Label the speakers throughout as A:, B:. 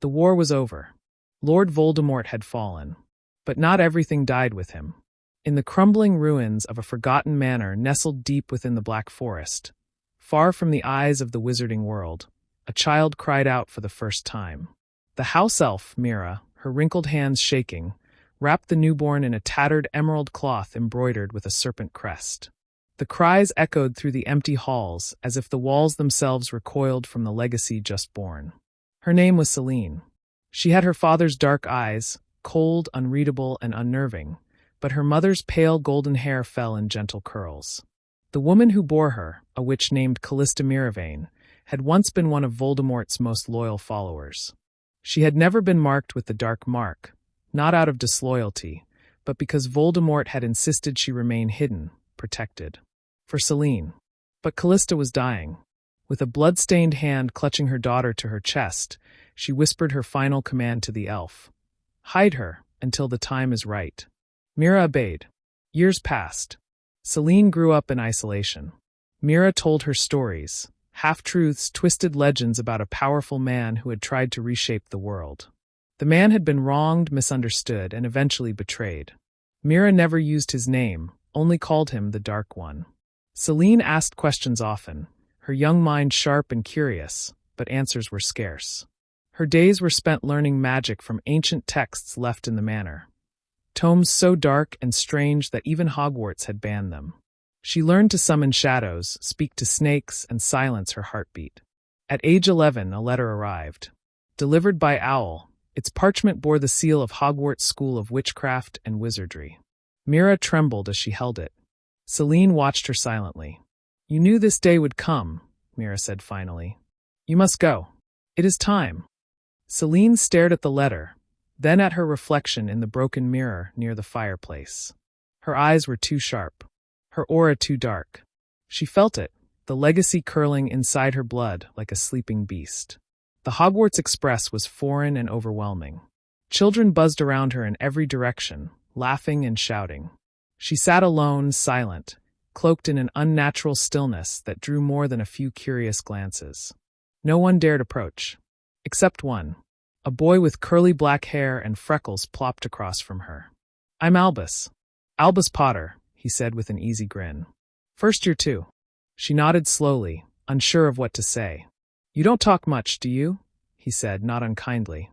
A: The war was over. Lord Voldemort had fallen. But not everything died with him. In the crumbling ruins of a forgotten manor nestled deep within the Black Forest, far from the eyes of the wizarding world, a child cried out for the first time. The house elf, Mira, her wrinkled hands shaking, wrapped the newborn in a tattered emerald cloth embroidered with a serpent crest. The cries echoed through the empty halls as if the walls themselves recoiled from the legacy just born. Her name was Selene. She had her father's dark eyes, cold, unreadable, and unnerving, but her mother's pale golden hair fell in gentle curls. The woman who bore her, a witch named Callista Miravane, had once been one of Voldemort's most loyal followers. She had never been marked with the dark mark, not out of disloyalty, but because Voldemort had insisted she remain hidden, protected. For Selene. But Callista was dying. With a blood-stained hand clutching her daughter to her chest, she whispered her final command to the elf. Hide her, until the time is right. Mira obeyed. Years passed. Selene grew up in isolation. Mira told her stories, half-truths, twisted legends about a powerful man who had tried to reshape the world. The man had been wronged, misunderstood, and eventually betrayed. Mira never used his name, only called him the Dark One. Selene asked questions often, her young mind sharp and curious, but answers were scarce. Her days were spent learning magic from ancient texts left in the manor. Tomes so dark and strange that even Hogwarts had banned them. She learned to summon shadows, speak to snakes, and silence her heartbeat. At age 11, a letter arrived. Delivered by Owl, its parchment bore the seal of Hogwarts School of Witchcraft and Wizardry. Mira trembled as she held it. Selene watched her silently. You knew this day would come, Mira said finally. You must go. It is time. Selene stared at the letter, then at her reflection in the broken mirror near the fireplace. Her eyes were too sharp, her aura too dark. She felt it, the legacy curling inside her blood like a sleeping beast. The Hogwarts Express was foreign and overwhelming. Children buzzed around her in every direction, laughing and shouting. She sat alone, silent, cloaked in an unnatural stillness that drew more than a few curious glances. No one dared approach. Except one. A boy with curly black hair and freckles plopped across from her. I'm Albus. Albus Potter, he said with an easy grin. First year too. She nodded slowly, unsure of what to say. You don't talk much, do you? He said, not unkindly.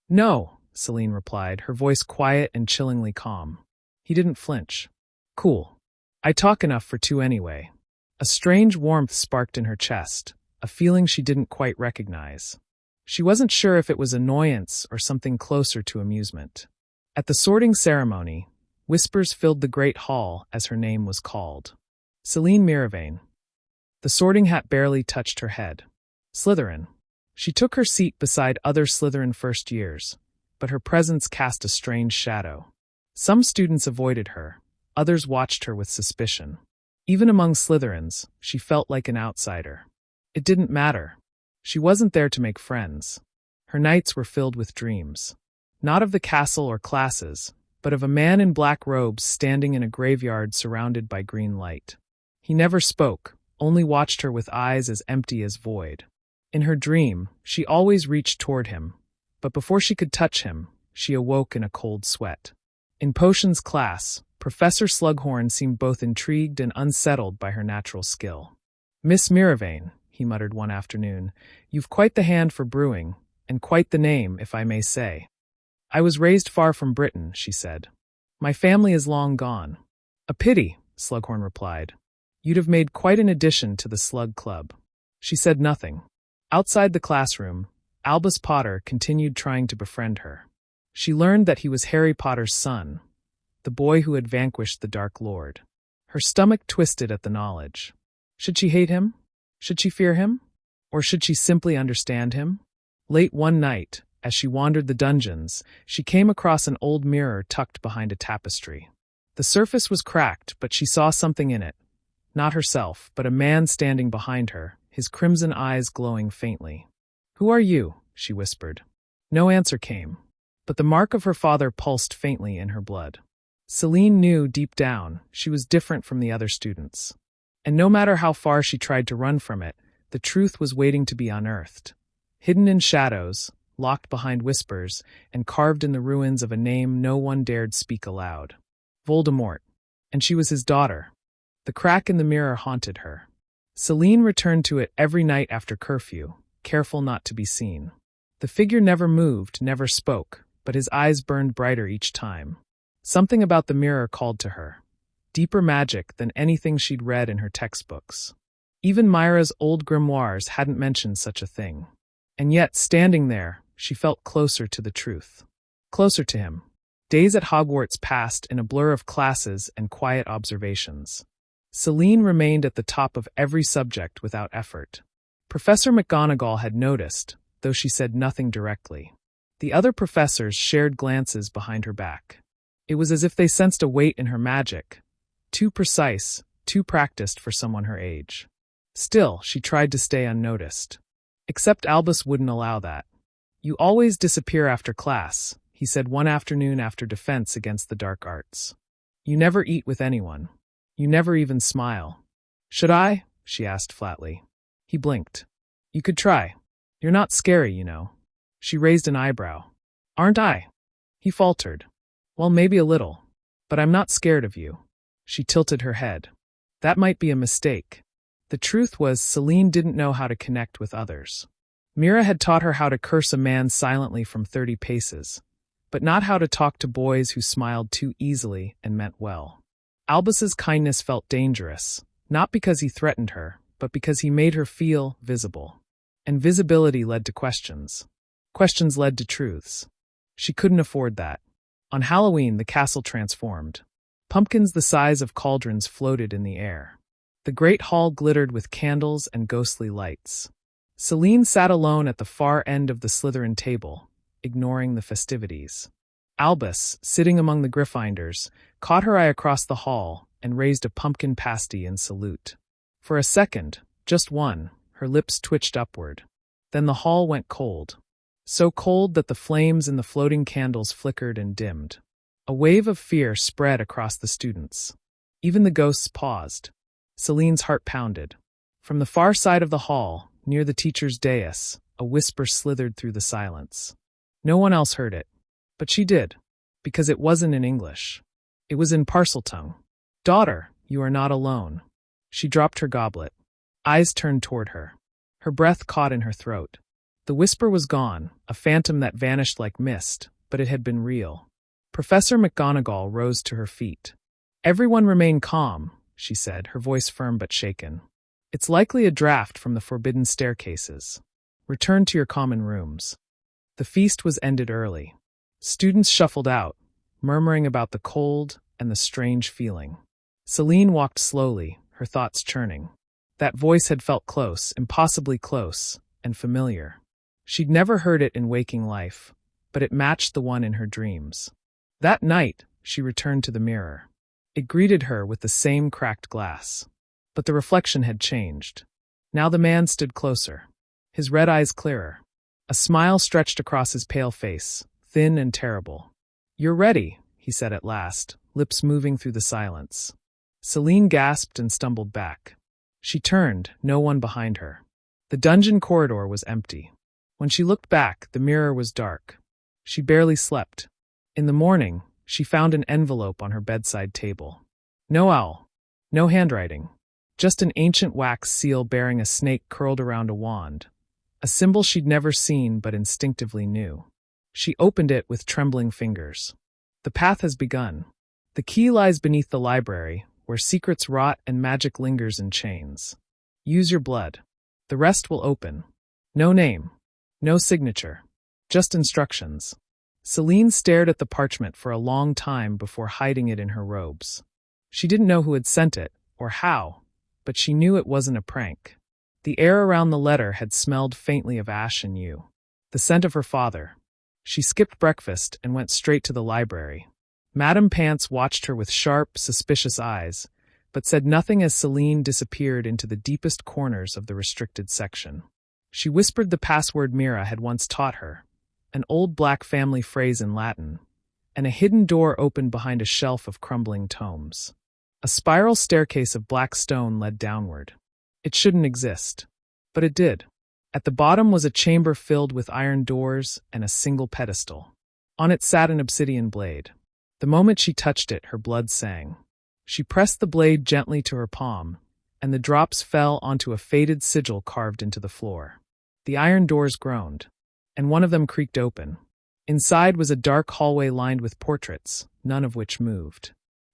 A: No, Selene replied, her voice quiet and chillingly calm. He didn't flinch. Cool. I talk enough for two anyway. A strange warmth sparked in her chest, a feeling she didn't quite recognize. She wasn't sure if it was annoyance or something closer to amusement. At the sorting ceremony, whispers filled the great hall as her name was called. Selene Miravane. The sorting hat barely touched her head. Slytherin. She took her seat beside other Slytherin first years, but her presence cast a strange shadow. Some students avoided her, others watched her with suspicion. Even among Slytherins, she felt like an outsider. It didn't matter. She wasn't there to make friends. Her nights were filled with dreams. Not of the castle or classes, but of a man in black robes standing in a graveyard surrounded by green light. He never spoke, only watched her with eyes as empty as void. In her dream, she always reached toward him, but before she could touch him, she awoke in a cold sweat. In potions class, Professor Slughorn seemed both intrigued and unsettled by her natural skill. Miss Miravane, he muttered one afternoon, you've quite the hand for brewing, and quite the name, if I may say. I was raised far from Britain, she said. My family is long gone. A pity, Slughorn replied. You'd have made quite an addition to the Slug Club. She said nothing. Outside the classroom, Albus Potter continued trying to befriend her. She learned that he was Harry Potter's son, the boy who had vanquished the Dark Lord. Her stomach twisted at the knowledge. Should she hate him? Should she fear him? Or should she simply understand him? Late one night, as she wandered the dungeons, she came across an old mirror tucked behind a tapestry. The surface was cracked, but she saw something in it. Not herself, but a man standing behind her, his crimson eyes glowing faintly. Who are you? She whispered. No answer came, but the mark of her father pulsed faintly in her blood. Selene knew deep down she was different from the other students. And no matter how far she tried to run from it, the truth was waiting to be unearthed. Hidden in shadows, locked behind whispers, and carved in the ruins of a name no one dared speak aloud. Voldemort. And she was his daughter. The crack in the mirror haunted her. Selene returned to it every night after curfew, careful not to be seen. The figure never moved, never spoke, but his eyes burned brighter each time. Something about the mirror called to her. Deeper magic than anything she'd read in her textbooks. Even Myra's old grimoires hadn't mentioned such a thing. And yet, standing there, she felt closer to the truth. Closer to him. Days at Hogwarts passed in a blur of classes and quiet observations. Selene remained at the top of every subject without effort. Professor McGonagall had noticed, though she said nothing directly. The other professors shared glances behind her back. It was as if they sensed a weight in her magic, too precise, too practiced for someone her age. Still, she tried to stay unnoticed. Except Albus wouldn't allow that. "You always disappear after class," he said one afternoon after defense against the dark arts. "You never eat with anyone. You never even smile." "Should I?" she asked flatly. He blinked. "You could try. You're not scary, you know." She raised an eyebrow. "Aren't I?" He faltered. "Well, maybe a little. But I'm not scared of you." She tilted her head. That might be a mistake. The truth was, Selene didn't know how to connect with others. Mira had taught her how to curse a man silently from 30 paces, but not how to talk to boys who smiled too easily and meant well. Albus's kindness felt dangerous, not because he threatened her, but because he made her feel visible. And visibility led to questions. Questions led to truths. She couldn't afford that. On Halloween, the castle transformed. Pumpkins the size of cauldrons floated in the air. The great hall glittered with candles and ghostly lights. Selene sat alone at the far end of the Slytherin table, ignoring the festivities. Albus, sitting among the Gryffindors, caught her eye across the hall and raised a pumpkin pasty in salute. For a second, just one, her lips twitched upward. Then the hall went cold. So cold that the flames in the floating candles flickered and dimmed. A wave of fear spread across the students. Even the ghosts paused. Selene's heart pounded. From the far side of the hall, near the teacher's dais, a whisper slithered through the silence. No one else heard it. But she did. Because it wasn't in English. It was in Parseltongue. "Daughter, you are not alone." She dropped her goblet. Eyes turned toward her. Her breath caught in her throat. The whisper was gone, a phantom that vanished like mist, but it had been real. Professor McGonagall rose to her feet. "Everyone remain calm," she said, her voice firm but shaken. "It's likely a draft from the forbidden staircases. Return to your common rooms." The feast was ended early. Students shuffled out, murmuring about the cold and the strange feeling. Selene walked slowly, her thoughts churning. That voice had felt close, impossibly close, and familiar. She'd never heard it in waking life, but it matched the one in her dreams. That night, she returned to the mirror. It greeted her with the same cracked glass. But the reflection had changed. Now the man stood closer, his red eyes clearer. A smile stretched across his pale face, thin and terrible. "You're ready," he said at last, lips moving through the silence. Selene gasped and stumbled back. She turned, no one behind her. The dungeon corridor was empty. When she looked back, the mirror was dark. She barely slept. In the morning, she found an envelope on her bedside table. No owl. No handwriting. Just an ancient wax seal bearing a snake curled around a wand. A symbol she'd never seen but instinctively knew. She opened it with trembling fingers. The path has begun. The key lies beneath the library, where secrets rot and magic lingers in chains. Use your blood. The rest will open. No name. No signature. Just instructions. Selene stared at the parchment for a long time before hiding it in her robes. She didn't know who had sent it, or how, but she knew it wasn't a prank. The air around the letter had smelled faintly of ash and yew. The scent of her father. She skipped breakfast and went straight to the library. Madame Pants watched her with sharp, suspicious eyes, but said nothing as Selene disappeared into the deepest corners of the restricted section. She whispered the password Mira had once taught her, an old black family phrase in Latin, and a hidden door opened behind a shelf of crumbling tomes. A spiral staircase of black stone led downward. It shouldn't exist. But it did. At the bottom was a chamber filled with iron doors and a single pedestal. On it sat an obsidian blade. The moment she touched it, her blood sang. She pressed the blade gently to her palm, and the drops fell onto a faded sigil carved into the floor. The iron doors groaned, and one of them creaked open. Inside was a dark hallway lined with portraits, none of which moved.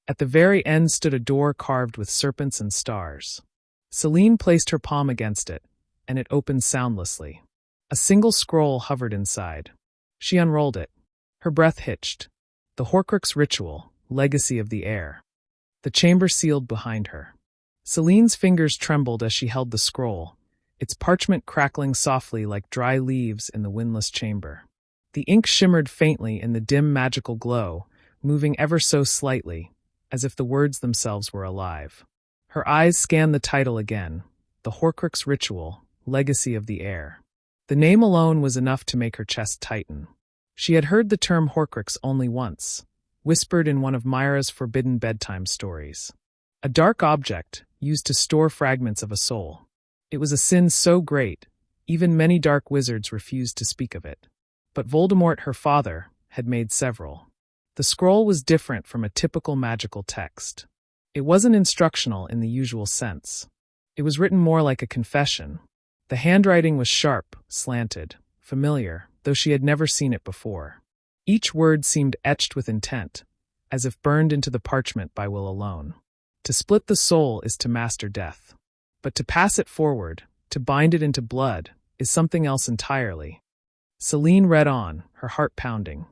A: At the very end stood a door carved with serpents and stars. Selene placed her palm against it, and it opened soundlessly. A single scroll hovered inside. She unrolled it. Her breath hitched. The horcrux ritual, legacy of the heir. The chamber sealed behind her. Selene's fingers trembled as she held the scroll, its parchment crackling softly like dry leaves in the windless chamber. The ink shimmered faintly in the dim magical glow, moving ever so slightly, as if the words themselves were alive. Her eyes scanned the title again, the horcrux ritual, legacy of the heir. The name alone was enough to make her chest tighten. She had heard the term horcrux only once, whispered in one of Myra's forbidden bedtime stories. A dark object, used to store fragments of a soul. It was a sin so great, even many dark wizards refused to speak of it. But Voldemort, her father, had made several. The scroll was different from a typical magical text. It wasn't instructional in the usual sense. It was written more like a confession. The handwriting was sharp, slanted, familiar, though she had never seen it before. Each word seemed etched with intent, as if burned into the parchment by will alone. To split the soul is to master death. But to pass it forward, to bind it into blood, is something else entirely. Selene read on, her heart pounding.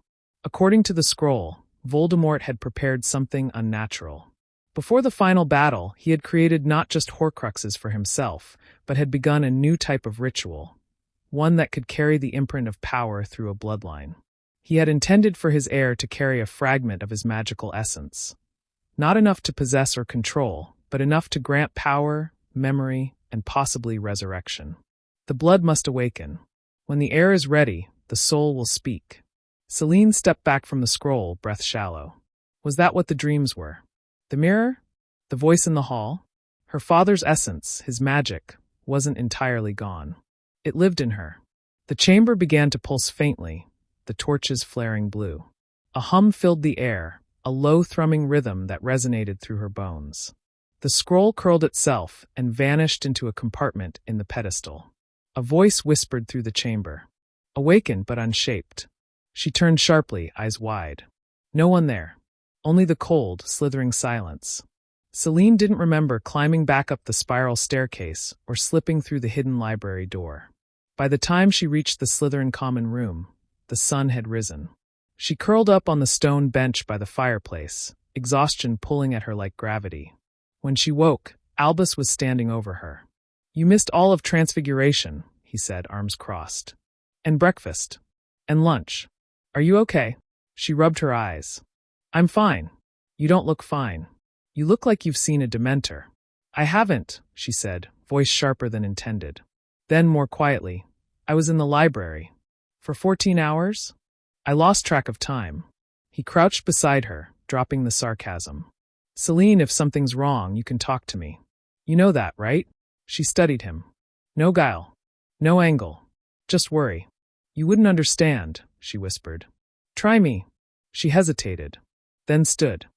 A: According to the scroll, Voldemort had prepared something unnatural. Before the final battle, he had created not just horcruxes for himself, but had begun a new type of ritual, one that could carry the imprint of power through a bloodline. He had intended for his heir to carry a fragment of his magical essence. Not enough to possess or control, but enough to grant power, memory, and possibly resurrection. The blood must awaken. When the heir is ready, the soul will speak. Selene stepped back from the scroll, breath shallow. Was that what the dreams were? The mirror? The voice in the hall? Her father's essence, his magic, wasn't entirely gone. It lived in her. The chamber began to pulse faintly, the torches flaring blue. A hum filled the air, a low thrumming rhythm that resonated through her bones. The scroll curled itself and vanished into a compartment in the pedestal. A voice whispered through the chamber. Awakened but unshaped. She turned sharply, eyes wide. No one there. Only the cold, slithering silence. Selene didn't remember climbing back up the spiral staircase or slipping through the hidden library door. By the time she reached the Slytherin common room, the sun had risen. She curled up on the stone bench by the fireplace, exhaustion pulling at her like gravity. When she woke, Albus was standing over her. "You missed all of Transfiguration," he said, arms crossed. "And breakfast. And lunch. Are you okay?" She rubbed her eyes. "I'm fine. You don't look fine. You look like you've seen a Dementor." "I haven't," she said, voice sharper than intended. Then, more quietly, "I was in the library. For 14 hours? I lost track of time." He crouched beside her, dropping the sarcasm. "Selene, if something's wrong, you can talk to me. You know that, right?" She studied him. "No guile. No angle. Just worry." "You wouldn't understand," she whispered. "Try me." She hesitated, then stood.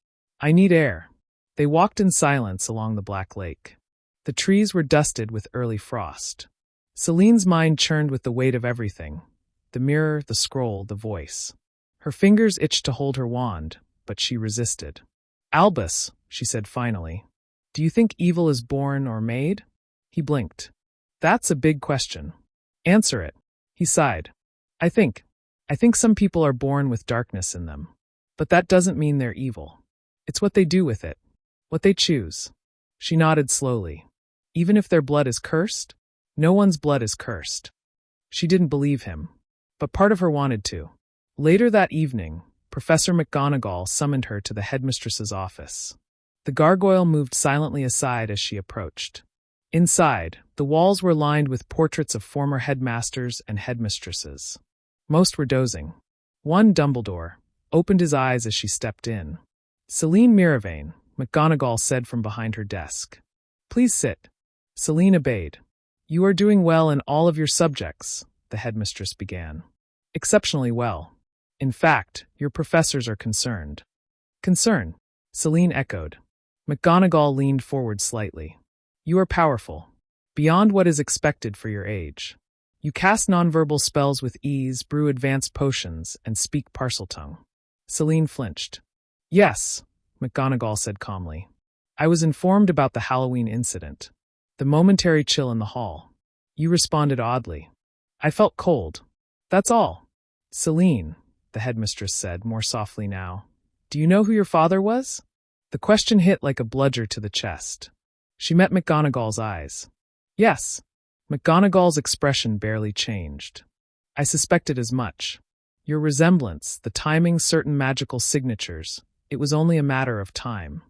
A: "I need air." They walked in silence along the black lake. The trees were dusted with early frost. Selene's mind churned with the weight of everything. The mirror, the scroll, the voice. Her fingers itched to hold her wand, but she resisted. "Albus," she said finally, "do you think evil is born or made?" He blinked. "That's a big question." "Answer it." He sighed. I think some people are born with darkness in them. But that doesn't mean they're evil. It's what they do with it. What they choose." She nodded slowly. "Even if their blood is cursed?" "No one's blood is cursed." She didn't believe him. But part of her wanted to. Later that evening, Professor McGonagall summoned her to the headmistress's office. The gargoyle moved silently aside as she approached. Inside, the walls were lined with portraits of former headmasters and headmistresses. Most were dozing. One, Dumbledore, opened his eyes as she stepped in. "Selene Miravain," McGonagall said from behind her desk. "Please sit." Selene obeyed. You are doing well in all of your subjects, the headmistress began. Exceptionally well. In fact, your professors are concerned. Concern? Seline echoed. McGonagall leaned forward slightly. You are powerful. Beyond what is expected for your age. You cast nonverbal spells with ease, brew advanced potions, and speak Parseltongue. Seline flinched. Yes, McGonagall said calmly. I was informed about the Halloween incident. The momentary chill in the hall. You responded oddly. I felt cold. That's all. Seline, the headmistress said, more softly now. Do you know who your father was? The question hit like a bludgeon to the chest. She met McGonagall's eyes. Yes. McGonagall's expression barely changed. I suspected as much. Your resemblance, the timing, certain magical signatures, it was only a matter of time.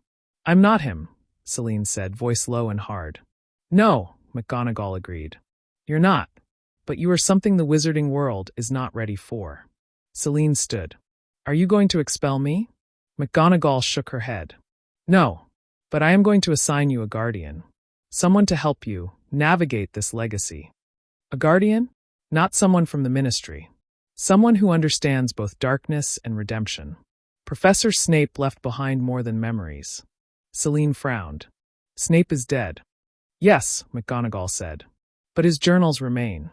A: I'm not him, Seline said, voice low and hard. No, McGonagall agreed. You're not. But you are something the wizarding world is not ready for. Seline stood. Are you going to expel me? McGonagall shook her head. No, but I am going to assign you a guardian. Someone to help you navigate this legacy. A guardian? Not someone from the ministry. Someone who understands both darkness and redemption. Professor Snape left behind more than memories. Seline frowned. Snape is dead. Yes, McGonagall said. But his journals remain.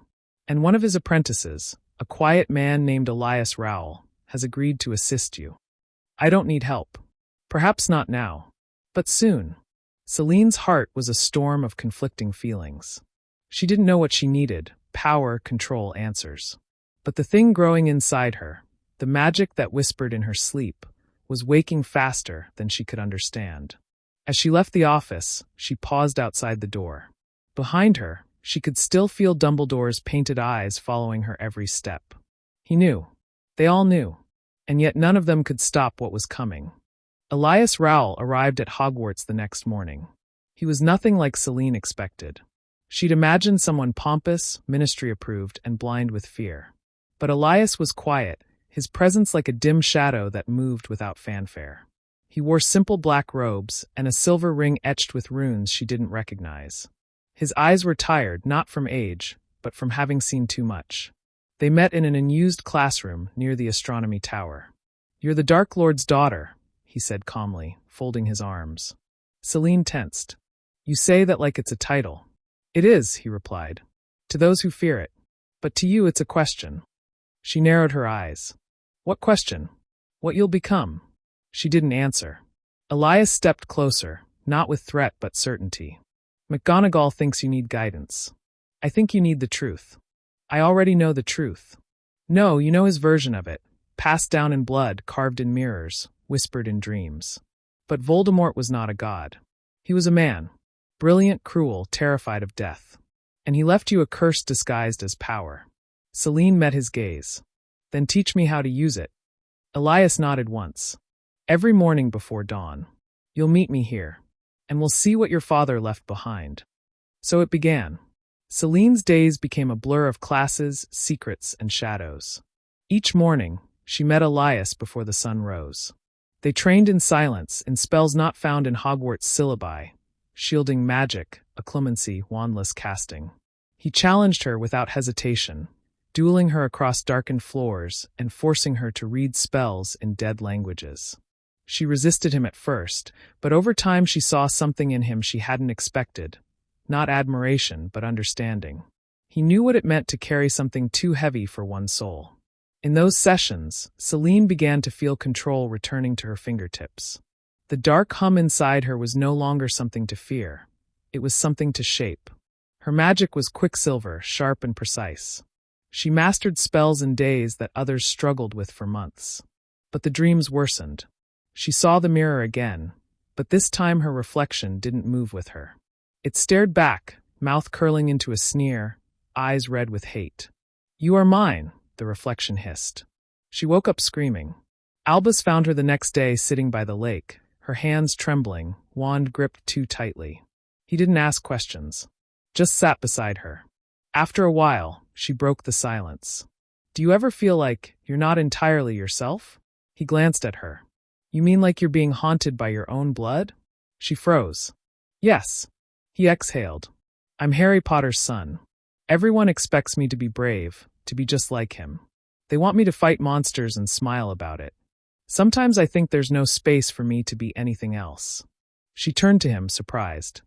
A: And one of his apprentices, a quiet man named Elias Rowell, has agreed to assist you. I don't need help. Perhaps not now. But soon. Seline's heart was a storm of conflicting feelings. She didn't know what she needed, power, control, answers. But the thing growing inside her, the magic that whispered in her sleep, was waking faster than she could understand. As she left the office, she paused outside the door. Behind her, she could still feel Dumbledore's painted eyes following her every step. He knew. They all knew. And yet none of them could stop what was coming. Elias Rowell arrived at Hogwarts the next morning. He was nothing like Seline expected. She'd imagined someone pompous, ministry-approved, and blind with fear. But Elias was quiet, his presence like a dim shadow that moved without fanfare. He wore simple black robes and a silver ring etched with runes she didn't recognize. His eyes were tired, not from age, but from having seen too much. They met in an unused classroom near the astronomy tower. You're the Dark Lord's daughter, he said calmly, folding his arms. Seline tensed. You say that like it's a title. It is, he replied. To those who fear it. But to you it's a question. She narrowed her eyes. What question? What you'll become? She didn't answer. Elias stepped closer, not with threat but certainty. McGonagall thinks you need guidance. I think you need the truth. I already know the truth. No, you know his version of it, passed down in blood, carved in mirrors, whispered in dreams. But Voldemort was not a god. He was a man. Brilliant, cruel, terrified of death. And he left you a curse disguised as power. Seline met his gaze. Then teach me how to use it. Elias nodded once. Every morning before dawn. You'll meet me here. And we'll see what your father left behind. So it began. Seline's days became a blur of classes, secrets, and shadows. Each morning, she met Elias before the sun rose. They trained in silence, in spells not found in Hogwarts syllabi, shielding magic, occlumency, wandless casting. He challenged her without hesitation, dueling her across darkened floors and forcing her to read spells in dead languages. She resisted him at first, but over time she saw something in him she hadn't expected. Not admiration, but understanding. He knew what it meant to carry something too heavy for one soul. In those sessions, Seline began to feel control returning to her fingertips. The dark hum inside her was no longer something to fear. It was something to shape. Her magic was quicksilver, sharp and precise. She mastered spells in days that others struggled with for months. But the dreams worsened. She saw the mirror again, but this time her reflection didn't move with her. It stared back, mouth curling into a sneer, eyes red with hate. You are mine, the reflection hissed. She woke up screaming. Albus found her the next day sitting by the lake, her hands trembling, wand gripped too tightly. He didn't ask questions, just sat beside her. After a while, she broke the silence. Do you ever feel like you're not entirely yourself? He glanced at her. You mean like you're being haunted by your own blood? She froze. Yes. He exhaled. I'm Harry Potter's son. Everyone expects me to be brave, to be just like him. They want me to fight monsters and smile about it. Sometimes I think there's no space for me to be anything else." She turned to him, surprised.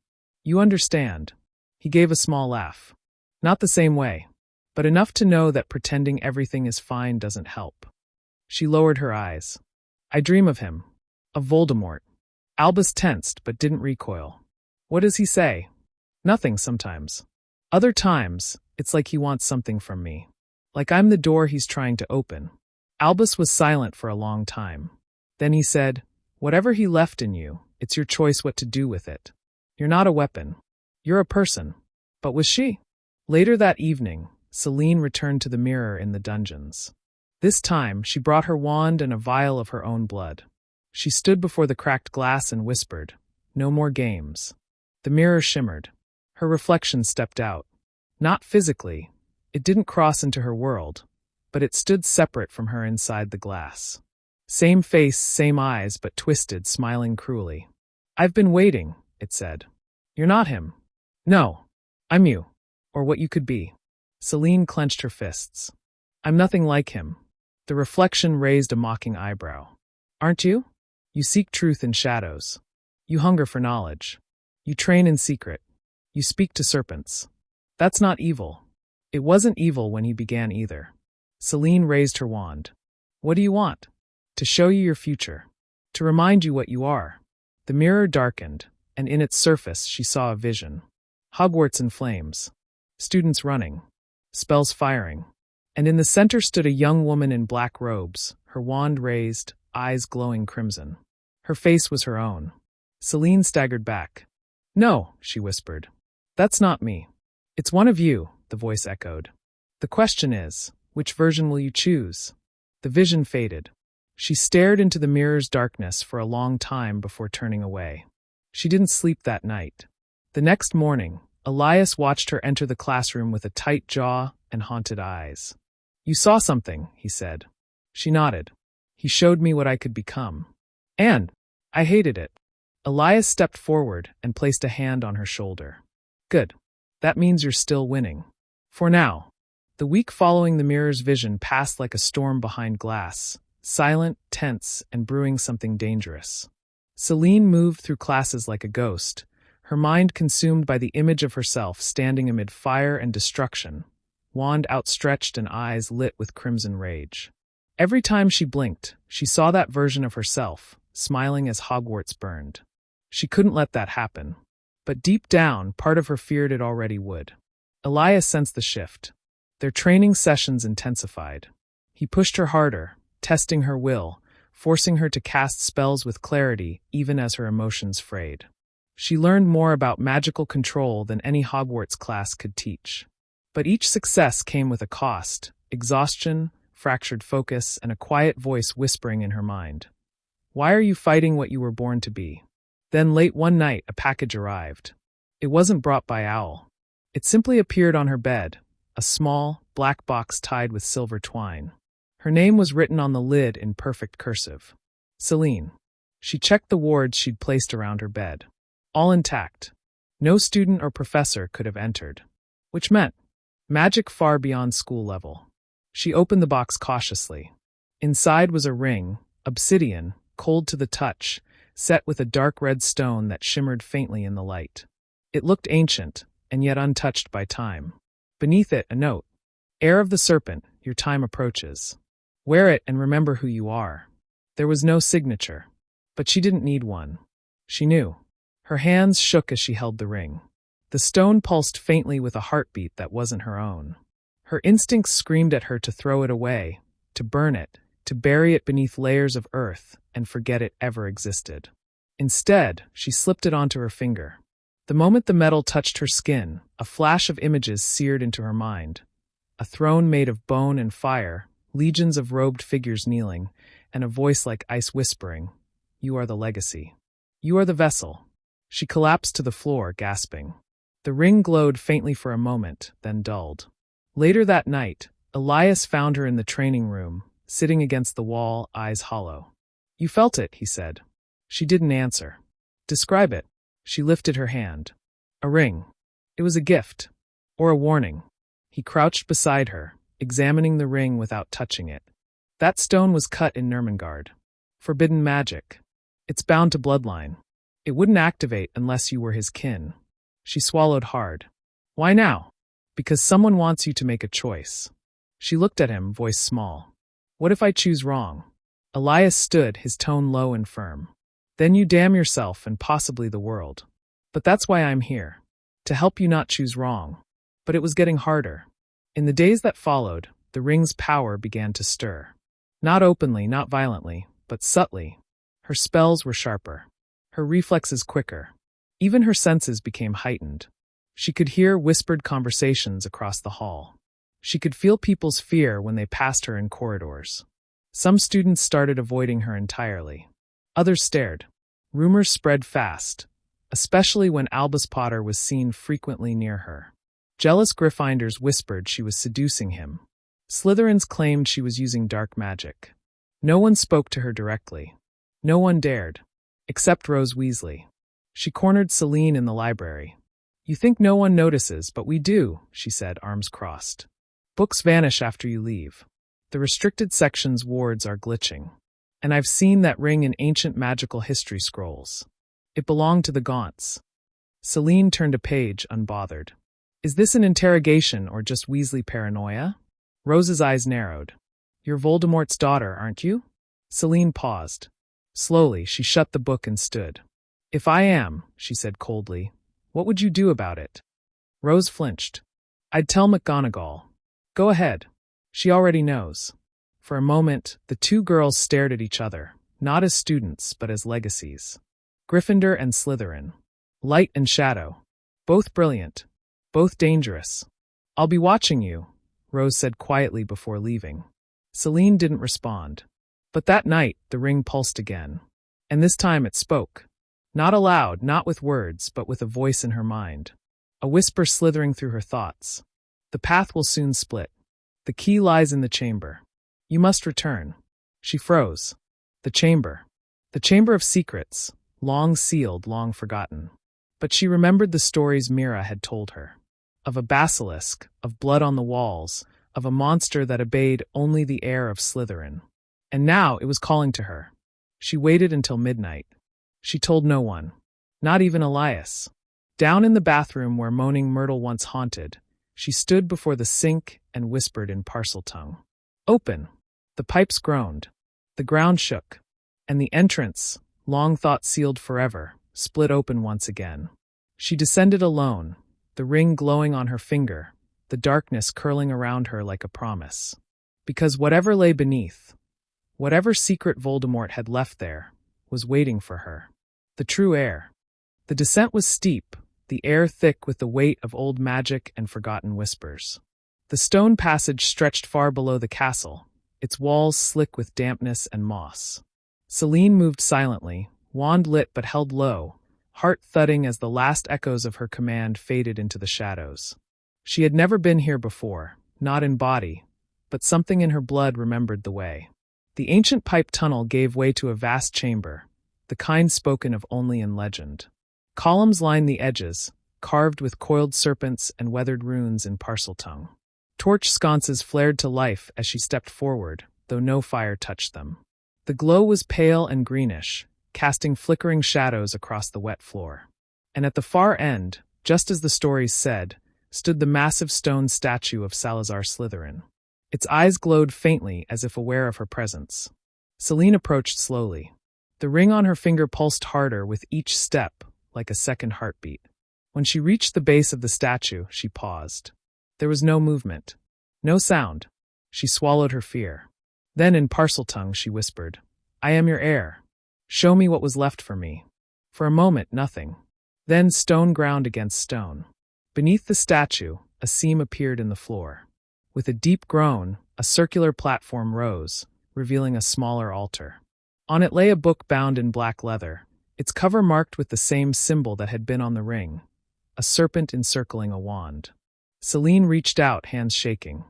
A: "You understand." He gave a small laugh. "Not the same way, but enough to know that pretending everything is fine doesn't help." She lowered her eyes. "I dream of him. Of Voldemort." Albus tensed but didn't recoil. "What does he say?" "Nothing sometimes. Other times, it's like he wants something from me. Like I'm the door he's trying to open." Albus was silent for a long time. Then he said, "Whatever he left in you, it's your choice what to do with it. You're not a weapon. You're a person." But was she? Later that evening, Selene returned to the mirror in the dungeons. This time, she brought her wand and a vial of her own blood. She stood before the cracked glass and whispered, "No more games." The mirror shimmered. Her reflection stepped out. Not physically. It didn't cross into her world, but it stood separate from her inside the glass. Same face, same eyes, but twisted, smiling cruelly. "I've been waiting," it said. "You're not him." "No. I'm you. Or what you could be." Selene clenched her fists. "I'm nothing like him." The reflection raised a mocking eyebrow. "Aren't you? You seek truth in shadows. You hunger for knowledge. You train in secret. You speak to serpents. That's not evil. It wasn't evil when he began either." Selene raised her wand. "What do you want?" "To show you your future. To remind you what you are." The mirror darkened, and in its surface she saw a vision. Hogwarts in flames. Students running. Spells firing. And in the center stood a young woman in black robes, her wand raised, eyes glowing crimson. Her face was her own. Selene staggered back. "No," she whispered. "That's not me." "It's one of you," the voice echoed. "The question is, which version will you choose?" The vision faded. She stared into the mirror's darkness for a long time before turning away. She didn't sleep that night. The next morning, Elias watched her enter the classroom with a tight jaw and haunted eyes. "You saw something," he said. She nodded. "He showed me what I could become. And I hated it." Elias stepped forward and placed a hand on her shoulder. "Good. That means you're still winning. For now." The week following the mirror's vision passed like a storm behind glass, silent, tense, and brewing something dangerous. Selene moved through classes like a ghost, her mind consumed by the image of herself standing amid fire and destruction, wand outstretched and eyes lit with crimson rage. Every time she blinked, she saw that version of herself, smiling as Hogwarts burned. She couldn't let that happen. But deep down, part of her feared it already would. Elias sensed the shift. Their training sessions intensified. He pushed her harder, testing her will, forcing her to cast spells with clarity even as her emotions frayed. She learned more about magical control than any Hogwarts class could teach. But each success came with a cost: exhaustion, fractured focus, and a quiet voice whispering in her mind. "Why are you fighting what you were born to be?" Then late one night, a package arrived. It wasn't brought by Owl. It simply appeared on her bed, a small, black box tied with silver twine. Her name was written on the lid in perfect cursive. Selene. She checked the wards she'd placed around her bed. All intact. No student or professor could have entered. Which meant magic far beyond school level. She opened the box cautiously. Inside was a ring, obsidian, cold to the touch, set with a dark red stone that shimmered faintly in the light. It looked ancient, and yet untouched by time. Beneath it, a note. "Heir of the Serpent, your time approaches. Wear it and remember who you are." There was no signature, but she didn't need one. She knew. Her hands shook as she held the ring. The stone pulsed faintly with a heartbeat that wasn't her own. Her instincts screamed at her to throw it away, to burn it, to bury it beneath layers of earth and forget it ever existed. Instead, she slipped it onto her finger. The moment the metal touched her skin, a flash of images seared into her mind. A throne made of bone and fire, legions of robed figures kneeling, and a voice like ice whispering, "You are the legacy. You are the vessel." She collapsed to the floor, gasping. The ring glowed faintly for a moment, then dulled. Later that night, Elias found her in the training room, sitting against the wall, eyes hollow. "You felt it," he said. She didn't answer. "Describe it." She lifted her hand. "A ring. It was a gift. Or a warning. He crouched beside her, examining the ring without touching it. That stone was cut in Nurmengard. Forbidden magic. It's bound to bloodline. It wouldn't activate unless you were his kin. She swallowed hard. Why now? Because someone wants you to make a choice. She looked at him, voice small. What if I choose wrong? Elias stood, his tone low and firm. Then you damn yourself and possibly the world. But that's why I'm here. To help you not choose wrong. But it was getting harder. In the days that followed, the ring's power began to stir. Not openly, not violently, but subtly. Her spells were sharper. Her reflexes quicker. Even her senses became heightened. She could hear whispered conversations across the hall. She could feel people's fear when they passed her in corridors. Some students started avoiding her entirely. Others stared. Rumors spread fast, especially when Albus Potter was seen frequently near her. Jealous Gryffindors whispered she was seducing him. Slytherins claimed she was using dark magic. No one spoke to her directly. No one dared. Except Rose Weasley. She cornered Selene in the library. You think no one notices, but we do, she said, arms crossed. Books vanish after you leave. The restricted section's wards are glitching. And I've seen that ring in ancient magical history scrolls. It belonged to the Gaunts. Selene turned a page, unbothered. Is this an interrogation or just Weasley paranoia? Rose's eyes narrowed. You're Voldemort's daughter, aren't you? Selene paused. Slowly, she shut the book and stood. If I am, she said coldly, what would you do about it? Rose flinched. I'd tell McGonagall. Go ahead. She already knows. For a moment, the two girls stared at each other, not as students, but as legacies. Gryffindor and Slytherin. Light and shadow. Both brilliant. Both dangerous. I'll be watching you, Rose said quietly before leaving. Selene didn't respond. But that night, the ring pulsed again. And this time it spoke. Not aloud, not with words, but with a voice in her mind. A whisper slithering through her thoughts. The path will soon split. The key lies in the chamber. You must return. She froze. The chamber. The chamber of secrets, long sealed, long forgotten. But she remembered the stories Mira had told her. Of a basilisk, of blood on the walls, of a monster that obeyed only the heir of Slytherin. And now it was calling to her. She waited until midnight. She told no one. Not even Elias. Down in the bathroom where moaning Myrtle once haunted, she stood before the sink and whispered in Parseltongue. Open. The pipes groaned. The ground shook. And the entrance, long thought sealed forever, split open once again. She descended alone, the ring glowing on her finger, the darkness curling around her like a promise. Because whatever lay beneath, whatever secret Voldemort had left there, was waiting for her. The true heir. The descent was steep, the air thick with the weight of old magic and forgotten whispers. The stone passage stretched far below the castle, its walls slick with dampness and moss. Selene moved silently, wand lit but held low, heart thudding as the last echoes of her command faded into the shadows. She had never been here before, not in body, but something in her blood remembered the way. The ancient pipe tunnel gave way to a vast chamber, the kind spoken of only in legend. Columns lined the edges, carved with coiled serpents and weathered runes in Parseltongue. Torch sconces flared to life as she stepped forward, though no fire touched them. The glow was pale and greenish, casting flickering shadows across the wet floor. And at the far end, just as the stories said, stood the massive stone statue of Salazar Slytherin. Its eyes glowed faintly as if aware of her presence. Selene approached slowly. The ring on her finger pulsed harder with each step, like a second heartbeat. When she reached the base of the statue, she paused. There was no movement. No sound. She swallowed her fear. Then in Parseltongue she whispered, I am your heir. Show me what was left for me. For a moment, nothing. Then stone ground against stone. Beneath the statue, a seam appeared in the floor. With a deep groan, a circular platform rose, revealing a smaller altar. On it lay a book bound in black leather, its cover marked with the same symbol that had been on the ring, a serpent encircling a wand. Selene reached out, hands shaking.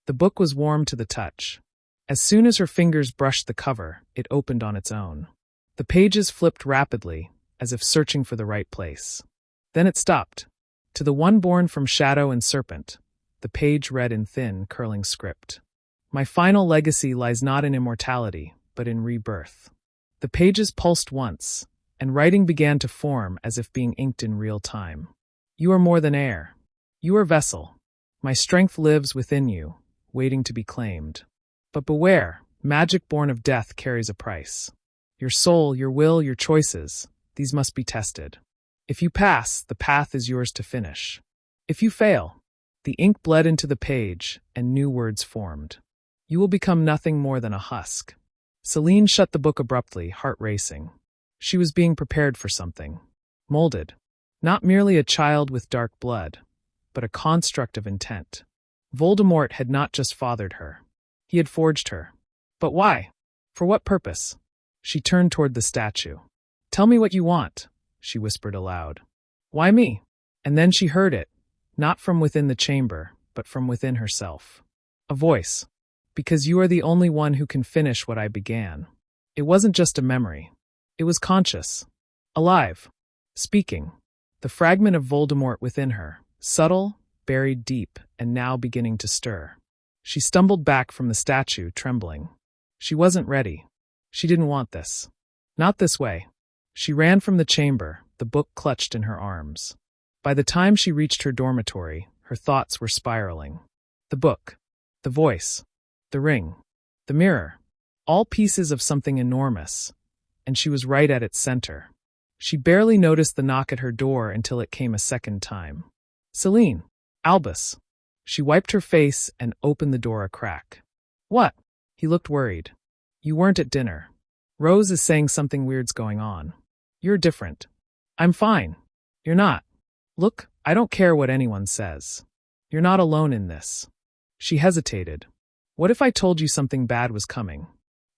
A: The book was warm to the touch. As soon as her fingers brushed the cover, it opened on its own. The pages flipped rapidly, as if searching for the right place. Then it stopped. To the one born from shadow and serpent, the page read in thin, curling script. My final legacy lies not in immortality, but in rebirth. The pages pulsed once, and writing began to form as if being inked in real time. You are more than air. You are vessel. My strength lives within you, waiting to be claimed. But beware, magic born of death carries a price. Your soul, your will, your choices, these must be tested. If you pass, the path is yours to finish. If you fail, the ink bled into the page and new words formed. You will become nothing more than a husk. Selene shut the book abruptly, heart racing. She was being prepared for something. Molded. Not merely a child with dark blood, but a construct of intent. Voldemort had not just fathered her. He had forged her. But why? For what purpose? She turned toward the statue. Tell me what you want, she whispered aloud. Why me? And then she heard it, not from within the chamber, but from within herself. A voice. Because you are the only one who can finish what I began. It wasn't just a memory. It was conscious. Alive. Speaking. The fragment of Voldemort within her, subtle, buried deep, and now beginning to stir. She stumbled back from the statue, trembling. She wasn't ready. She didn't want this. Not this way. She ran from the chamber, the book clutched in her arms. By the time she reached her dormitory, her thoughts were spiraling. The book. The voice. The ring. The mirror. All pieces of something enormous. And she was right at its center. She barely noticed the knock at her door until it came a second time. Selene. Albus. She wiped her face and opened the door a crack. What? He looked worried. You weren't at dinner. Rose is saying something weird's going on. You're different. I'm fine. You're not. Look, I don't care what anyone says. You're not alone in this. She hesitated. What if I told you something bad was coming?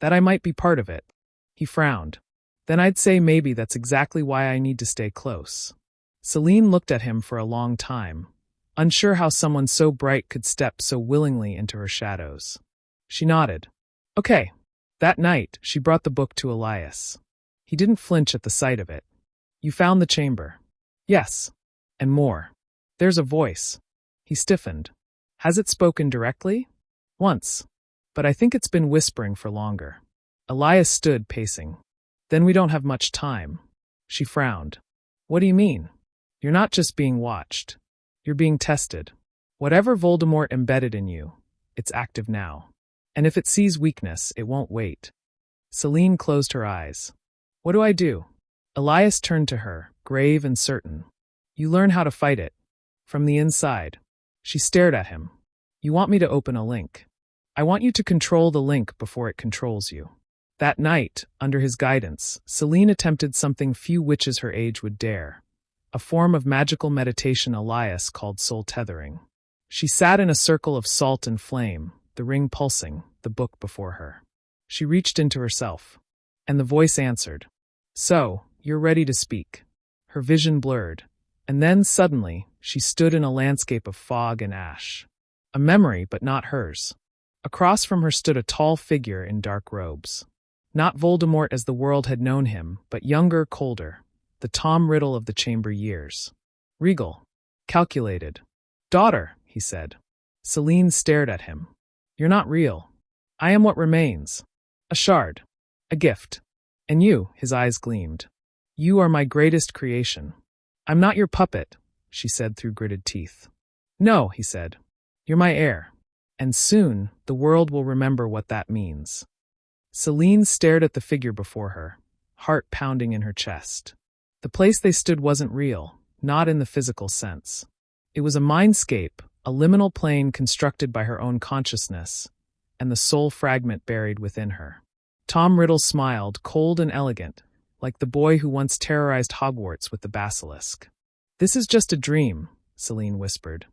A: That I might be part of it? He frowned. Then I'd say maybe that's exactly why I need to stay close. Selene looked at him for a long time, unsure how someone so bright could step so willingly into her shadows. She nodded. Okay. That night, she brought the book to Elias. He didn't flinch at the sight of it. You found the chamber. Yes. And more. There's a voice. He stiffened. Has it spoken directly? Once. But I think it's been whispering for longer. Elias stood pacing. Then we don't have much time. She frowned. What do you mean? You're not just being watched. You're being tested. Whatever Voldemort embedded in you, it's active now. And if it sees weakness, it won't wait. Selene closed her eyes. What do I do? Elias turned to her, grave and certain. You learn how to fight it. From the inside. She stared at him. You want me to open a link. I want you to control the link before it controls you. That night, under his guidance, Selene attempted something few witches her age would dare. A form of magical meditation Elias called soul tethering. She sat in a circle of salt and flame, the ring pulsing, the book before her. She reached into herself. And the voice answered. So, you're ready to speak. Her vision blurred. And then, suddenly, she stood in a landscape of fog and ash. A memory, but not hers. Across from her stood a tall figure in dark robes. Not Voldemort as the world had known him, but younger, colder. The Tom Riddle of the chamber years. Regal. Calculated. Daughter, he said. Selene stared at him. You're not real. I am what remains. A shard. A gift. And you, his eyes gleamed. You are my greatest creation. I'm not your puppet, she said through gritted teeth. No, he said. You're my heir. And soon, the world will remember what that means. Selene stared at the figure before her, heart pounding in her chest. The place they stood wasn't real, not in the physical sense. It was a mindscape, a liminal plane constructed by her own consciousness, and the soul fragment buried within her. Tom Riddle smiled, cold and elegant, like the boy who once terrorized Hogwarts with the basilisk. This is just a dream, Selene whispered.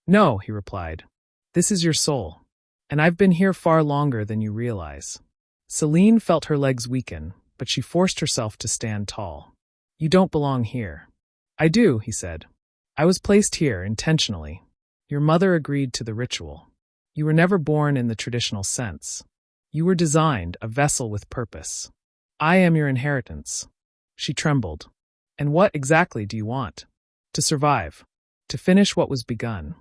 A: No, he replied. This is your soul. And I've been here far longer than you realize. Selene felt her legs weaken, but she forced herself to stand tall. You don't belong here. I do, he said. I was placed here intentionally. Your mother agreed to the ritual. You were never born in the traditional sense. You were designed, a vessel with purpose. I am your inheritance. She trembled. And what exactly do you want? To survive. to finish what was begun.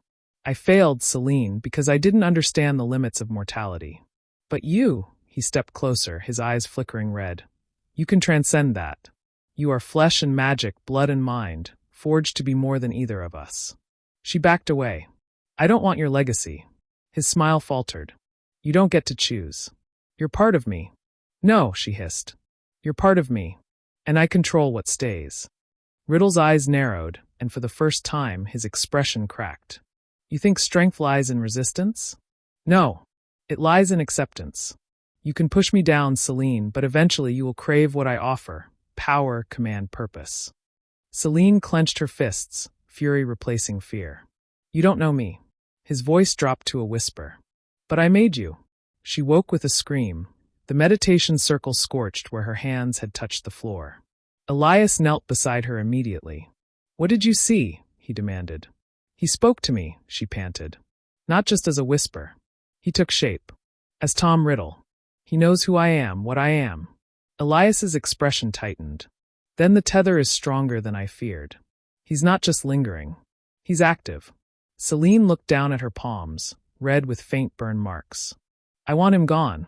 A: I failed, Selene, because I didn't understand the limits of mortality. But you, he stepped closer, his eyes flickering red. You can transcend that. You are flesh and magic, blood and mind, forged to be more than either of us. She backed away. I don't want your legacy. His smile faltered. You don't get to choose. You're part of me. No, she hissed. You're part of me, and I control what stays. Riddle's eyes narrowed, and for the first time, his expression cracked. You think strength lies in resistance? No, it lies in acceptance. You can push me down, Selene, but eventually you will crave what I offer: power, command, purpose. Selene clenched her fists, fury replacing fear. You don't know me. His voice dropped to a whisper. But I made you. She woke with a scream. The meditation circle scorched where her hands had touched the floor. Elias knelt beside her immediately. What did you see? He demanded. He spoke to me, she panted. Not just as a whisper. He took shape. As Tom Riddle. He knows who I am, what I am. Elias's expression tightened. Then the tether is stronger than I feared. He's not just lingering. He's active. Selene looked down at her palms, red with faint burn marks. I want him gone.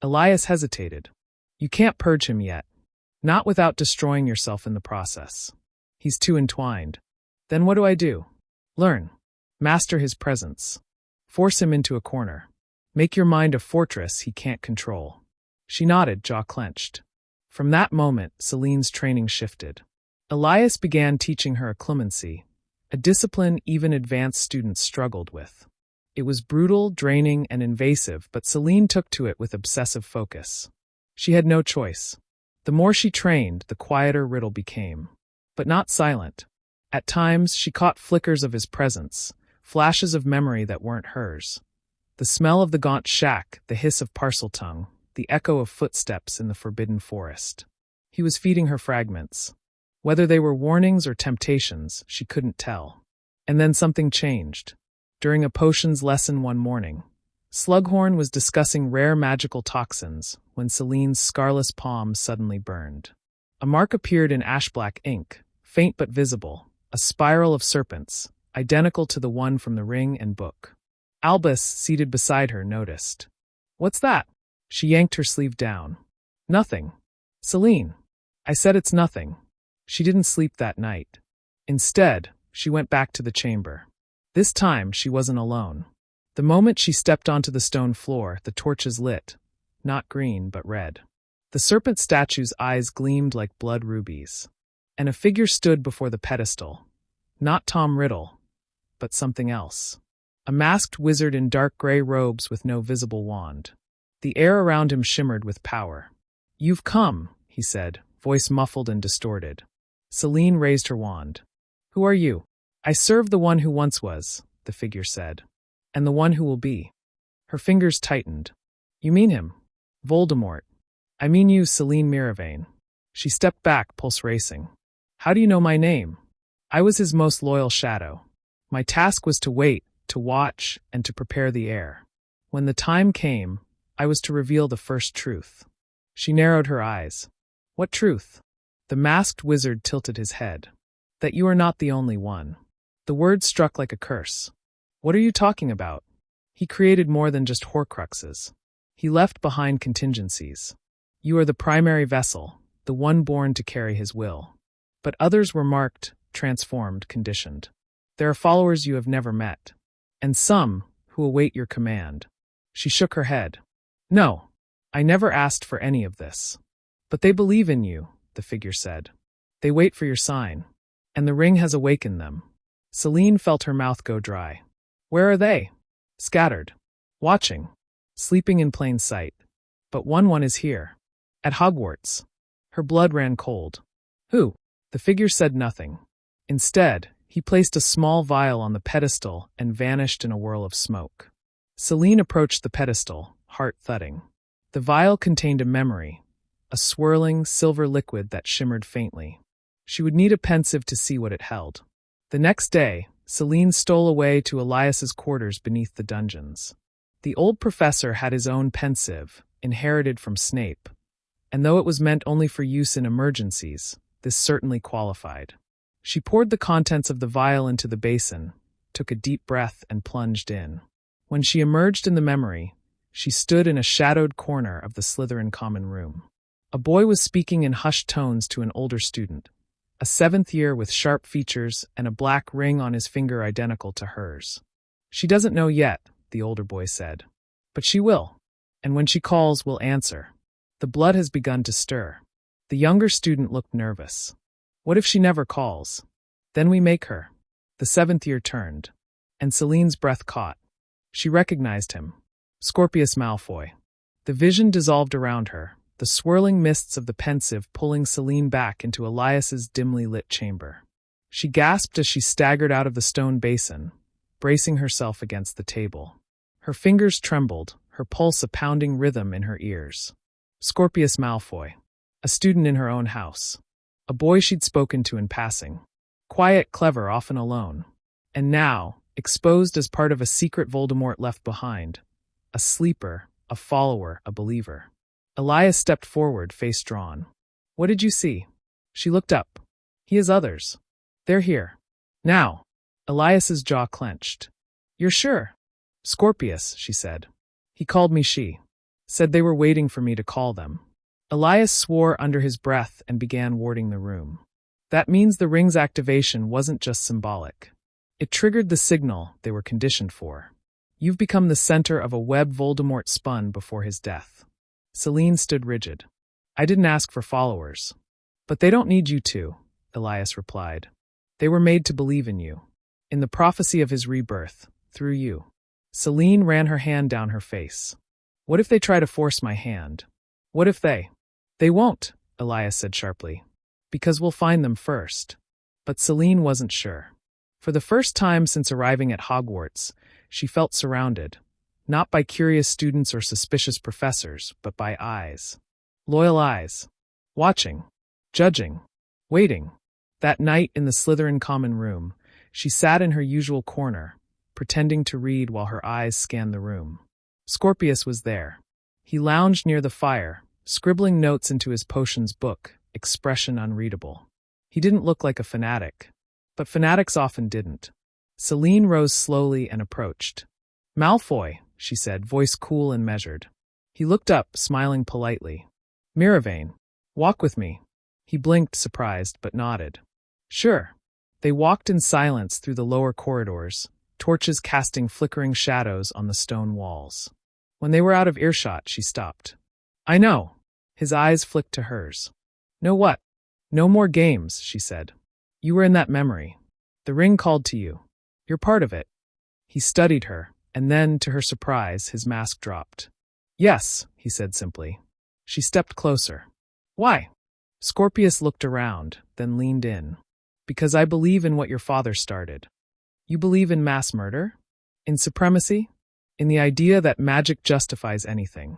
A: Elias hesitated. You can't purge him yet. Not without destroying yourself in the process. He's too entwined. Then what do I do? Learn. Master his presence. Force him into a corner. Make your mind a fortress he can't control. She nodded, jaw clenched. From that moment, Selene's training shifted. Elias began teaching her a clemency, a discipline even advanced students struggled with. It was brutal, draining, and invasive, but Selene took to it with obsessive focus. She had no choice. The more she trained, the quieter Riddle became. But not silent. At times, she caught flickers of his presence, flashes of memory that weren't hers. The smell of the gaunt shack, the hiss of Parseltongue, the echo of footsteps in the forbidden forest. He was feeding her fragments. Whether they were warnings or temptations, she couldn't tell. And then something changed. During a potions lesson one morning, Slughorn was discussing rare magical toxins when Selene's scarless palm suddenly burned. A mark appeared in ash-black ink, faint but visible, a spiral of serpents, identical to the one from the ring and book. Albus, seated beside her, noticed. What's that? She yanked her sleeve down. Nothing. Selene. I said it's nothing. She didn't sleep that night. Instead, she went back to the chamber. This time, she wasn't alone. The moment she stepped onto the stone floor, the torches lit. Not green, but red. The serpent statue's eyes gleamed like blood rubies. And a figure stood before the pedestal. Not Tom Riddle, but something else. A masked wizard in dark gray robes with no visible wand. The air around him shimmered with power. You've come, he said, voice muffled and distorted. Selene raised her wand. Who are you? I serve the one who once was, the figure said. And the one who will be. Her fingers tightened. You mean him? Voldemort. I mean you, Selene Miravane. She stepped back, pulse racing. How do you know my name? I was his most loyal shadow. My task was to wait, to watch, and to prepare the air. When the time came, I was to reveal the first truth. She narrowed her eyes. What truth? The masked wizard tilted his head. That you are not the only one. The word struck like a curse. What are you talking about? He created more than just horcruxes. He left behind contingencies. You are the primary vessel, the one born to carry his will. But others were marked, transformed, conditioned. There are followers you have never met. And some who await your command. She shook her head. No, I never asked for any of this. But they believe in you, the figure said. They wait for your sign. And the ring has awakened them. Selene felt her mouth go dry. Where are they? Scattered. Watching. Sleeping in plain sight. But one is here. At Hogwarts. Her blood ran cold. Who? The figure said nothing. Instead, he placed a small vial on the pedestal and vanished in a whirl of smoke. Selene approached the pedestal, heart thudding. The vial contained a memory, a swirling, silver liquid that shimmered faintly. She would need a pensieve to see what it held. The next day, Selene stole away to Elias's quarters beneath the dungeons. The old professor had his own pensieve, inherited from Snape, and though it was meant only for use in emergencies, this certainly qualified. She poured the contents of the vial into the basin, took a deep breath, and plunged in. When she emerged in the memory, she stood in a shadowed corner of the Slytherin common room. A boy was speaking in hushed tones to an older student, a 7th year with sharp features and a black ring on his finger identical to hers. "She doesn't know yet," the older boy said. "But she will. And when she calls, we'll answer. The blood has begun to stir." The younger student looked nervous. "What if she never calls? Then we make her." The 7th year turned, and Celine's breath caught. She recognized him. Scorpius Malfoy. The vision dissolved around her, the swirling mists of the pensive pulling Seline back into Elias's dimly lit chamber. She gasped as she staggered out of the stone basin, bracing herself against the table. Her fingers trembled, her pulse a pounding rhythm in her ears. Scorpius Malfoy. A student in her own house. A boy she'd spoken to in passing. Quiet, clever, often alone. And now, exposed as part of a secret Voldemort left behind. A sleeper, a follower, a believer. Elias stepped forward, face drawn. "What did you see?" She looked up. "He has others. They're here. Now." Elias's jaw clenched. "You're sure?" "Scorpius," she said. "He called me she. Said they were waiting for me to call them." Elias swore under his breath and began warding the room. That means the ring's activation wasn't just symbolic. It triggered the signal they were conditioned for. "You've become the center of a web Voldemort spun before his death." Seline stood rigid. "I didn't ask for followers." "But they don't need you to," Elias replied. "They were made to believe in you. In the prophecy of his rebirth, through you." Seline ran her hand down her face. "What if they try to force my hand? What if they—" "They won't," Elias said sharply. "Because we'll find them first." But Seline wasn't sure. For the first time since arriving at Hogwarts, she felt surrounded, not by curious students or suspicious professors, but by eyes. Loyal eyes. Watching. Judging. Waiting. That night in the Slytherin common room, she sat in her usual corner, pretending to read while her eyes scanned the room. Scorpius was there. He lounged near the fire, scribbling notes into his potions book, expression unreadable. He didn't look like a fanatic. But fanatics often didn't. Seline rose slowly and approached. "Malfoy," she said, voice cool and measured. He looked up, smiling politely. "Miravane, walk with me." He blinked, surprised, but nodded. "Sure." They walked in silence through the lower corridors, torches casting flickering shadows on the stone walls. When they were out of earshot, she stopped. "I know." His eyes flicked to hers. "Know what?" "No more games," she said. "You were in that memory. The ring called to you. You're part of it." He studied her, and then, to her surprise, his mask dropped. "Yes," he said simply. She stepped closer. "Why?" Scorpius looked around, then leaned in. "Because I believe in what your father started." "You believe in mass murder? In supremacy? In the idea that magic justifies anything?"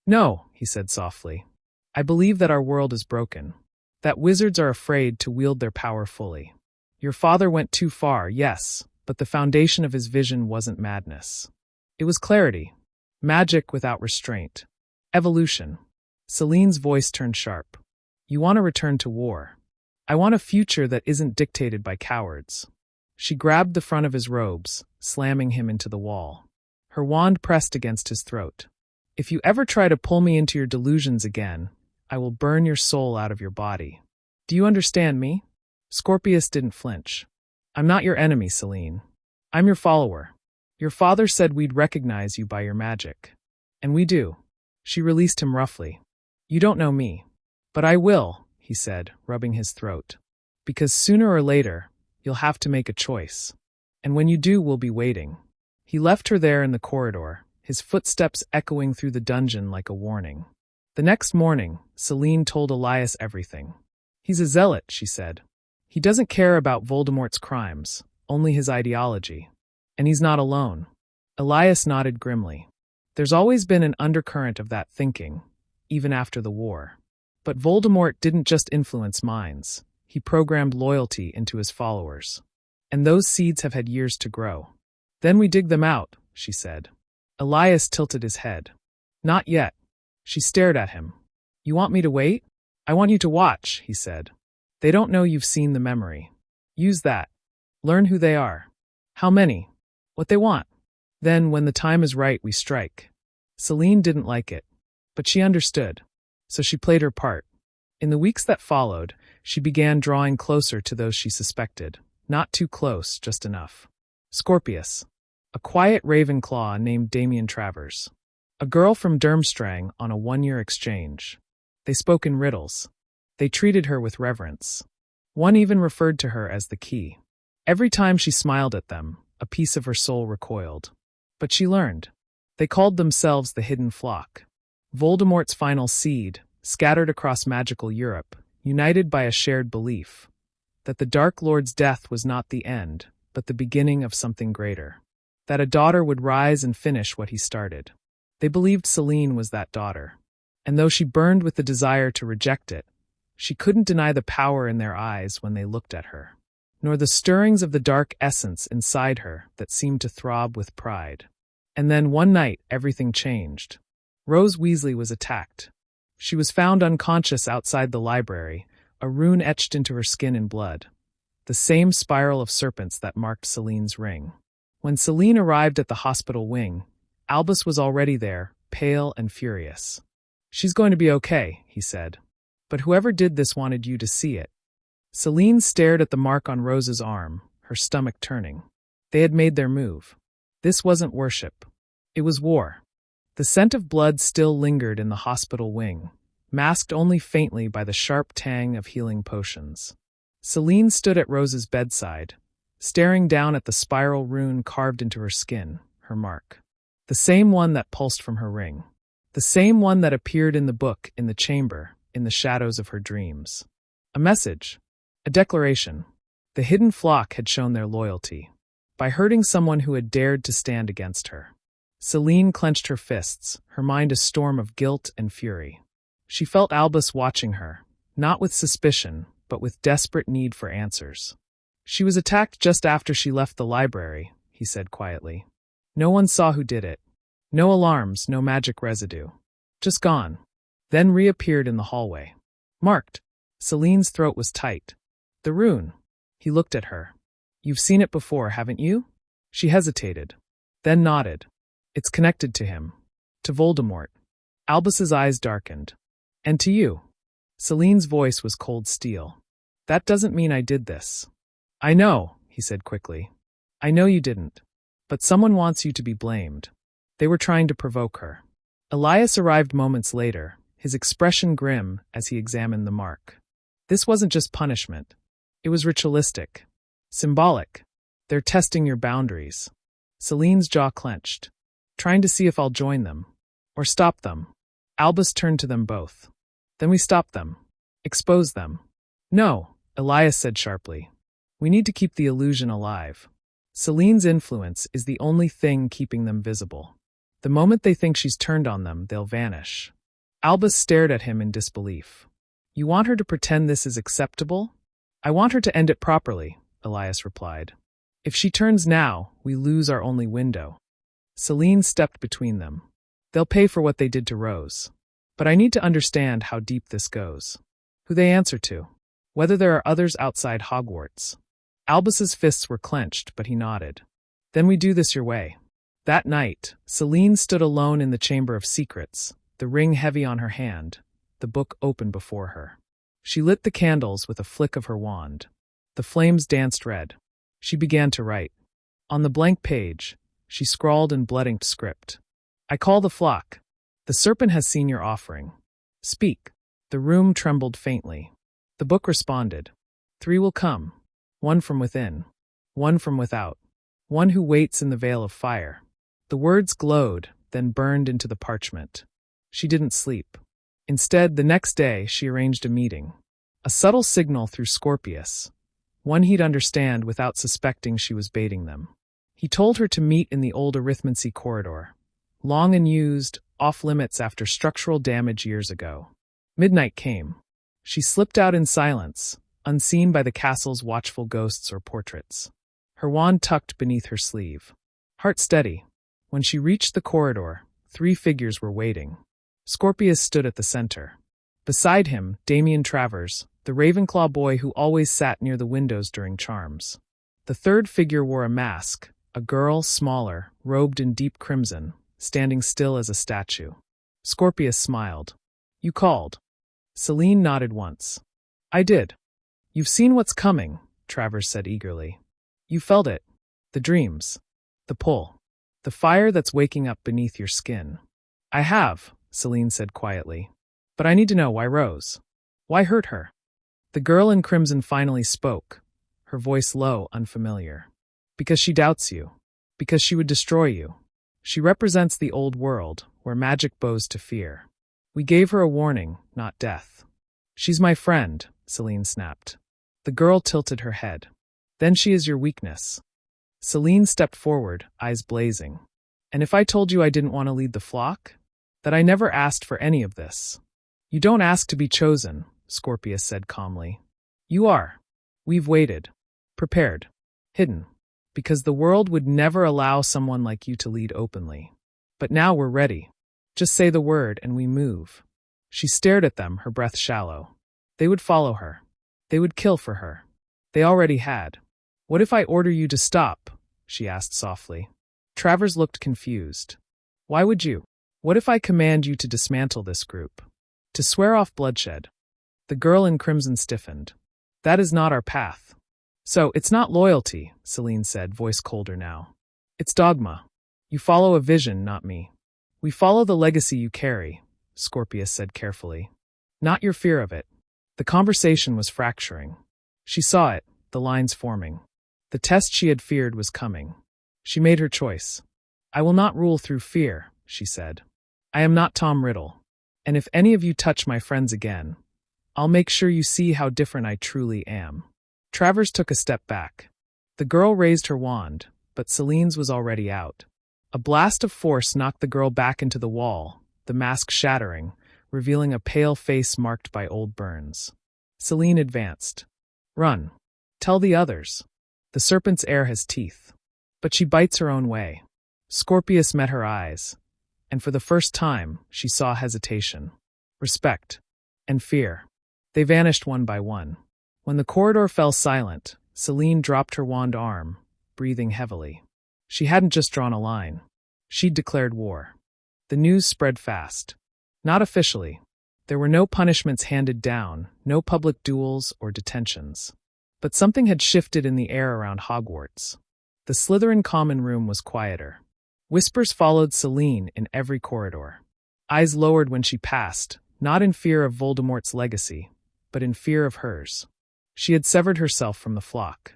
A: "No," he said softly. "I believe that our world is broken. That wizards are afraid to wield their power fully. Your father went too far, yes, but the foundation of his vision wasn't madness. It was clarity. Magic without restraint. Evolution." Seline's voice turned sharp. "You want to return to war. I want a future that isn't dictated by cowards." She grabbed the front of his robes, slamming him into the wall. Her wand pressed against his throat. "If you ever try to pull me into your delusions again, I will burn your soul out of your body. Do you understand me?" Scorpius didn't flinch. "I'm not your enemy, Seline. I'm your follower. Your father said we'd recognize you by your magic. And we do." She released him roughly. "You don't know me. But I will," he said, rubbing his throat. "Because sooner or later, you'll have to make a choice. And when you do, we'll be waiting." He left her there in the corridor, his footsteps echoing through the dungeon like a warning. The next morning, Seline told Elias everything. "He's a zealot," she said. "He doesn't care about Voldemort's crimes, only his ideology. And he's not alone." Elias nodded grimly. "There's always been an undercurrent of that thinking, even after the war. But Voldemort didn't just influence minds. He programmed loyalty into his followers. And those seeds have had years to grow. Then we dig them out," she said. Elias tilted his head. "Not yet." She stared at him. "You want me to wait?" "I want you to watch," he said. "They don't know you've seen the memory. Use that. Learn who they are. How many? What they want. Then, when the time is right, we strike. Selene didn't like it, but she understood, so she played her part. In the weeks that followed, she began drawing closer to those she suspected. Not too close, just enough. Scorpius. A quiet Ravenclaw named Damien Travers. A girl from Durmstrang on a 1-year exchange. They spoke in riddles. They treated her with reverence. One even referred to her as the key. Every time she smiled at them, a piece of her soul recoiled. But she learned. They called themselves the Hidden Flock. Voldemort's final seed, scattered across magical Europe, united by a shared belief that the Dark Lord's death was not the end, but the beginning of something greater. That a daughter would rise and finish what he started. They believed Selene was that daughter. And though she burned with the desire to reject it, she couldn't deny the power in their eyes when they looked at her, nor the stirrings of the dark essence inside her that seemed to throb with pride. And then one night, everything changed. Rose Weasley was attacked. She was found unconscious outside the library, a rune etched into her skin in blood. The same spiral of serpents that marked Selene's ring. When Selene arrived at the hospital wing, Albus was already there, pale and furious. "She's going to be okay," he said. "But whoever did this wanted you to see it." Selene stared at the mark on Rose's arm, her stomach turning. They had made their move. This wasn't worship. It was war. The scent of blood still lingered in the hospital wing, masked only faintly by the sharp tang of healing potions. Selene stood at Rose's bedside, staring down at the spiral rune carved into her skin, her mark. The same one that pulsed from her ring. The same one that appeared in the book, in the chamber, in the shadows of her dreams. A message. A declaration. The Hidden Flock had shown their loyalty by hurting someone who had dared to stand against her. Selene clenched her fists, her mind a storm of guilt and fury. She felt Albus watching her, not with suspicion, but with desperate need for answers. "She was attacked just after she left the library," he said quietly. "No one saw who did it. No alarms, no magic residue. Just gone. Then reappeared in the hallway. Marked." Selene's throat was tight. "The rune." He looked at her. "You've seen it before, haven't you?" She hesitated, then nodded. "It's connected to him. To Voldemort." Albus's eyes darkened. "And to you." Selene's voice was cold steel. "That doesn't mean I did this." "I know," he said quickly. "I know you didn't. But someone wants you to be blamed." They were trying to provoke her. Elias arrived moments later, his expression grim as he examined the mark. This wasn't just punishment. It was ritualistic. Symbolic. "They're testing your boundaries." Selene's jaw clenched. "Trying to see if I'll join them. Or stop them." Albus turned to them both. "Then we stop them. Expose them." "No," Elias said sharply. "We need to keep the illusion alive. Selene's influence is the only thing keeping them visible. The moment they think she's turned on them, they'll vanish." Albus stared at him in disbelief. "You want her to pretend this is acceptable?" "I want her to end it properly," Elias replied. "If she turns now, we lose our only window." Selene stepped between them. "They'll pay for what they did to Rose. But I need to understand how deep this goes. Who they answer to. Whether there are others outside Hogwarts." Albus's fists were clenched, but he nodded. "Then we do this your way." That night, Selene stood alone in the Chamber of Secrets, the ring heavy on her hand, the book open before her. She lit the candles with a flick of her wand. The flames danced red. She began to write. On the blank page, she scrawled in blood-inked script. "I call the flock. The serpent has seen your offering. Speak." The room trembled faintly. The book responded. "3 will come. 1 from within. 1 from without. 1 who waits in the veil of fire." The words glowed, then burned into the parchment. She didn't sleep. Instead, the next day, she arranged a meeting. A subtle signal through Scorpius. One he'd understand without suspecting she was baiting them. He told her to meet in the old arithmancy corridor. Long unused, off-limits after structural damage years ago. Midnight came. She slipped out in silence, unseen by the castle's watchful ghosts or portraits. Her wand tucked beneath her sleeve. Heart steady. When she reached the corridor, 3 figures were waiting. Scorpius stood at the center. Beside him, Damien Travers, the Ravenclaw boy who always sat near the windows during charms. The third figure wore a mask, a girl, smaller, robed in deep crimson, standing still as a statue. Scorpius smiled. You called. Selene nodded once. I did. You've seen what's coming, Travers said eagerly. You felt it. The dreams. The pull. The fire that's waking up beneath your skin. I have, Selene said quietly. But I need to know why Rose. Why hurt her? The girl in crimson finally spoke, her voice low, unfamiliar. Because she doubts you. Because she would destroy you. She represents the old world, where magic bows to fear. We gave her a warning, not death. She's my friend, Selene snapped. The girl tilted her head. Then she is your weakness. Selene stepped forward, eyes blazing. And if I told you I didn't want to lead the flock? That I never asked for any of this? You don't ask to be chosen, Scorpius said calmly. You are. We've waited. Prepared. Hidden. Because the world would never allow someone like you to lead openly. But now we're ready. Just say the word and we move. She stared at them, her breath shallow. They would follow her. They would kill for her. They already had. What if I order you to stop? She asked softly. Travers looked confused. Why would you? What if I command you to dismantle this group? To swear off bloodshed? The girl in crimson stiffened. That is not our path. So, it's not loyalty, Selene said, voice colder now. It's dogma. You follow a vision, not me. We follow the legacy you carry, Scorpius said carefully. Not your fear of it. The conversation was fracturing. She saw it, the lines forming. The test she had feared was coming. She made her choice. I will not rule through fear, she said. I am not Tom Riddle. And if any of you touch my friends again, I'll make sure you see how different I truly am. Travers took a step back. The girl raised her wand, but Selene's was already out. A blast of force knocked the girl back into the wall, the mask shattering, revealing a pale face marked by old burns. Selene advanced. Run. Tell the others. The serpent's heir has teeth. But she bites her own way. Scorpius met her eyes, and for the first time, she saw hesitation, respect, and fear. They vanished one by one. When the corridor fell silent, Selene dropped her wand arm, breathing heavily. She hadn't just drawn a line. She'd declared war. The news spread fast. Not officially. There were no punishments handed down, no public duels or detentions. But something had shifted in the air around Hogwarts. The Slytherin common room was quieter. Whispers followed Selene in every corridor. Eyes lowered when she passed, not in fear of Voldemort's legacy, but in fear of hers. She had severed herself from the flock.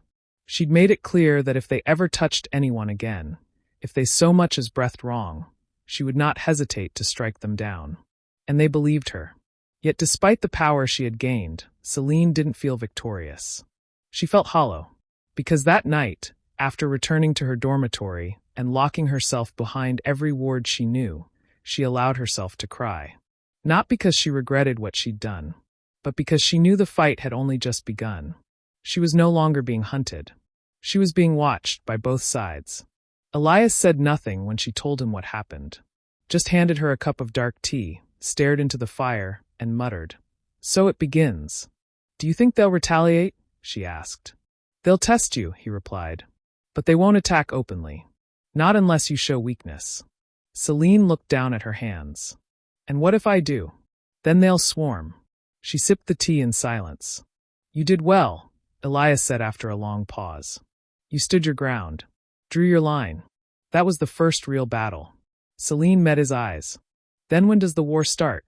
A: She'd made it clear that if they ever touched anyone again, if they so much as breathed wrong, she would not hesitate to strike them down. And they believed her. Yet despite the power she had gained, Selene didn't feel victorious. She felt hollow, because that night, after returning to her dormitory and locking herself behind every ward she knew, she allowed herself to cry. Not because she regretted what she'd done, but because she knew the fight had only just begun. She was no longer being hunted. She was being watched by both sides. Elias said nothing when she told him what happened. Just handed her a cup of dark tea, stared into the fire, and muttered, "So it begins." "Do you think they'll retaliate?" she asked. "They'll test you," he replied. "But they won't attack openly. Not unless you show weakness." Selene looked down at her hands. "And what if I do? Then they'll swarm." She sipped the tea in silence. "You did well," Elias said after a long pause. "You stood your ground. Drew your line. That was the first real battle." Selene met his eyes. "Then when does the war start?"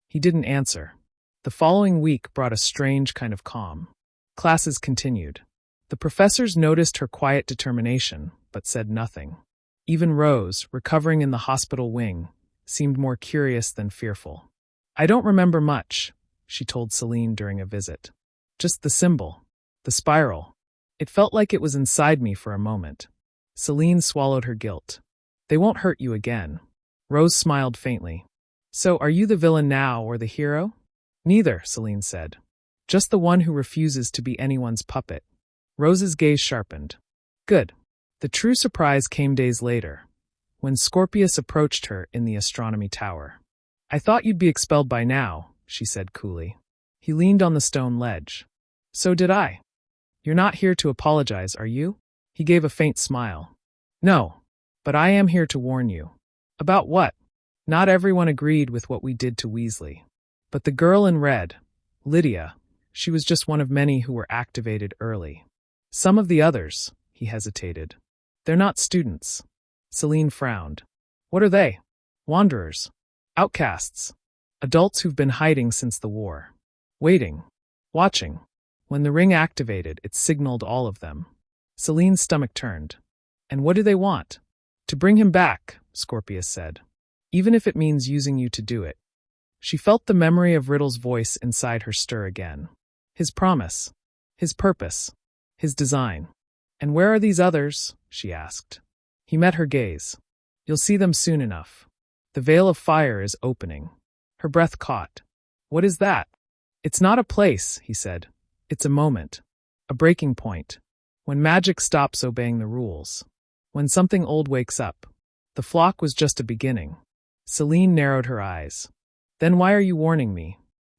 A: He didn't answer. The following week brought a strange kind of calm. Classes continued. The professors noticed her quiet determination, but said nothing. Even Rose, recovering in the hospital wing, seemed more curious than fearful. "I don't remember much," she told Selene during a visit. "Just the symbol. The spiral. It felt like it was inside me for a moment." Selene swallowed her guilt. "They won't hurt you again." Rose smiled faintly. "So are you the villain now or the hero?" "Neither," Selene said. "Just the one who refuses to be anyone's puppet." Rose's gaze sharpened. "Good." The true surprise came days later, when Scorpius approached her in the astronomy tower. "I thought you'd be expelled by now," she said coolly. He leaned on the stone ledge. So did I. You're not here to apologize, are you? He gave a faint smile. No, but I am here to warn you. About what? Not everyone agreed with what we did to Weasley. But the girl in red, Lydia, she was just one of many who were activated early. Some of the others, he hesitated. They're not students. Selene frowned. What are they? Wanderers. Outcasts. Adults who've been hiding since the war. Waiting. Watching. When the ring activated, it signaled all of them. Selene's stomach turned. And what do they want? To bring him back, Scorpius said. Even if it means using you to do it. She felt the memory of Riddle's voice inside her stir again. His promise. His purpose. His design. And where are these others? She asked. He met her gaze. You'll see them soon enough. The veil of fire is opening. Her breath caught. What is that? It's not a place, he said. It's a moment. A breaking point. When magic stops obeying the rules. When something old wakes up. The flock was just a beginning. Selene narrowed her eyes. Then why are you warning me?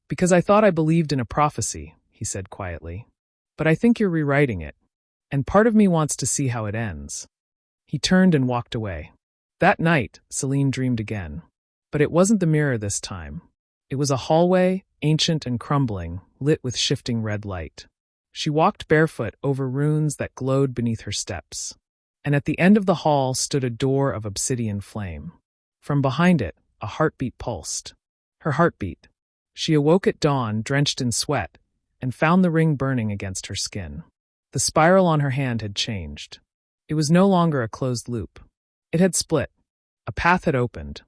A: Because I thought I believed in a prophecy, he said quietly. But I think you're rewriting it. And part of me wants to see how it ends. He turned and walked away. That night, Selene dreamed again. But it wasn't the mirror this time. It was a hallway, ancient and crumbling, lit with shifting red light. She walked barefoot over runes that glowed beneath her steps. And at the end of the hall stood a door of obsidian flame. From behind it, a heartbeat pulsed. Her heartbeat. She awoke at dawn, drenched in sweat, and found the ring burning against her skin. The spiral on her hand had changed. It was no longer a closed loop. It had split. A path had opened.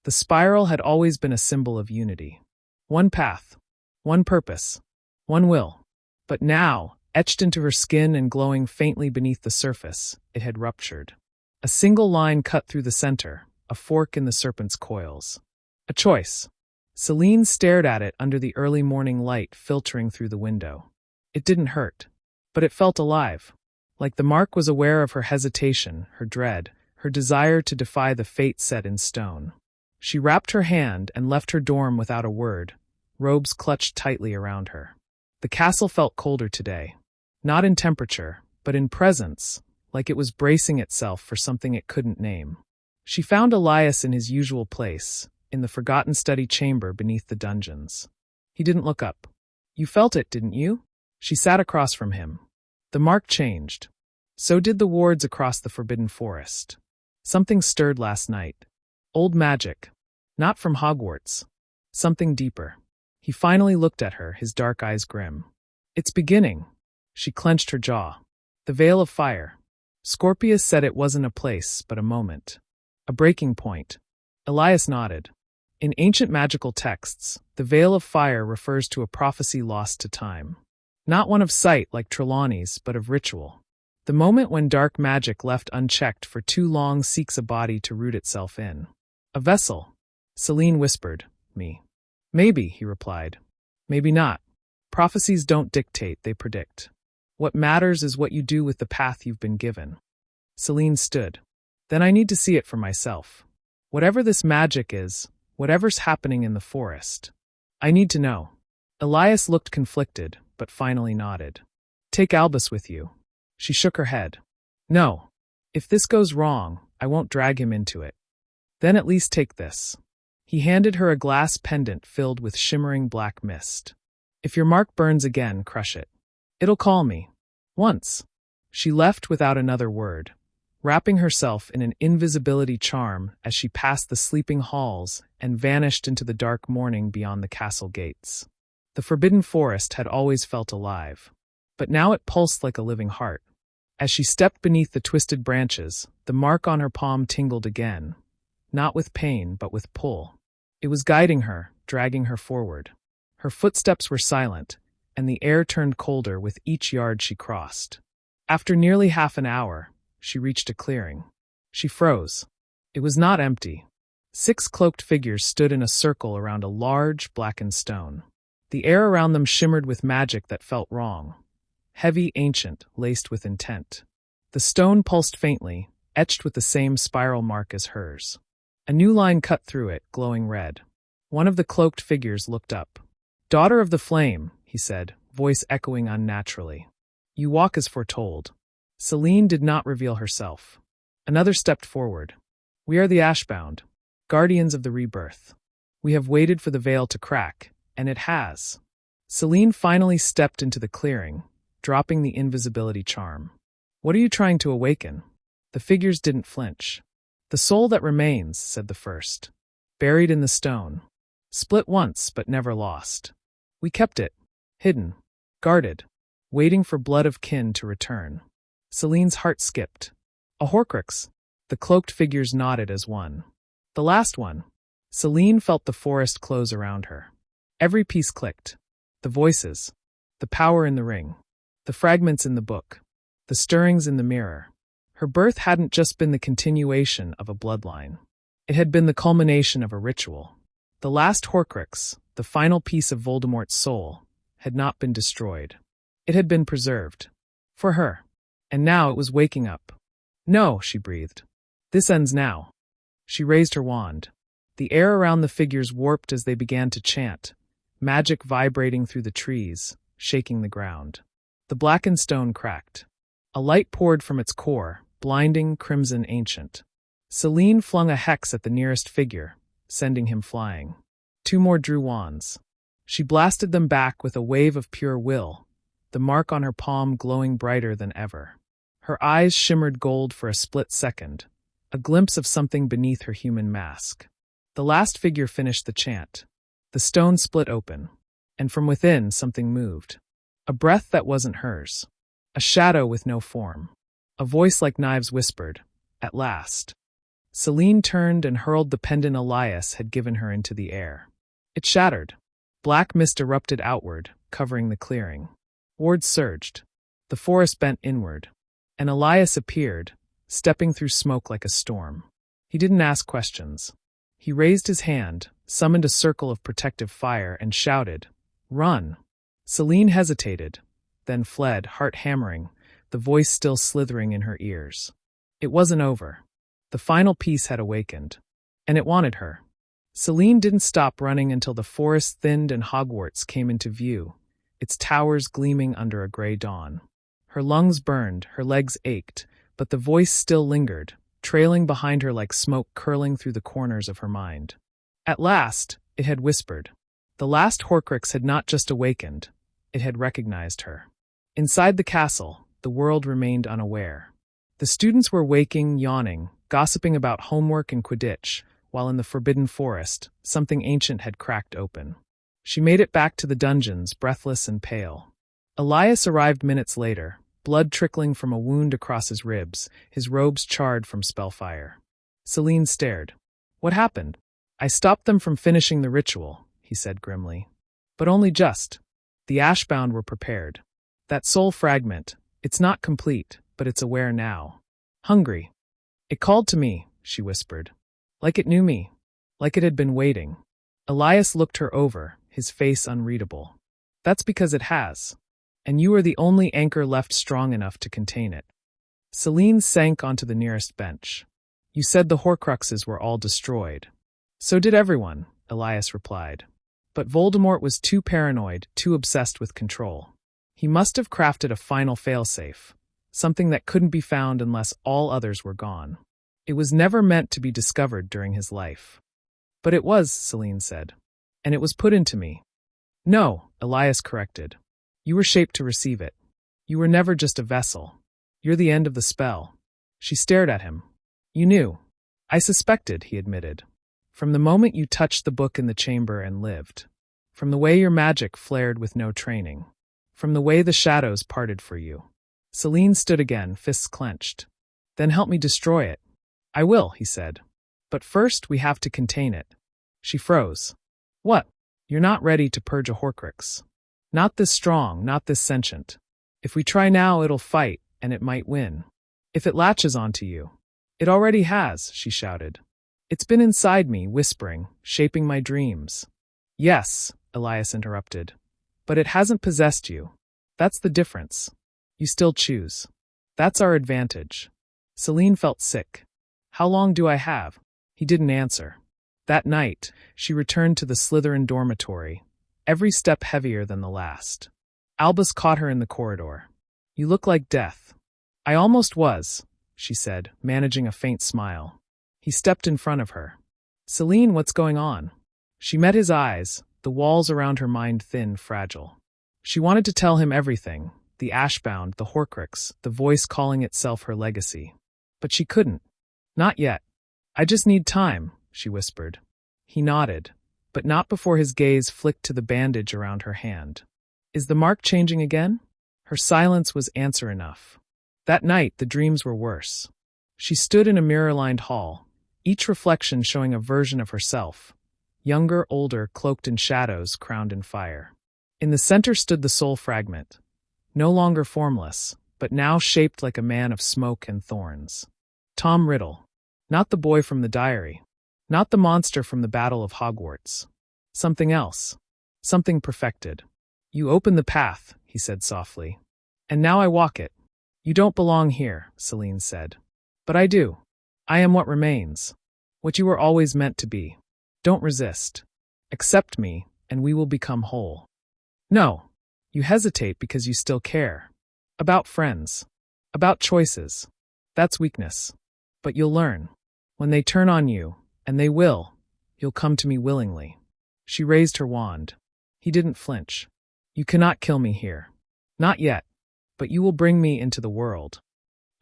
A: The spiral had always been a symbol of unity. One path. One purpose. One will. But now, etched into her skin and glowing faintly beneath the surface, it had ruptured. A single line cut through the center, a fork in the serpent's coils. A choice. Selene stared at it under the early morning light filtering through the window. It didn't hurt, but it felt alive. Like the mark was aware of her hesitation, her dread, her desire to defy the fate set in stone. She wrapped her hand and left her dorm without a word, robes clutched tightly around her. The castle felt colder today. Not in temperature, but in presence, like it was bracing itself for something it couldn't name. She found Elias in his usual place, in the forgotten study chamber beneath the dungeons. He didn't look up. You felt it, didn't you? She sat across from him. The mark changed. So did the wards across the forbidden forest. Something stirred last night. Old magic. Not from Hogwarts. Something deeper. He finally looked at her, his dark eyes grim. It's beginning. She clenched her jaw. The veil of fire. Scorpius said it wasn't a place, but a moment. A breaking point. Elias nodded. In ancient magical texts, the veil of fire refers to a prophecy lost to time. Not one of sight like Trelawney's, but of ritual. The moment when dark magic left unchecked for too long seeks a body to root itself in. A vessel. Selene whispered, me. Maybe, he replied. Maybe not. Prophecies don't dictate, they predict. What matters is what you do with the path you've been given. Selene stood. Then I need to see it for myself. Whatever this magic is, whatever's happening in the forest. I need to know. Elias looked conflicted, but finally nodded. Take Albus with you. She shook her head. No. If this goes wrong, I won't drag him into it. Then at least take this. He handed her a glass pendant filled with shimmering black mist. If your mark burns again, crush it. It'll call me. Once. She left without another word, wrapping herself in an invisibility charm as she passed the sleeping halls and vanished into the dark morning beyond the castle gates. The forbidden forest had always felt alive, but now it pulsed like a living heart. As she stepped beneath the twisted branches, the mark on her palm tingled again, not with pain but with pull. It was guiding her, dragging her forward. Her footsteps were silent, and the air turned colder with each yard she crossed. After nearly half an hour, she reached a clearing. She froze. It was not empty. 6 cloaked figures stood in a circle around a large, blackened stone. The air around them shimmered with magic that felt wrong. Heavy, ancient, laced with intent. The stone pulsed faintly, etched with the same spiral mark as hers. A new line cut through it, glowing red. One of the cloaked figures looked up. Daughter of the flame, he said, voice echoing unnaturally. You walk as foretold. Selene did not reveal herself. Another stepped forward. We are the Ashbound, guardians of the rebirth. We have waited for the veil to crack, and it has. Selene finally stepped into the clearing, dropping the invisibility charm. What are you trying to awaken? The figures didn't flinch. The soul that remains, said the first. Buried in the stone. Split once, but never lost. We kept it. Hidden. Guarded. Waiting for blood of kin to return. Selene's heart skipped. A horcrux. The cloaked figures nodded as one. The last one. Selene felt the forest close around her. Every piece clicked. The voices. The power in the ring. The fragments in the book. The stirrings in the mirror. Her birth hadn't just been the continuation of a bloodline. It had been the culmination of a ritual. The last horcrux, the final piece of Voldemort's soul, had not been destroyed. It had been preserved. For her. And now it was waking up. No, she breathed. This ends now. She raised her wand. The air around the figures warped as they began to chant, magic vibrating through the trees, shaking the ground. The blackened stone cracked. A light poured from its core, blinding, crimson, ancient. Selene flung a hex at the nearest figure, sending him flying. Two more drew wands. She blasted them back with a wave of pure will, the mark on her palm glowing brighter than ever. Her eyes shimmered gold for a split second, a glimpse of something beneath her human mask. The last figure finished the chant. The stone split open, and from within something moved. A breath that wasn't hers. A shadow with no form. A voice like knives whispered, "At last." Selene turned and hurled the pendant Elias had given her into the air. It shattered. Black mist erupted outward, covering the clearing. Wards surged. The forest bent inward. And Elias appeared, stepping through smoke like a storm. He didn't ask questions. He raised his hand, summoned a circle of protective fire, and shouted, "Run!" Selene hesitated, then fled, heart hammering, the voice still slithering in her ears. It wasn't over. The final piece had awakened. And it wanted her. Selene didn't stop running until the forest thinned and Hogwarts came into view, its towers gleaming under a gray dawn. Her lungs burned, her legs ached, but the voice still lingered, trailing behind her like smoke curling through the corners of her mind. At last, it had whispered. The last horcrux had not just awakened, it had recognized her. Inside the castle, the world remained unaware. The students were waking, yawning, gossiping about homework and Quidditch, while in the forbidden forest, something ancient had cracked open. She made it back to the dungeons, breathless and pale. Elias arrived minutes later, blood trickling from a wound across his ribs, his robes charred from spellfire. Selene stared. What happened? I stopped them from finishing the ritual, he said grimly. But only just. The Ashbound were prepared. That soul fragment, it's not complete, but it's aware now. Hungry. It called to me, she whispered. Like it knew me. Like it had been waiting. Elias looked her over, his face unreadable. That's because it has. And you are the only anchor left strong enough to contain it. Selene sank onto the nearest bench. You said the horcruxes were all destroyed. So did everyone, Elias replied. But Voldemort was too paranoid, too obsessed with control. He must have crafted a final failsafe, something that couldn't be found unless all others were gone. It was never meant to be discovered during his life. But it was, Selene said. And it was put into me. No, Elias corrected. You were shaped to receive it. You were never just a vessel. You're the end of the spell. She stared at him. You knew. I suspected, he admitted. From the moment you touched the book in the chamber and lived. From the way your magic flared with no training. From the way the shadows parted for you. Selene stood again, fists clenched. Then help me destroy it. I will, he said. But first we have to contain it. She froze. What? You're not ready to purge a horcrux. Not this strong, not this sentient. If we try now, it'll fight, and it might win. If it latches onto you. It already has, she shouted. It's been inside me, whispering, shaping my dreams. Yes, Elias interrupted. But it hasn't possessed you. That's the difference. You still choose. That's our advantage. Selene felt sick. How long do I have? He didn't answer. That night, she returned to the Slytherin dormitory, every step heavier than the last. Albus caught her in the corridor. "You look like death." "I almost was," she said, managing a faint smile. He stepped in front of her. "Seline, what's going on?" She met his eyes, the walls around her mind thin, fragile. She wanted to tell him everything, the ashbound, the horcrux, the voice calling itself her legacy. But she couldn't. "Not yet. I just need time," she whispered. He nodded, but not before his gaze flicked to the bandage around her hand. "Is the mark changing again?" Her silence was answer enough. That night, the dreams were worse. She stood in a mirror-lined hall, each reflection showing a version of herself, younger, older, cloaked in shadows, crowned in fire. In the center stood the soul fragment, no longer formless, but now shaped like a man of smoke and thorns. Tom Riddle. Not the boy from the diary. Not the monster from the Battle of Hogwarts. Something else. Something perfected. "You opened the path," he said softly. "And now I walk it." "You don't belong here," Seline said. "But I do. I am what remains. What you were always meant to be. Don't resist. Accept me, and we will become whole." "No. You hesitate because you still care. About friends. About choices. That's weakness. But you'll learn. When they turn on you, and they will, you'll come to me willingly." She raised her wand. He didn't flinch. "You cannot kill me here. Not yet. But you will bring me into the world."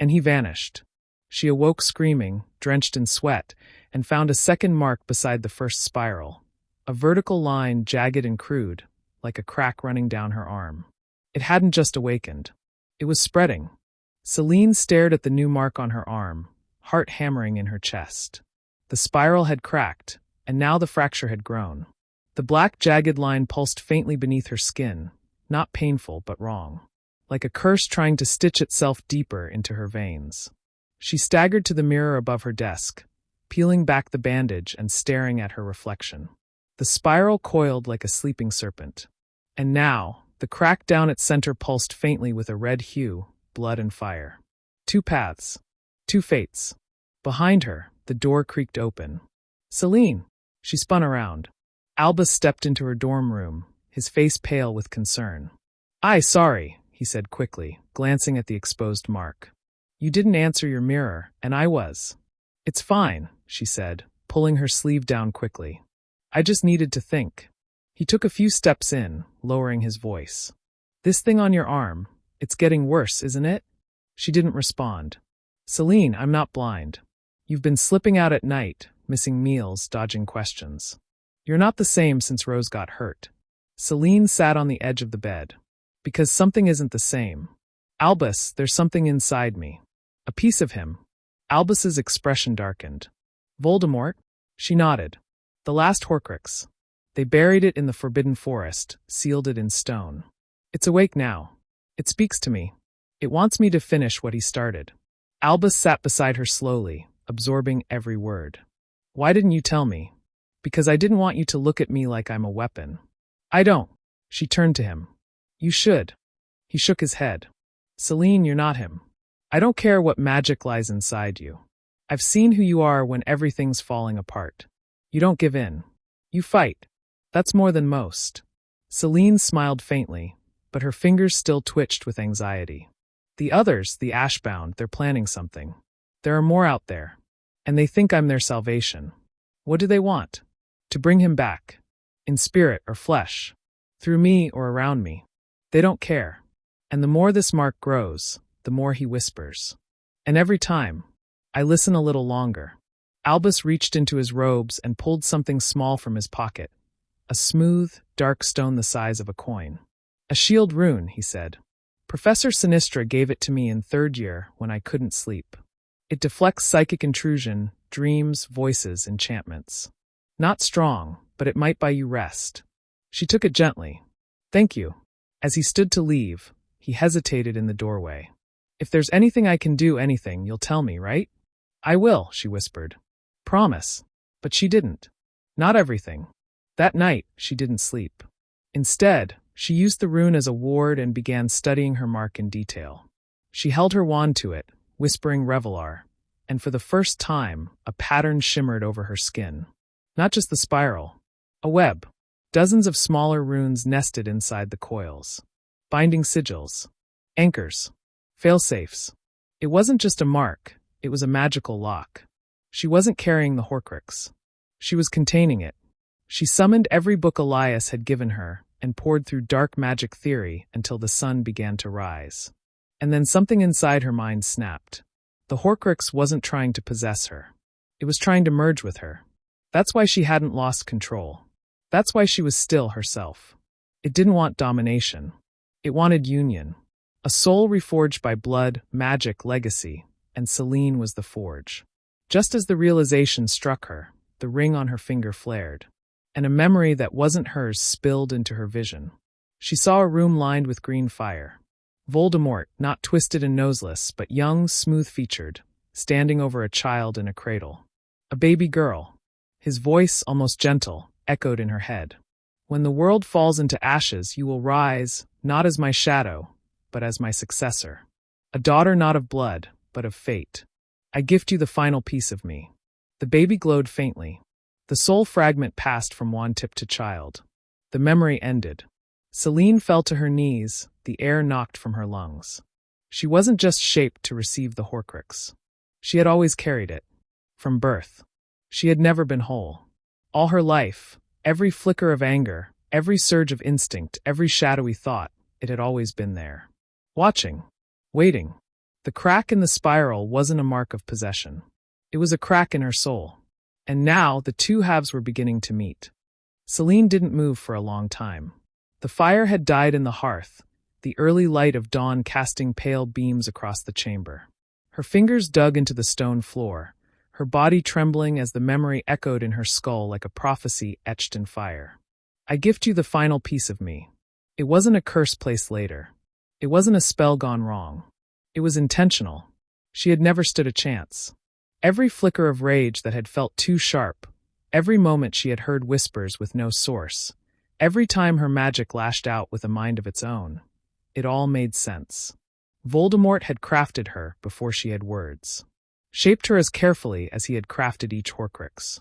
A: And he vanished. She awoke screaming, drenched in sweat, and found a second mark beside the first spiral. A vertical line, jagged and crude, like a crack running down her arm. It hadn't just awakened. It was spreading. Seline stared at the new mark on her arm, heart hammering in her chest. The spiral had cracked, and now the fracture had grown. The black, jagged line pulsed faintly beneath her skin, not painful but wrong, like a curse trying to stitch itself deeper into her veins. She staggered to the mirror above her desk, peeling back the bandage and staring at her reflection. The spiral coiled like a sleeping serpent. And now, the crack down its center pulsed faintly with a red hue, blood and fire. Two paths. Two fates. Behind her, the door creaked open. "Seline!" She spun around. Albus stepped into her dorm room, his face pale with concern. Sorry," he said quickly, glancing at the exposed mark. "You didn't answer your mirror, and I was." "It's fine," she said, pulling her sleeve down quickly. "I just needed to think." He took a few steps in, lowering his voice. "This thing on your arm, it's getting worse, isn't it?" She didn't respond. "Seline, I'm not blind. You've been slipping out at night, missing meals, dodging questions. You're not the same since Rose got hurt." Seline sat on the edge of the bed. "Because something isn't the same. Albus, there's something inside me. A piece of him." Albus's expression darkened. "Voldemort?" She nodded. "The last horcrux. They buried it in the Forbidden Forest, sealed it in stone. It's awake now. It speaks to me. It wants me to finish what he started." Albus sat beside her slowly, absorbing every word. "Why didn't you tell me?" "Because I didn't want you to look at me like I'm a weapon." "I don't." She turned to him. "You should." He shook his head. "Seline, you're not him. I don't care what magic lies inside you. I've seen who you are when everything's falling apart. You don't give in. You fight. That's more than most." Seline smiled faintly, but her fingers still twitched with anxiety. "The others, the ashbound, they're planning something. There are more out there. And they think I'm their salvation. What do they want? To bring him back. In spirit or flesh. Through me or around me. They don't care. And the more this mark grows, the more he whispers. And every time, I listen a little longer." Albus reached into his robes and pulled something small from his pocket. A smooth, dark stone the size of a coin. "A shield rune," he said. "Professor Sinistra gave it to me in third year when I couldn't sleep. It deflects psychic intrusion, dreams, voices, enchantments. Not strong, but it might buy you rest." She took it gently. "Thank you." As he stood to leave, he hesitated in the doorway. "If there's anything I can do, anything, you'll tell me, right?" "I will," she whispered. "Promise." But she didn't. Not everything. That night, she didn't sleep. Instead, she used the rune as a ward and began studying her mark in detail. She held her wand to it, whispering Revelar, and for the first time, a pattern shimmered over her skin. Not just the spiral. A web. Dozens of smaller runes nested inside the coils. Binding sigils. Anchors. Failsafes. It wasn't just a mark, it was a magical lock. She wasn't carrying the horcrux. She was containing it. She summoned every book Elias had given her and poured through dark magic theory until the sun began to rise. And then something inside her mind snapped. The horcrux wasn't trying to possess her. It was trying to merge with her. That's why she hadn't lost control. That's why she was still herself. It didn't want domination. It wanted union. A soul reforged by blood, magic, legacy, and Selene was the forge. Just as the realization struck her, the ring on her finger flared, and a memory that wasn't hers spilled into her vision. She saw a room lined with green fire. Voldemort, not twisted and noseless, but young, smooth-featured, standing over a child in a cradle. A baby girl. His voice, almost gentle, echoed in her head. When the world falls into ashes, you will rise, not as my shadow, but as my successor. A daughter not of blood, but of fate. I gift you the final piece of me. The baby glowed faintly. The soul fragment passed from wand tip to child. The memory ended. Seline fell to her knees, the air knocked from her lungs. She wasn't just shaped to receive the horcrux. She had always carried it. From birth. She had never been whole. All her life, every flicker of anger, every surge of instinct, every shadowy thought, it had always been there. Watching. Waiting. The crack in the spiral wasn't a mark of possession. It was a crack in her soul. And now the two halves were beginning to meet. Selene didn't move for a long time. The fire had died in the hearth, the early light of dawn casting pale beams across the chamber. Her fingers dug into the stone floor, her body trembling as the memory echoed in her skull like a prophecy etched in fire. I gift you the final piece of me. It wasn't a curse placed later. It wasn't a spell gone wrong. It was intentional. She had never stood a chance. Every flicker of rage that had felt too sharp, every moment she had heard whispers with no source, every time her magic lashed out with a mind of its own, it all made sense. Voldemort had crafted her before she had words. Shaped her as carefully as he had crafted each horcrux.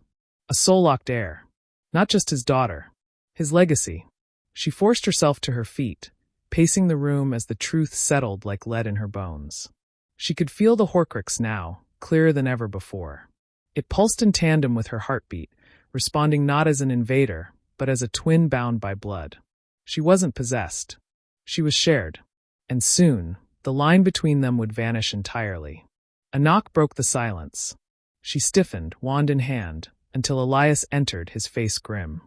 A: A soul-locked heir. Not just his daughter. His legacy. She forced herself to her feet, pacing the room as the truth settled like lead in her bones. She could feel the horcrux now, clearer than ever before. It pulsed in tandem with her heartbeat, responding not as an invader, but as a twin bound by blood. She wasn't possessed. She was shared. And soon, the line between them would vanish entirely. A knock broke the silence. She stiffened, wand in hand, until Elias entered, his face grim.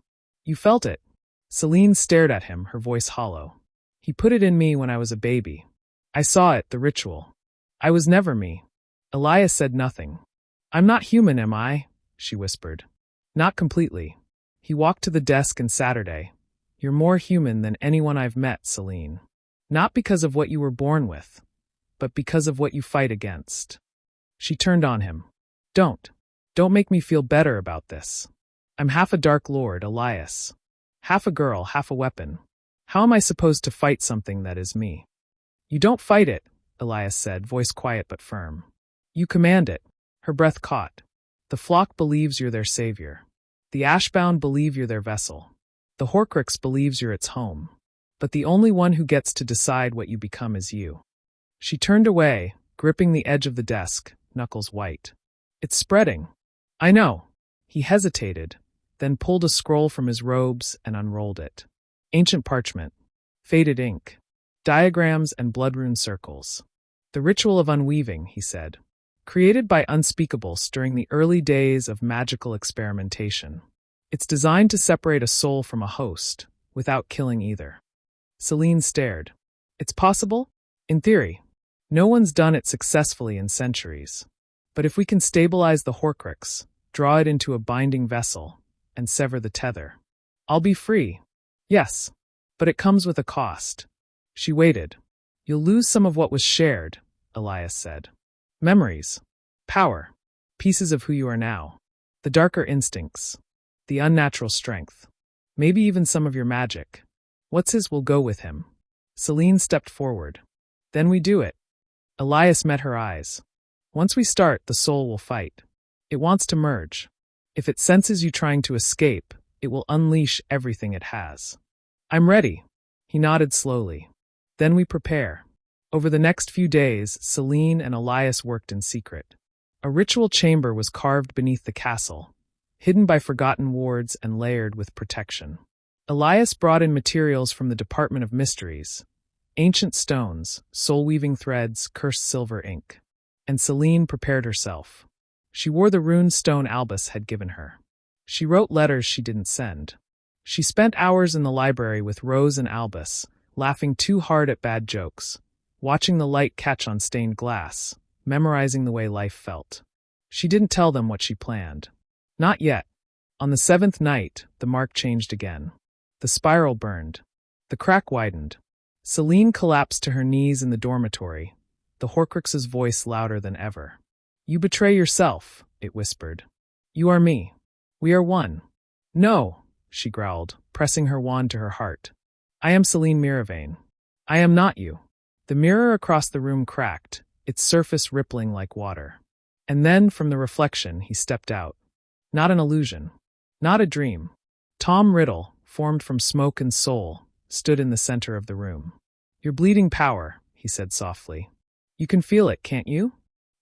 A: You felt it. Selene stared at him, her voice hollow. He put it in me when I was a baby. I saw it, the ritual. I was never me. Elias said nothing. I'm not human, am I? She whispered. Not completely. He walked to the desk and Saturday. You're more human than anyone I've met, Selene. Not because of what you were born with, but because of what you fight against. She turned on him. Don't make me feel better about this. I'm half a Dark Lord, Elias. Half a girl, half a weapon. How am I supposed to fight something that is me? You don't fight it, Elias said, voice quiet but firm. You command it. Her breath caught. The flock believes you're their savior. The ashbound believe you're their vessel. The horcrux believes you're its home. But the only one who gets to decide what you become is you. She turned away, gripping the edge of the desk, knuckles white. It's spreading. I know. He hesitated, then pulled a scroll from his robes and unrolled it. Ancient parchment. Faded ink. Diagrams and blood-rune circles. The ritual of unweaving, he said. Created by unspeakables during the early days of magical experimentation. It's designed to separate a soul from a host, without killing either. Selene stared. It's possible? In theory. No one's done it successfully in centuries. But if we can stabilize the horcrux, draw it into a binding vessel, and sever the tether, I'll be free. Yes. But it comes with a cost. She waited. You'll lose some of what was shared, Elias said. Memories. Power. Pieces of who you are now. The darker instincts. The unnatural strength. Maybe even some of your magic. What's his will go with him. Selene stepped forward. Then we do it. Elias met her eyes. Once we start, the soul will fight. It wants to merge. If it senses you trying to escape, It will unleash everything it has. I'm ready. He nodded slowly. Then we prepare. Over the next few days, Selene and Elias worked in secret. A ritual chamber was carved beneath the castle, hidden by forgotten wards and layered with protection. Elias brought in materials from the Department of Mysteries, ancient stones, soul-weaving threads, cursed silver ink. And Selene prepared herself. She wore the rune stone Albus had given her. She wrote letters she didn't send. She spent hours in the library with Rose and Albus, laughing too hard at bad jokes, watching the light catch on stained glass, memorizing the way life felt. She didn't tell them what she planned. Not yet. On the 7th night, the mark changed again. The spiral burned. The crack widened. Selene collapsed to her knees in the dormitory, the horcrux's voice louder than ever. You betray yourself, it whispered. You are me. We are one. No, she growled, pressing her wand to her heart. I am Selene Miravane. I am not you. The mirror across the room cracked, its surface rippling like water. And then, from the reflection, he stepped out. Not an illusion. Not a dream. Tom Riddle, formed from smoke and soul, stood in the center of the room. Your bleeding power, he said softly. You can feel it, can't you?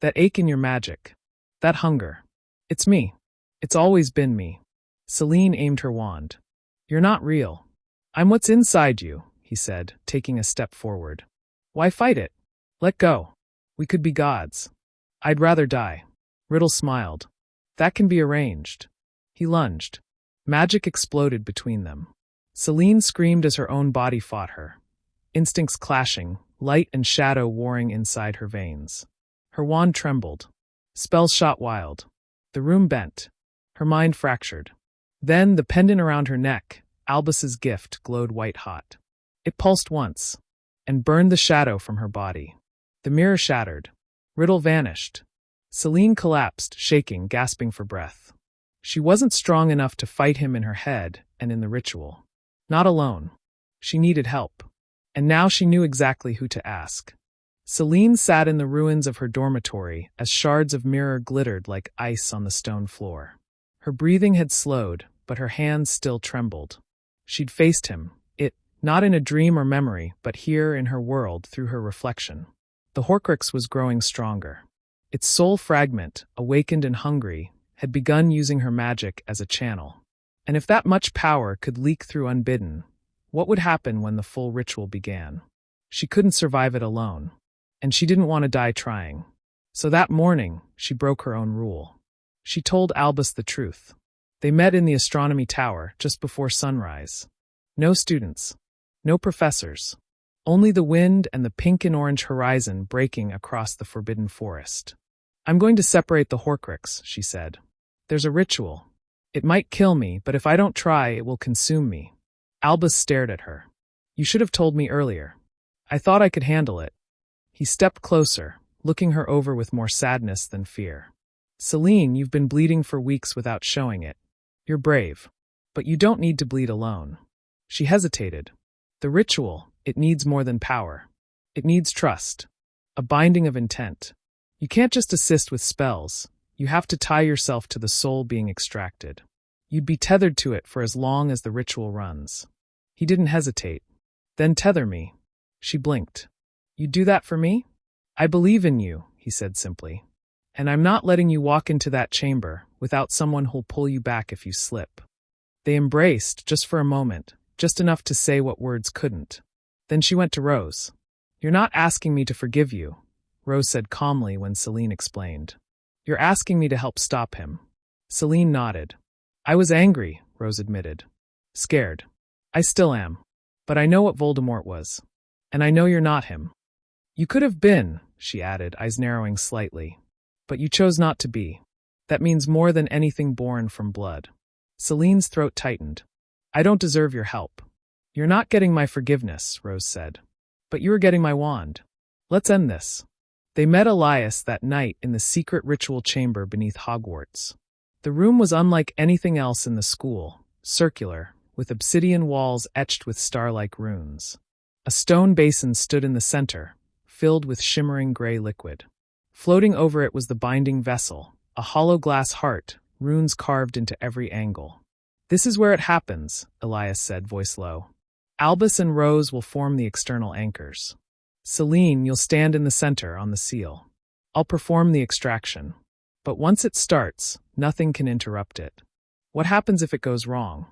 A: That ache in your magic. That hunger. It's me. It's always been me. Selene aimed her wand. You're not real. I'm what's inside you, he said, taking a step forward. Why fight it? Let go. We could be gods. I'd rather die. Riddle smiled. That can be arranged. He lunged. Magic exploded between them. Selene screamed as her own body fought her. Instincts clashing, light and shadow warring inside her veins. Her wand trembled. Spells shot wild. The room bent. Her mind fractured. Then the pendant around her neck, Albus's gift, glowed white-hot. It pulsed once, and burned the shadow from her body. The mirror shattered. Riddle vanished. Selene collapsed, shaking, gasping for breath. She wasn't strong enough to fight him in her head and in the ritual. Not alone. She needed help. And now she knew exactly who to ask. Selene sat in the ruins of her dormitory as shards of mirror glittered like ice on the stone floor. Her breathing had slowed, but her hands still trembled. She'd faced him, not in a dream or memory, but here in her world through her reflection. The horcrux was growing stronger. Its soul fragment, awakened and hungry, had begun using her magic as a channel. And if that much power could leak through unbidden, what would happen when the full ritual began? She couldn't survive it alone. And she didn't want to die trying. So that morning, she broke her own rule. She told Albus the truth. They met in the astronomy tower just before sunrise. No students. No professors. Only the wind and the pink and orange horizon breaking across the forbidden forest. I'm going to separate the horcrux, she said. There's a ritual. It might kill me, but if I don't try, it will consume me. Albus stared at her. You should have told me earlier. I thought I could handle it. He stepped closer, looking her over with more sadness than fear. Selene, you've been bleeding for weeks without showing it. You're brave. But you don't need to bleed alone. She hesitated. The ritual, it needs more than power. It needs trust. A binding of intent. You can't just assist with spells. You have to tie yourself to the soul being extracted. You'd be tethered to it for as long as the ritual runs. He didn't hesitate. Then tether me. She blinked. You'd do that for me? I believe in you, he said simply. And I'm not letting you walk into that chamber without someone who'll pull you back if you slip. They embraced, just for a moment, just enough to say what words couldn't. Then she went to Rose. You're not asking me to forgive you, Rose said calmly when Selene explained. You're asking me to help stop him. Selene nodded. I was angry, Rose admitted. Scared. I still am. But I know what Voldemort was. And I know you're not him. You could have been, she added, eyes narrowing slightly. But you chose not to be. That means more than anything born from blood. Selene's throat tightened. I don't deserve your help. You're not getting my forgiveness, Rose said. But you are getting my wand. Let's end this. They met Elias that night in the secret ritual chamber beneath Hogwarts. The room was unlike anything else in the school, circular, with obsidian walls etched with star-like runes. A stone basin stood in the center, filled with shimmering gray liquid. Floating over it was the binding vessel, a hollow glass heart, runes carved into every angle. This is where it happens, Elias said, voice low. Albus and Rose will form the external anchors. Selene, you'll stand in the center on the seal. I'll perform the extraction. But once it starts, nothing can interrupt it. What happens if it goes wrong?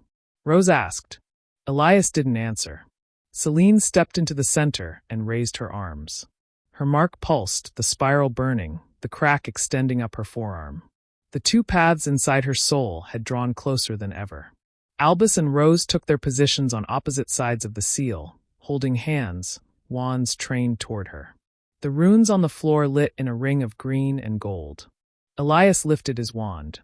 A: Rose asked. Elias didn't answer. Selene stepped into the center and raised her arms. Her mark pulsed, the spiral burning, the crack extending up her forearm. The two paths inside her soul had drawn closer than ever. Albus and Rose took their positions on opposite sides of the seal, holding hands, wands trained toward her. The runes on the floor lit in a ring of green and gold. Elias lifted his wand.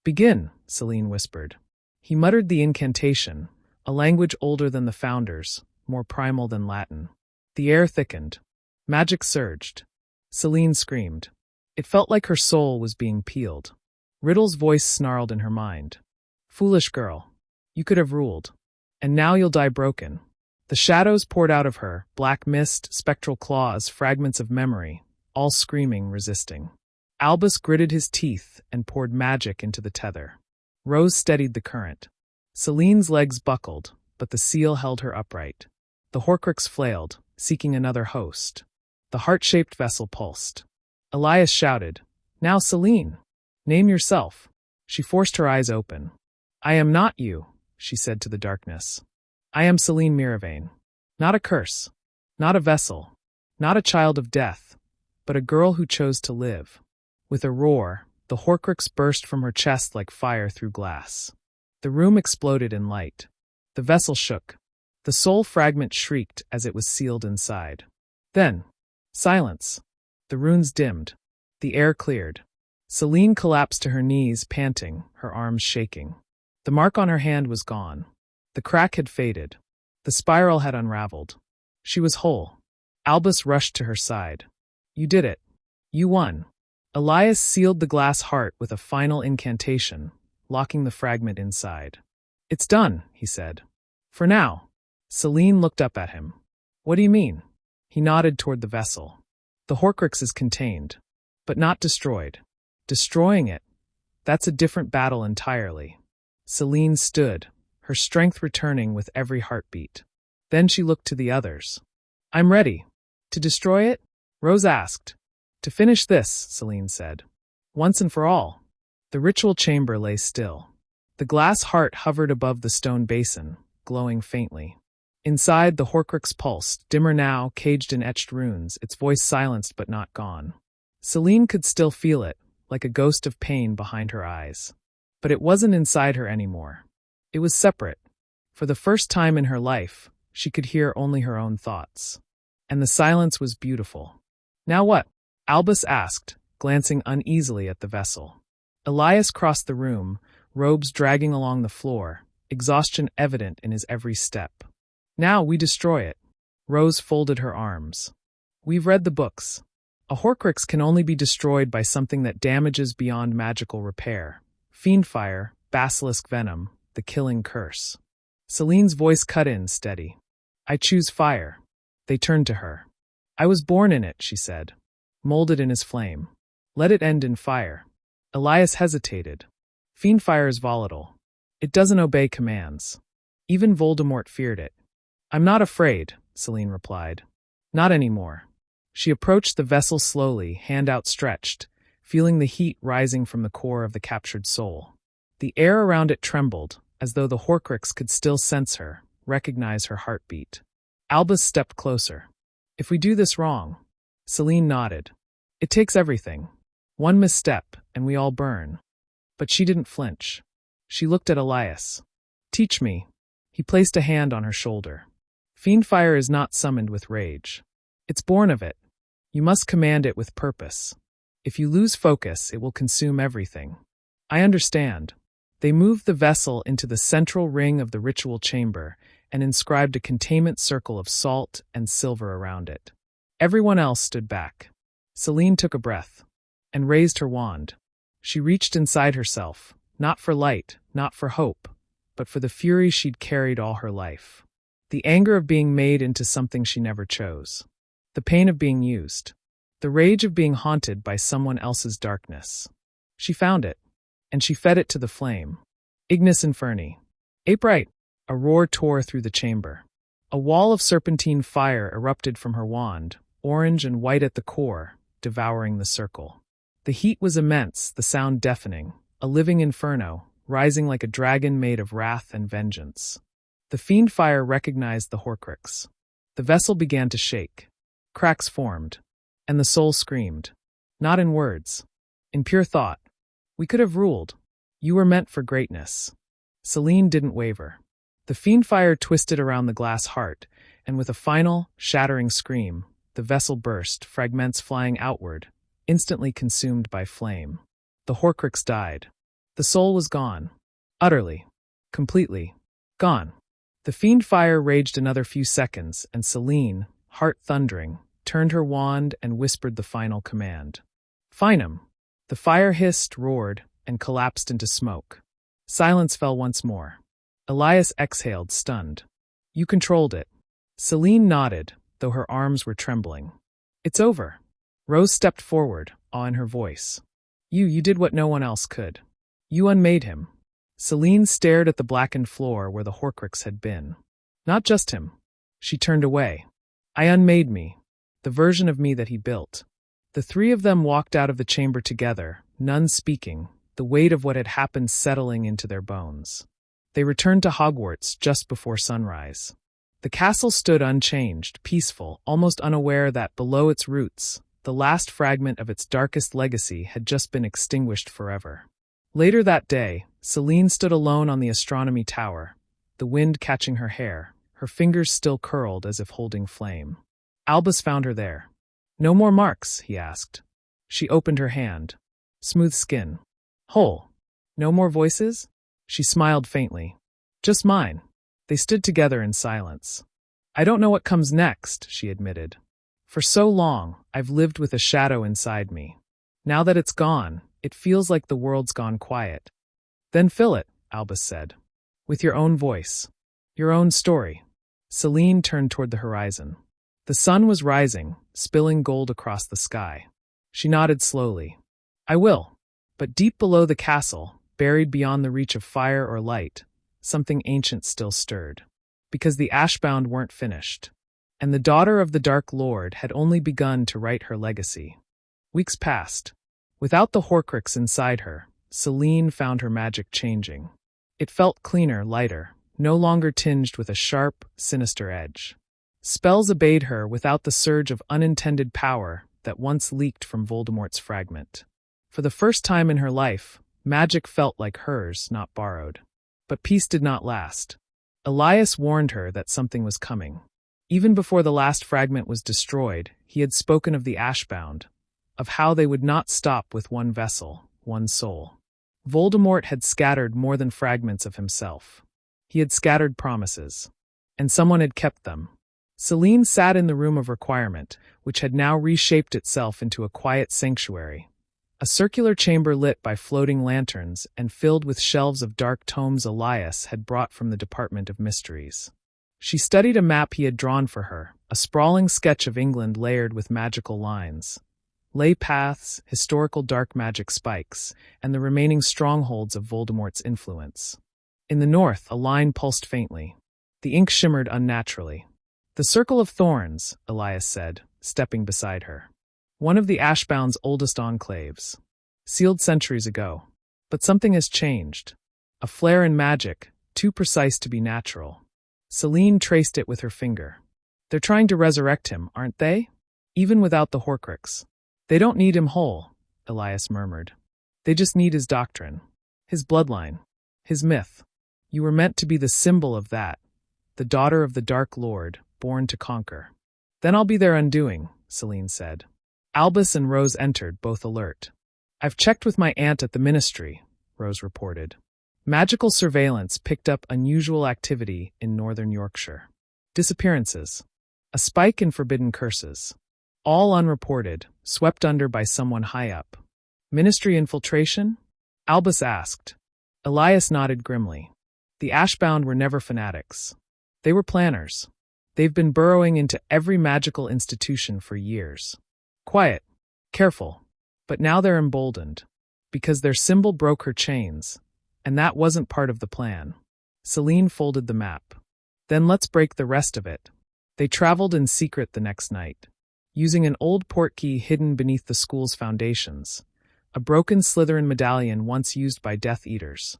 A: Begin, Selene whispered. He muttered the incantation, a language older than the Founders, more primal than Latin. The air thickened. Magic surged. Selene screamed. It felt like her soul was being peeled. Riddle's voice snarled in her mind. Foolish girl. You could have ruled. And now you'll die broken. The shadows poured out of her, black mist, spectral claws, fragments of memory, all screaming, resisting. Albus gritted his teeth and poured magic into the tether. Rose steadied the current. Selene's legs buckled, but the seal held her upright. The horcrux flailed, seeking another host. The heart-shaped vessel pulsed. Elias shouted, Now, Selene! Name yourself. She forced her eyes open. I am not you, she said to the darkness. I am Selene Miravane. Not a curse. Not a vessel. Not a child of death. But a girl who chose to live. With a roar, the horcrux burst from her chest like fire through glass. The room exploded in light. The vessel shook. The soul fragment shrieked as it was sealed inside. Then, silence. The runes dimmed. The air cleared. Selene collapsed to her knees, panting, her arms shaking. The mark on her hand was gone. The crack had faded. The spiral had unraveled. She was whole. Albus rushed to her side. You did it. You won. Elias sealed the glass heart with a final incantation, locking the fragment inside. It's done, he said. For now. Selene looked up at him. What do you mean? He nodded toward the vessel. The horcrux is contained, but not destroyed. Destroying it, that's a different battle entirely. Selene stood, her strength returning with every heartbeat. Then she looked to the others. I'm ready. To destroy it? Rose asked. To finish this, Selene said. Once and for all. The ritual chamber lay still. The glass heart hovered above the stone basin, glowing faintly. Inside, the horcrux pulsed, dimmer now, caged in etched runes, its voice silenced but not gone. Selene could still feel it, like a ghost of pain behind her eyes. But it wasn't inside her anymore. It was separate. For the first time in her life, she could hear only her own thoughts. And the silence was beautiful. Now what? Albus asked, glancing uneasily at the vessel. Elias crossed the room, robes dragging along the floor, exhaustion evident in his every step. Now we destroy it. Rose folded her arms. We've read the books. A horcrux can only be destroyed by something that damages beyond magical repair. Fiendfire, basilisk venom, the killing curse. Selene's voice cut in, steady. I choose fire. They turned to her. I was born in it, she said. Molded in his flame. Let it end in fire. Elias hesitated. Fiendfire is volatile. It doesn't obey commands. Even Voldemort feared it. I'm not afraid, Selene replied. Not anymore. She approached the vessel slowly, hand outstretched, feeling the heat rising from the core of the captured soul. The air around it trembled, as though the horcrux could still sense her, recognize her heartbeat. Albus stepped closer. If we do this wrong. Selene nodded. It takes everything. One misstep, and we all burn. But she didn't flinch. She looked at Elias. Teach me. He placed a hand on her shoulder. Fiendfire is not summoned with rage. It's born of it. You must command it with purpose. If you lose focus, it will consume everything. I understand. They moved the vessel into the central ring of the ritual chamber and inscribed a containment circle of salt and silver around it. Everyone else stood back. Selene took a breath and raised her wand. She reached inside herself, not for light, not for hope, but for the fury she'd carried all her life. The anger of being made into something she never chose. The pain of being used. The rage of being haunted by someone else's darkness. She found it, and she fed it to the flame. Ignis Inferni. Ape right! A roar tore through the chamber. A wall of serpentine fire erupted from her wand, orange and white at the core, devouring the circle. The heat was immense, the sound deafening, a living inferno, rising like a dragon made of wrath and vengeance. The fiend fire recognized the horcrux. The vessel began to shake. Cracks formed. And the soul screamed. Not in words. In pure thought. We could have ruled. You were meant for greatness. Selene didn't waver. The fiend fire twisted around the glass heart, and with a final, shattering scream, the vessel burst, fragments flying outward, instantly consumed by flame. The horcrux died. The soul was gone. Utterly. Completely. Gone. The fiend fire raged another few seconds, and Selene, heart thundering, turned her wand and whispered the final command. Finum. The fire hissed, roared, and collapsed into smoke. Silence fell once more. Elias exhaled, stunned. You controlled it. Selene nodded, though her arms were trembling. It's over. Rose stepped forward, awe in her voice. You did what no one else could. You unmade him. Selene stared at the blackened floor where the horcrux had been. Not just him. She turned away. I unmade me. The version of me that he built. The three of them walked out of the chamber together, none speaking, the weight of what had happened settling into their bones. They returned to Hogwarts just before sunrise. The castle stood unchanged, peaceful, almost unaware that below its roots, the last fragment of its darkest legacy had just been extinguished forever. Later that day, Selene stood alone on the astronomy tower, the wind catching her hair, her fingers still curled as if holding flame. Albus found her there. No more marks, he asked. She opened her hand. Smooth skin. Whole. No more voices? She smiled faintly. Just mine. They stood together in silence. I don't know what comes next, she admitted. For so long, I've lived with a shadow inside me. Now that it's gone, it feels like the world's gone quiet. Then fill it, Albus said. With your own voice. Your own story. Selene turned toward the horizon. The sun was rising, spilling gold across the sky. She nodded slowly. I will. But deep below the castle, buried beyond the reach of fire or light, something ancient still stirred. Because the Ashbound weren't finished. And the daughter of the Dark Lord had only begun to write her legacy. Weeks passed. Without the horcrux inside her, Selene found her magic changing. It felt cleaner, lighter, no longer tinged with a sharp, sinister edge. Spells obeyed her without the surge of unintended power that once leaked from Voldemort's fragment. For the first time in her life, magic felt like hers, not borrowed. But peace did not last. Elias warned her that something was coming. Even before the last fragment was destroyed, he had spoken of the Ashbound, of how they would not stop with one vessel, one soul. Voldemort had scattered more than fragments of himself. He had scattered promises. And someone had kept them. Selene sat in the room of requirement, which had now reshaped itself into a quiet sanctuary. A circular chamber lit by floating lanterns and filled with shelves of dark tomes Elias had brought from the Department of Mysteries. She studied a map he had drawn for her, a sprawling sketch of England layered with magical lines. Ley paths, historical dark magic spikes, and the remaining strongholds of Voldemort's influence. In the north, a line pulsed faintly. The ink shimmered unnaturally. The Circle of Thorns, Elias said, stepping beside her. One of the Ashbound's oldest enclaves. Sealed centuries ago. But something has changed. A flare in magic, too precise to be natural. Selene traced it with her finger. They're trying to resurrect him, aren't they? Even without the horcrux. They don't need him whole, Elias murmured. They just need his doctrine. His bloodline. His myth. You were meant to be the symbol of that. The daughter of the Dark Lord, born to conquer. Then I'll be their undoing, Selene said. Albus and Rose entered, both alert. I've checked with my aunt at the ministry, Rose reported. Magical surveillance picked up unusual activity in northern Yorkshire. Disappearances. A spike in forbidden curses. All unreported, swept under by someone high up. Ministry infiltration? Albus asked. Elias nodded grimly. The Ashbound were never fanatics. They were planners. They've been burrowing into every magical institution for years. Quiet. Careful. But now they're emboldened. Because their symbol broke her chains. And that wasn't part of the plan. Seline folded the map. Then let's break the rest of it. They traveled in secret the next night, using an old portkey hidden beneath the school's foundations, a broken Slytherin medallion once used by Death Eaters.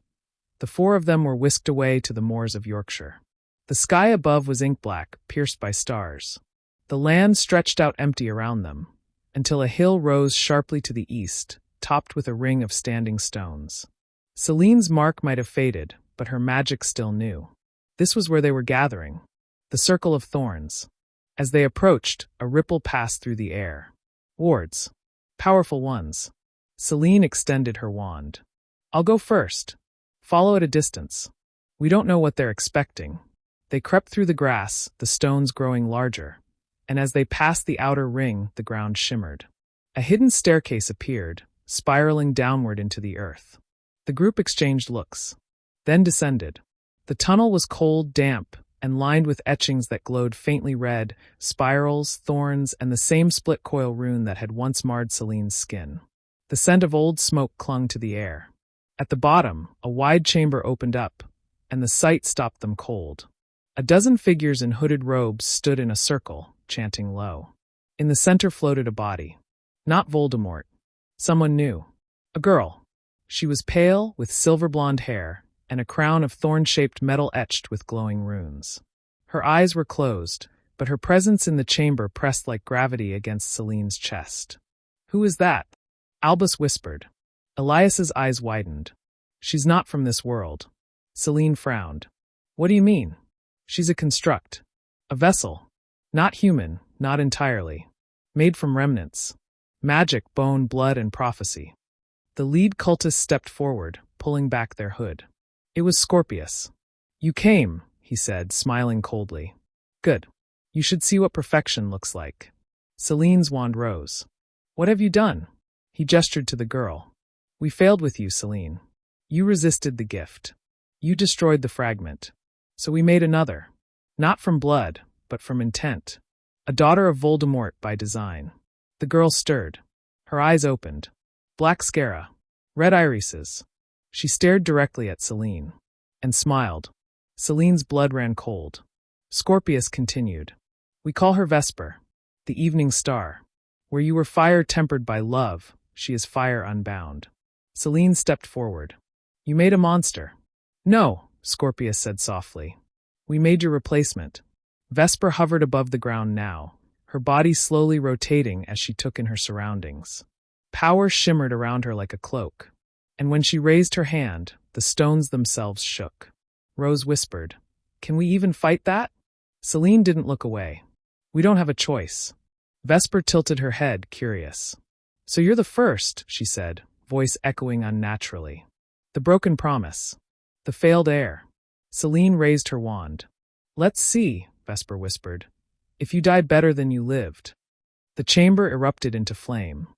A: The four of them were whisked away to the moors of Yorkshire. The sky above was ink-black, pierced by stars. The land stretched out empty around them, until a hill rose sharply to the east, topped with a ring of standing stones. Selene's mark might have faded, but her magic still knew. This was where they were gathering, the Circle of Thorns. As they approached, a ripple passed through the air. Wards. Powerful ones. Selene extended her wand. I'll go first. Follow at a distance. We don't know what they're expecting. They crept through the grass, the stones growing larger, and as they passed the outer ring, the ground shimmered. A hidden staircase appeared, spiraling downward into the earth. The group exchanged looks, then descended. The tunnel was cold, damp, and lined with etchings that glowed faintly red, spirals, thorns, and the same split coil rune that had once marred Selene's skin. The scent of old smoke clung to the air. At the bottom, a wide chamber opened up, and the sight stopped them cold. A dozen figures in hooded robes stood in a circle, chanting low. In the center floated a body. Not Voldemort. Someone new. A girl. She was pale, with silver blonde hair, and a crown of thorn-shaped metal etched with glowing runes. Her eyes were closed, but her presence in the chamber pressed like gravity against Selene's chest. Who is that? Albus whispered. Elias's eyes widened. She's not from this world. Selene frowned. What do you mean? She's a construct. A vessel. Not human, not entirely. Made from remnants. Magic, bone, blood, and prophecy. The lead cultist stepped forward, pulling back their hood. It was Scorpius. You came, he said, smiling coldly. Good. You should see what perfection looks like. Selene's wand rose. What have you done? He gestured to the girl. We failed with you, Selene. You resisted the gift. You destroyed the fragment. So we made another. Not from blood, but from intent. A daughter of Voldemort by design. The girl stirred. Her eyes opened. Black scara. Red irises. She stared directly at Selene. And smiled. Selene's blood ran cold. Scorpius continued. We call her Vesper. The evening star. Where you were fire tempered by love, she is fire unbound. Selene stepped forward. You made a monster. No, Scorpius said softly. We made your replacement. Vesper hovered above the ground now, her body slowly rotating as she took in her surroundings. Power shimmered around her like a cloak. And when she raised her hand, the stones themselves shook. Rose whispered, Can we even fight that? Selene didn't look away. We don't have a choice. Vesper tilted her head, curious. So you're the first, she said, voice echoing unnaturally. The broken promise. The failed heir. Selene raised her wand. Let's see, Vesper whispered. If you die better than you lived. The chamber erupted into flame.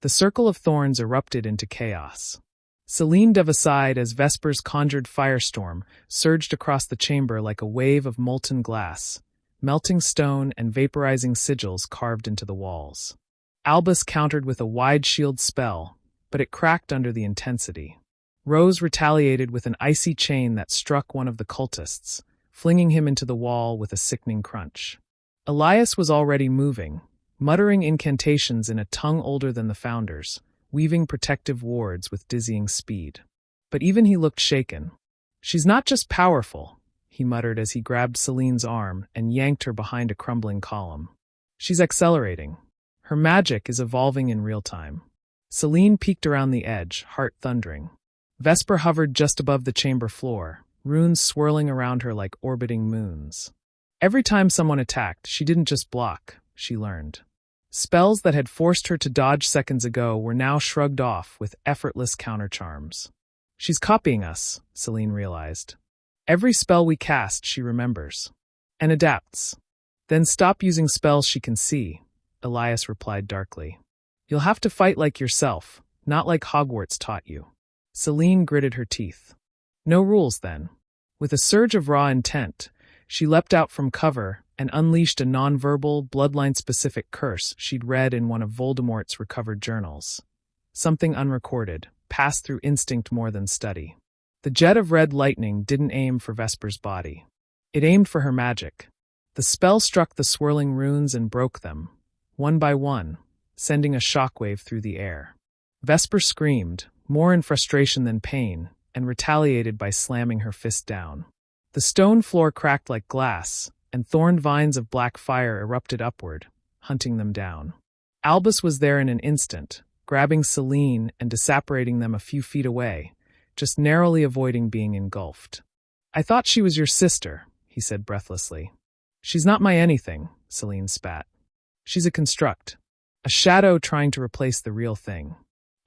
A: The circle of thorns erupted into chaos. Selene dove aside as Vesper's conjured firestorm surged across the chamber like a wave of molten glass, melting stone and vaporizing sigils carved into the walls. Albus countered with a wide shield spell, but it cracked under the intensity. Rose retaliated with an icy chain that struck one of the cultists, flinging him into the wall with a sickening crunch. Elias was already moving, muttering incantations in a tongue older than the Founders, weaving protective wards with dizzying speed. But even he looked shaken. She's not just powerful, he muttered as he grabbed Selene's arm and yanked her behind a crumbling column. She's accelerating. Her magic is evolving in real time. Selene peeked around the edge, heart thundering. Vesper hovered just above the chamber floor, runes swirling around her like orbiting moons. Every time someone attacked, she didn't just block, she learned. Spells that had forced her to dodge seconds ago were now shrugged off with effortless countercharms. She's copying us, Selene realized. Every spell we cast, she remembers. And adapts. Then stop using spells she can see, Elias replied darkly. You'll have to fight like yourself, not like Hogwarts taught you. Selene gritted her teeth. No rules, then. With a surge of raw intent, she leapt out from cover and unleashed a nonverbal, bloodline-specific curse she'd read in one of Voldemort's recovered journals. Something unrecorded, passed through instinct more than study. The jet of red lightning didn't aim for Vesper's body. It aimed for her magic. The spell struck the swirling runes and broke them, one by one, sending a shockwave through the air. Vesper screamed, more in frustration than pain, and retaliated by slamming her fist down. The stone floor cracked like glass, and thorned vines of black fire erupted upward, hunting them down. Albus was there in an instant, grabbing Seline and disapparating them a few feet away, just narrowly avoiding being engulfed. "I thought she was your sister," he said breathlessly. "She's not my anything," Selene spat. "She's a construct. A shadow trying to replace the real thing."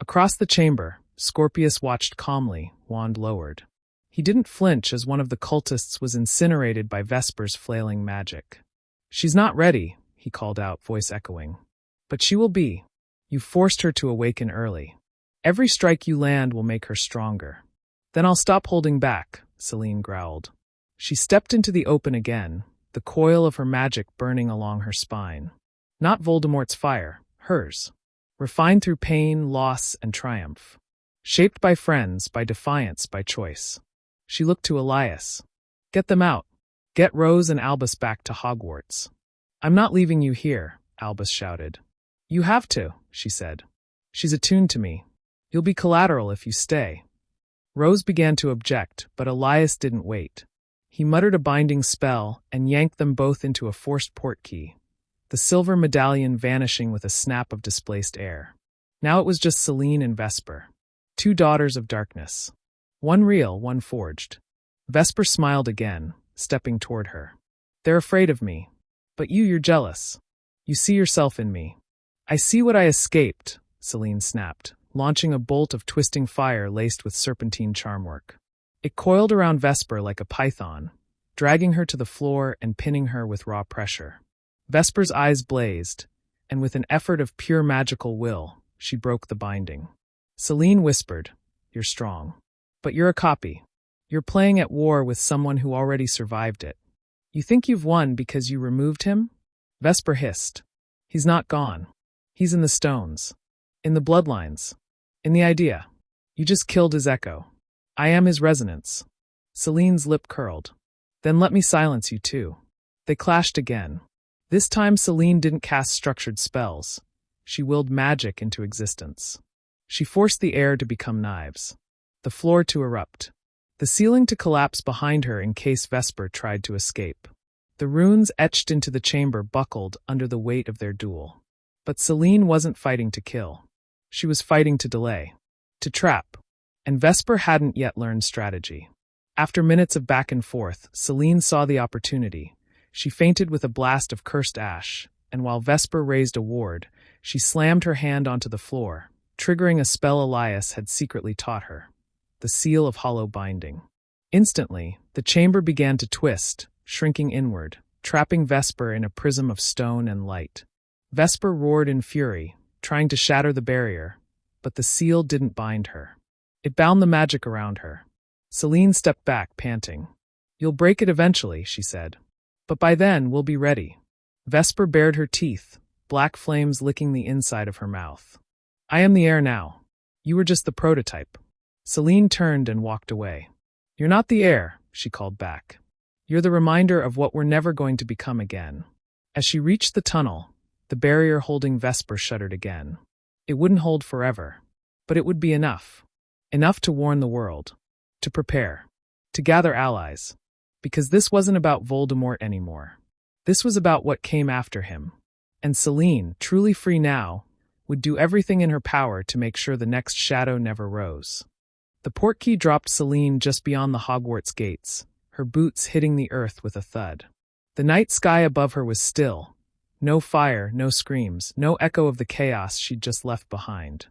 A: Across the chamber, Scorpius watched calmly, wand lowered. He didn't flinch as one of the cultists was incinerated by Vesper's flailing magic. "She's not ready," he called out, voice echoing. "But she will be. You forced her to awaken early. Every strike you land will make her stronger." "Then I'll stop holding back," Seline growled. She stepped into the open again, the coil of her magic burning along her spine. Not Voldemort's fire, hers. Refined through pain, loss, and triumph. Shaped by friends, by defiance, by choice. She looked to Elias. "Get them out. Get Rose and Albus back to Hogwarts." "I'm not leaving you here," Albus shouted. "You have to," she said. "She's attuned to me. You'll be collateral if you stay." Rose began to object, but Elias didn't wait. He muttered a binding spell and yanked them both into a forced portkey, the silver medallion vanishing with a snap of displaced air. Now it was just Seline and Vesper. Two daughters of darkness. One real, one forged. Vesper smiled again, stepping toward her. "They're afraid of me. But you're jealous. You see yourself in me." "I see what I escaped," Seline snapped, launching a bolt of twisting fire laced with serpentine charmwork. It coiled around Vesper like a python, dragging her to the floor and pinning her with raw pressure. Vesper's eyes blazed, and with an effort of pure magical will, she broke the binding. Seline whispered, "You're strong. But you're a copy. You're playing at war with someone who already survived it. You think you've won because you removed him?" Vesper hissed. "He's not gone. He's in the stones. In the bloodlines. In the idea. You just killed his echo. I am his resonance." Seline's lip curled. "Then let me silence you too." They clashed again. This time Seline didn't cast structured spells. She willed magic into existence. She forced the air to become knives. The floor to erupt. The ceiling to collapse behind her in case Vesper tried to escape. The runes etched into the chamber buckled under the weight of their duel. But Seline wasn't fighting to kill. She was fighting to delay. To trap. And Vesper hadn't yet learned strategy. After minutes of back and forth, Seline saw the opportunity. She feinted with a blast of cursed ash, and while Vesper raised a ward, she slammed her hand onto the floor, triggering a spell Elias had secretly taught her. The seal of hollow binding. Instantly, the chamber began to twist, shrinking inward, trapping Vesper in a prism of stone and light. Vesper roared in fury, trying to shatter the barrier, but the seal didn't bind her. It bound the magic around her. Seline stepped back, panting. "You'll break it eventually," she said. "But by then, we'll be ready." Vesper bared her teeth, black flames licking the inside of her mouth. "I am the heir now. You were just the prototype." Seline turned and walked away. "You're not the heir," she called back. "You're the reminder of what we're never going to become again." As she reached the tunnel, the barrier holding Vesper shuddered again. It wouldn't hold forever, but it would be enough. Enough to warn the world. To prepare. To gather allies. Because this wasn't about Voldemort anymore. This was about what came after him. And Seline, truly free now, would do everything in her power to make sure the next shadow never rose. The portkey dropped Seline just beyond the Hogwarts gates, her boots hitting the earth with a thud. The night sky above her was still. No fire, no screams, no echo of the chaos she'd just left behind.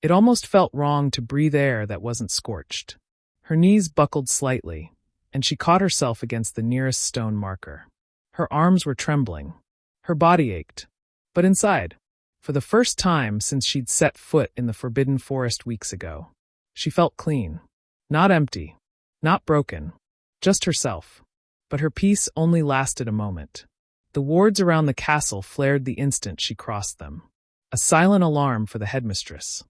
A: It almost felt wrong to breathe air that wasn't scorched. Her knees buckled slightly, and she caught herself against the nearest stone marker. Her arms were trembling. Her body ached. But inside, for the first time since she'd set foot in the Forbidden Forest weeks ago, she felt clean. Not empty. Not broken. Just herself. But her peace only lasted a moment. The wards around the castle flared the instant she crossed them. A silent alarm for the headmistress.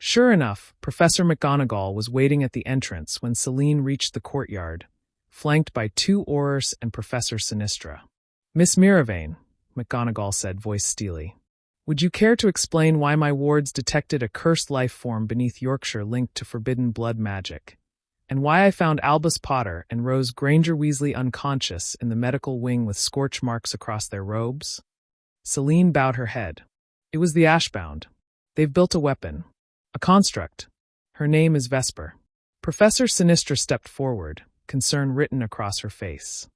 A: Sure enough, Professor McGonagall was waiting at the entrance when Selene reached the courtyard, flanked by 2 Aurors and Professor Sinistra. "Miss Miravane," McGonagall said, voice steely, "would you care to explain why my wards detected a cursed life form beneath Yorkshire linked to forbidden blood magic, and why I found Albus Potter and Rose Granger Weasley unconscious in the medical wing with scorch marks across their robes?" Selene bowed her head. "It was the Ashbound. They've built a weapon. A construct. Her name is Vesper." Professor Sinistra stepped forward, concern written across her face.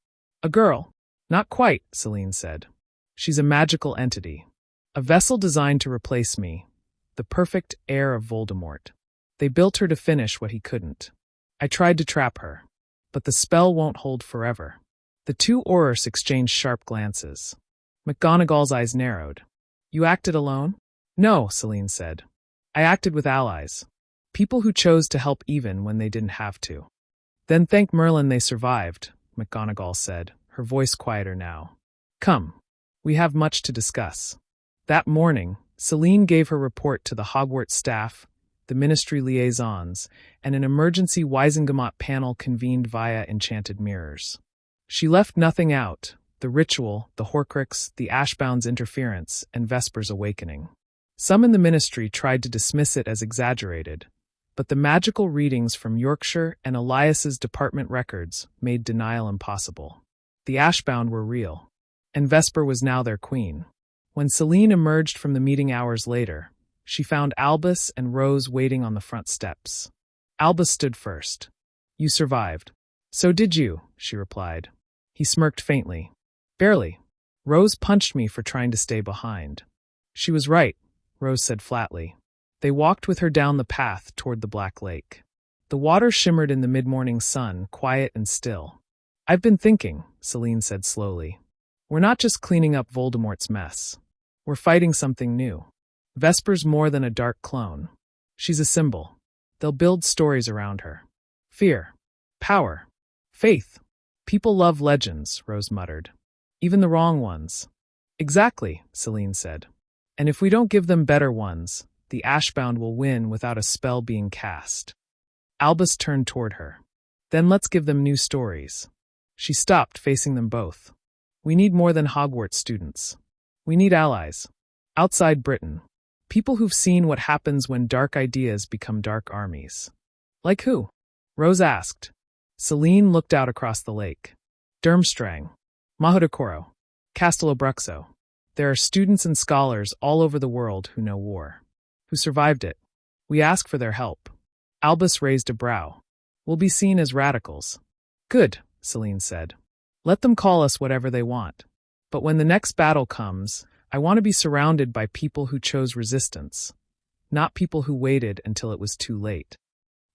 A: "A girl?" "Not quite," Selene said. "She's a magical entity. A vessel designed to replace me, the perfect heir of Voldemort. They built her to finish what he couldn't. I tried to trap her, but the spell won't hold forever." The 2 Aurors exchanged sharp glances. McGonagall's eyes narrowed. "You acted alone?" "No," Selene said. "I acted with allies. People who chose to help even when they didn't have to." "Then thank Merlin they survived," McGonagall said, her voice quieter now. "Come. We have much to discuss." That morning, Selene gave her report to the Hogwarts staff, the ministry liaisons, and an emergency Wisengamot panel convened via enchanted mirrors. She left nothing out: the ritual, the horcrux, the Ashbound's interference, and Vesper's awakening. Some in the ministry tried to dismiss it as exaggerated, but the magical readings from Yorkshire and Elias's department records made denial impossible. The Ashbound were real, and Vesper was now their queen. When Selene emerged from the meeting hours later, she found Albus and Rose waiting on the front steps. Albus stood first. "You survived." "So did you," she replied. He smirked faintly. "Barely. Rose punched me for trying to stay behind." "She was right," Rose said flatly. They walked with her down the path toward the Black Lake. The water shimmered in the mid-morning sun, quiet and still. "I've been thinking," Selene said slowly. "We're not just cleaning up Voldemort's mess. We're fighting something new. Vesper's more than a dark clone. She's a symbol. They'll build stories around her. Fear. Power. Faith. People love legends," Rose muttered. "Even the wrong ones." "Exactly," Selene said. "And if we don't give them better ones, the Ashbound will win without a spell being cast." Albus turned toward her. "Then let's give them new stories." She stopped, facing them both. "We need more than Hogwarts students. We need allies. Outside Britain. People who've seen what happens when dark ideas become dark armies." "Like who?" Rose asked. Selene looked out across the lake. "Durmstrang. Mahudakoro. Castelobruxo. There are students and scholars all over the world who know war. Who survived it. We ask for their help." Albus raised a brow. "We'll be seen as radicals." "Good," Selene said. "Let them call us whatever they want. But when the next battle comes, I want to be surrounded by people who chose resistance, not people who waited until it was too late."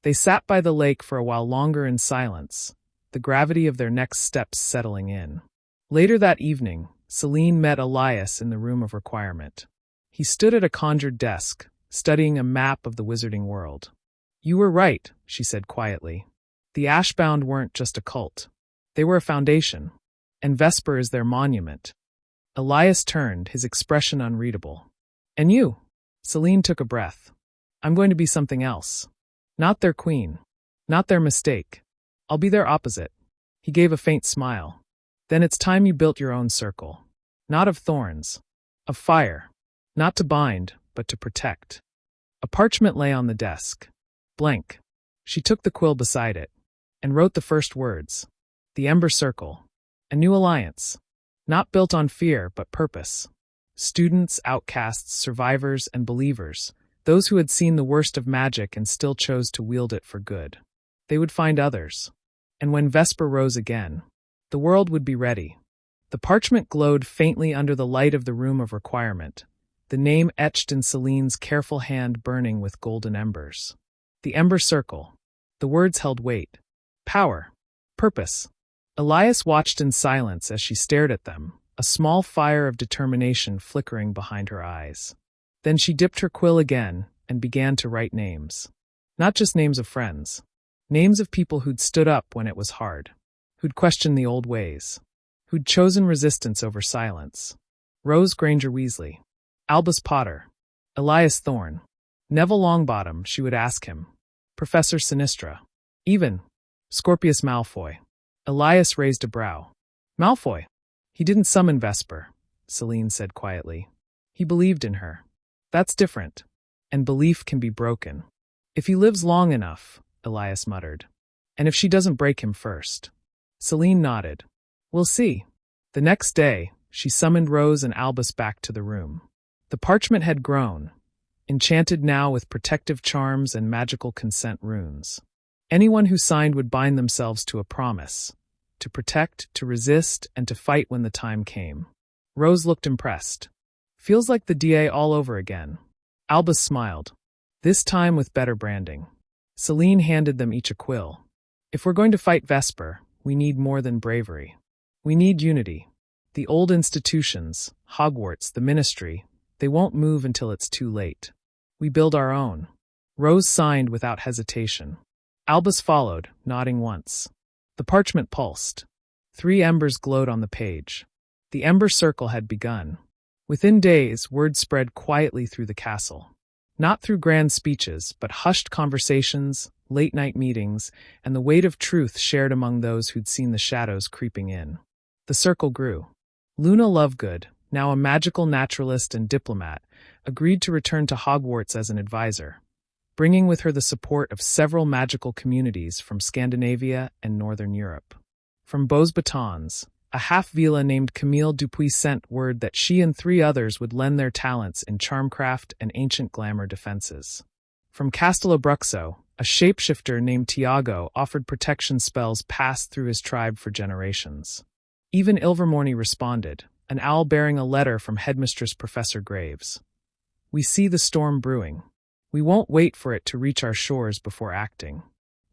A: They sat by the lake for a while longer in silence, the gravity of their next steps settling in. Later that evening, Selene met Elias in the room of requirement. He stood at a conjured desk, studying a map of the wizarding world. "You were right," she said quietly. "The Ashbound weren't just a cult. They were a foundation, and Vesper is their monument." Elias turned, his expression unreadable. "And you?" Selene took a breath. "I'm going to be something else. Not their queen. Not their mistake. I'll be their opposite." He gave a faint smile. "Then it's time you built your own circle. Not of thorns. Of fire. Not to bind, but to protect." A parchment lay on the desk. Blank. She took the quill beside it, and wrote the first words. The Ember Circle. A new alliance. Not built on fear, but purpose. Students, outcasts, survivors, and believers. Those who had seen the worst of magic and still chose to wield it for good. They would find others. And when Vesper rose again, the world would be ready. The parchment glowed faintly under the light of the room of requirement, the name etched in Selene's careful hand burning with golden embers. The Ember Circle. The words held weight. Power. Purpose. Elias watched in silence as she stared at them, a small fire of determination flickering behind her eyes. Then she dipped her quill again and began to write names. Not just names of friends. Names of people who'd stood up when it was hard. Who'd questioned the old ways. Who'd chosen resistance over silence. Rose Granger Weasley. Albus Potter. Elias Thorne. Neville Longbottom, she would ask him. Professor Sinistra. Even Scorpius Malfoy. Elias raised a brow. Malfoy. He didn't summon Vesper, Selene said quietly. He believed in her. That's different. And belief can be broken. If he lives long enough, Elias muttered. And if she doesn't break him first. Selene nodded. We'll see. The next day, she summoned Rose and Albus back to the room. The parchment had grown, enchanted now with protective charms and magical consent runes. Anyone who signed would bind themselves to a promise, to protect, to resist, and to fight when the time came. Rose looked impressed. Feels like the DA all over again. Albus smiled. This time with better branding. Selene handed them each a quill. If we're going to fight Vesper, we need more than bravery. We need unity. The old institutions, Hogwarts, the Ministry, they won't move until it's too late. We build our own. Rose signed without hesitation. Albus followed, nodding once. The parchment pulsed. 3 embers glowed on the page. The ember circle had begun. Within days, word spread quietly through the castle. Not through grand speeches, but hushed conversations, late-night meetings, and the weight of truth shared among those who'd seen the shadows creeping in. The circle grew. Luna Lovegood, now a magical naturalist and diplomat, agreed to return to Hogwarts as an advisor, bringing with her the support of several magical communities from Scandinavia and Northern Europe. From Beaux-Batons, a half-Vila named Camille Dupuis sent word that she and 3 others would lend their talents in charmcraft and ancient glamour defenses. From Castelabruxo, a shapeshifter named Tiago offered protection spells passed through his tribe for generations. Even Ilvermorny responded, an owl bearing a letter from Headmistress Professor Graves. We see the storm brewing. We won't wait for it to reach our shores before acting.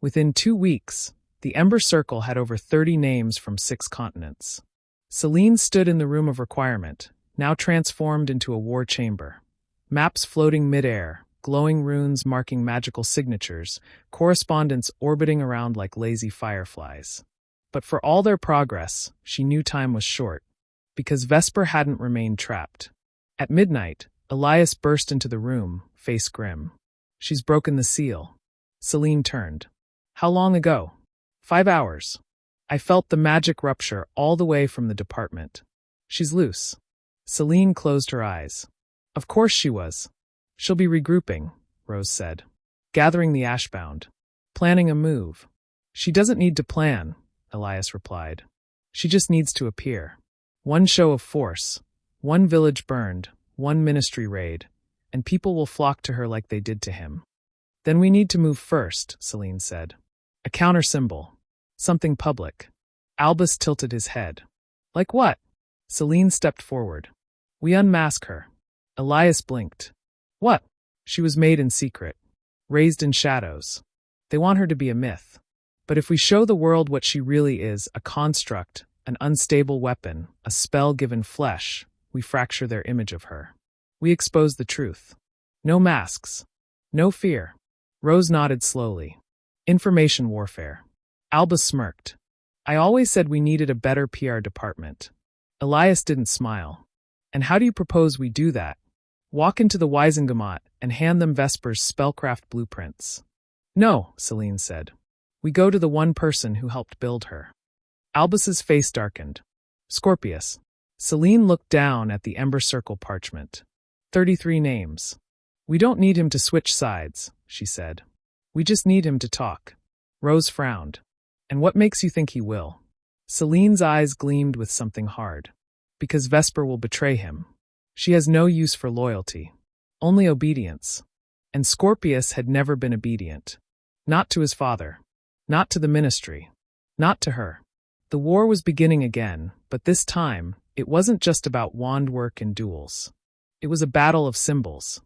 A: Within 2 weeks, the Ember Circle had over 30 names from 6 continents. Selene stood in the room of requirement, now transformed into a war chamber. Maps floating mid-air, glowing runes marking magical signatures, correspondents orbiting around like lazy fireflies. But for all their progress, she knew time was short, because Vesper hadn't remained trapped. At midnight, Elias burst into the room, face grim. She's broken the seal. Selene turned. How long ago? 5 hours. I felt the magic rupture all the way from the department. She's loose. Selene closed her eyes. Of course she was. She'll be regrouping, Rose said. Gathering the ashbound. Planning a move. She doesn't need to plan, Elias replied. She just needs to appear. One show of force. One village burned. One ministry raid. And people will flock to her like they did to him. Then we need to move first, Selene said. A counter symbol. Something public. Albus tilted his head. Like what? Selene stepped forward. We unmask her. Elias blinked. What? She was made in secret. Raised in shadows. They want her to be a myth. But if we show the world what she really is, a construct, an unstable weapon, a spell given flesh, we fracture their image of her. We expose the truth. No masks. No fear. Rose nodded slowly. Information warfare. Albus smirked. I always said we needed a better PR department. Elias didn't smile. And how do you propose we do that? Walk into the Weisengamot and hand them Vesper's spellcraft blueprints. No, Selene said. We go to the one person who helped build her. Albus's face darkened. Scorpius. Selene looked down at the Ember Circle parchment. 33 names. We don't need him to switch sides, she said. We just need him to talk. Rose frowned. And what makes you think he will? Selene's eyes gleamed with something hard. Because Vesper will betray him. She has no use for loyalty. Only obedience. And Scorpius had never been obedient. Not to his father. Not to the ministry. Not to her. The war was beginning again, but this time, it wasn't just about wand work and duels. It was a battle of symbols.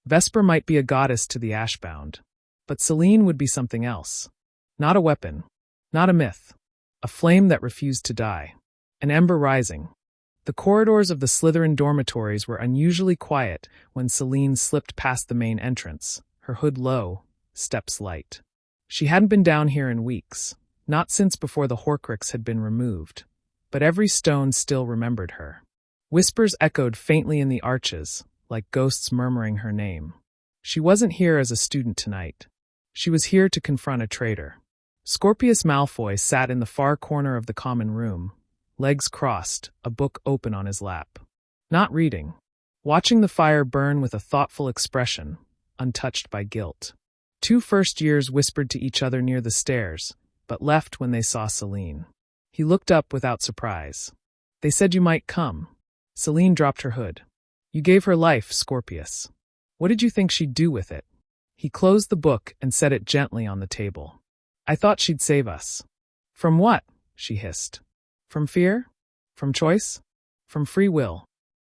A: Vesper might be a goddess to the Ashbound. But Selene would be something else. Not a weapon. Not a myth. A flame that refused to die. An ember rising. The corridors of the Slytherin dormitories were unusually quiet when Selene slipped past the main entrance, her hood low, steps light. She hadn't been down here in weeks, not since before the horcrux had been removed, but every stone still remembered her. Whispers echoed faintly in the arches, like ghosts murmuring her name. She wasn't here as a student tonight. She was here to confront a traitor. Scorpius Malfoy sat in the far corner of the common room, legs crossed, a book open on his lap. Not reading. Watching the fire burn with a thoughtful expression, untouched by guilt. 2 first years whispered to each other near the stairs, but left when they saw Selene. He looked up without surprise. They said you might come. Selene dropped her hood. You gave her life, Scorpius. What did you think she'd do with it? He closed the book and set it gently on the table. I thought she'd save us. From what? She hissed. From fear? From choice? From free will?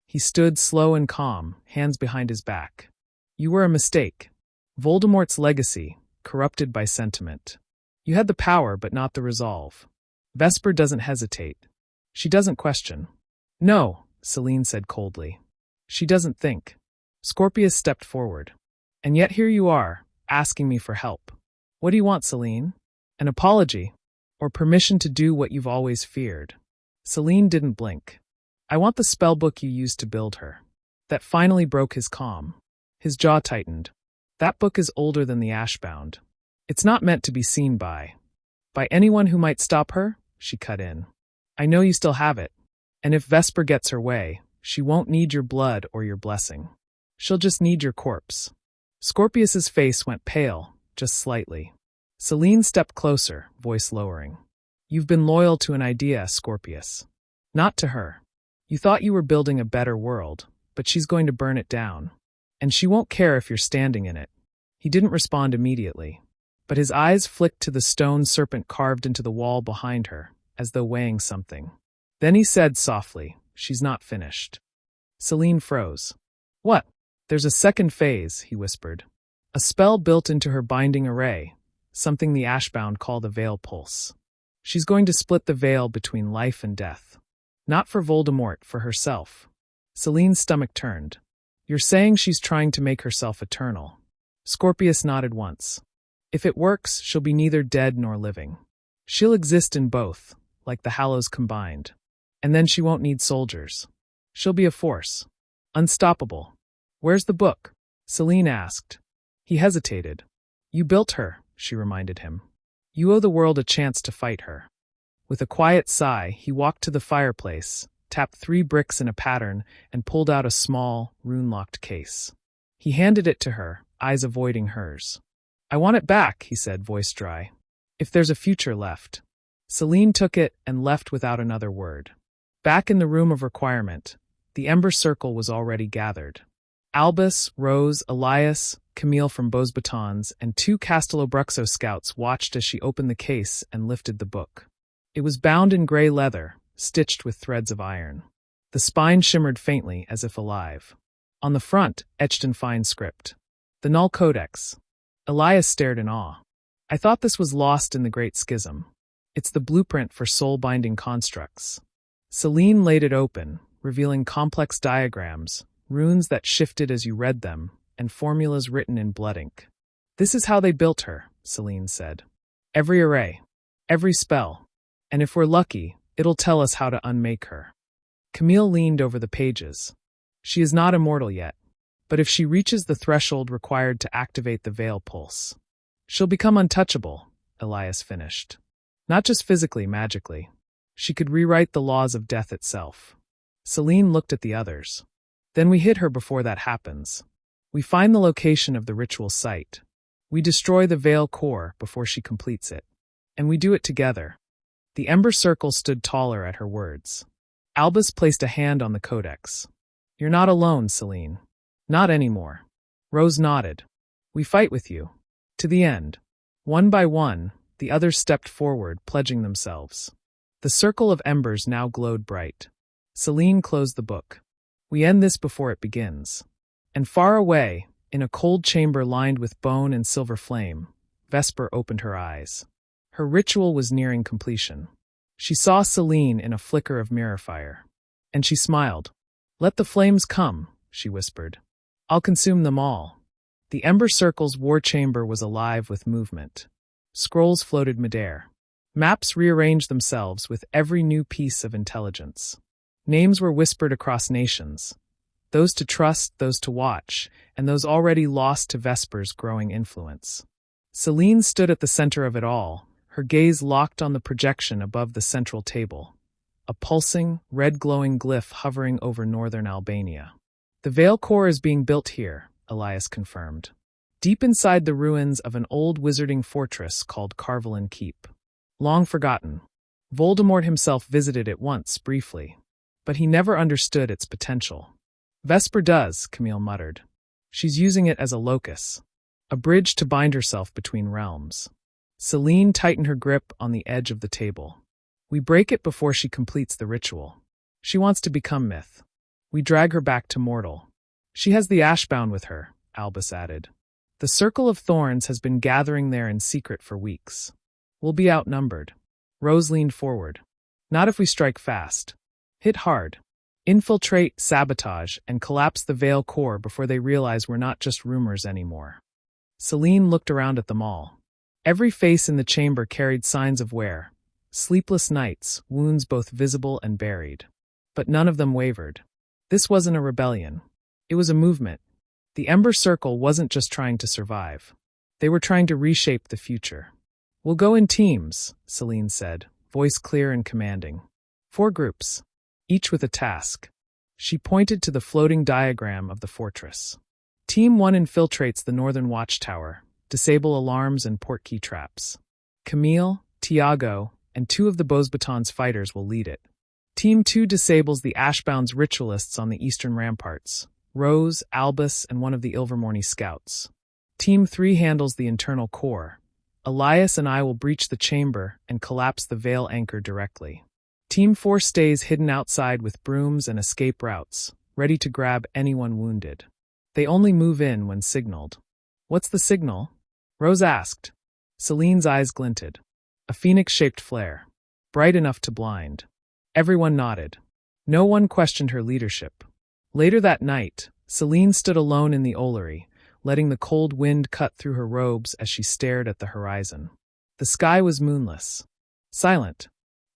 A: He stood slow and calm, hands behind his back. You were a mistake. Voldemort's legacy, corrupted by sentiment. You had the power but not the resolve. Vesper doesn't hesitate. She doesn't question. No, Selene said coldly. She doesn't think. Scorpius stepped forward. And yet here you are, asking me for help. What do you want, Selene? An apology? Or permission to do what you've always feared? Selene didn't blink. I want the spellbook you used to build her. That finally broke his calm. His jaw tightened. That book is older than the Ashbound. It's not meant to be seen by anyone who might stop her, she cut in. I know you still have it. And if Vesper gets her way, she won't need your blood or your blessing. She'll just need your corpse. Scorpius's face went pale, just slightly. Selene stepped closer, voice lowering. You've been loyal to an idea, Scorpius. Not to her. You thought you were building a better world, but she's going to burn it down. And she won't care if you're standing in it. He didn't respond immediately, but his eyes flicked to the stone serpent carved into the wall behind her, as though weighing something. Then he said softly, She's not finished. Selene froze. What? There's a second phase, he whispered. A spell built into her binding array, something the Ashbound call the Veil Pulse. She's going to split the veil between life and death. Not for Voldemort, for herself. Selene's stomach turned. You're saying she's trying to make herself eternal. Scorpius nodded once. If it works, she'll be neither dead nor living. She'll exist in both, like the Hallows combined. And then she won't need soldiers. She'll be a force. Unstoppable. Where's the book? Selene asked. He hesitated. You built her, she reminded him. You owe the world a chance to fight her. With a quiet sigh, he walked to the fireplace, tapped 3 bricks in a pattern, and pulled out a small, rune-locked case. He handed it to her, eyes avoiding hers. I want it back, he said, voice dry. If there's a future left. Selene took it and left without another word. Back in the room of requirement, the Ember Circle was already gathered. Albus, Rose, Elias, Camille from Beaux Batons, and 2 Castelobruxo scouts watched as she opened the case and lifted the book. It was bound in gray leather, stitched with threads of iron. The spine shimmered faintly, as if alive. On the front, etched in fine script. The Null Codex. Elias stared in awe. I thought this was lost in the Great Schism. It's the blueprint for soul-binding constructs. Selene laid it open, revealing complex diagrams, runes that shifted as you read them, and formulas written in blood ink. This is how they built her, Selene said. Every array. Every spell. And if we're lucky, it'll tell us how to unmake her. Camille leaned over the pages. She is not immortal yet, but if she reaches the threshold required to activate the Veil Pulse, she'll become untouchable, Elias finished. Not just physically, magically. She could rewrite the laws of death itself. Selene looked at the others. Then we hit her before that happens. We find the location of the ritual site. We destroy the Veil core before she completes it. And we do it together. The Ember Circle stood taller at her words. Albus placed a hand on the codex. You're not alone, Selene. Not anymore. Rose nodded. We fight with you. To the end. One by one, the others stepped forward, pledging themselves. The circle of embers now glowed bright. Selene closed the book. We end this before it begins. And far away, in a cold chamber lined with bone and silver flame, Vesper opened her eyes. Her ritual was nearing completion. She saw Selene in a flicker of mirror fire. And she smiled. Let the flames come, she whispered. I'll consume them all. The Ember Circle's war chamber was alive with movement. Scrolls floated midair. Maps rearranged themselves with every new piece of intelligence. Names were whispered across nations. Those to trust, those to watch, and those already lost to Vesper's growing influence. Selene stood at the center of it all, her gaze locked on the projection above the central table, a pulsing, red-glowing glyph hovering over northern Albania. The Veil core is being built here, Elias confirmed, deep inside the ruins of an old wizarding fortress called Carvalan Keep. Long forgotten, Voldemort himself visited it once, briefly, but he never understood its potential. Vesper does, Camille muttered. She's using it as a locus, a bridge to bind herself between realms. Seline tightened her grip on the edge of the table. We break it before she completes the ritual. She wants to become myth. We drag her back to mortal. She has the Ashbound with her, Albus added. The Circle of Thorns has been gathering there in secret for weeks. We'll be outnumbered. Rose leaned forward. Not if we strike fast. Hit hard. Infiltrate, sabotage, and collapse the Veil core before they realize we're not just rumors anymore. Selene looked around at them all. Every face in the chamber carried signs of wear. Sleepless nights, wounds both visible and buried. But none of them wavered. This wasn't a rebellion. It was a movement. The Ember Circle wasn't just trying to survive. They were trying to reshape the future. We'll go in teams, Selene said, voice clear and commanding. 4 groups, each with a task. She pointed to the floating diagram of the fortress. Team 1 infiltrates the northern watchtower, disable alarms and portkey traps. Camille, Tiago, and 2 of the Beauxbatons fighters will lead it. Team 2 disables the Ashbound's ritualists on the eastern ramparts, Rose, Albus, and one of the Ilvermorny scouts. Team 3 handles the internal core. Elias and I will breach the chamber and collapse the Veil anchor directly. Team 4 stays hidden outside with brooms and escape routes, ready to grab anyone wounded. They only move in when signaled. What's the signal? Rose asked. Selene's eyes glinted. A phoenix-shaped flare, bright enough to blind. Everyone nodded. No one questioned her leadership. Later that night, Selene stood alone in the Olary, letting the cold wind cut through her robes as she stared at the horizon. The sky was moonless. Silent.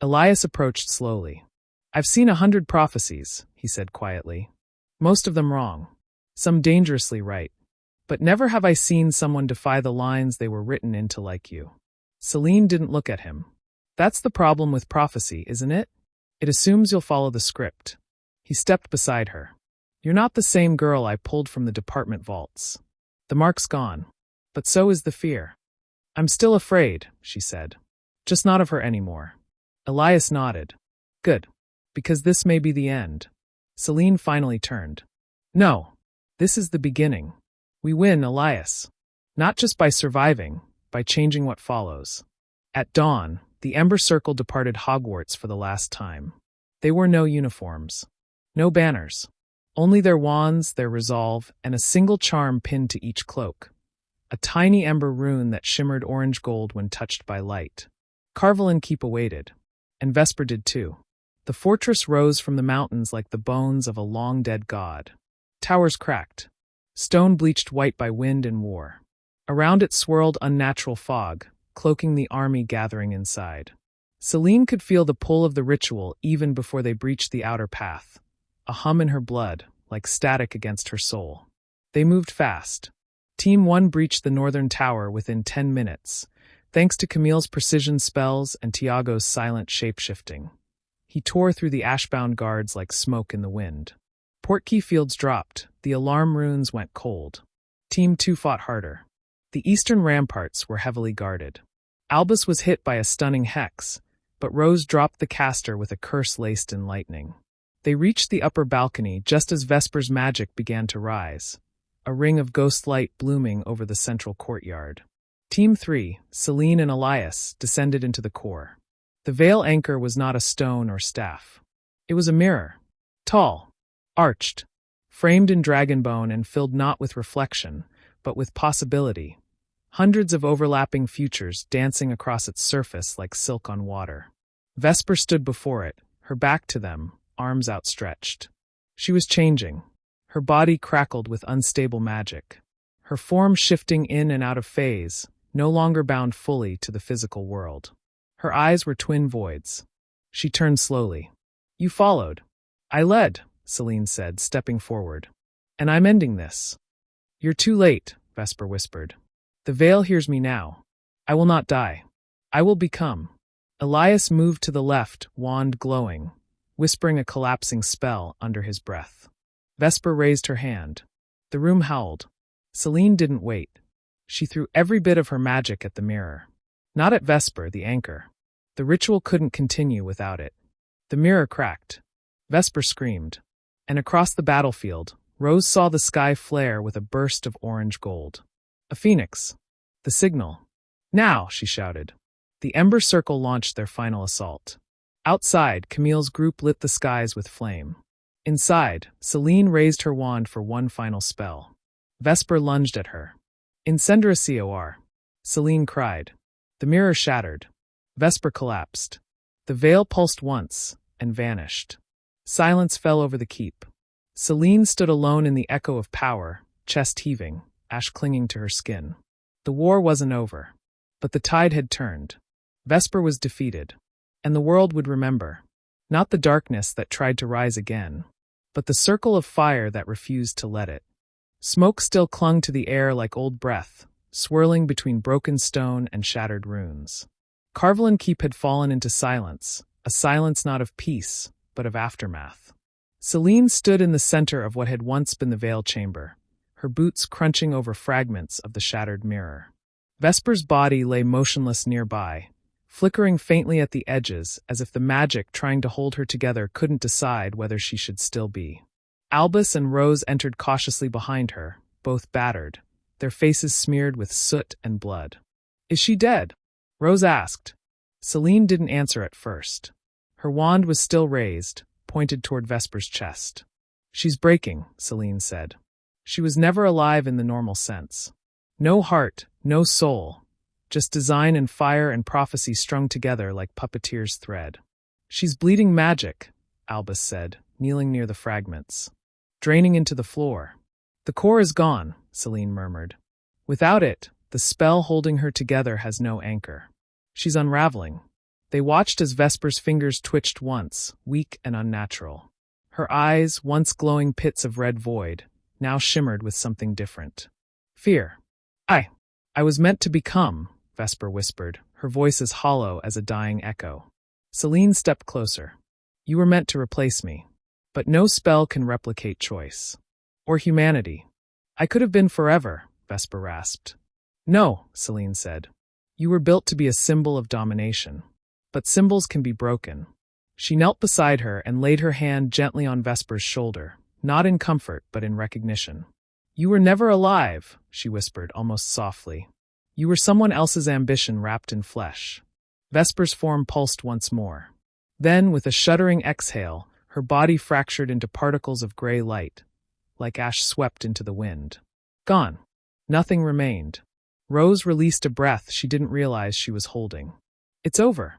A: Elias approached slowly. I've seen 100 prophecies, he said quietly. Most of them wrong. Some dangerously right. But never have I seen someone defy the lines they were written into like you. Selene didn't look at him. That's the problem with prophecy, isn't it? It assumes you'll follow the script. He stepped beside her. You're not the same girl I pulled from the department vaults. The mark's gone. But so is the fear. I'm still afraid, she said. Just not of her anymore. Elias nodded. Good. Because this may be the end. Selene finally turned. No. This is the beginning. We win, Elias. Not just by surviving, by changing what follows. At dawn, the Ember Circle departed Hogwarts for the last time. They wore no uniforms. No banners. Only their wands, their resolve, and a single charm pinned to each cloak. A tiny ember rune that shimmered orange gold when touched by light. Carvalan Keep awaited. And Vesper did too. The fortress rose from the mountains like the bones of a long-dead god. Towers cracked. Stone bleached white by wind and war. Around it swirled unnatural fog, cloaking the army gathering inside. Selene could feel the pull of the ritual even before they breached the outer path. A hum in her blood, like static against her soul. They moved fast. Team 1 breached the northern tower within 10 minutes, thanks to Camille's precision spells and Tiago's silent shape-shifting. He tore through the ashbound guards like smoke in the wind. Portkey fields dropped, the alarm runes went cold. Team 2 fought harder. The eastern ramparts were heavily guarded. Albus was hit by a stunning hex, but Rose dropped the caster with a curse laced in lightning. They reached the upper balcony just as Vesper's magic began to rise, a ring of ghost light blooming over the central courtyard. Team 3, Selene and Elias, descended into the core. The Veil anchor was not a stone or staff. It was a mirror. Tall, arched, framed in dragon bone and filled not with reflection, but with possibility. Hundreds of overlapping futures dancing across its surface like silk on water. Vesper stood before it, her back to them, arms outstretched. She was changing. Her body crackled with unstable magic. Her form shifting in and out of phase, no longer bound fully to the physical world. Her eyes were twin voids. She turned slowly. You followed. I led, Seline said, stepping forward. And I'm ending this. You're too late, Vesper whispered. The veil hears me now. I will not die. I will become. Elias moved to the left, wand glowing, whispering a collapsing spell under his breath. Vesper raised her hand. The room howled. Seline didn't wait. She threw every bit of her magic at the mirror. Not at Vesper, the anchor. The ritual couldn't continue without it. The mirror cracked. Vesper screamed. And across the battlefield, Rose saw the sky flare with a burst of orange gold. A phoenix. The signal. Now, she shouted. The ember circle launched their final assault. Outside, Camille's group lit the skies with flame. Inside, Seline raised her wand for one final spell. Vesper lunged at her. Incendera cor. Seline cried. The mirror shattered. Vesper collapsed. The veil pulsed once, and vanished. Silence fell over the keep. Seline stood alone in the echo of power, chest heaving, ash clinging to her skin. The war wasn't over. But the tide had turned. Vesper was defeated. And the world would remember. Not the darkness that tried to rise again, but the circle of fire that refused to let it. Smoke still clung to the air like old breath, swirling between broken stone and shattered runes. Carvalan Keep had fallen into silence, a silence not of peace, but of aftermath. Seline stood in the center of what had once been the veil chamber, her boots crunching over fragments of the shattered mirror. Vesper's body lay motionless nearby, flickering faintly at the edges as if the magic trying to hold her together couldn't decide whether she should still be. Albus and Rose entered cautiously behind her, both battered, their faces smeared with soot and blood. Is she dead? Rose asked. Seline didn't answer at first. Her wand was still raised, pointed toward Vesper's chest. She's breaking, Seline said. She was never alive in the normal sense. No heart, no soul, just design and fire and prophecy strung together like puppeteer's thread. She's bleeding magic, Albus said, kneeling near the fragments. Draining into the floor. The core is gone, Seline murmured. Without it, the spell holding her together has no anchor. She's unraveling. They watched as Vesper's fingers twitched once, weak and unnatural. Her eyes, once glowing pits of red void, now shimmered with something different. Fear. I was meant to become, Vesper whispered, her voice as hollow as a dying echo. Seline stepped closer. You were meant to replace me. But no spell can replicate choice. Or humanity. I could have been forever, Vesper rasped. No, Seline said. You were built to be a symbol of domination. But symbols can be broken. She knelt beside her and laid her hand gently on Vesper's shoulder, not in comfort but in recognition. You were never alive, she whispered almost softly. You were someone else's ambition wrapped in flesh. Vesper's form pulsed once more. Then, with a shuddering exhale, her body fractured into particles of gray light, like ash swept into the wind. Gone. Nothing remained. Rose released a breath she didn't realize she was holding. It's over.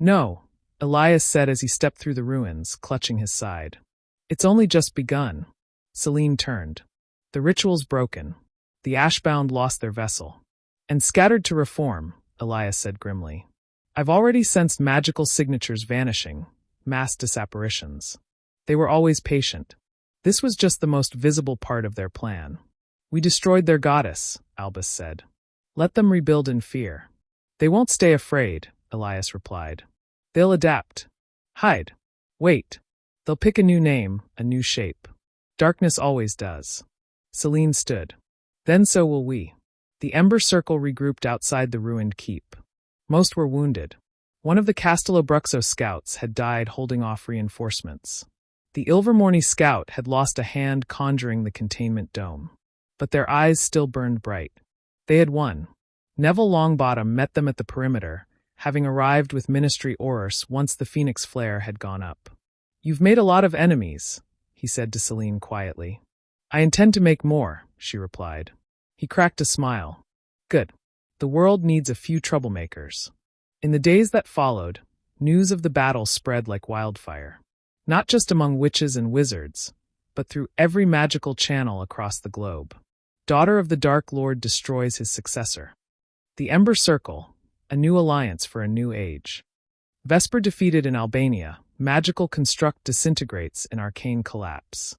A: No, Elias said as he stepped through the ruins, clutching his side. It's only just begun. Seline turned. The ritual's broken. The ashbound lost their vessel. And scattered to reform, Elias said grimly. I've already sensed magical signatures vanishing, mass disapparitions. They were always patient. This was just the most visible part of their plan. We destroyed their goddess, Albus said. Let them rebuild in fear. They won't stay afraid, Elias replied. They'll adapt. Hide. Wait. They'll pick a new name, a new shape. Darkness always does. Seline stood. Then so will we. The ember circle regrouped outside the ruined keep. Most were wounded. One of the Castello Bruxo scouts had died holding off reinforcements. The Ilvermorny scout had lost a hand conjuring the containment dome. But their eyes still burned bright. They had won. Neville Longbottom met them at the perimeter, having arrived with Ministry Orus once the Phoenix Flare had gone up. You've made a lot of enemies, he said to Seline quietly. I intend to make more, she replied. He cracked a smile. Good. The world needs a few troublemakers. In the days that followed, news of the battle spread like wildfire. Not just among witches and wizards, but through every magical channel across the globe. Daughter of the Dark Lord destroys his successor. The Ember Circle, a new alliance for a new age. Vesper defeated in Albania, magical construct disintegrates in arcane collapse.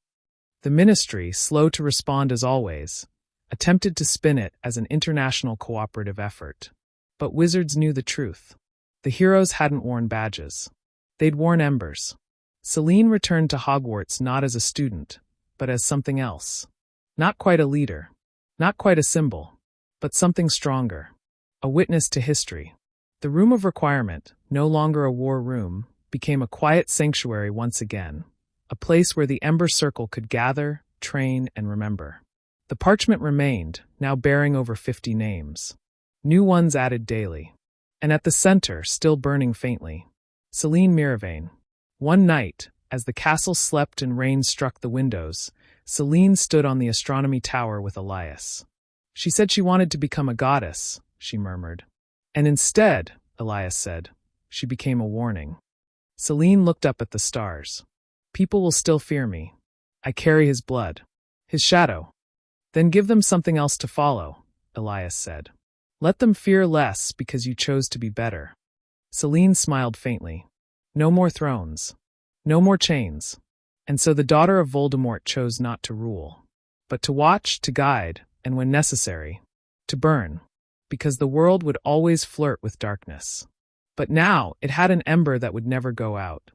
A: The Ministry, slow to respond as always, attempted to spin it as an international cooperative effort. But wizards knew the truth. The heroes hadn't worn badges. They'd worn embers. Selene returned to Hogwarts not as a student, but as something else. Not quite a leader. Not quite a symbol. But something stronger. A witness to history. The Room of Requirement, no longer a war room, became a quiet sanctuary once again. A place where the Ember Circle could gather, train, and remember. The parchment remained, now bearing over 50 names. New ones added daily. And at the center, still burning faintly, Selene Miravain. One night, as the castle slept and rain struck the windows, Selene stood on the astronomy tower with Elias. She said she wanted to become a goddess, she murmured. And instead, Elias said, she became a warning. Selene looked up at the stars. People will still fear me. I carry his blood. His shadow. Then give them something else to follow, Elias said. Let them fear less because you chose to be better. Selene smiled faintly. No more thrones. No more chains. And so the daughter of Voldemort chose not to rule, but to watch, to guide, and when necessary, to burn, because the world would always flirt with darkness. But now it had an ember that would never go out.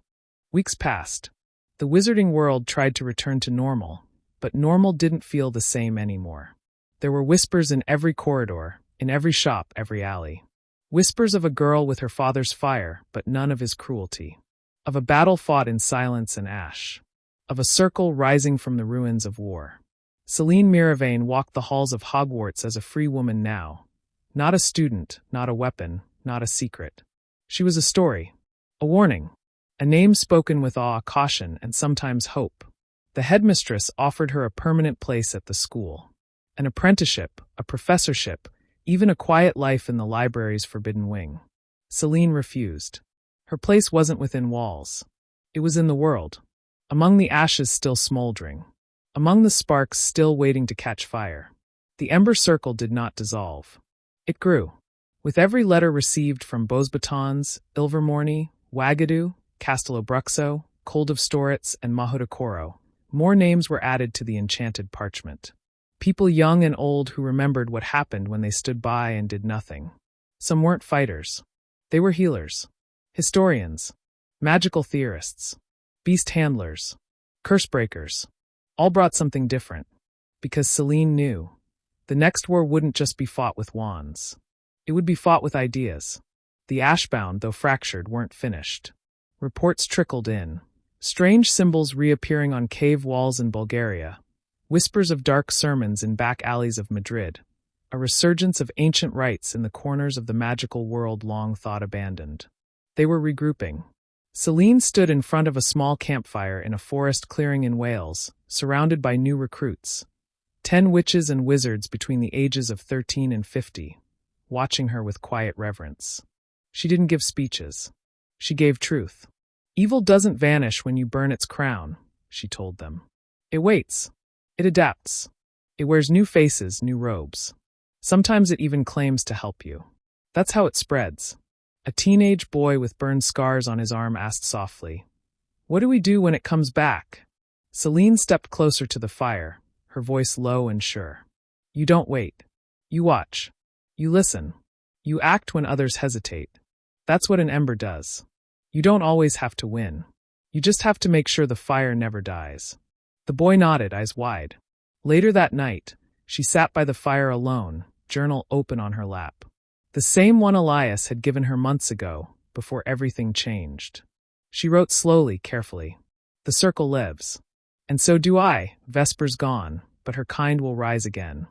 A: Weeks passed. The wizarding world tried to return to normal, but normal didn't feel the same anymore. There were whispers in every corridor, in every shop, every alley. Whispers of a girl with her father's fire, but none of his cruelty. Of a battle fought in silence and ash. Of a circle rising from the ruins of war. Selene Miravain walked the halls of Hogwarts as a free woman now. Not a student, not a weapon, not a secret. She was a story. A warning. A name spoken with awe, caution, and sometimes hope. The headmistress offered her a permanent place at the school. An apprenticeship, a professorship, even a quiet life in the library's forbidden wing. Selene refused. Her place wasn't within walls. It was in the world. Among the ashes still smoldering. Among the sparks still waiting to catch fire. The Ember Circle did not dissolve. It grew. With every letter received from Bosbatons, Ilvermorny, Wagadu, Castelobruxo, Cold of Storitz, and Mahudakoro, more names were added to the enchanted parchment. People young and old who remembered what happened when they stood by and did nothing. Some weren't fighters. They were healers. Historians. Magical theorists. Beast handlers. Curse breakers. All brought something different. Because Selene knew. The next war wouldn't just be fought with wands. It would be fought with ideas. The Ashbound, though fractured, weren't finished. Reports trickled in. Strange symbols reappearing on cave walls in Bulgaria. Whispers of dark sermons in back alleys of Madrid. A resurgence of ancient rites in the corners of the magical world long thought abandoned. They were regrouping. Selene stood in front of a small campfire in a forest clearing in Wales, surrounded by new recruits. 10 witches and wizards between the ages of 13 and 50, watching her with quiet reverence. She didn't give speeches. She gave truth. Evil doesn't vanish when you burn its crown, she told them. It waits. It adapts. It wears new faces, new robes. Sometimes it even claims to help you. That's how it spreads. A teenage boy with burned scars on his arm asked softly, "What do we do when it comes back?" Selene stepped closer to the fire, her voice low and sure. You don't wait. You watch. You listen. You act when others hesitate. That's what an ember does. You don't always have to win. You just have to make sure the fire never dies. The boy nodded, eyes wide. Later that night, she sat by the fire alone, journal open on her lap. The same one Elias had given her months ago, before everything changed. She wrote slowly, carefully. The circle lives. And so do I. Vesper's gone, but her kind will rise again.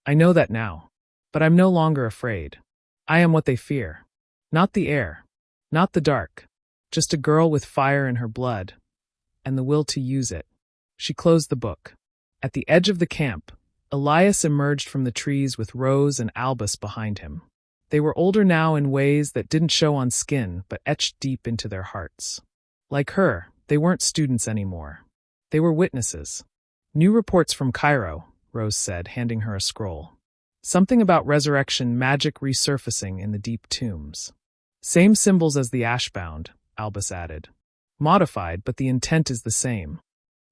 A: I know that now. But I'm no longer afraid. I am what they fear. Not the air. Not the dark. Just a girl with fire in her blood. And the will to use it. She closed the book. At the edge of the camp, Elias emerged from the trees with Rose and Albus behind him. They were older now in ways that didn't show on skin but etched deep into their hearts. Like her, they weren't students anymore. They were witnesses. New reports from Cairo, Rose said, handing her a scroll. Something about resurrection magic resurfacing in the deep tombs. Same symbols as the Ashbound, Albus added. Modified, but the intent is the same.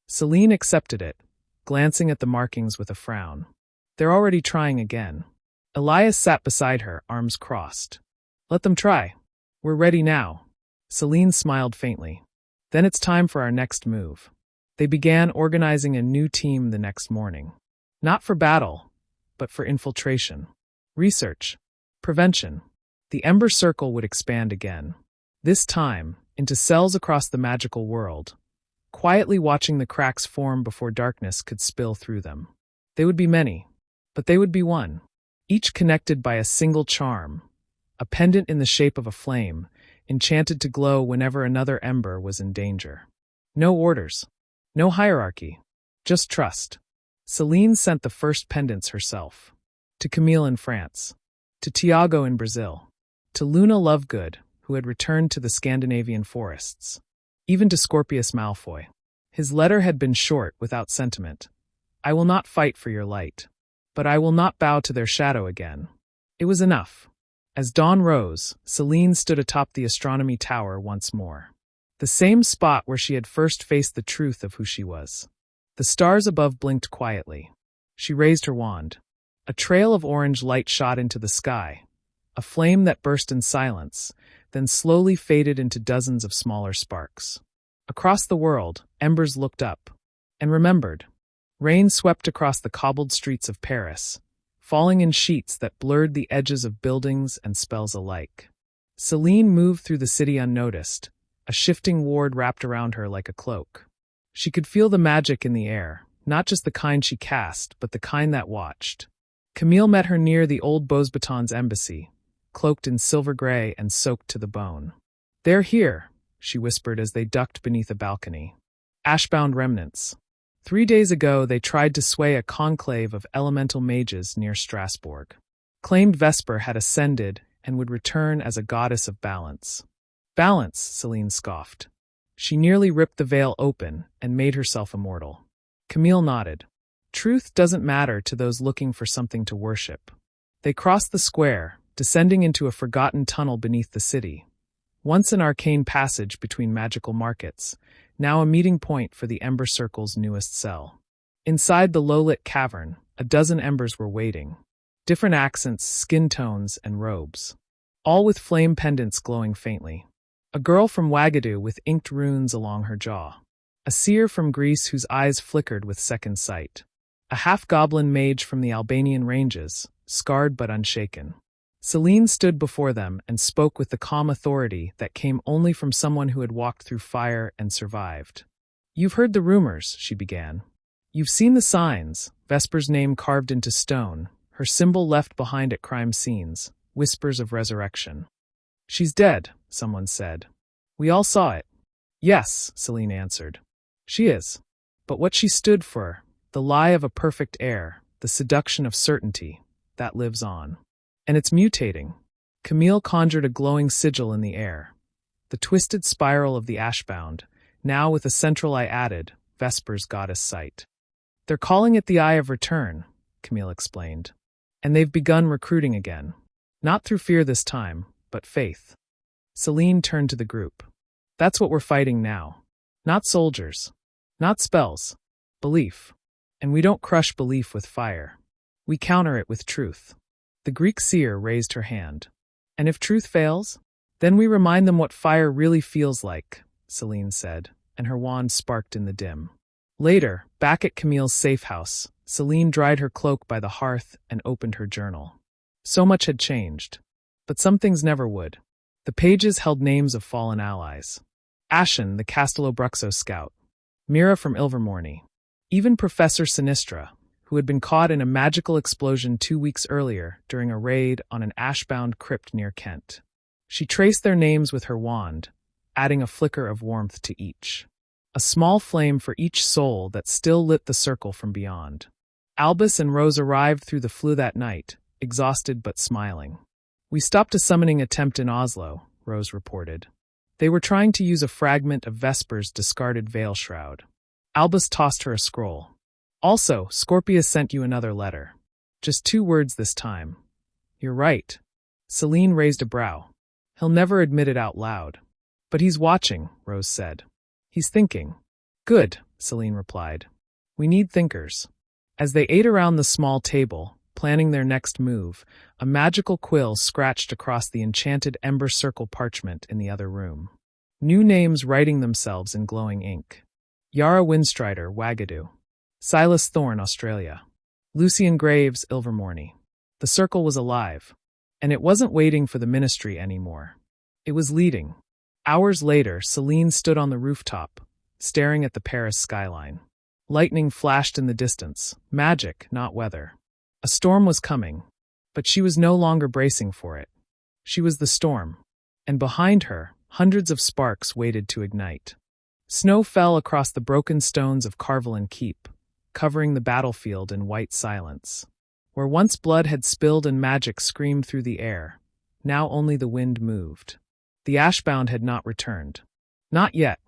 A: Selene accepted it, glancing at the markings with a frown. They're already trying again. Elias sat beside her, arms crossed. Let them try. We're ready now. Selene smiled faintly. Then it's time for our next move. They began organizing a new team the next morning. Not for battle, but for infiltration. Research. Prevention. The Ember Circle would expand again. This time, into cells across the magical world, quietly watching the cracks form before darkness could spill through them. They would be many, but they would be one, each connected by a single charm, a pendant in the shape of a flame, enchanted to glow whenever another ember was in danger. No orders, no hierarchy, just trust. Selene sent the first pendants herself. To Camille in France, to Tiago in Brazil, to Luna Lovegood, who had returned to the Scandinavian forests, even to Scorpius Malfoy. His letter had been short, without sentiment. I will not fight for your light, but I will not bow to their shadow again. It was enough. As dawn rose, Selene stood atop the astronomy tower once more. The same spot where she had first faced the truth of who she was. The stars above blinked quietly. She raised her wand. A trail of orange light shot into the sky, a flame that burst in silence, then slowly faded into dozens of smaller sparks. Across the world, embers looked up and remembered. Rain swept across the cobbled streets of Paris, falling in sheets that blurred the edges of buildings and spells alike. Selene moved through the city unnoticed, a shifting ward wrapped around her like a cloak. She could feel the magic in the air, not just the kind she cast, but the kind that watched. Camille met her near the old Beauxbatons embassy, cloaked in silver gray and soaked to the bone. They're here, she whispered as they ducked beneath a balcony. Ashbound remnants. 3 days ago they tried to sway a conclave of elemental mages near Strasbourg. Claimed Vesper had ascended and would return as a goddess of balance. Balance, Selene scoffed. She nearly ripped the veil open and made herself immortal. Camille nodded. Truth doesn't matter to those looking for something to worship. They crossed the square, descending into a forgotten tunnel beneath the city. Once an arcane passage between magical markets, now a meeting point for the Ember Circle's newest cell. Inside the low-lit cavern, a dozen embers were waiting. Different accents, skin tones, and robes. All with flame pendants glowing faintly. A girl from Wagadu with inked runes along her jaw. A seer from Greece whose eyes flickered with second sight. A half-goblin mage from the Albanian ranges, scarred but unshaken. Selene stood before them and spoke with the calm authority that came only from someone who had walked through fire and survived. You've heard the rumors, she began. You've seen the signs, Vesper's name carved into stone, her symbol left behind at crime scenes, whispers of resurrection. She's dead, someone said. We all saw it. Yes, Selene answered. She is. But what she stood for, the lie of a perfect heir, the seduction of certainty, that lives on. And it's mutating. Camille conjured a glowing sigil in the air. The twisted spiral of the Ashbound, now with a central eye added, Vesper's goddess sight. They're calling it the Eye of Return, Camille explained. And they've begun recruiting again. Not through fear this time, but faith. Selene turned to the group. That's what we're fighting now. Not soldiers. Not spells. Belief. And we don't crush belief with fire. We counter it with truth. The Greek seer raised her hand. And if truth fails? Then we remind them what fire really feels like, Selene said, and her wand sparked in the dim. Later, back at Camille's safe house, Selene dried her cloak by the hearth and opened her journal. So much had changed. But some things never would. The pages held names of fallen allies. Ashen, the Castelobruxo scout. Mira from Ilvermorny. Even Professor Sinistra, who had been caught in a magical explosion 2 weeks earlier during a raid on an ashbound crypt near Kent. She traced their names with her wand, adding a flicker of warmth to each. A small flame for each soul that still lit the circle from beyond. Albus and Rose arrived through the flue that night, exhausted but smiling. We stopped a summoning attempt in Oslo, Rose reported. They were trying to use a fragment of Vesper's discarded veil shroud. Albus tossed her a scroll. Also, Scorpius sent you another letter. Just 2 words this time. You're right. Selene raised a brow. He'll never admit it out loud. But he's watching, Rose said. He's thinking. Good, Seline replied. We need thinkers. As they ate around the small table, planning their next move, a magical quill scratched across the enchanted ember circle parchment in the other room. New names writing themselves in glowing ink. Yara Windstrider, Wagadu. Silas Thorne, Australia. Lucian Graves, Ilvermorny. The circle was alive. And it wasn't waiting for the ministry anymore. It was leading. Hours later, Selene stood on the rooftop, staring at the Paris skyline. Lightning flashed in the distance, magic, not weather. A storm was coming, but she was no longer bracing for it. She was the storm, and behind her, hundreds of sparks waited to ignite. Snow fell across the broken stones of Carvalan Keep, covering the battlefield in white silence. Where once blood had spilled and magic screamed through the air, now only the wind moved. The Ashbound had not returned. Not yet,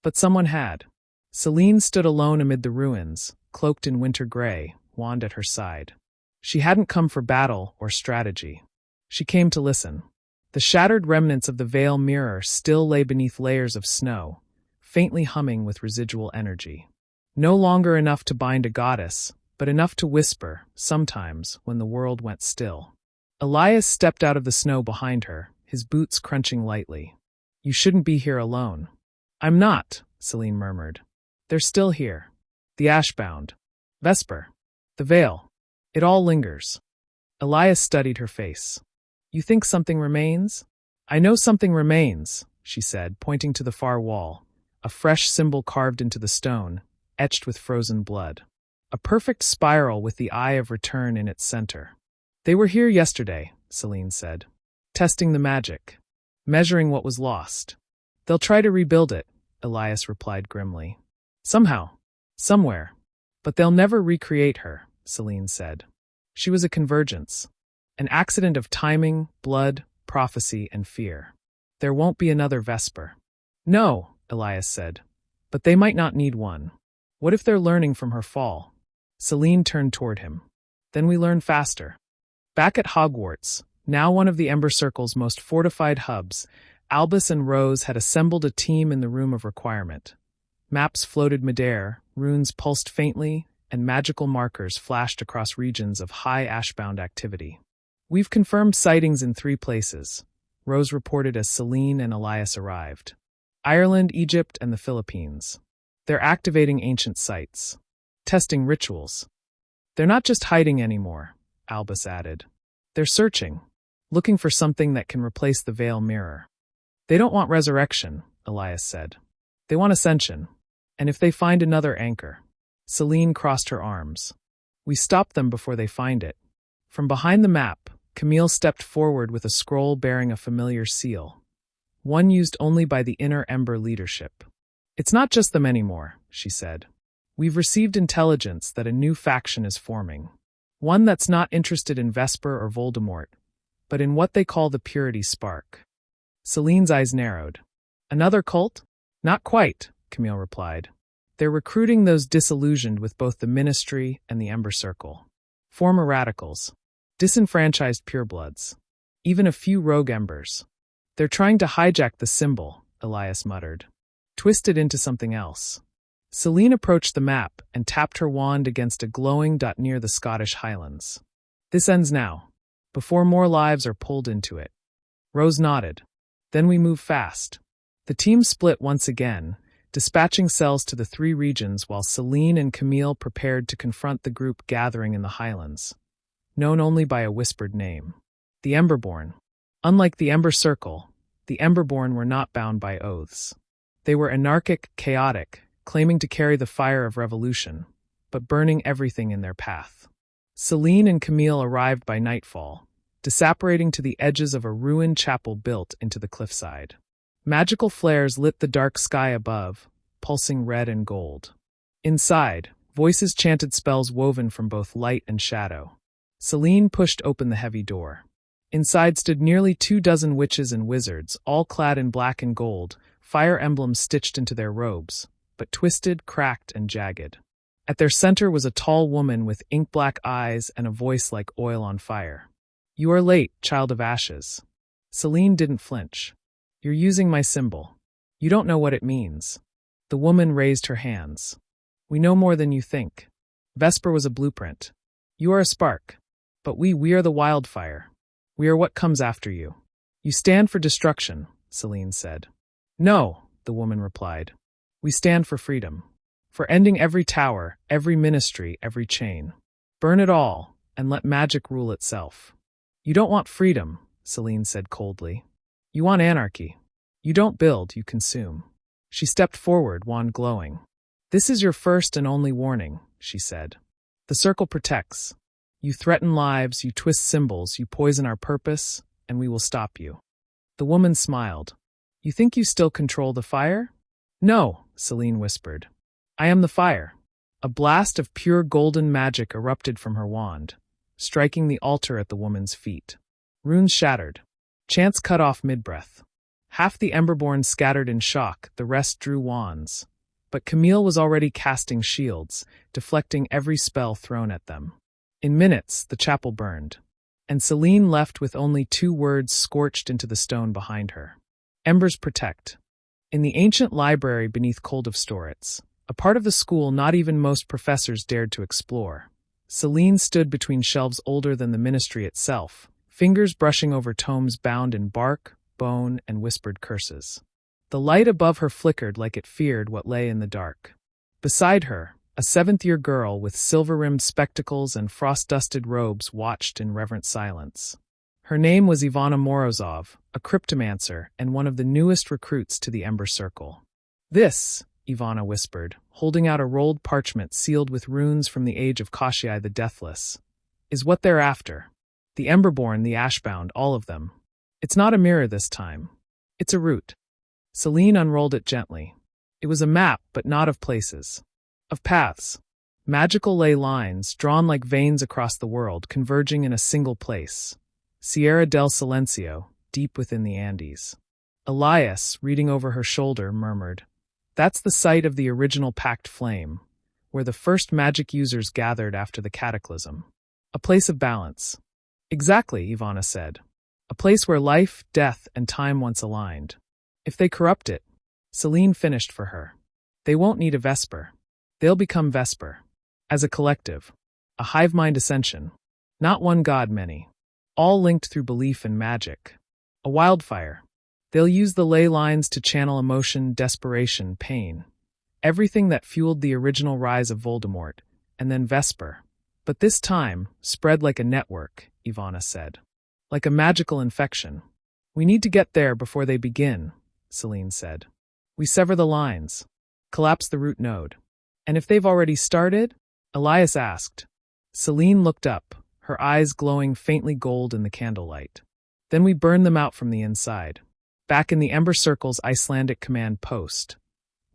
A: but someone had. Selene stood alone amid the ruins, cloaked in winter gray, wand at her side. She hadn't come for battle or strategy. She came to listen. The shattered remnants of the veil mirror still lay beneath layers of snow, faintly humming with residual energy. No longer enough to bind a goddess, but enough to whisper, sometimes, when the world went still. Elias stepped out of the snow behind her, his boots crunching lightly. You shouldn't be here alone. I'm not, Seline murmured. They're still here. The Ashbound. Vesper. The veil. It all lingers. Elias studied her face. You think something remains? I know something remains, she said, pointing to the far wall, a fresh symbol carved into the stone, etched with frozen blood. A perfect spiral with the eye of return in its center. They were here yesterday, Selene said. Testing the magic. Measuring what was lost. They'll try to rebuild it, Elias replied grimly. Somehow. Somewhere. But they'll never recreate her, Selene said. She was a convergence. An accident of timing, blood, prophecy, and fear. There won't be another Vesper. No, Elias said. But they might not need one. What if they're learning from her fall? Selene turned toward him. Then we learn faster. Back at Hogwarts, now one of the Ember Circle's most fortified hubs, Albus and Rose had assembled a team in the Room of Requirement. Maps floated midair, runes pulsed faintly, and magical markers flashed across regions of high Ashbound activity. We've confirmed sightings in 3 places, Rose reported as Selene and Elias arrived. Ireland, Egypt, and the Philippines. They're activating ancient sites. Testing rituals. They're not just hiding anymore, Albus added. They're searching, looking for something that can replace the veil mirror. They don't want resurrection, Elias said. They want ascension. And if they find another anchor. Selene crossed her arms. We stop them before they find it. From behind the map, Camille stepped forward with a scroll bearing a familiar seal. One used only by the inner Ember leadership. It's not just them anymore, she said. We've received intelligence that a new faction is forming. One that's not interested in Vesper or Voldemort, but in what they call the Purity Spark. Selene's eyes narrowed. Another cult? Not quite, Camille replied. They're recruiting those disillusioned with both the Ministry and the Ember Circle. Former radicals. Disenfranchised purebloods. Even a few rogue Embers. They're trying to hijack the symbol, Elias muttered. Twist it into something else. Selene approached the map and tapped her wand against a glowing dot near the Scottish Highlands. This ends now, before more lives are pulled into it. Rose nodded. Then we move fast. The team split once again, dispatching cells to the 3 regions while Selene and Camille prepared to confront the group gathering in the Highlands, known only by a whispered name. The Emberborn. Unlike the Ember Circle, the Emberborn were not bound by oaths. They were anarchic, chaotic, claiming to carry the fire of revolution, but burning everything in their path. Selene and Camille arrived by nightfall, disapparating to the edges of a ruined chapel built into the cliffside. Magical flares lit the dark sky above, pulsing red and gold. Inside, voices chanted spells woven from both light and shadow. Selene pushed open the heavy door. Inside stood nearly 24 witches and wizards, all clad in black and gold, fire emblems stitched into their robes, but twisted, cracked, and jagged. At their center was a tall woman with ink-black eyes and a voice like oil on fire. You are late, child of ashes. Selene didn't flinch. You're using my symbol. You don't know what it means. The woman raised her hands. We know more than you think. Vesper was a blueprint. You are a spark. But we are the wildfire. We are what comes after you. You stand for destruction, Selene said. No, the woman replied. We stand for freedom. For ending every tower, every ministry, every chain. Burn it all, and let magic rule itself. You don't want freedom, Selene said coldly. You want anarchy. You don't build, you consume. She stepped forward, wand glowing. This is your first and only warning, she said. The circle protects. You threaten lives, you twist symbols, you poison our purpose, and we will stop you. The woman smiled. You think you still control the fire? No, Selene whispered. I am the fire. A blast of pure golden magic erupted from her wand, striking the altar at the woman's feet. Runes shattered. Chants cut off mid-breath. Half the Emberborn scattered in shock, the rest drew wands. But Camille was already casting shields, deflecting every spell thrown at them. In minutes, the chapel burned, and Selene left with only 2 words scorched into the stone behind her. Embers protect. In the ancient library beneath Cold of Storets, a part of the school not even most professors dared to explore, Selene stood between shelves older than the ministry itself, fingers brushing over tomes bound in bark, bone, and whispered curses. The light above her flickered like it feared what lay in the dark. Beside her, a 7th-year girl with silver-rimmed spectacles and frost-dusted robes watched in reverent silence. Her name was Ivana Morozov, a cryptomancer and one of the newest recruits to the Ember Circle. This, Ivana whispered, holding out a rolled parchment sealed with runes from the age of Koshii the Deathless, is what they're after. The Emberborn, the Ashbound, all of them. It's not a mirror this time. It's a route. Selene unrolled it gently. It was a map, but not of places. Of paths. Magical ley lines, drawn like veins across the world, converging in a single place. Sierra del Silencio, deep within the Andes. Elias, reading over her shoulder, murmured, That's the site of the original Pact Flame, where the first magic users gathered after the cataclysm. A place of balance. Exactly, Ivana said. A place where life, death, and time once aligned. If they corrupt it, Selene finished for her. They won't need a Vesper. They'll become Vesper. As a collective. A hive mind ascension. Not one god, many. All linked through belief in magic. A wildfire. They'll use the ley lines to channel emotion, desperation, pain. Everything that fueled the original rise of Voldemort, and then Vesper. But this time, spread like a network, Ivana said. Like a magical infection. We need to get there before they begin, Selene said. We sever the lines. Collapse the root node. And if they've already started? Elias asked. Selene looked up, her eyes glowing faintly gold in the candlelight. Then we burn them out from the inside. Back in the Ember Circle's Icelandic command post.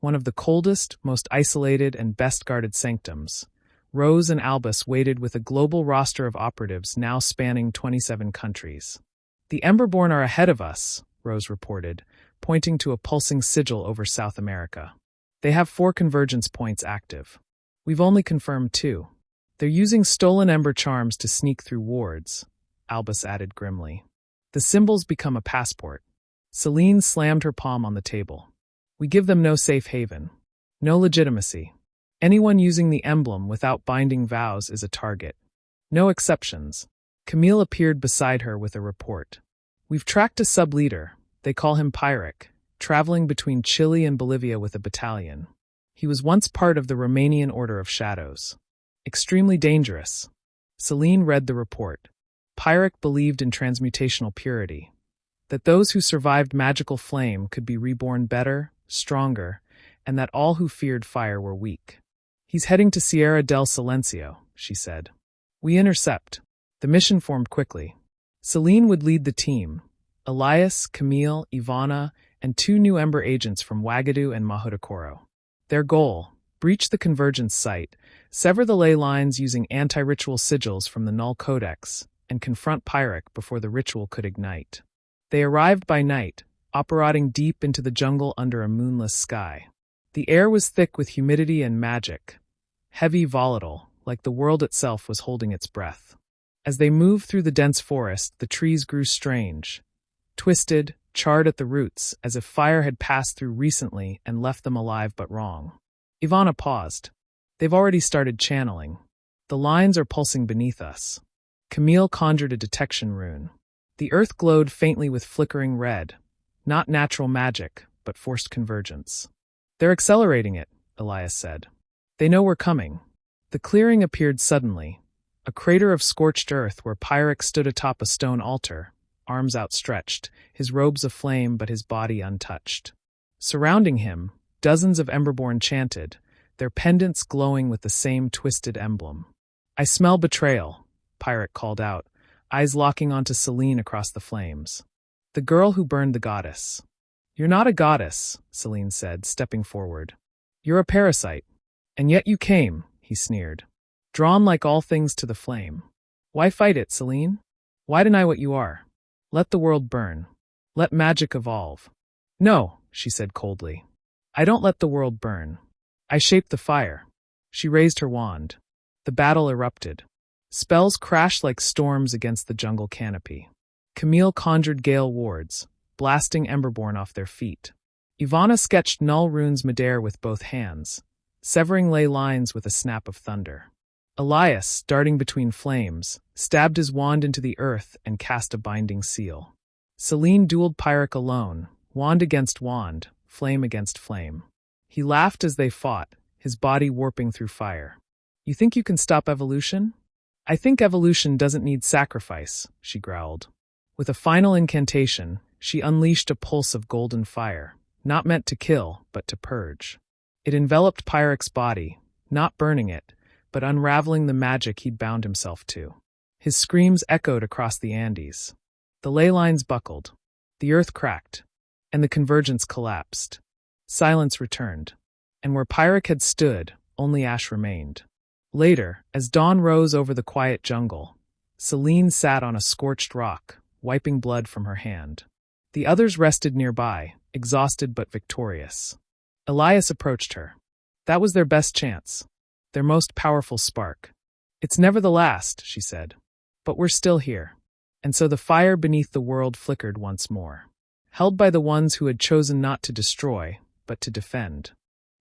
A: One of the coldest, most isolated, and best-guarded sanctums. Rose and Albus waited with a global roster of operatives now spanning 27 countries. The Emberborn are ahead of us, Rose reported, pointing to a pulsing sigil over South America. They have 4 convergence points active. We've only confirmed 2. They're using stolen Ember charms to sneak through wards, Albus added grimly. The symbols become a passport. Selene slammed her palm on the table. We give them no safe haven. No legitimacy. Anyone using the emblem without binding vows is a target. No exceptions. Camille appeared beside her with a report. We've tracked a sub-leader, they call him Pyrrhic, traveling between Chile and Bolivia with a battalion. He was once part of the Romanian Order of Shadows. Extremely dangerous. Selene read the report. Pyrrhic believed in transmutational purity, that those who survived magical flame could be reborn better, stronger, and that all who feared fire were weak. He's heading to Sierra del Silencio, she said. We intercept. The mission formed quickly. Selene would lead the team. Elias, Camille, Ivana, and 2 new Ember agents from Wagadu and Mahudakoro. Their goal, breach the convergence site, sever the ley lines using anti-ritual sigils from the Null Codex, and confront Pyrrhic before the ritual could ignite. They arrived by night, operating deep into the jungle under a moonless sky. The air was thick with humidity and magic. Heavy, volatile, like the world itself was holding its breath. As they moved through the dense forest, the trees grew strange. Twisted, charred at the roots, as if fire had passed through recently and left them alive but wrong. Ivana paused. They've already started channeling. The lines are pulsing beneath us. Camille conjured a detection rune. The earth glowed faintly with flickering red. Not natural magic, but forced convergence. They're accelerating it, Elias said. They know we're coming. The clearing appeared suddenly. A crater of scorched earth where Pyrrhic stood atop a stone altar, arms outstretched, his robes aflame but his body untouched. Surrounding him, dozens of Emberborn chanted, their pendants glowing with the same twisted emblem. I smell betrayal, Pyrrhic called out, eyes locking onto Seline across the flames. The girl who burned the goddess. You're not a goddess, Seline said, stepping forward. You're a parasite. And yet you came, he sneered. Drawn like all things to the flame. Why fight it, Seline? Why deny what you are? Let the world burn. Let magic evolve. No, she said coldly. I don't let the world burn. I shape the fire. She raised her wand. The battle erupted. Spells crashed like storms against the jungle canopy. Camille conjured gale wards, blasting Emberborn off their feet. Ivana sketched null runes midair with both hands, severing ley lines with a snap of thunder. Elias, darting between flames, stabbed his wand into the earth and cast a binding seal. Selene dueled Pyrrhic alone, wand against wand, flame against flame. He laughed as they fought, his body warping through fire. You think you can stop evolution? I think evolution doesn't need sacrifice, she growled. With a final incantation, she unleashed a pulse of golden fire, not meant to kill, but to purge. It enveloped Pyrrhic's body, not burning it, but unraveling the magic he'd bound himself to. His screams echoed across the Andes. The ley lines buckled, the earth cracked, and the convergence collapsed. Silence returned, and where Pyrrhic had stood, only ash remained. Later, as dawn rose over the quiet jungle, Seline sat on a scorched rock, wiping blood from her hand. The others rested nearby, exhausted but victorious. Elias approached her. That was their best chance. Their most powerful spark. It's never the last, she said. But we're still here. And so the fire beneath the world flickered once more. Held by the ones who had chosen not to destroy, but to defend.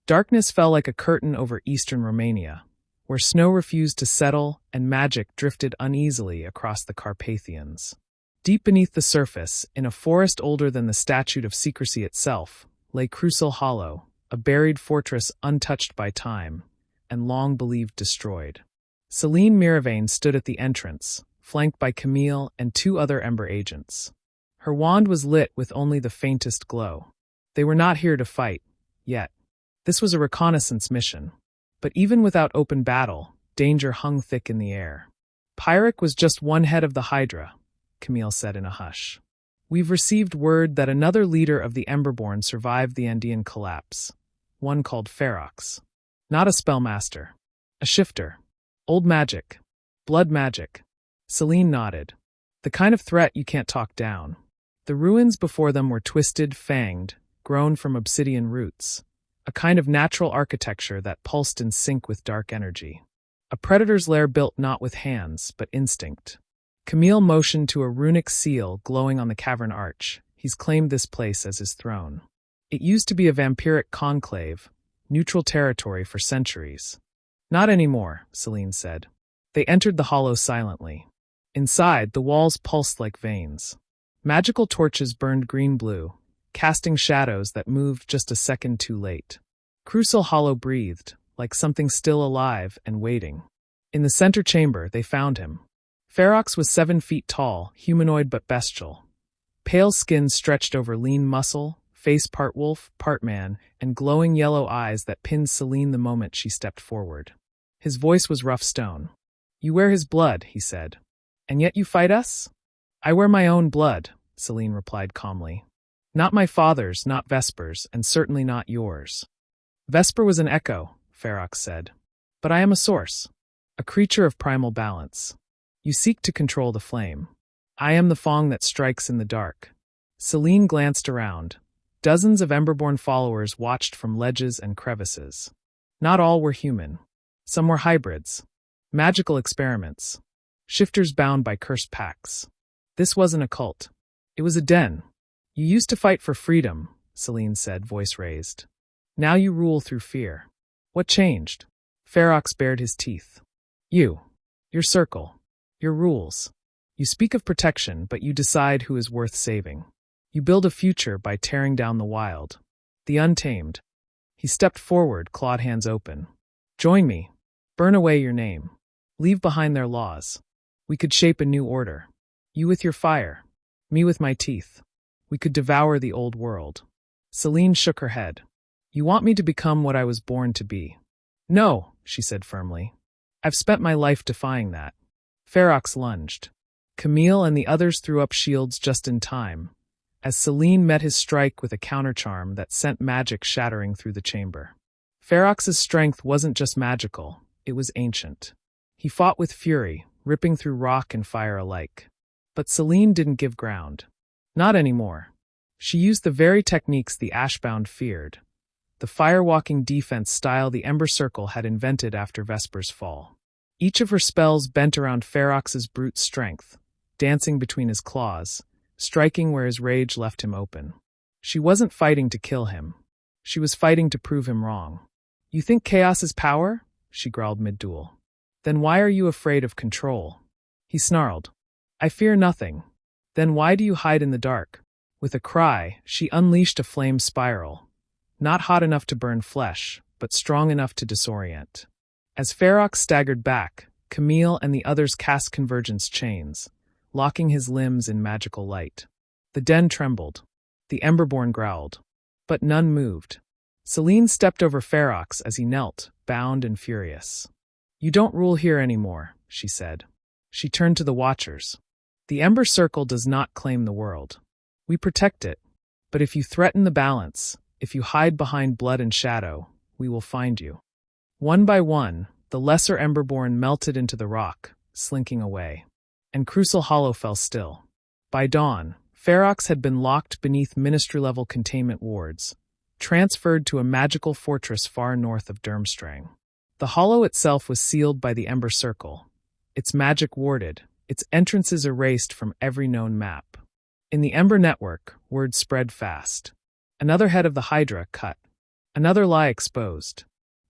A: Darkness fell like a curtain over eastern Romania, where snow refused to settle and magic drifted uneasily across the Carpathians. Deep beneath the surface, in a forest older than the Statute of Secrecy itself, lay Crucial Hollow, a buried fortress untouched by time, and long believed destroyed. Selene Miravane stood at the entrance, flanked by Camille and 2 other Ember agents. Her wand was lit with only the faintest glow. They were not here to fight, yet. This was a reconnaissance mission. But even without open battle, danger hung thick in the air. Pyrrhic was just one head of the Hydra, Camille said in a hush. We've received word that another leader of the Emberborn survived the Andean collapse, one called Ferox. Not a spellmaster. A shifter. Old magic. Blood magic. Seline nodded. The kind of threat you can't talk down. The ruins before them were twisted, fanged, grown from obsidian roots. A kind of natural architecture that pulsed in sync with dark energy. A predator's lair built not with hands, but instinct. Camille motioned to a runic seal glowing on the cavern arch. He's claimed this place as his throne. It used to be a vampiric conclave, neutral territory for centuries. Not anymore, Seline said. They entered the hollow silently. Inside, the walls pulsed like veins. Magical torches burned green-blue, casting shadows that moved just a second too late. Crucial Hollow breathed, like something still alive and waiting. In the center chamber, they found him. Ferox was 7 feet tall, humanoid but bestial. Pale skin stretched over lean muscle, face part wolf, part man, and glowing yellow eyes that pinned Seline the moment she stepped forward. His voice was rough stone. You wear his blood, he said. And yet you fight us? I wear my own blood, Seline replied calmly. Not my father's, not Vesper's, and certainly not yours. Vesper was an echo, Ferox said. But I am a source, a creature of primal balance. You seek to control the flame. I am the fong that strikes in the dark. Seline glanced around. Dozens of Emberborn followers watched from ledges and crevices. Not all were human. Some were hybrids. Magical experiments. Shifters bound by cursed pacts. This wasn't a cult. It was a den. You used to fight for freedom, Selene said, voice raised. Now you rule through fear. What changed? Ferox bared his teeth. You. Your circle. Your rules. You speak of protection, but you decide who is worth saving. You build a future by tearing down the wild. The untamed. He stepped forward, clawed hands open. Join me. Burn away your name. Leave behind their laws. We could shape a new order. You with your fire. Me with my teeth. We could devour the old world. Selene shook her head. You want me to become what I was born to be? No, she said firmly. I've spent my life defying that. Ferox lunged. Camille and the others threw up shields just in time, as Selene met his strike with a countercharm that sent magic shattering through the chamber. Ferox's strength wasn't just magical, it was ancient. He fought with fury, ripping through rock and fire alike. But Selene didn't give ground. Not anymore. She used the very techniques the Ashbound feared, the firewalking defense style the Ember Circle had invented after Vesper's fall. Each of her spells bent around Ferox's brute strength, dancing between his claws, striking where his rage left him open. She wasn't fighting to kill him. She was fighting to prove him wrong. You think chaos is power? She growled mid-duel. Then why are you afraid of control? He snarled. I fear nothing. Then why do you hide in the dark? With a cry, she unleashed a flame spiral, not hot enough to burn flesh, but strong enough to disorient. As Ferox staggered back, Camille and the others cast convergence chains, locking his limbs in magical light. The den trembled. The Emberborn growled. But none moved. Selene stepped over Ferox as he knelt, bound and furious. You don't rule here anymore, she said. She turned to the Watchers. The Ember Circle does not claim the world. We protect it. But if you threaten the balance, if you hide behind blood and shadow, we will find you. One by one, the lesser Emberborn melted into the rock, slinking away. And Crucial Hollow fell still. By dawn, Ferox had been locked beneath ministry-level containment wards, transferred to a magical fortress far north of Durmstrang. The hollow itself was sealed by the Ember Circle, its magic warded, its entrances erased from every known map. In the Ember network, word spread fast. Another head of the Hydra cut. Another lie exposed.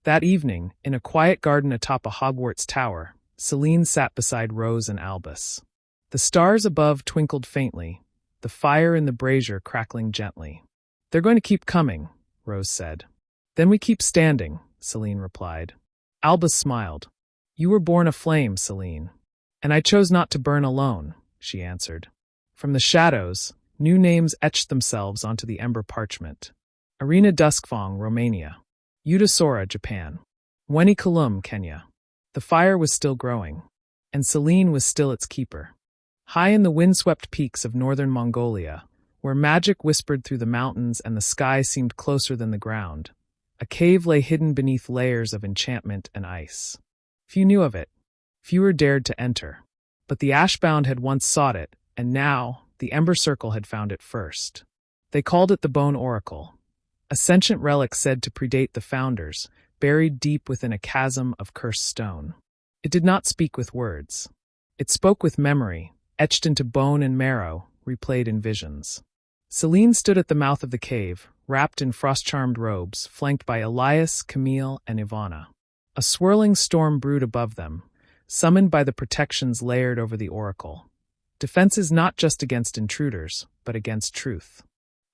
A: That evening, in a quiet garden atop a Hogwarts tower, Selene sat beside Rose and Albus. The stars above twinkled faintly, the fire in the brazier crackling gently. They're going to keep coming, Rose said. Then we keep standing, Selene replied. Albus smiled. You were born aflame, Selene. And I chose not to burn alone, she answered. From the shadows, new names etched themselves onto the ember parchment. Arena Duskfong, Romania. Udasora, Japan. Weni Kalum, Kenya. The fire was still growing, and Selene was still its keeper. High in the windswept peaks of northern Mongolia, where magic whispered through the mountains and the sky seemed closer than the ground, a cave lay hidden beneath layers of enchantment and ice. Few knew of it. Fewer dared to enter. But the Ashbound had once sought it, and now the Ember Circle had found it first. They called it the Bone Oracle, a sentient relic said to predate the founders, buried deep within a chasm of cursed stone. It did not speak with words. It spoke with memory, etched into bone and marrow, replayed in visions. Selene stood at the mouth of the cave, wrapped in frost-charmed robes, flanked by Elias, Camille, and Ivana. A swirling storm brewed above them, summoned by the protections layered over the oracle. Defenses not just against intruders, but against truth.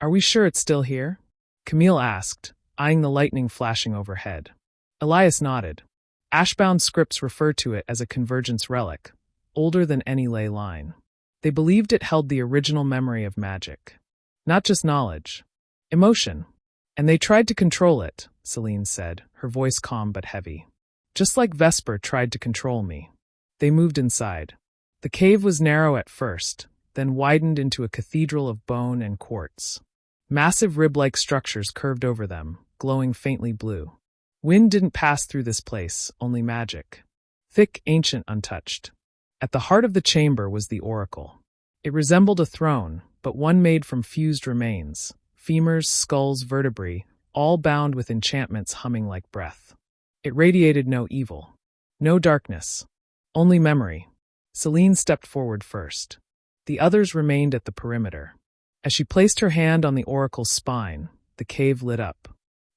A: Are we sure it's still here? Camille asked, eyeing the lightning flashing overhead. Elias nodded. Ashbound scripts refer to it as a convergence relic, older than any ley line. They believed it held the original memory of magic. Not just knowledge. Emotion. And they tried to control it, Selene said, her voice calm but heavy. Just like Vesper tried to control me. They moved inside. The cave was narrow at first, then widened into a cathedral of bone and quartz. Massive rib-like structures curved over them, glowing faintly blue. Wind didn't pass through this place, only magic. Thick, ancient, untouched. At the heart of the chamber was the oracle. It resembled a throne, but one made from fused remains, femurs, skulls, vertebrae, all bound with enchantments humming like breath. It radiated no evil, no darkness, only memory. Selene stepped forward first. The others remained at the perimeter. As she placed her hand on the oracle's spine, the cave lit up.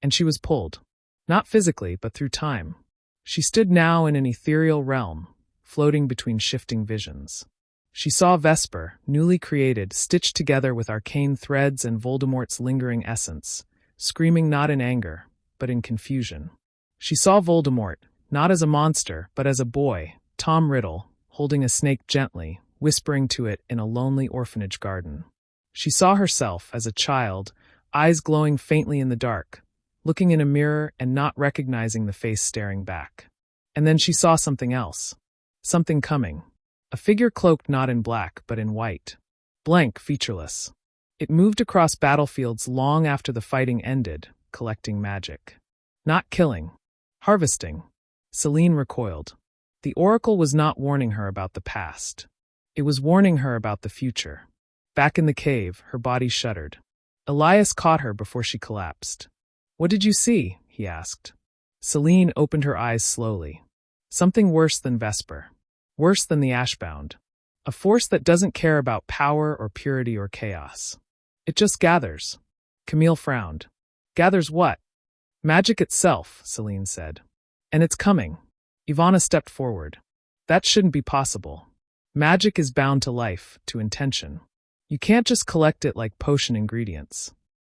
A: And she was pulled. Not physically, but through time. She stood now in an ethereal realm, floating between shifting visions. She saw Vesper, newly created, stitched together with arcane threads and Voldemort's lingering essence, screaming not in anger, but in confusion. She saw Voldemort, not as a monster, but as a boy, Tom Riddle, holding a snake gently, whispering to it in a lonely orphanage garden. She saw herself as a child, eyes glowing faintly in the dark, looking in a mirror and not recognizing the face staring back. And then she saw something else. Something coming. A figure cloaked not in black, but in white. Blank, featureless. It moved across battlefields long after the fighting ended, collecting magic. Not killing. Harvesting. Selene recoiled. The oracle was not warning her about the past. It was warning her about the future. Back in the cave, her body shuddered. Elias caught her before she collapsed. "What did you see?" he asked. Selene opened her eyes slowly. Something worse than Vesper. Worse than the Ashbound. A force that doesn't care about power or purity or chaos. It just gathers. Camille frowned. Gathers what? Magic itself, Selene said. And it's coming. Ivana stepped forward. That shouldn't be possible. Magic is bound to life, to intention. You can't just collect it like potion ingredients.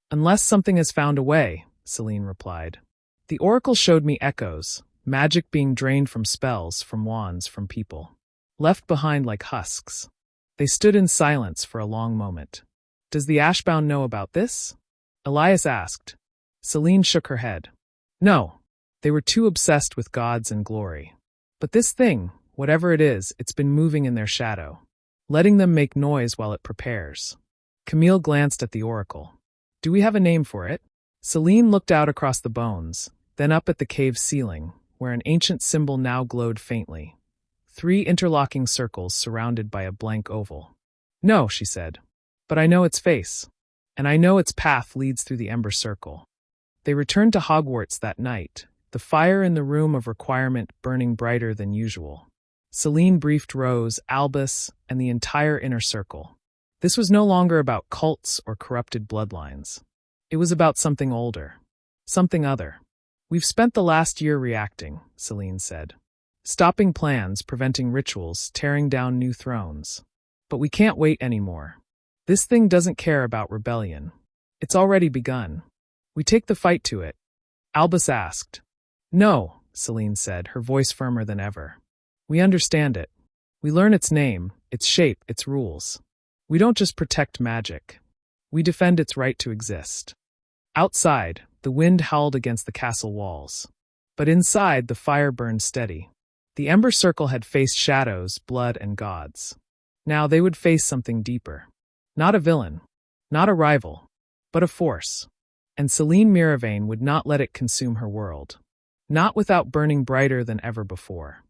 A: Unless something has found a way, Selene replied. The oracle showed me echoes, magic being drained from spells, from wands, from people. Left behind like husks. They stood in silence for a long moment. Does the Ashbound know about this? Elias asked. Selene shook her head. No. They were too obsessed with gods and glory. But this thing, whatever it is, it's been moving in their shadow, letting them make noise while it prepares. Camille glanced at the oracle. Do we have a name for it? Selene looked out across the bones, then up at the cave ceiling, where an ancient symbol now glowed faintly. 3 interlocking circles surrounded by a blank oval. No, she said. But I know its face. And I know its path leads through the ember circle. They returned to Hogwarts that night, the fire in the room of requirement burning brighter than usual. Selene briefed Rose, Albus, and the entire inner circle. This was no longer about cults or corrupted bloodlines. It was about something older. Something other. We've spent the last year reacting, Selene said. Stopping plans, preventing rituals, tearing down new thrones. But we can't wait anymore. This thing doesn't care about rebellion. It's already begun. We take the fight to it. Albus asked. No, Selene said, her voice firmer than ever. We understand it. We learn its name, its shape, its rules. We don't just protect magic. We defend its right to exist. Outside, the wind howled against the castle walls. But inside, the fire burned steady. The ember circle had faced shadows, blood, and gods. Now they would face something deeper. Not a villain. Not a rival. But a force. And Selene Miravane would not let it consume her world. Not without burning brighter than ever before.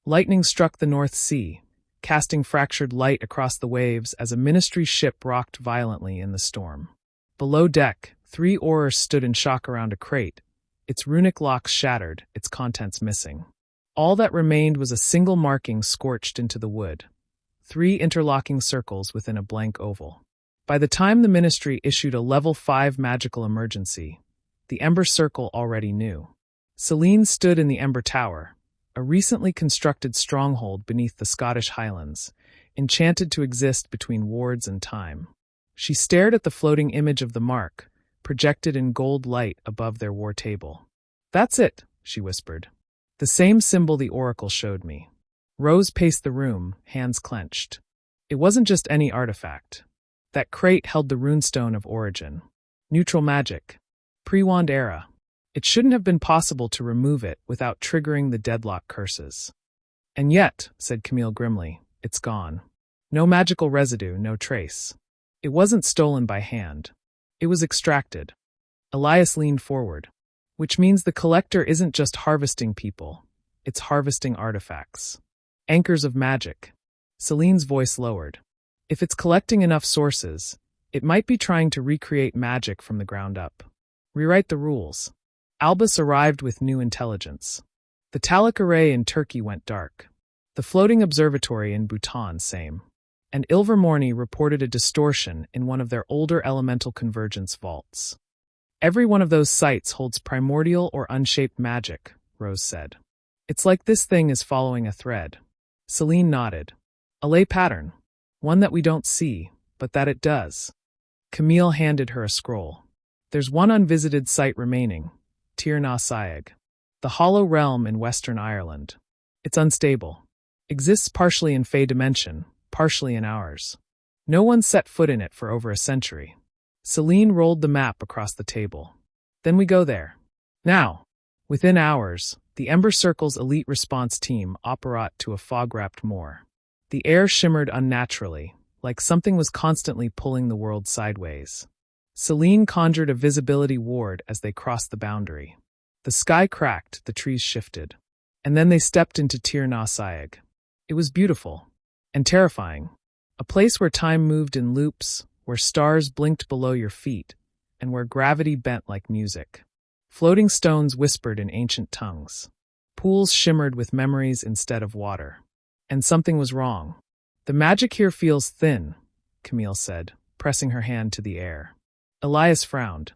A: Lightning struck the North Sea, casting fractured light across the waves as a ministry ship rocked violently in the storm. Below deck, 3 oarers stood in shock around a crate, its runic locks shattered, its contents missing. All that remained was a single marking scorched into the wood. 3 interlocking circles within a blank oval. By the time the ministry issued a level 5 magical emergency, the Ember Circle already knew. Selene stood in the Ember Tower, a recently constructed stronghold beneath the Scottish Highlands, enchanted to exist between wards and time. She stared at the floating image of the mark, projected in gold light above their war table. That's it, she whispered. The same symbol the oracle showed me. Rose paced the room, hands clenched. It wasn't just any artifact. That crate held the runestone of origin. Neutral magic. Pre-wand era. It shouldn't have been possible to remove it without triggering the deadlock curses. And yet, said Camille grimly, it's gone. No magical residue, no trace. It wasn't stolen by hand. It was extracted. Elias leaned forward. Which means the collector isn't just harvesting people. It's harvesting artifacts. Anchors of magic. Selene's voice lowered. If it's collecting enough sources, it might be trying to recreate magic from the ground up. Rewrite the rules. Albus arrived with new intelligence. The Talic array in Turkey went dark. The floating observatory in Bhutan, same. and Ilvermorny reported a distortion in one of their older elemental convergence vaults. Every one of those sites holds primordial or unshaped magic, Rose said. It's like this thing is following a thread. Seline nodded. A ley pattern. One that we don't see, but that it does. Camille handed her a scroll. There's one unvisited site remaining, Tir na Saig. The Hollow Realm in Western Ireland. It's unstable. Exists partially in Fey Dimension, partially in ours. No one set foot in it for over a century. Seline rolled the map across the table. Then we go there. Now. Within hours, the Ember Circle's elite response team operat to a fog-wrapped moor. The air shimmered unnaturally, like something was constantly pulling the world sideways. Seline conjured a visibility ward as they crossed the boundary. The sky cracked, the trees shifted. And then they stepped into Tir na Saig. It was beautiful. And terrifying. A place where time moved in loops, where stars blinked below your feet, and where gravity bent like music. Floating stones whispered in ancient tongues. Pools shimmered with memories instead of water. And something was wrong. The magic here feels thin, Camille said, pressing her hand to the air. Elias frowned.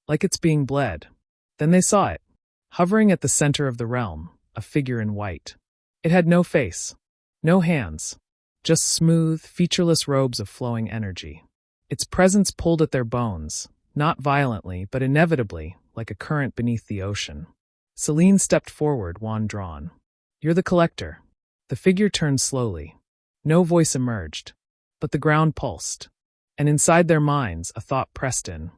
A: Like it's being bled. Then they saw it. Hovering at the center of the realm, a figure in white. It had no face. No hands. Just smooth, featureless robes of flowing energy. Its presence pulled at their bones, not violently, but inevitably, like a current beneath the ocean. Seline stepped forward, wand drawn. You're the collector. The figure turned slowly. No voice emerged. But the ground pulsed. And inside their minds, a thought pressed in.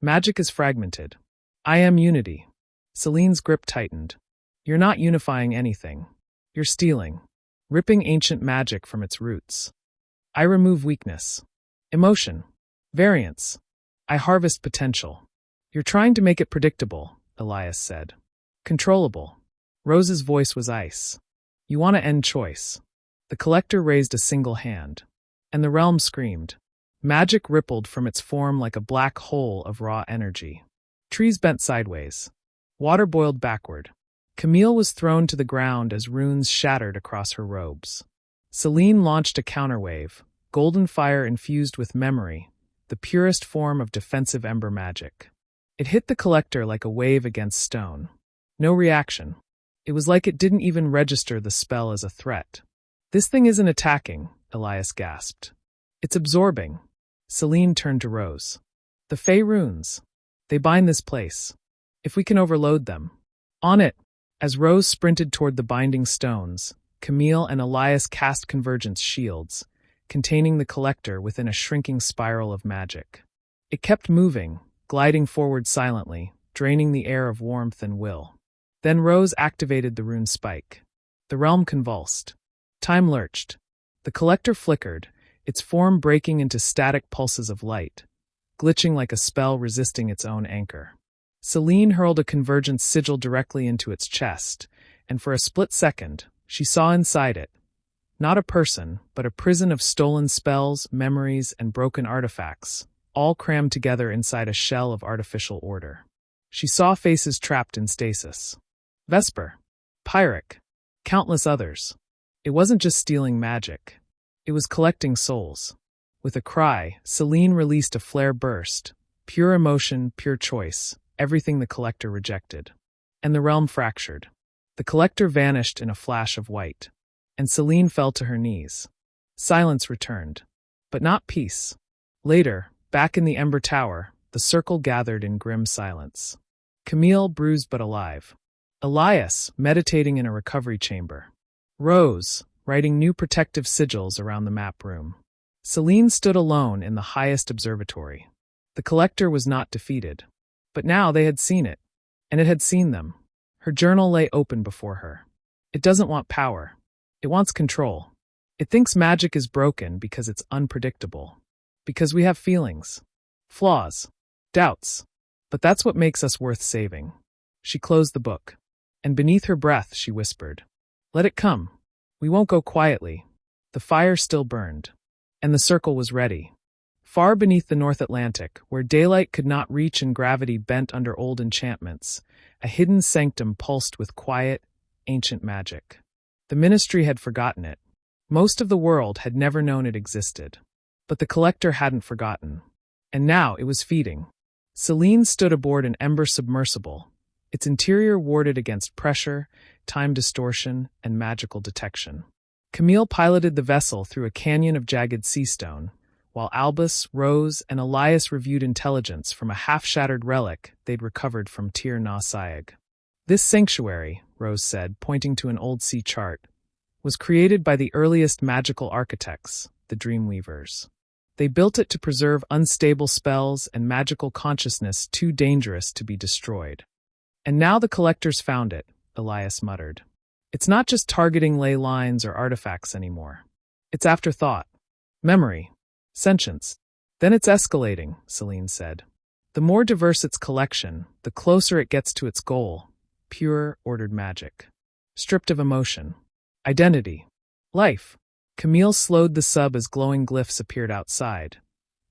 A: Magic is fragmented. I am unity. Seline's grip tightened. You're not unifying anything. You're stealing. Ripping ancient magic from its roots. I remove weakness. Emotion. Variance. I harvest potential. You're trying to make it predictable, Elias said. Controllable. Rose's voice was ice. You want to end choice. The collector raised a single hand. And the realm screamed. Magic rippled from its form like a black hole of raw energy. Trees bent sideways. Water boiled backward. Camille was thrown to the ground as runes shattered across her robes. Seline launched a counterwave, golden fire infused with memory, the purest form of defensive ember magic. It hit the collector like a wave against stone. No reaction. It was like it didn't even register the spell as a threat. This thing isn't attacking, Elias gasped. It's absorbing. Seline turned to Rose. The Fey runes. They bind this place. If we can overload them. On it. As Rose sprinted toward the binding stones, Camille and Elias cast convergence shields, containing the collector within a shrinking spiral of magic. It kept moving, gliding forward silently, draining the air of warmth and will. Then Rose activated the rune spike. The realm convulsed. Time lurched. The collector flickered, its form breaking into static pulses of light, glitching like a spell resisting its own anchor. Seline hurled a convergence sigil directly into its chest, and for a split second, she saw inside it. Not a person, but a prison of stolen spells, memories, and broken artifacts, all crammed together inside a shell of artificial order. She saw faces trapped in stasis. Vesper. Pyrrhic. Countless others. It wasn't just stealing magic. It was collecting souls. With a cry, Seline released a flare burst. Pure emotion, pure choice. Everything the collector rejected. And the realm fractured. The collector vanished in a flash of white. And Seline fell to her knees. Silence returned. But not peace. Later, back in the Ember Tower, the circle gathered in grim silence. Camille, bruised but alive. Elias, meditating in a recovery chamber. Rose, writing new protective sigils around the map room. Seline stood alone in the highest observatory. The collector was not defeated. But now they had seen it. And it had seen them. Her journal lay open before her. It doesn't want power. It wants control. It thinks magic is broken because it's unpredictable. Because we have feelings. Flaws. Doubts. But that's what makes us worth saving. She closed the book. And beneath her breath, she whispered, "Let it come. We won't go quietly." The fire still burned. And the circle was ready. Far beneath the North Atlantic, where daylight could not reach and gravity bent under old enchantments, a hidden sanctum pulsed with quiet, ancient magic. The ministry had forgotten it. Most of the world had never known it existed. But the collector hadn't forgotten. And now it was feeding. Selene stood aboard an ember submersible, its interior warded against pressure, time distortion, and magical detection. Camille piloted the vessel through a canyon of jagged sea stone, while Albus, Rose, and Elias reviewed intelligence from a half-shattered relic they'd recovered from Tir na Saig. This sanctuary, Rose said, pointing to an old sea chart, was created by the earliest magical architects, the Dreamweavers. They built it to preserve unstable spells and magical consciousness too dangerous to be destroyed. And now the collectors found it, Elias muttered. It's not just targeting ley lines or artifacts anymore. It's afterthought, memory, sentience. Then it's escalating, Seline said. The more diverse its collection, the closer it gets to its goal, pure, ordered magic. Stripped of emotion, identity, life. Camille slowed the sub as glowing glyphs appeared outside,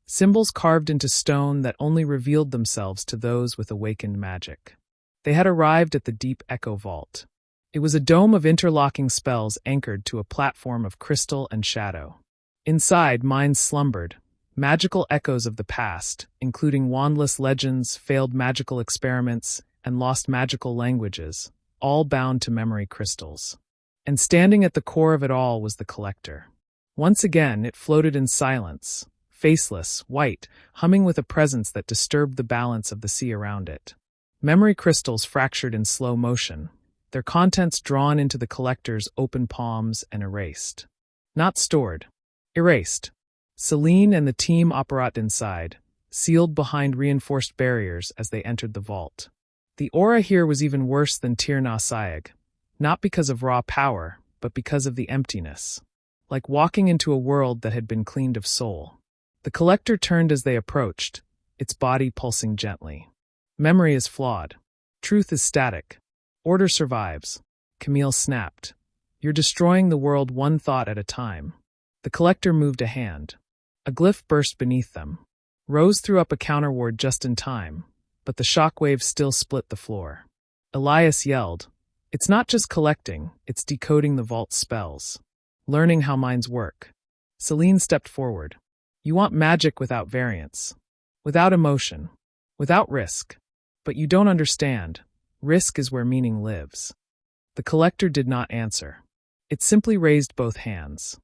A: symbols carved into stone that only revealed themselves to those with awakened magic. They had arrived at the deep echo vault. It was a dome of interlocking spells anchored to a platform of crystal and shadow. Inside, minds slumbered, magical echoes of the past, including wandless legends, failed magical experiments, and lost magical languages, all bound to memory crystals. And standing at the core of it all was the collector. Once again, it floated in silence, faceless, white, humming with a presence that disturbed the balance of the sea around it. Memory crystals fractured in slow motion, their contents drawn into the collector's open palms and erased. Not stored. Erased. Selene and the team operat inside, sealed behind reinforced barriers as they entered the vault. The aura here was even worse than Tir na Saig, not because of raw power, but because of the emptiness. Like walking into a world that had been cleaned of soul. The collector turned as they approached, its body pulsing gently. Memory is flawed. Truth is static. Order survives. Camille snapped. You're destroying the world one thought at a time. The collector moved a hand. A glyph burst beneath them. Rose threw up a counterward just in time, but the shockwave still split the floor. Elias yelled, "It's not just collecting, it's decoding the vault's spells. Learning how minds work." Seline stepped forward. You want magic without variance. Without emotion. Without risk. But you don't understand. Risk is where meaning lives. The collector did not answer. It simply raised both hands.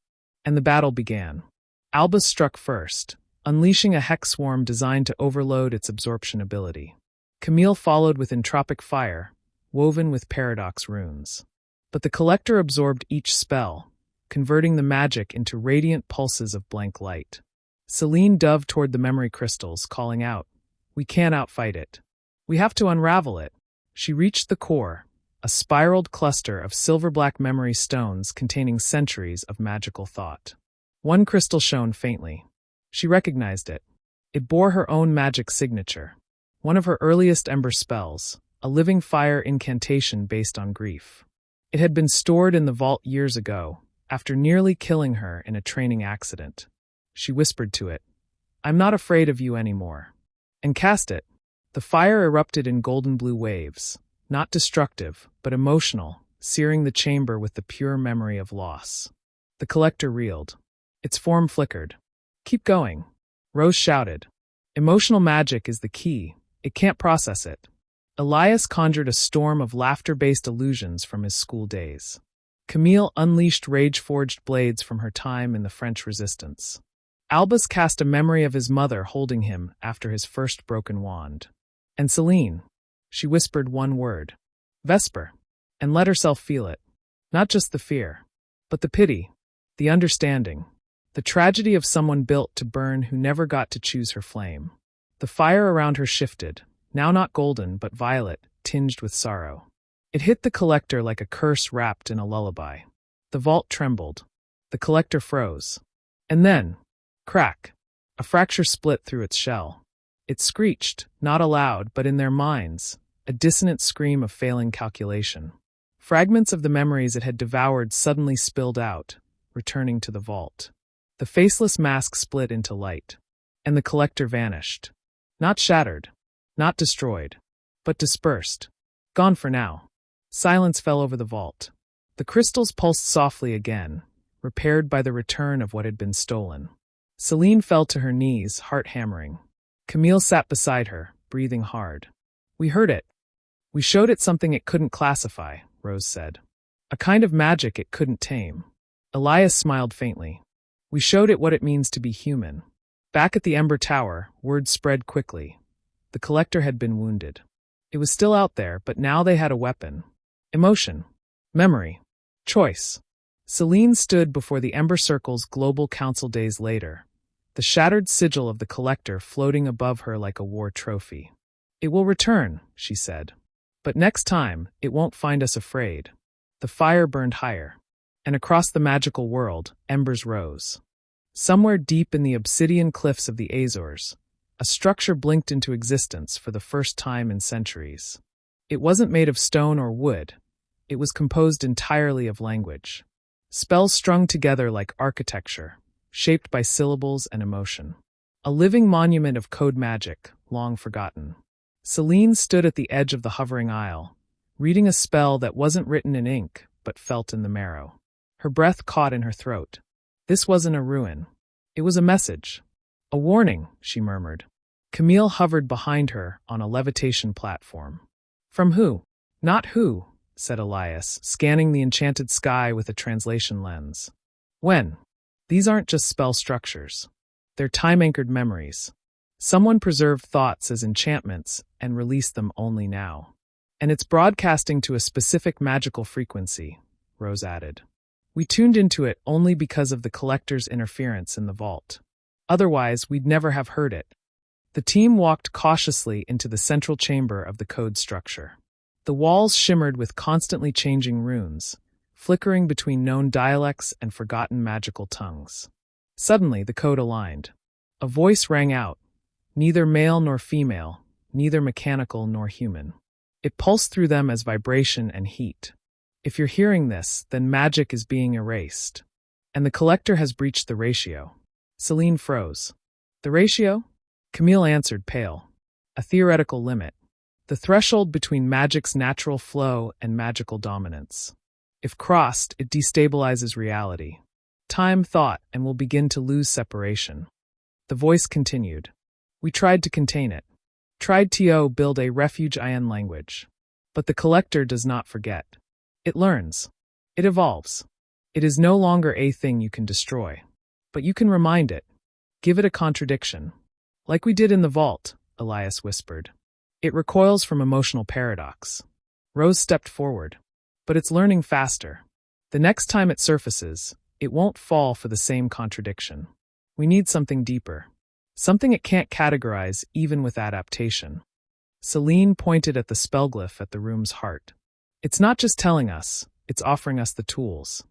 A: And the battle began. Albus struck first, unleashing a hex swarm designed to overload its absorption ability. Camille followed with entropic fire, woven with paradox runes. But the collector absorbed each spell, converting the magic into radiant pulses of blank light. Seline dove toward the memory crystals, calling out, "We can't outfight it. We have to unravel it." She reached the core, a spiraled cluster of silver-black memory stones containing centuries of magical thought. One crystal shone faintly. She recognized it. It bore her own magic signature, one of her earliest ember spells, a living fire incantation based on grief. It had been stored in the vault years ago, after nearly killing her in a training accident. She whispered to it, "I'm not afraid of you anymore," and cast it. The fire erupted in golden blue waves, not destructive, but emotional, searing the chamber with the pure memory of loss. The collector reeled. Its form flickered. "Keep going," Rose shouted. "Emotional magic is the key. It can't process it." Elias conjured a storm of laughter-based illusions from his school days. Camille unleashed rage-forged blades from her time in the French Resistance. Albus cast a memory of his mother holding him after his first broken wand. And Seline, she whispered one word, "Vesper," and let herself feel it. Not just the fear, but the pity, the understanding, the tragedy of someone built to burn who never got to choose her flame. The fire around her shifted, now not golden but violet, tinged with sorrow. It hit the collector like a curse wrapped in a lullaby. The vault trembled. The collector froze. And then, crack, a fracture split through its shell. It screeched, not aloud, but in their minds, a dissonant scream of failing calculation. Fragments of the memories it had devoured suddenly spilled out, returning to the vault. The faceless mask split into light, and the collector vanished. Not shattered, not destroyed, but dispersed. Gone for now. Silence fell over the vault. The crystals pulsed softly again, repaired by the return of what had been stolen. Selene fell to her knees, heart hammering. Camille sat beside her, breathing hard. "We heard it. We showed it something it couldn't classify," Rose said. "A kind of magic it couldn't tame." Elias smiled faintly. "We showed it what it means to be human." Back at the Ember Tower, word spread quickly. The Collector had been wounded. It was still out there, but now they had a weapon. Emotion. Memory. Choice. Selene stood before the Ember Circle's Global Council days later, the shattered sigil of the Collector floating above her like a war trophy. "It will return," she said. "But next time, it won't find us afraid." The fire burned higher, and across the magical world, embers rose. Somewhere deep in the obsidian cliffs of the Azores, a structure blinked into existence for the first time in centuries. It wasn't made of stone or wood. It was composed entirely of language. Spells strung together like architecture, shaped by syllables and emotion. A living monument of code magic, long forgotten. Selene stood at the edge of the hovering isle, reading a spell that wasn't written in ink, but felt in the marrow. Her breath caught in her throat. This wasn't a ruin. It was a message. "A warning," she murmured. Camille hovered behind her on a levitation platform. "From who?" "Not who," said Elias, scanning the enchanted sky with a translation lens. "When?" "These aren't just spell structures. They're time-anchored memories. Someone preserved thoughts as enchantments and released them only now. And it's broadcasting to a specific magical frequency," Rose added. "We tuned into it only because of the Collector's interference in the vault. Otherwise, we'd never have heard it." The team walked cautiously into the central chamber of the code structure. The walls shimmered with constantly changing runes, flickering between known dialects and forgotten magical tongues. Suddenly, the code aligned. A voice rang out, neither male nor female, neither mechanical nor human. It pulsed through them as vibration and heat. "If you're hearing this, then magic is being erased. And the Collector has breached the ratio." Selene froze. "The ratio?" Camille answered, pale. "A theoretical limit. The threshold between magic's natural flow and magical dominance. If crossed, it destabilizes reality. Time, thought, and will begin to lose separation." The voice continued. "We tried to contain it. Tried to build a refuge in language. But the Collector does not forget. It learns. It evolves. It is no longer a thing you can destroy. But you can remind it. Give it a contradiction. Like we did in the vault," Elias whispered. "It recoils from emotional paradox." Rose stepped forward. "But it's learning faster. The next time it surfaces, it won't fall for the same contradiction. We need something deeper. Something it can't categorize even with adaptation." Selene pointed at the spellglyph at the room's heart. "It's not just telling us, it's offering us the tools."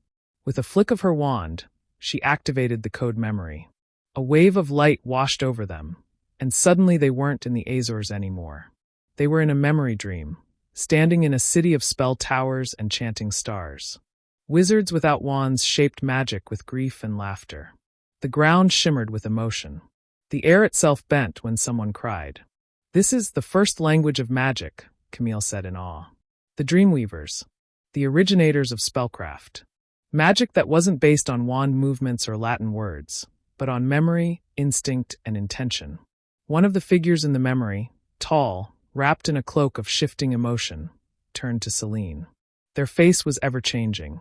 A: With a flick of her wand, she activated the code memory. A wave of light washed over them, and suddenly they weren't in the Azores anymore. They were in a memory dream, standing in a city of spell towers and chanting stars. Wizards without wands shaped magic with grief and laughter. The ground shimmered with emotion. The air itself bent when someone cried. "This is the first language of magic," Camille said in awe. "The Dreamweavers, the originators of spellcraft. Magic that wasn't based on wand movements or Latin words, but on memory, instinct, and intention." One of the figures in the memory, tall, wrapped in a cloak of shifting emotion, turned to Selene. Their face was ever-changing.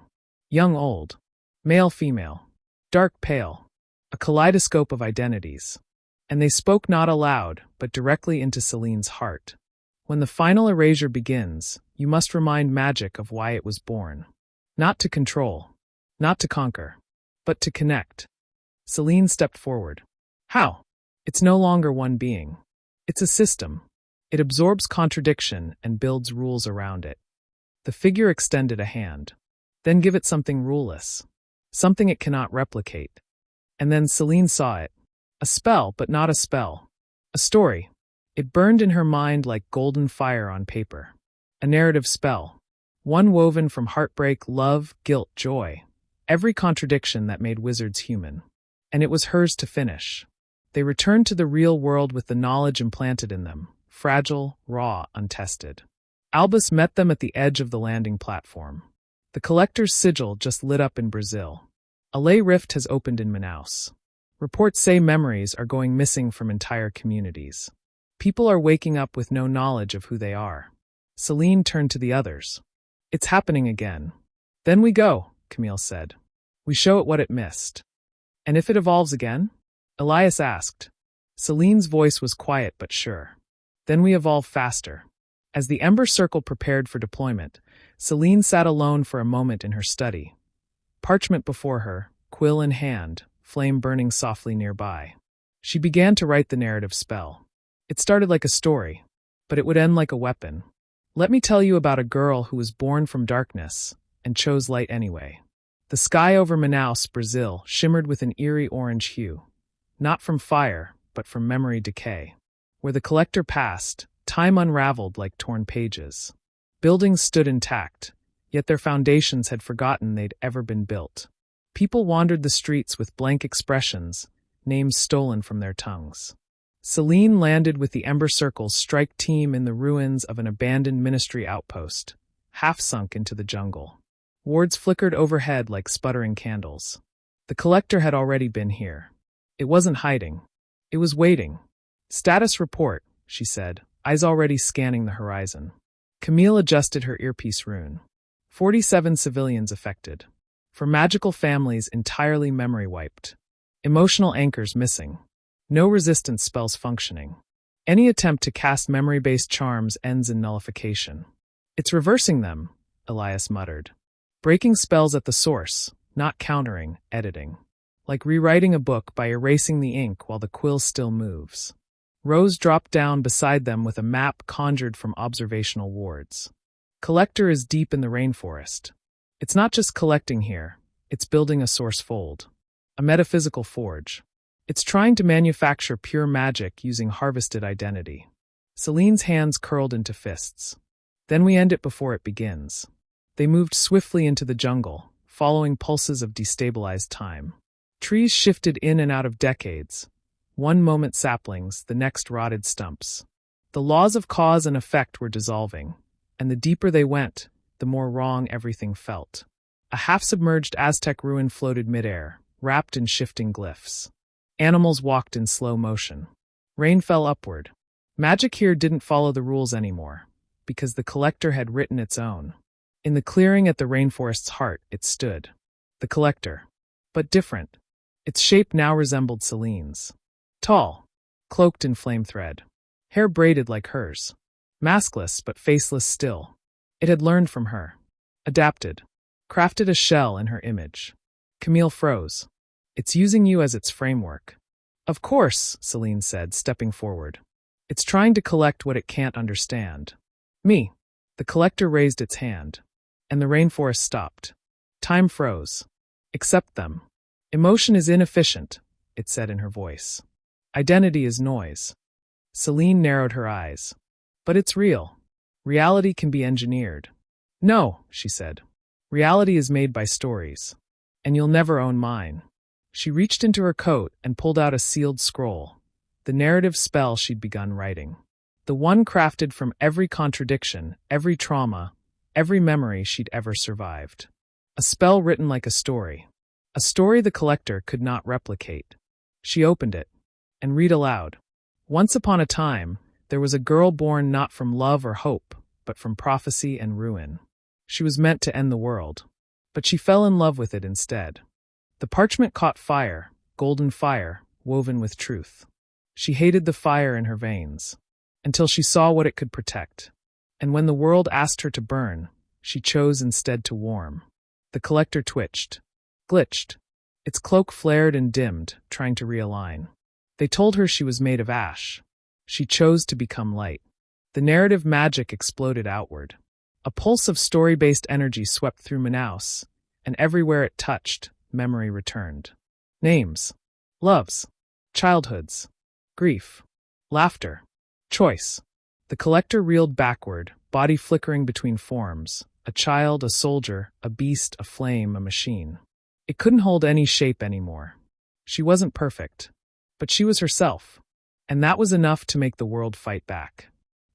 A: Young, old, male, female, dark, pale, a kaleidoscope of identities. And they spoke not aloud, but directly into Selene's heart. "When the final erasure begins, you must remind magic of why it was born. Not to control, not to conquer, but to connect." Selene stepped forward. "How?" "It's no longer one being. It's a system. It absorbs contradiction and builds rules around it." The figure extended a hand. "Then give it something ruleless. Something it cannot replicate." And then Selene saw it. A spell, but not a spell. A story. It burned in her mind like golden fire on paper. A narrative spell. One woven from heartbreak, love, guilt, joy. Every contradiction that made wizards human. And it was hers to finish. They returned to the real world with the knowledge implanted in them, fragile, raw, untested. Albus met them at the edge of the landing platform. The Collector's sigil just lit up in Brazil. A ley rift has opened in Manaus. Reports say memories are going missing from entire communities. People are waking up with no knowledge of who they are. Selene turned to the others. It's happening again. Then we go, Camille said. We show it what it missed. And if it evolves again? Elias asked. Selene's voice was quiet but sure. Then we evolve faster. As the ember circle prepared for deployment, Selene sat alone for a moment in her study. Parchment before her, quill in hand, flame burning softly nearby. She began to write the narrative spell. It started like a story, but it would end like a weapon. Let me tell you about a girl who was born from darkness and chose light anyway. The sky over Manaus, Brazil, shimmered with an eerie orange hue. Not from fire, but from memory decay. Where the collector passed, time unraveled like torn pages. Buildings stood intact, yet their foundations had forgotten they'd ever been built. People wandered the streets with blank expressions, names stolen from their tongues. Selene landed with the Ember Circle's strike team in the ruins of an abandoned ministry outpost, half sunk into the jungle. Wards flickered overhead like sputtering candles. The collector had already been here. It wasn't hiding. It was waiting. Status report, she said, eyes already scanning the horizon. Camille adjusted her earpiece rune. 47 civilians affected. For magical families entirely memory wiped. Emotional anchors missing. No resistance spells functioning. Any attempt to cast memory-based charms ends in nullification. It's reversing them, Elias muttered. Breaking spells at the source, not countering, editing. Like rewriting a book by erasing the ink while the quill still moves. Rose dropped down beside them with a map conjured from observational wards. Collector is deep in the rainforest. It's not just collecting here, it's building a source fold. A metaphysical forge. It's trying to manufacture pure magic using harvested identity. Selene's hands curled into fists. Then we end it before it begins. They moved swiftly into the jungle, following pulses of destabilized time. Trees shifted in and out of decades. One moment saplings, the next rotted stumps. The laws of cause and effect were dissolving, and the deeper they went, the more wrong everything felt. A half-submerged Aztec ruin floated midair, wrapped in shifting glyphs. Animals walked in slow motion. Rain fell upward. Magic here didn't follow the rules anymore, because the collector had written its own. In the clearing at the rainforest's heart, it stood. The collector. But different. Its shape now resembled Selene's. Tall. Cloaked in flame thread. Hair braided like hers. Maskless but faceless still. It had learned from her. Adapted. Crafted a shell in her image. Camille froze. It's using you as its framework. Of course, Selene said, stepping forward. It's trying to collect what it can't understand. Me. The collector raised its hand. And the rainforest stopped. Time froze. Accept them. Emotion is inefficient, it said in her voice. Identity is noise. Selene narrowed her eyes. But it's real. Reality can be engineered. No, she said. Reality is made by stories. And you'll never own mine. She reached into her coat and pulled out a sealed scroll, the narrative spell she'd begun writing. The one crafted from every contradiction, every trauma, every memory she'd ever survived. A spell written like a story the collector could not replicate. She opened it, and read aloud. Once upon a time, there was a girl born not from love or hope, but from prophecy and ruin. She was meant to end the world, but she fell in love with it instead. The parchment caught fire, golden fire, woven with truth. She hated the fire in her veins, until she saw what it could protect. And when the world asked her to burn, she chose instead to warm. The collector twitched, glitched. Its cloak flared and dimmed, trying to realign. They told her she was made of ash. She chose to become light. The narrative magic exploded outward. A pulse of story-based energy swept through Manaus, and everywhere it touched, memory returned. Names. Loves. Childhoods. Grief. Laughter. Choice. The collector reeled backward, body flickering between forms. A child, a soldier, a beast, a flame, a machine. It couldn't hold any shape anymore. She wasn't perfect. But she was herself. And that was enough to make the world fight back.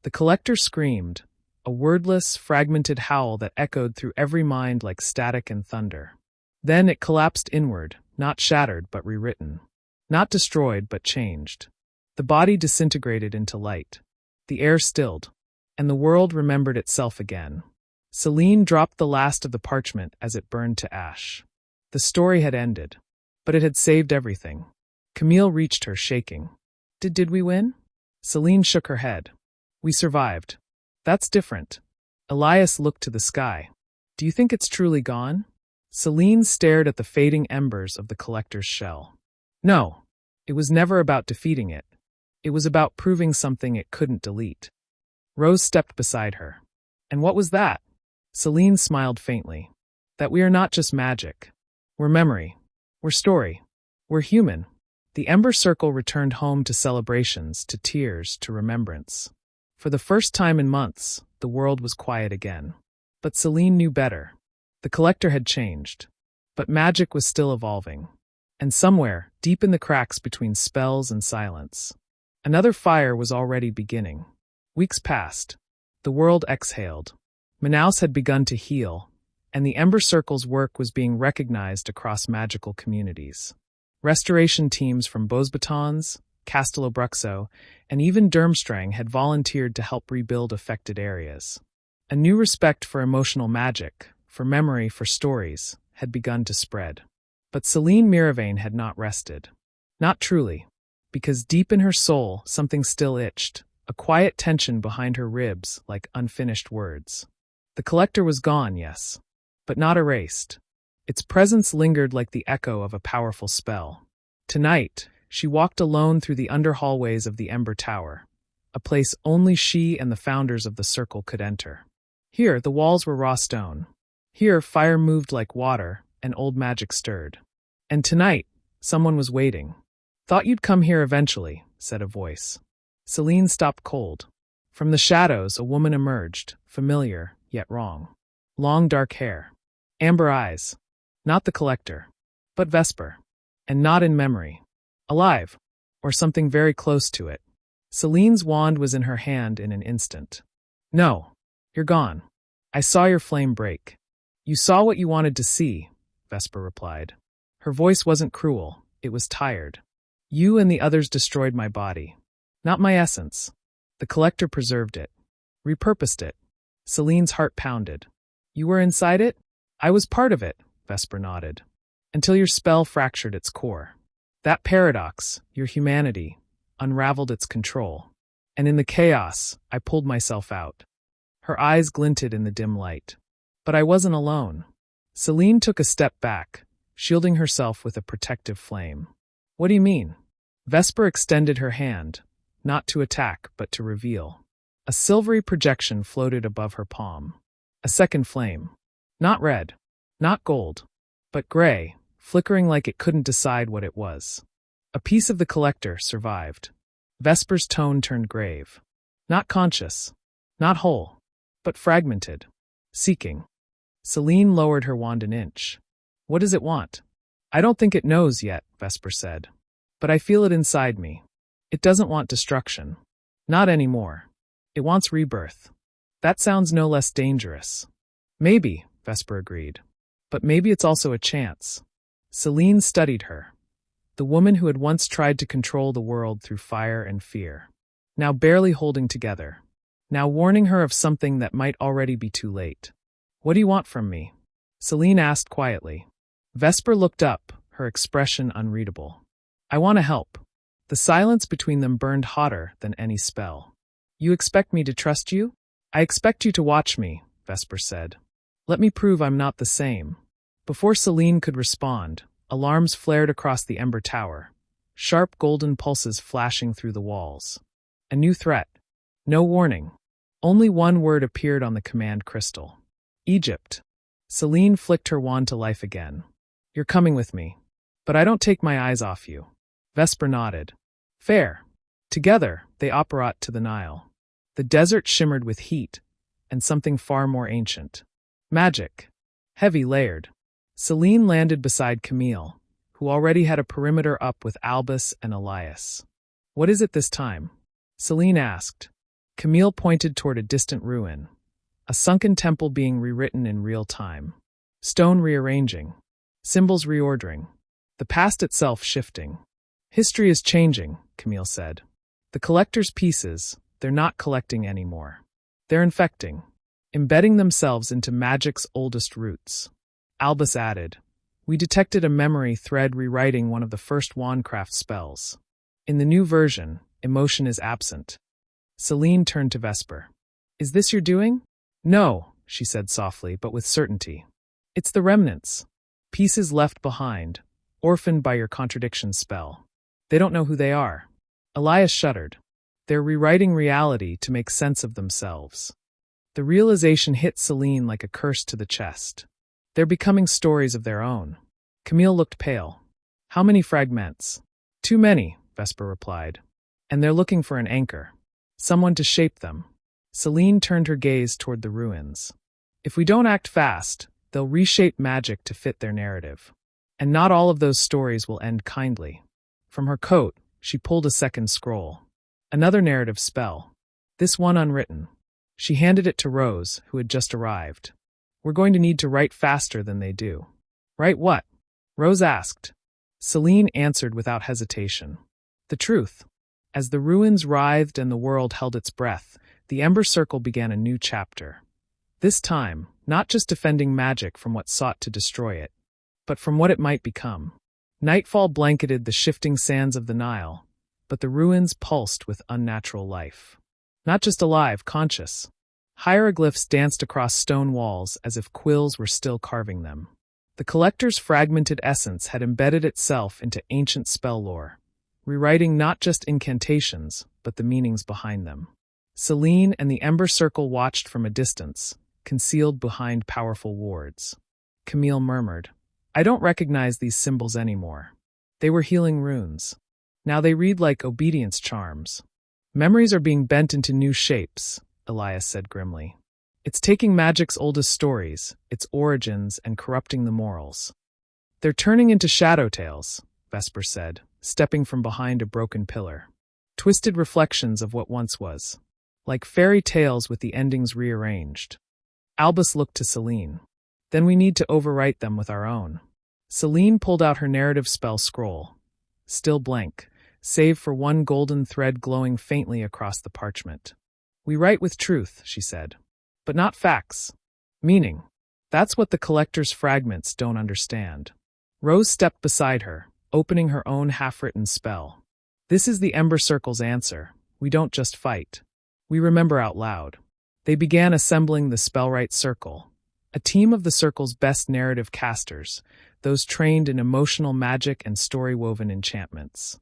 A: The collector screamed, a wordless, fragmented howl that echoed through every mind like static and thunder. Then it collapsed inward, not shattered but rewritten. Not destroyed but changed. The body disintegrated into light. The air stilled, and the world remembered itself again. Selene dropped the last of the parchment as it burned to ash. The story had ended, but it had saved everything. Camille reached her, shaking. Did we win? Selene shook her head. We survived. That's different. Elias looked to the sky. Do you think it's truly gone? Selene stared at the fading embers of the collector's shell. No, it was never about defeating it. It was about proving something it couldn't delete. Rose stepped beside her. And what was that? Selene smiled faintly. That we are not just magic. We're memory. We're story. We're human. The Ember Circle returned home to celebrations, to tears, to remembrance. For the first time in months, the world was quiet again. But Selene knew better. The collector had changed. But magic was still evolving. And somewhere, deep in the cracks between spells and silence, another fire was already beginning. Weeks passed. The world exhaled. Manaus had begun to heal, and the Ember Circle's work was being recognized across magical communities. Restoration teams from Beauxbatons, Castelobruxo, and even Durmstrang had volunteered to help rebuild affected areas. A new respect for emotional magic, for memory, for stories, had begun to spread. But Selene Miravane had not rested. Not truly, because deep in her soul something still itched, a quiet tension behind her ribs like unfinished words. The collector was gone, yes, but not erased. Its presence lingered like the echo of a powerful spell. Tonight, she walked alone through the under hallways of the Ember Tower, a place only she and the founders of the Circle could enter. Here, the walls were raw stone. Here, fire moved like water, and old magic stirred. And tonight, someone was waiting. Thought you'd come here eventually, said a voice. Selene stopped cold. From the shadows, a woman emerged, familiar, yet wrong. Long dark hair. Amber eyes. Not the collector, but Vesper. And not in memory. Alive, or something very close to it. Selene's wand was in her hand in an instant. No, you're gone. I saw your flame break. You saw what you wanted to see, Vesper replied. Her voice wasn't cruel, it was tired. You and the others destroyed my body. Not my essence. The collector preserved it. Repurposed it. Selene's heart pounded. You were inside it? I was part of it, Vesper nodded. Until your spell fractured its core. That paradox, your humanity, unraveled its control. And in the chaos, I pulled myself out. Her eyes glinted in the dim light. But I wasn't alone. Selene took a step back, shielding herself with a protective flame. What do you mean? Vesper extended her hand, not to attack, but to reveal. A silvery projection floated above her palm. A second flame. Not red, not gold, but gray, flickering like it couldn't decide what it was. A piece of the collector survived. Vesper's tone turned grave. Not conscious, not whole, but fragmented. Seeking. Selene lowered her wand an inch. What does it want? I don't think it knows yet, Vesper said. But I feel it inside me. It doesn't want destruction. Not anymore. It wants rebirth. That sounds no less dangerous. Maybe, Vesper agreed. But maybe it's also a chance. Selene studied her. The woman who had once tried to control the world through fire and fear. Now barely holding together. Now warning her of something that might already be too late. What do you want from me? Selene asked quietly. Vesper looked up, her expression unreadable. I want to help. The silence between them burned hotter than any spell. You expect me to trust you? I expect you to watch me, Vesper said. Let me prove I'm not the same. Before Selene could respond, alarms flared across the Ember Tower, sharp golden pulses flashing through the walls. A new threat. No warning. Only one word appeared on the command crystal. Egypt. Selene flicked her wand to life again. You're coming with me. But I don't take my eyes off you. Vesper nodded. Fair. Together, they apparat to the Nile. The desert shimmered with heat, and something far more ancient. Magic. Heavy layered. Selene landed beside Camille, who already had a perimeter up with Albus and Elias. What is it this time? Selene asked. Camille pointed toward a distant ruin. A sunken temple being rewritten in real time. Stone rearranging. Symbols reordering. The past itself shifting. History is changing, Camille said. The collector's pieces, they're not collecting anymore. They're infecting, embedding themselves into magic's oldest roots. Albus added, we detected a memory thread rewriting one of the first wandcraft spells. In the new version, emotion is absent. Seline turned to Vesper. Is this your doing? No, she said softly, but with certainty. It's the remnants. Pieces left behind, orphaned by your contradiction spell. They don't know who they are. Elias shuddered. They're rewriting reality to make sense of themselves. The realization hit Seline like a curse to the chest. They're becoming stories of their own. Camille looked pale. How many fragments? Too many, Vesper replied. And they're looking for an anchor. Someone to shape them. Seline turned her gaze toward the ruins. If we don't act fast, they'll reshape magic to fit their narrative. And not all of those stories will end kindly. From her coat, she pulled a second scroll. Another narrative spell. This one unwritten. She handed it to Rose, who had just arrived. We're going to need to write faster than they do. Write what? Rose asked. Seline answered without hesitation. The truth. As the ruins writhed and the world held its breath, the Ember Circle began a new chapter. This time, not just defending magic from what sought to destroy it, but from what it might become. Nightfall blanketed the shifting sands of the Nile, but the ruins pulsed with unnatural life. Not just alive, conscious. Hieroglyphs danced across stone walls as if quills were still carving them. The collector's fragmented essence had embedded itself into ancient spell lore, rewriting not just incantations, but the meanings behind them. Selene and the Ember Circle watched from a distance, concealed behind powerful wards. Camille murmured, I don't recognize these symbols anymore. They were healing runes. Now they read like obedience charms. Memories are being bent into new shapes, Elias said grimly. It's taking magic's oldest stories, its origins, and corrupting the morals. They're turning into shadow tales, Vesper said, stepping from behind a broken pillar. Twisted reflections of what once was. Like fairy tales with the endings rearranged. Albus looked to Seline. Then we need to overwrite them with our own. Seline pulled out her narrative spell scroll. Still blank, save for one golden thread glowing faintly across the parchment. We write with truth, she said. But not facts. Meaning. That's what the collector's fragments don't understand. Rose stepped beside her, opening her own half-written spell. This is the Ember Circle's answer. We don't just fight. We remember out loud. They began assembling the Spellwrite Circle, a team of the Circle's best narrative casters, those trained in emotional magic and story-woven enchantments.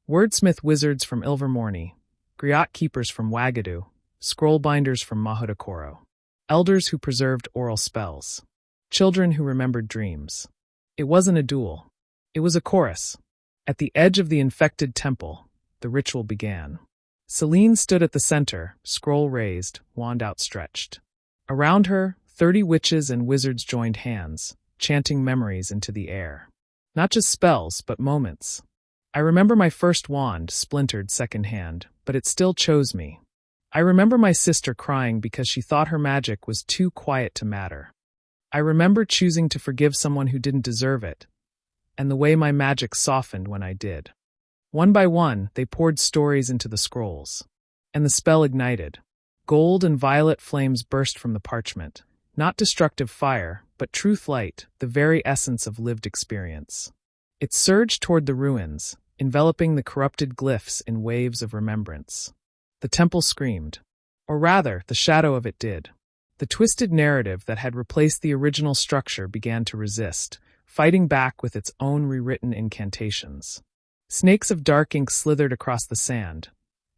A: Wordsmith wizards from Ilvermorny, griot keepers from Wagadu, scroll-binders from Mahudakoro, elders who preserved oral spells, children who remembered dreams. It wasn't a duel. It was a chorus. At the edge of the infected temple, the ritual began. Seline stood at the center, scroll raised, wand outstretched. Around her, 30 witches and wizards joined hands, chanting memories into the air. Not just spells, but moments. I remember my first wand, splintered secondhand, but it still chose me. I remember my sister crying because she thought her magic was too quiet to matter. I remember choosing to forgive someone who didn't deserve it, and the way my magic softened when I did. One by one, they poured stories into the scrolls. And the spell ignited. Gold and violet flames burst from the parchment. Not destructive fire, but truth light, the very essence of lived experience. It surged toward the ruins, enveloping the corrupted glyphs in waves of remembrance. The temple screamed. Or rather, the shadow of it did. The twisted narrative that had replaced the original structure began to resist, fighting back with its own rewritten incantations. Snakes of dark ink slithered across the sand,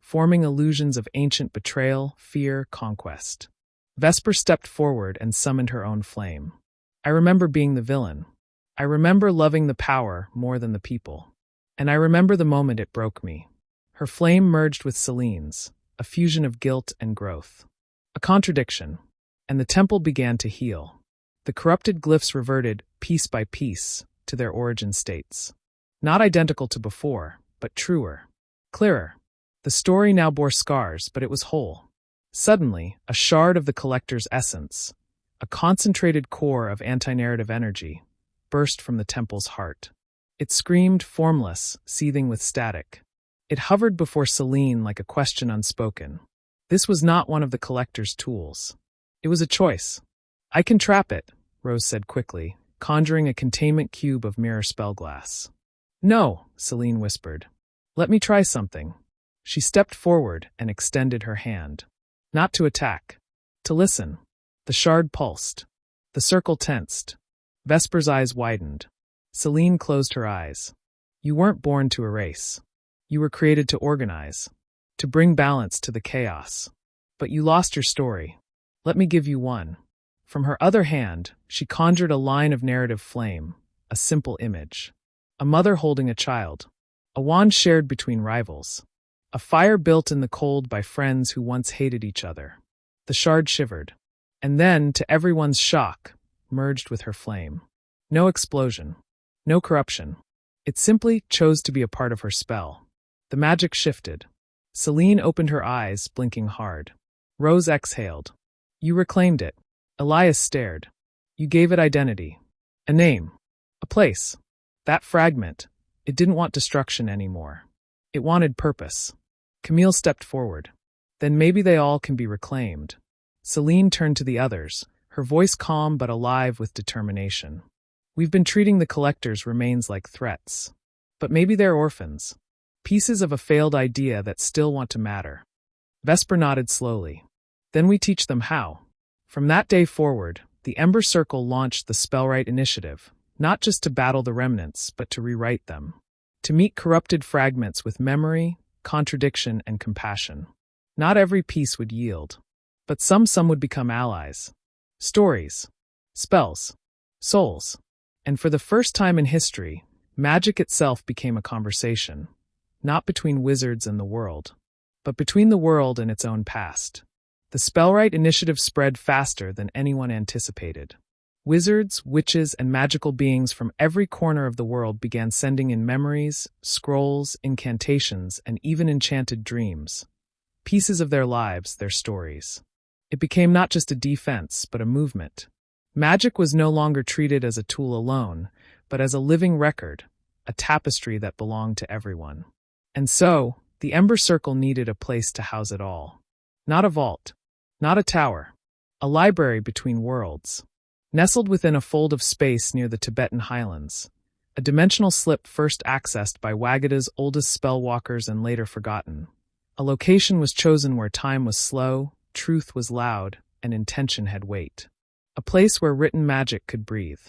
A: forming illusions of ancient betrayal, fear, conquest. Vesper stepped forward and summoned her own flame. I remember being the villain. I remember loving the power more than the people. And I remember the moment it broke me. Her flame merged with Selene's, a fusion of guilt and growth. A contradiction. And the temple began to heal. The corrupted glyphs reverted, piece by piece, to their origin states. Not identical to before, but truer. Clearer. The story now bore scars, but it was whole. Suddenly, a shard of the collector's essence, a concentrated core of anti-narrative energy, burst from the temple's heart. It screamed, formless, seething with static. It hovered before Selene like a question unspoken. This was not one of the collector's tools. It was a choice. "I can trap it," Rose said quickly, conjuring a containment cube of mirror spellglass. "No," Selene whispered. "Let me try something." She stepped forward and extended her hand. Not to attack. To listen. The shard pulsed. The circle tensed. Vesper's eyes widened. Selene closed her eyes. "You weren't born to erase. You were created to organize. To bring balance to the chaos. But you lost your story. Let me give you one." From her other hand, she conjured a line of narrative flame, a simple image. A mother holding a child. A wand shared between rivals. A fire built in the cold by friends who once hated each other. The shard shivered. And then, to everyone's shock, merged with her flame. No explosion. No corruption. It simply chose to be a part of her spell. The magic shifted. Selene opened her eyes, blinking hard. Rose exhaled. "You reclaimed it." Elias stared. "You gave it identity. A name. A place. That fragment, it didn't want destruction anymore. It wanted purpose." Camille stepped forward. "Then maybe they all can be reclaimed." Selene turned to the others, her voice calm but alive with determination. "We've been treating the collector's remains like threats. But maybe they're orphans. Pieces of a failed idea that still want to matter." Vesper nodded slowly. "Then we teach them how." From that day forward, the Ember Circle launched the Spellwrite Initiative, not just to battle the remnants, but to rewrite them. To meet corrupted fragments with memory, contradiction, and compassion. Not every piece would yield. But some would become allies. Stories. Spells. Souls. And for the first time in history, magic itself became a conversation. Not between wizards and the world, but between the world and its own past. The Spellwrite Initiative spread faster than anyone anticipated. Wizards, witches, and magical beings from every corner of the world began sending in memories, scrolls, incantations, and even enchanted dreams. Pieces of their lives, their stories. It became not just a defense, but a movement. Magic was no longer treated as a tool alone, but as a living record, a tapestry that belonged to everyone. And so, the Ember Circle needed a place to house it all. Not a vault. Not a tower. A library between worlds. Nestled within a fold of space near the Tibetan highlands. A dimensional slip first accessed by Wagada's oldest spellwalkers and later forgotten. A location was chosen where time was slow, truth was loud, and intention had weight. A place where written magic could breathe.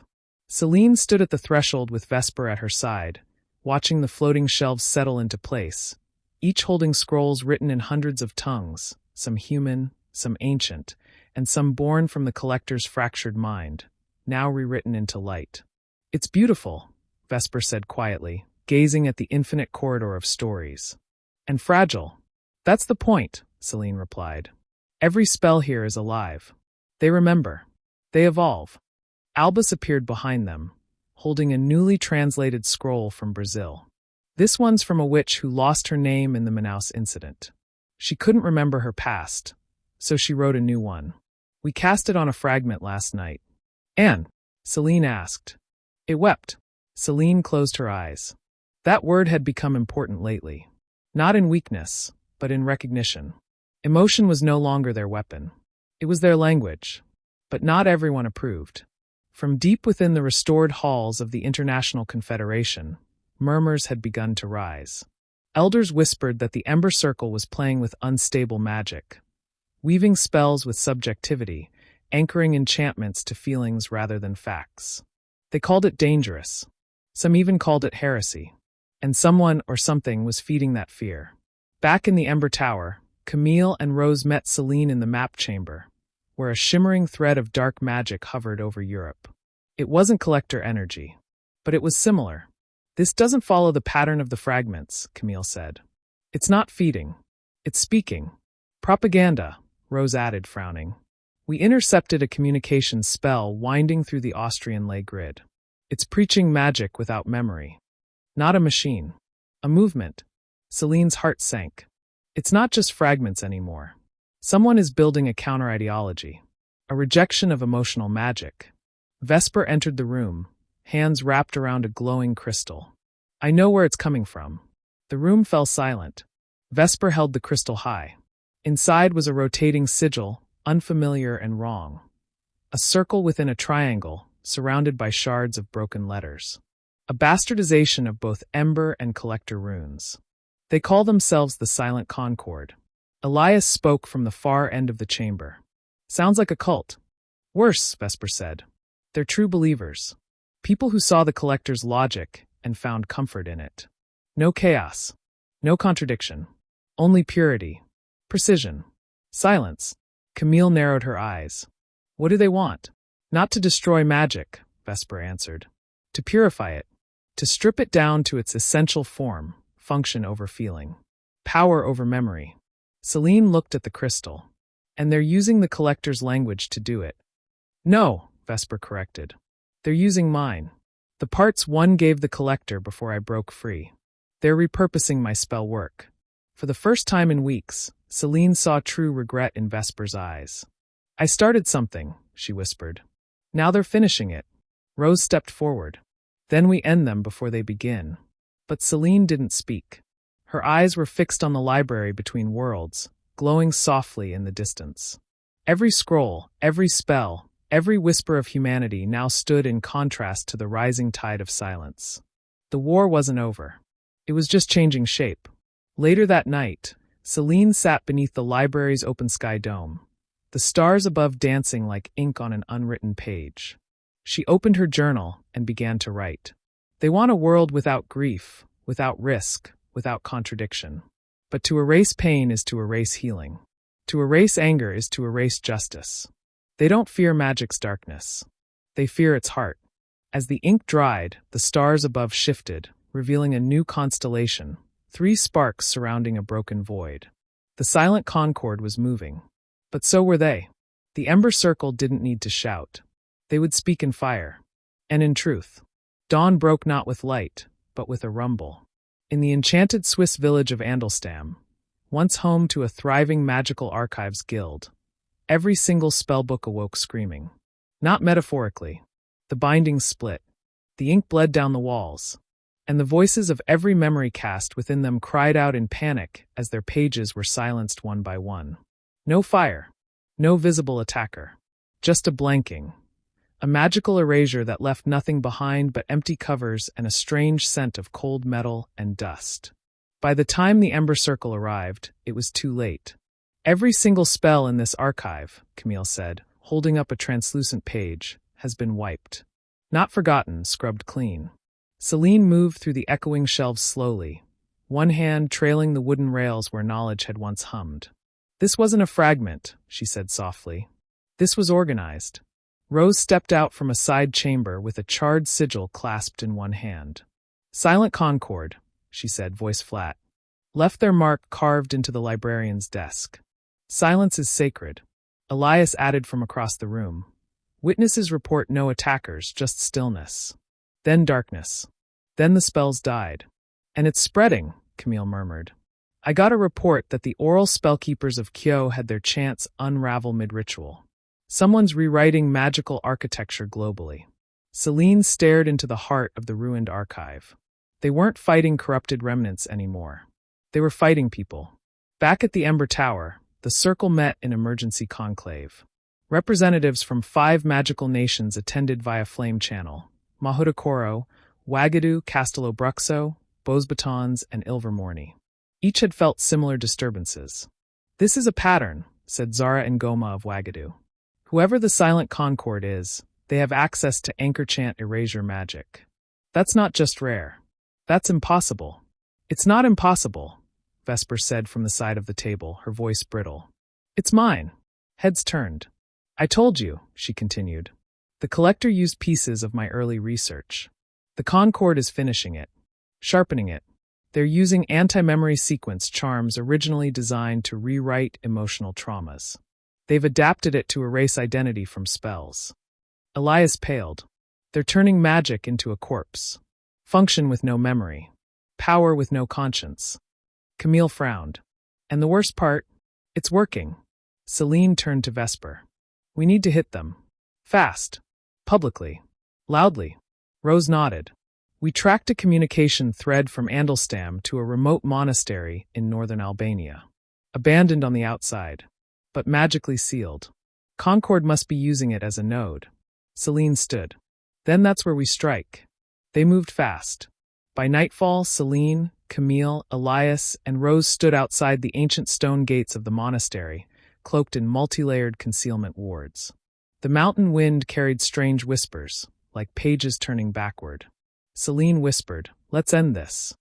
A: Selene stood at the threshold with Vesper at her side, watching the floating shelves settle into place, each holding scrolls written in hundreds of tongues, some human, some ancient, and some born from the collector's fractured mind, now rewritten into light. "It's beautiful," Vesper said quietly, gazing at the infinite corridor of stories. "And fragile." "That's the point," Selene replied. "Every spell here is alive. They remember. They evolve." Albus appeared behind them, holding a newly translated scroll from Brazil. "This one's from a witch who lost her name in the Manaus incident. She couldn't remember her past, so she wrote a new one. We cast it on a fragment last night." "And?" Selene asked. "It wept." Selene closed her eyes. That word had become important lately. Not in weakness, but in recognition. Emotion was no longer their weapon. It was their language. But not everyone approved. From deep within the restored halls of the International Confederation, murmurs had begun to rise. Elders whispered that the Ember Circle was playing with unstable magic, weaving spells with subjectivity, anchoring enchantments to feelings rather than facts. They called it dangerous. Some even called it heresy. And someone or something was feeding that fear. Back in the Ember Tower, Camille and Rose met Selene in the map chamber, where a shimmering thread of dark magic hovered over Europe. It wasn't collector energy, but it was similar. "This doesn't follow the pattern of the fragments," Camille said. "It's not feeding. It's speaking." "Propaganda," Rose added, frowning. "We intercepted a communications spell winding through the Austrian ley grid. It's preaching magic without memory. Not a machine. A movement." Selene's heart sank. It's not just fragments anymore. Someone is building a counter-ideology. A rejection of emotional magic. Vesper entered the room, hands wrapped around a glowing crystal. I know where it's coming from. The room fell silent. Vesper held the crystal high. Inside was a rotating sigil, unfamiliar and wrong. A circle within a triangle, surrounded by shards of broken letters. A bastardization of both ember and collector runes. They call themselves the Silent Concord. Elias spoke from the far end of the chamber. Sounds like a cult. Worse, Vesper said. They're true believers. People who saw the collector's logic and found comfort in it. No chaos. No contradiction. Only purity. Precision. Silence. Camille narrowed her eyes. What do they want? Not to destroy magic, Vesper answered. To purify it. To strip it down to its essential form, function over feeling. Power over memory. Seline looked at the crystal. And they're using the collector's language to do it. No, Vesper corrected. They're using mine. The parts one gave the collector before I broke free. They're repurposing my spell work. For the first time in weeks, Seline saw true regret in Vesper's eyes. I started something, she whispered. Now they're finishing it. Rose stepped forward. Then we end them before they begin. But Seline didn't speak. Her eyes were fixed on the library between worlds, glowing softly in the distance. Every scroll, every spell, every whisper of humanity now stood in contrast to the rising tide of silence. The war wasn't over. It was just changing shape. Later that night, Seline sat beneath the library's open-sky dome, the stars above dancing like ink on an unwritten page. She opened her journal and began to write. They want a world without grief, without risk, without contradiction. But to erase pain is to erase healing. To erase anger is to erase justice. They don't fear magic's darkness. They fear its heart. As the ink dried, the stars above shifted, revealing a new constellation, 3 sparks surrounding a broken void. The Silent Concord was moving. But so were they. The Ember Circle didn't need to shout. They would speak in fire. And in truth. Dawn broke not with light, but with a rumble. In the enchanted Swiss village of Andelstam, once home to a thriving magical archives guild, every single spellbook awoke screaming. Not metaphorically. The bindings split. The ink bled down the walls. And the voices of every memory cast within them cried out in panic as their pages were silenced one by one. No fire. No visible attacker. Just a blanking. A magical erasure that left nothing behind but empty covers and a strange scent of cold metal and dust. By the time the Ember Circle arrived, it was too late. Every single spell in this archive, Camille said, holding up a translucent page, has been wiped. Not forgotten, scrubbed clean. Seline moved through the echoing shelves slowly, one hand trailing the wooden rails where knowledge had once hummed. This wasn't a fragment, she said softly. This was organized. Rose stepped out from a side chamber with a charred sigil clasped in one hand. Silent Concord, she said, voice flat. Left their mark carved into the librarian's desk. Silence is sacred. Elias added from across the room. Witnesses report no attackers, just stillness. Then darkness. Then the spells died. And it's spreading, Camille murmured. I got a report that the oral spellkeepers of Kyo had their chants unravel mid-ritual. Someone's rewriting magical architecture globally. Seline stared into the heart of the ruined archive. They weren't fighting corrupted remnants anymore. They were fighting people. Back at the Ember Tower, the Circle met in emergency conclave. Representatives from 5 magical nations attended via flame channel. Mahudakoro, Wagadu, Castellobruxo, Bosbatons, and Ilvermorny. Each had felt similar disturbances. This is a pattern, said Zara and Goma of Wagadu. Whoever the Silent Concord is, they have access to anchor chant erasure magic. That's not just rare. That's impossible. It's not impossible, Vesper said from the side of the table, her voice brittle. It's mine. Heads turned. I told you, she continued. The collector used pieces of my early research. The Concord is finishing it, sharpening it. They're using anti-memory sequence charms originally designed to rewrite emotional traumas. They've adapted it to erase identity from spells. Elias paled. They're turning magic into a corpse. Function with no memory. Power with no conscience. Camille frowned. And the worst part? It's working. Seline turned to Vesper. We need to hit them. Fast. Publicly. Loudly. Rose nodded. We tracked a communication thread from Andelstam to a remote monastery in northern Albania. Abandoned on the outside, but magically sealed. Concord must be using it as a node. Selene stood. Then that's where we strike. They moved fast. By nightfall, Selene, Camille, Elias, and Rose stood outside the ancient stone gates of the monastery, cloaked in multi-layered concealment wards. The mountain wind carried strange whispers, like pages turning backward. Selene whispered, "Let's end this."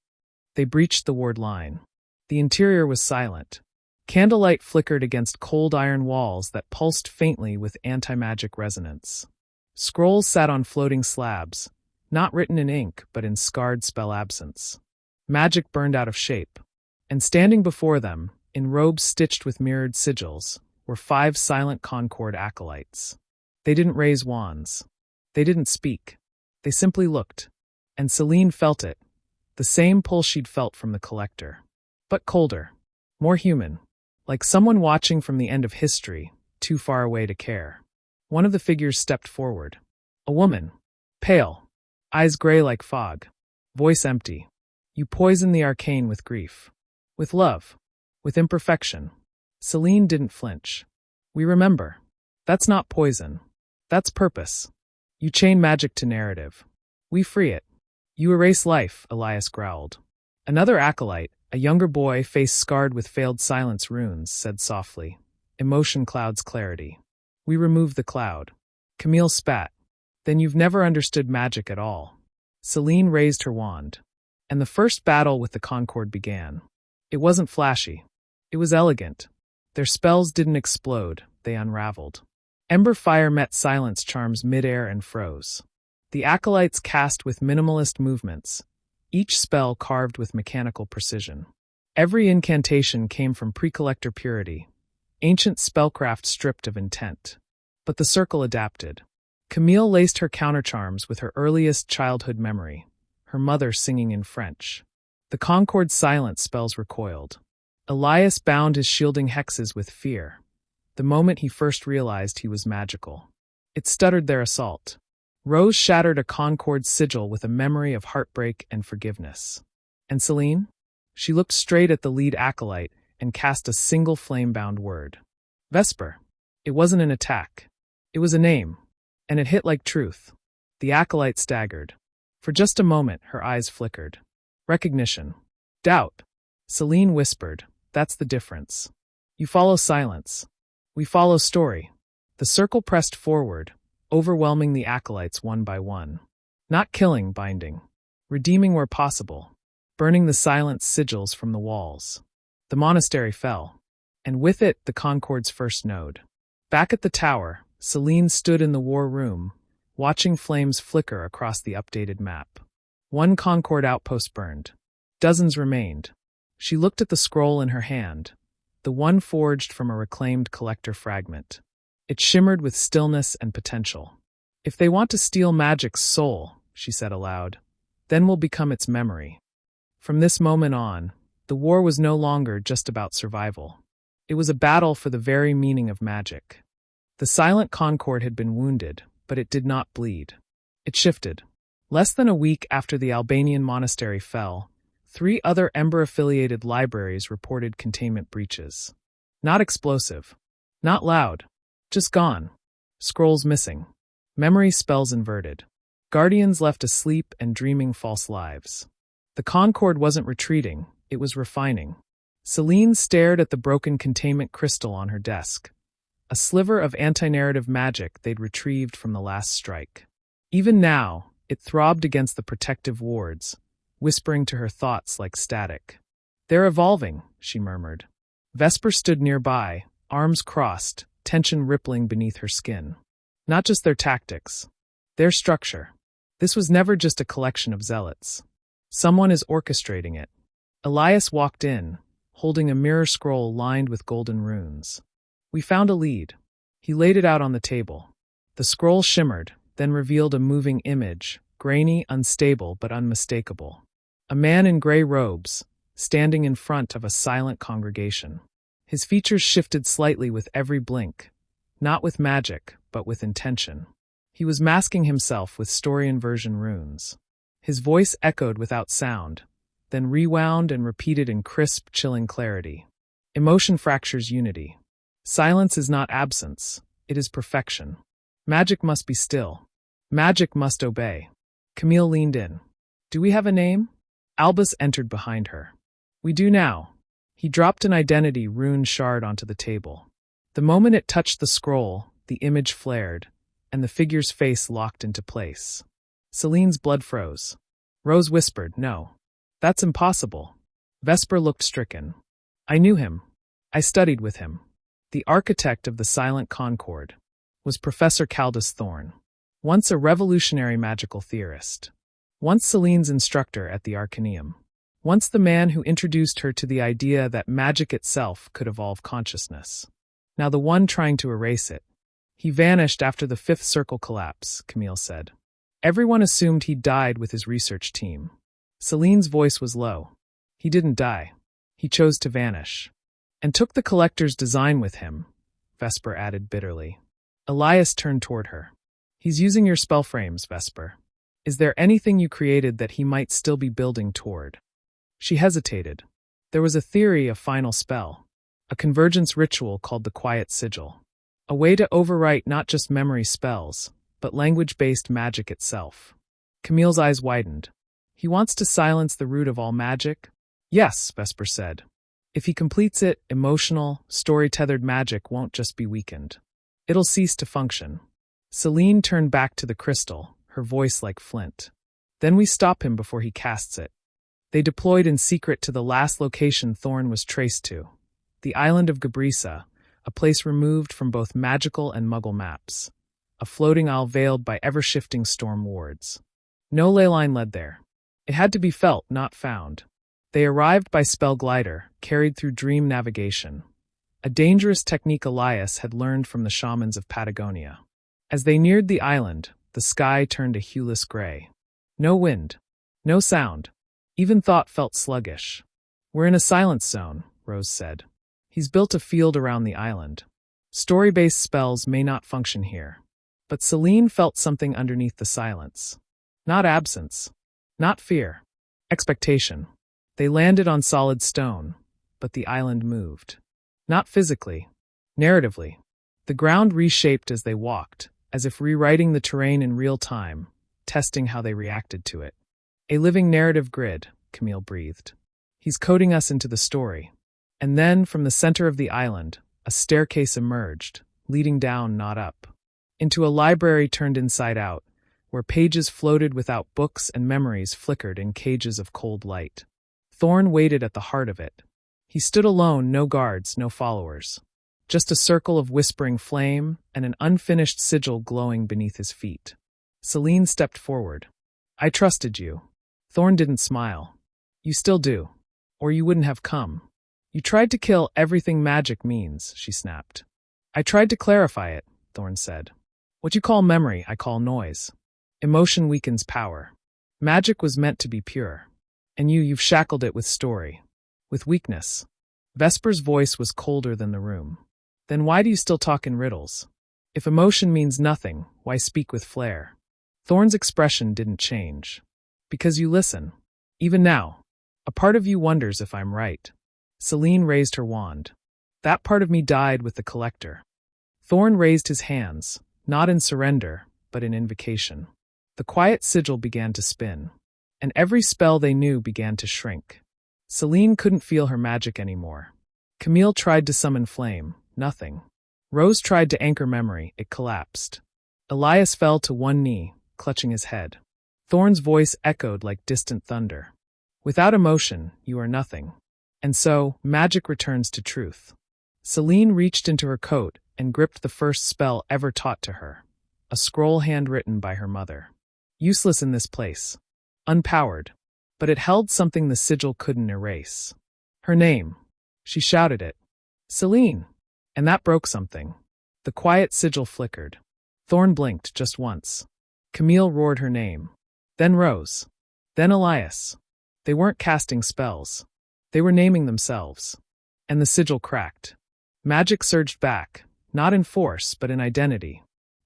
A: They breached the ward line. The interior was silent. Candlelight flickered against cold iron walls that pulsed faintly with anti-magic resonance. Scrolls sat on floating slabs, not written in ink but in scarred spell absence. Magic burned out of shape. And standing before them, in robes stitched with mirrored sigils, were 5 silent Concord acolytes. They didn't raise wands. They didn't speak. They simply looked. And Selene felt it, the same pull she'd felt from the collector. But colder. More human. Like someone watching from the end of history, too far away to care. One of the figures stepped forward. A woman. Pale. Eyes gray like fog. Voice empty. "You poison the arcane with grief. With love. With imperfection." Selene didn't flinch. "We remember. That's not poison. That's purpose. You chain magic to narrative. We free it. You erase life," Elias growled. Another acolyte, a younger boy, face scarred with failed silence runes, said softly, "Emotion clouds clarity. We remove the cloud." Camille spat. "Then you've never understood magic at all." Selene raised her wand. And the first battle with the Concord began. It wasn't flashy. It was elegant. Their spells didn't explode, they unraveled. Ember fire met silence charms midair and froze. The acolytes cast with minimalist movements, each spell carved with mechanical precision. Every incantation came from pre-collector purity, ancient spellcraft stripped of intent. But the circle adapted. Camille laced her countercharms with her earliest childhood memory, her mother singing in French. The Concord's silent spells recoiled. Elias bound his shielding hexes with fear, the moment he first realized he was magical. It stuttered their assault. Rose shattered a Concord sigil with a memory of heartbreak and forgiveness. And Selene? She looked straight at the lead acolyte and cast a single flame-bound word. Vesper. It wasn't an attack. It was a name, and it hit like truth. The acolyte staggered. For just a moment, her eyes flickered. Recognition. Doubt. Selene whispered, "That's the difference. You follow silence. We follow story." The circle pressed forward, overwhelming the acolytes one by one. Not killing, binding. Redeeming where possible. Burning the silent sigils from the walls. The monastery fell. And with it, the Concord's first node. Back at the tower, Selene stood in the war room, watching flames flicker across the updated map. One Concord outpost burned. Dozens remained. She looked at the scroll in her hand, the one forged from a reclaimed collector fragment. It shimmered with stillness and potential. "If they want to steal magic's soul," she said aloud, "then we'll become its memory." From this moment on, the war was no longer just about survival. It was a battle for the very meaning of magic. The silent Concord had been wounded, but it did not bleed. It shifted. Less than a week after the Albanian monastery fell, 3 other Ember-affiliated libraries reported containment breaches. Not explosive. Not loud. Just gone. Scrolls missing. Memory spells inverted. Guardians left asleep and dreaming false lives. The Concord wasn't retreating, it was refining. Selene stared at the broken containment crystal on her desk, a sliver of anti-narrative magic they'd retrieved from the last strike. Even now, it throbbed against the protective wards, whispering to her thoughts like static. "They're evolving," she murmured. Vesper stood nearby, arms crossed, tension rippling beneath her skin. Not just their tactics. Their structure. This was never just a collection of zealots. Someone is orchestrating it. Elias walked in, holding a mirror scroll lined with golden runes. "We found a lead." He laid it out on the table. The scroll shimmered, then revealed a moving image, grainy, unstable, but unmistakable. A man in gray robes, standing in front of a silent congregation. His features shifted slightly with every blink, not with magic, but with intention. He was masking himself with story inversion runes. His voice echoed without sound, then rewound and repeated in crisp, chilling clarity. Emotion fractures unity. Silence is not absence, it is perfection. Magic must be still. Magic must obey. Camille leaned in. Do we have a name? Albus entered behind her. We do now. He dropped an identity rune shard onto the table. The moment it touched the scroll, the image flared, and the figure's face locked into place. Selene's blood froze. Rose whispered, "No. That's impossible." Vesper looked stricken. I knew him. I studied with him. The architect of the silent concord was Professor Caldus Thorn, once a revolutionary magical theorist, once Selene's instructor at the Arcaneum, once the man who introduced her to the idea that magic itself could evolve consciousness. Now the one trying to erase it. He vanished after the fifth circle collapse, Camille said. Everyone assumed he died with his research team. Selene's voice was low. He didn't die. He chose to vanish. And took the collector's design with him, Vesper added bitterly. Elias turned toward her. He's using your spell frames, Vesper. Is there anything you created that he might still be building toward? She hesitated. There was a theory of final spell, a convergence ritual called the Quiet Sigil, a way to overwrite not just memory spells, but language-based magic itself. Camille's eyes widened. He wants to silence the root of all magic? Yes, Vesper said. If he completes it, emotional, story-tethered magic won't just be weakened. It'll cease to function. Selene turned back to the crystal, her voice like flint. Then we stop him before he casts it. They deployed in secret to the last location Thorn was traced to, the island of Gabrisa, a place removed from both magical and muggle maps, a floating isle veiled by ever-shifting storm wards. No ley line led there. It had to be felt, not found. They arrived by spell glider, carried through dream navigation, a dangerous technique Elias had learned from the shamans of Patagonia. As they neared the island, the sky turned a hueless gray. No wind. No sound. Even thought felt sluggish. We're in a silence zone, Rose said. He's built a field around the island. Story-based spells may not function here. But Selene felt something underneath the silence. Not absence. Not fear. Expectation. They landed on solid stone, but the island moved. Not physically. Narratively. The ground reshaped as they walked, as if rewriting the terrain in real time, testing how they reacted to it. A living narrative grid, Camille breathed. He's coding us into the story. And then, from the center of the island, a staircase emerged, leading down, not up, into a library turned inside out, where pages floated without books and memories flickered in cages of cold light. Thorn waited at the heart of it. He stood alone, no guards, no followers. Just a circle of whispering flame and an unfinished sigil glowing beneath his feet. Selene stepped forward. I trusted you. Thorn didn't smile. You still do. Or you wouldn't have come. You tried to kill everything magic means, she snapped. I tried to clarify it, Thorn said. What you call memory, I call noise. Emotion weakens power. Magic was meant to be pure. And you've shackled it with story. With weakness. Vesper's voice was colder than the room. Then why do you still talk in riddles? If emotion means nothing, why speak with flair? Thorn's expression didn't change. Because you listen. Even now. A part of you wonders if I'm right. Selene raised her wand. That part of me died with the collector. Thorn raised his hands, not in surrender, but in invocation. The quiet sigil began to spin. And every spell they knew began to shrink. Selene couldn't feel her magic anymore. Camille tried to summon flame, nothing. Rose tried to anchor memory, it collapsed. Elias fell to one knee, clutching his head. Thorn's voice echoed like distant thunder. Without emotion, you are nothing. And so, magic returns to truth. Selene reached into her coat and gripped the first spell ever taught to her, a scroll handwritten by her mother. Useless in this place. Unpowered, but it held something the sigil couldn't erase. Her name. She shouted it. Selene. And that broke something. The quiet sigil flickered. Thorn blinked just once. Camille roared her name. Then Rose. Then Elias. They weren't casting spells. They were naming themselves. And the sigil cracked. Magic surged back, not in force but in identity.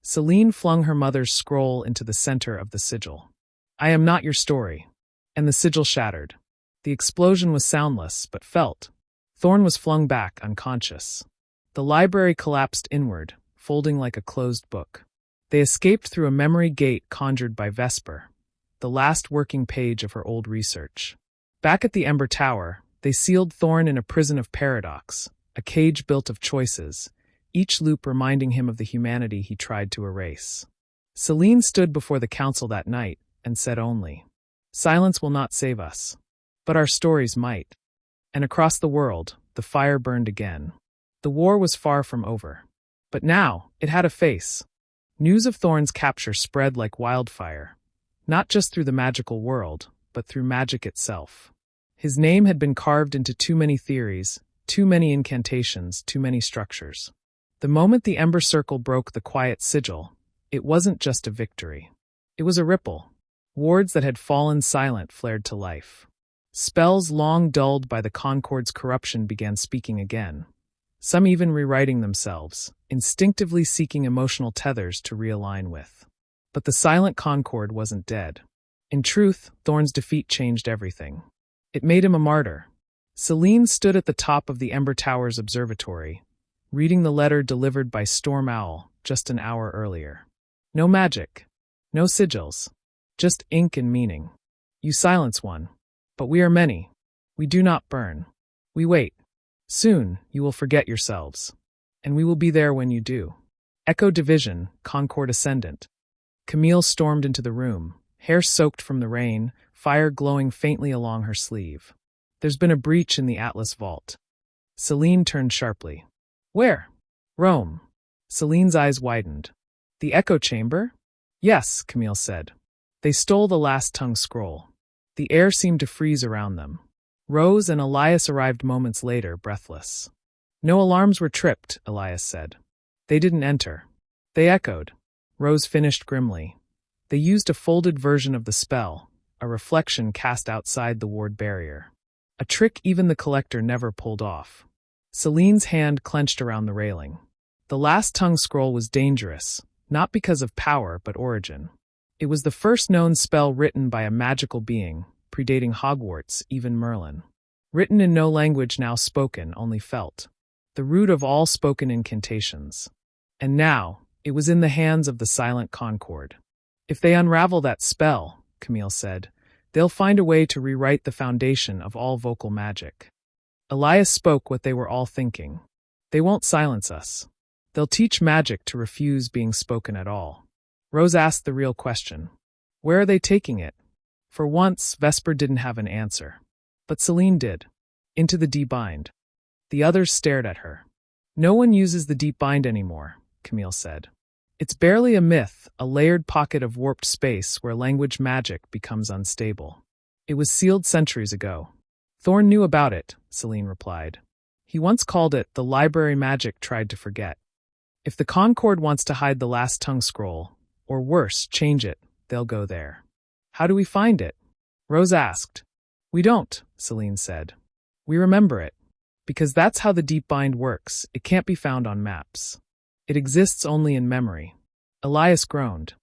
A: Selene flung her mother's scroll into the center of the sigil. "I am not your story." And the sigil shattered. The explosion was soundless, but felt. Thorn was flung back, unconscious. The library collapsed inward, folding like a closed book. They escaped through a memory gate conjured by Vesper, the last working page of her old research. Back at the Ember Tower, they sealed Thorn in a prison of paradox, a cage built of choices, each loop reminding him of the humanity he tried to erase. Selene stood before the council that night and said only, "Silence will not save us. But our stories might." And across the world, the fire burned again. The war was far from over. But now, it had a face. News of Thorn's capture spread like wildfire, not just through the magical world, but through magic itself. His name had been carved into too many theories, too many incantations, too many structures. The moment the Ember Circle broke the quiet sigil, it wasn't just a victory. It was a ripple. Wards that had fallen silent flared to life. Spells long dulled by the concord's corruption began speaking again, some even rewriting themselves, instinctively seeking emotional tethers to realign with. But the silent concord wasn't dead. In truth, Thorn's defeat changed everything. It made him a martyr. Selene stood at the top of the Ember Tower's observatory, reading the letter delivered by Storm Owl just an hour earlier. No magic, no sigils, just ink and meaning. "You silence one. But we are many. We do not burn. We wait. Soon, you will forget yourselves. And we will be there when you do." Echo Division, Concord Ascendant. Camille stormed into the room, hair soaked from the rain, fire glowing faintly along her sleeve. "There's been a breach in the Atlas Vault." Selene turned sharply. "Where?" "Rome." Selene's eyes widened. "The Echo Chamber?" "Yes," Camille said. "They stole the last tongue scroll." The air seemed to freeze around them. Rose and Elias arrived moments later, breathless. "No alarms were tripped," Elias said. "They didn't enter. They echoed." Rose finished grimly. "They used a folded version of the spell, a reflection cast outside the ward barrier. A trick even the collector never pulled off." Selene's hand clenched around the railing. The last tongue scroll was dangerous, not because of power but origin. It was the first known spell written by a magical being, predating Hogwarts, even Merlin. Written in no language now spoken, only felt. The root of all spoken incantations. And now, it was in the hands of the silent Concord. "If they unravel that spell," Camille said, "they'll find a way to rewrite the foundation of all vocal magic." Elias spoke what they were all thinking. "They won't silence us. They'll teach magic to refuse being spoken at all." Rose asked the real question. "Where are they taking it?" For once, Vesper didn't have an answer. But Selene did. "Into the deep bind." The others stared at her. "No one uses the deep bind anymore," Camille said. "It's barely a myth, a layered pocket of warped space where language magic becomes unstable. It was sealed centuries ago." "Thorn knew about it," Selene replied. "He once called it the library magic tried to forget. If the Concord wants to hide the last tongue scroll, or worse, change it, they'll go there." "How do we find it?" Rose asked. "We don't," Selene said. "We remember it. Because that's how the deep bind works, it can't be found on maps. It exists only in memory." Elias groaned.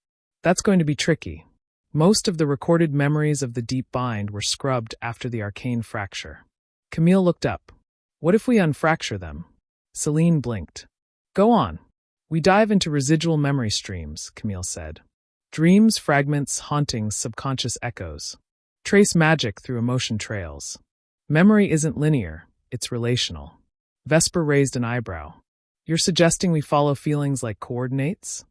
A: "That's going to be tricky. Most of the recorded memories of the deep bind were scrubbed after the arcane fracture." Camille looked up. "What if we unfracture them?" Selene blinked. "Go on." "We dive into residual memory streams," Camille said. "Dreams, fragments, hauntings, subconscious echoes. Trace magic through emotion trails. Memory isn't linear, it's relational." Vesper raised an eyebrow. "You're suggesting we follow feelings like coordinates?"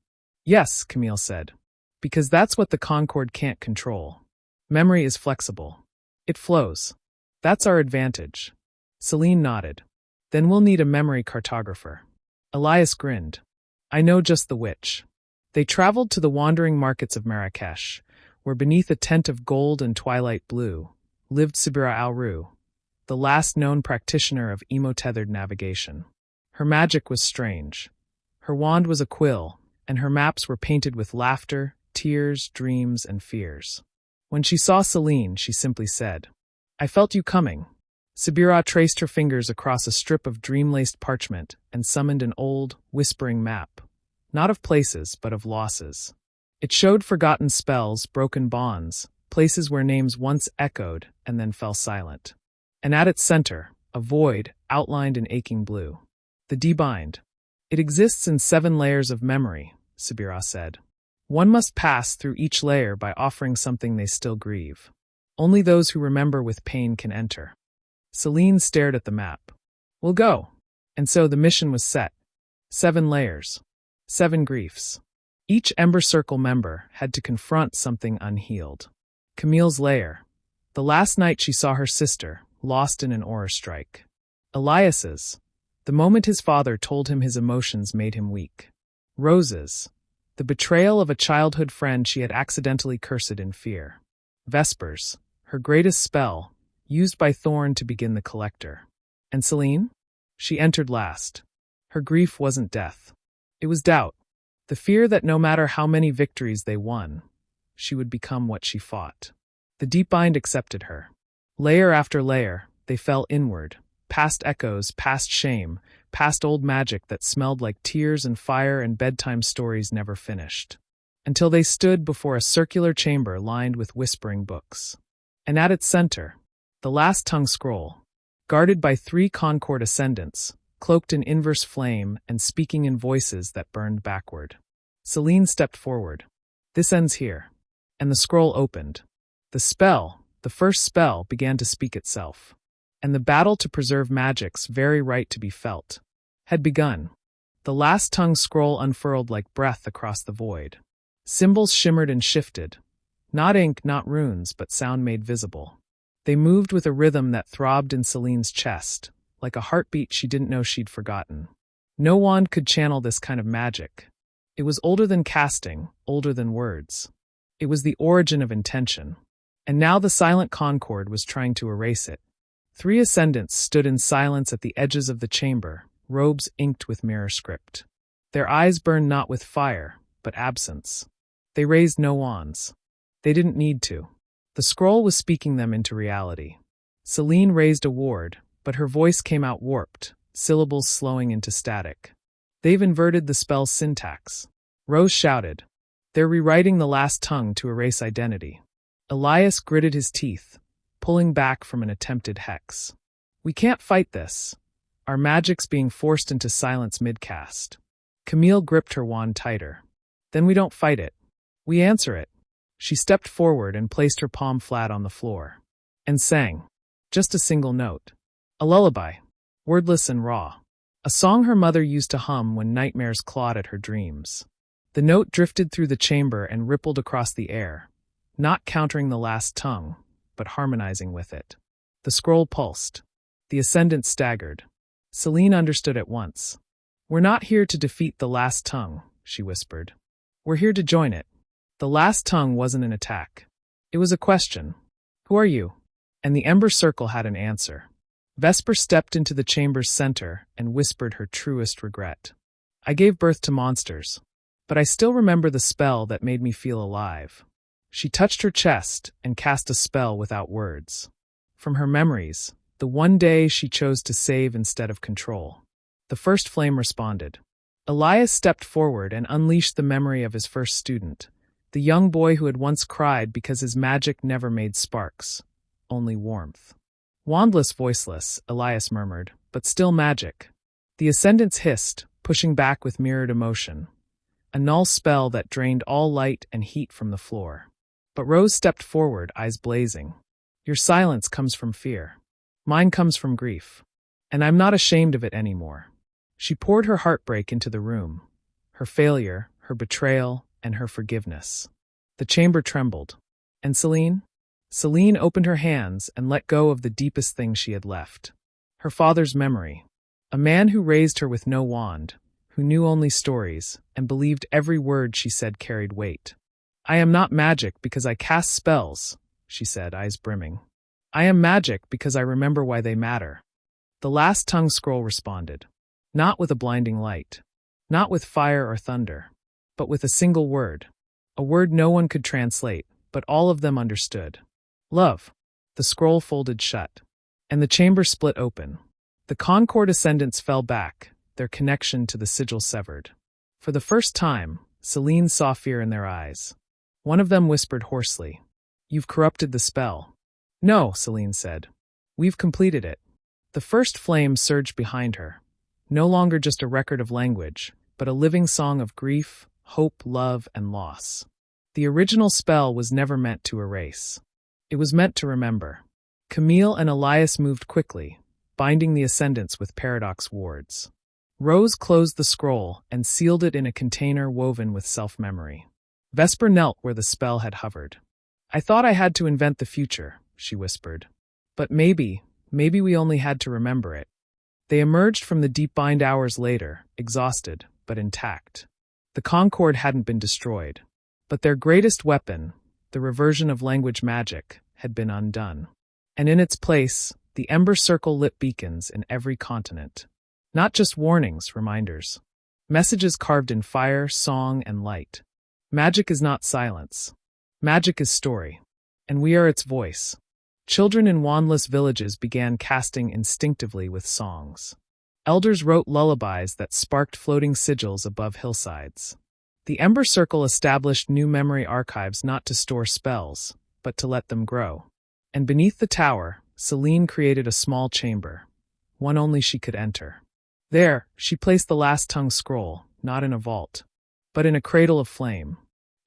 A: "Yes," Camille said. "Because that's what the Concord can't control. Memory is flexible. It flows. That's our advantage." Selene nodded. "Then we'll need a memory cartographer." Elias grinned. "I know just the which." They traveled to the wandering markets of Marrakesh, where beneath a tent of gold and twilight blue, lived Sibira Alru, the last known practitioner of emo-tethered navigation. Her magic was strange. Her wand was a quill, and her maps were painted with laughter, tears, dreams, and fears. When she saw Selene, she simply said, "I felt you coming." Sibira traced her fingers across a strip of dream-laced parchment and summoned an old, whispering map. not of places, but of losses. It showed forgotten spells, broken bonds, places where names once echoed and then fell silent. And at its center, a void, outlined in aching blue. The debind. It exists in 7 layers of memory, Sabira said. One must pass through each layer by offering something they still grieve. Only those who remember with pain can enter. Selene stared at the map. We'll go. And so the mission was set. 7 layers. 7 griefs. Each Ember Circle member had to confront something unhealed. Camille's lair. The last night she saw her sister, lost in an aura strike. Elias's. The moment his father told him his emotions made him weak. Rose's. The betrayal of a childhood friend she had accidentally cursed in fear. Vesper's. Her greatest spell, used by Thorn to begin the collector. And Seline? She entered last. Her grief wasn't death. It was doubt. The fear that no matter how many victories they won, she would become what she fought. The deepbind accepted her. Layer after layer, they fell inward, past echoes, past shame, past old magic that smelled like tears and fire and bedtime stories never finished. Until they stood before a circular chamber lined with whispering books. And at its center, the last tongue scroll, guarded by 3 concord ascendants, cloaked in inverse flame and speaking in voices that burned backward. Seline stepped forward. This ends here. And the scroll opened. The spell, the first spell, began to speak itself. And the battle to preserve magic's very right to be felt had begun. The last tongue scroll unfurled like breath across the void. Symbols shimmered and shifted. Not ink, not runes, but sound made visible. They moved with a rhythm that throbbed in Selene's chest, like a heartbeat she didn't know she'd forgotten. No wand could channel this kind of magic. It was older than casting, older than words. It was the origin of intention. And now the silent concord was trying to erase it. 3 ascendants stood in silence at the edges of the chamber, robes inked with mirror script. Their eyes burned not with fire, but absence. They raised no wands. They didn't need to. The scroll was speaking them into reality. Seline raised a ward, but her voice came out warped, syllables slowing into static. They've inverted the spell's syntax. Rose shouted. They're rewriting the last tongue to erase identity. Elias gritted his teeth, pulling back from an attempted hex. We can't fight this. Our magic's being forced into silence mid-cast. Camille gripped her wand tighter. Then we don't fight it. We answer it. She stepped forward and placed her palm flat on the floor. And sang. Just a single note. A lullaby. Wordless and raw. A song her mother used to hum when nightmares clawed at her dreams. The note drifted through the chamber and rippled across the air, not countering the last tongue, but harmonizing with it. The scroll pulsed. The ascendant staggered. Seline understood at once. We're not here to defeat the last tongue, she whispered. We're here to join it. The last tongue wasn't an attack. It was a question. Who are you? And the Ember Circle had an answer. Vesper stepped into the chamber's center and whispered her truest regret. I gave birth to monsters, but I still remember the spell that made me feel alive. She touched her chest and cast a spell without words. From her memories, the one day she chose to save instead of control. The first flame responded. Elias stepped forward and unleashed the memory of his first student, the young boy who had once cried because his magic never made sparks, only warmth. Wandless, voiceless, Elias murmured, but still magic. The ascendants hissed, pushing back with mirrored emotion. A null spell that drained all light and heat from the floor. But Rose stepped forward, eyes blazing. Your silence comes from fear. Mine comes from grief. And I'm not ashamed of it anymore. She poured her heartbreak into the room. Her failure, her betrayal, and her forgiveness. The chamber trembled. And Seline? Seline opened her hands and let go of the deepest thing she had left. Her father's memory. A man who raised her with no wand, who knew only stories, and believed every word she said carried weight. I am not magic because I cast spells, she said, eyes brimming. I am magic because I remember why they matter. The last tongue scroll responded. Not with a blinding light. Not with fire or thunder. But with a single word. A word no one could translate, but all of them understood. Love. The scroll folded shut. And the chamber split open. The Concord ascendants fell back, their connection to the sigil severed. For the first time, Selene saw fear in their eyes. One of them whispered hoarsely, "You've corrupted the spell." "No," Selene said. "We've completed it." The first flame surged behind her. No longer just a record of language, but a living song of grief, hope, love, and loss. The original spell was never meant to erase. It was meant to remember. Camille and Elias moved quickly, binding the ascendants with paradox wards. Rose closed the scroll and sealed it in a container woven with self-memory. Vesper knelt where the spell had hovered. "I thought I had to invent the future," she whispered. "But maybe we only had to remember it." They emerged from the deep bind hours later, exhausted, but intact. The concord hadn't been destroyed, but their greatest weapon, the reversion of language magic, had been undone. And in its place, the ember circle lit beacons in every continent. Not just warnings, reminders. Messages carved in fire, song, and light. Magic is not silence. Magic is story. And we are its voice. Children in wandless villages began casting instinctively with songs. Elders wrote lullabies that sparked floating sigils above hillsides. The Ember Circle established new memory archives not to store spells, but to let them grow. And beneath the tower, Seline created a small chamber, one only she could enter. There, she placed the last tongue scroll, not in a vault, but in a cradle of flame.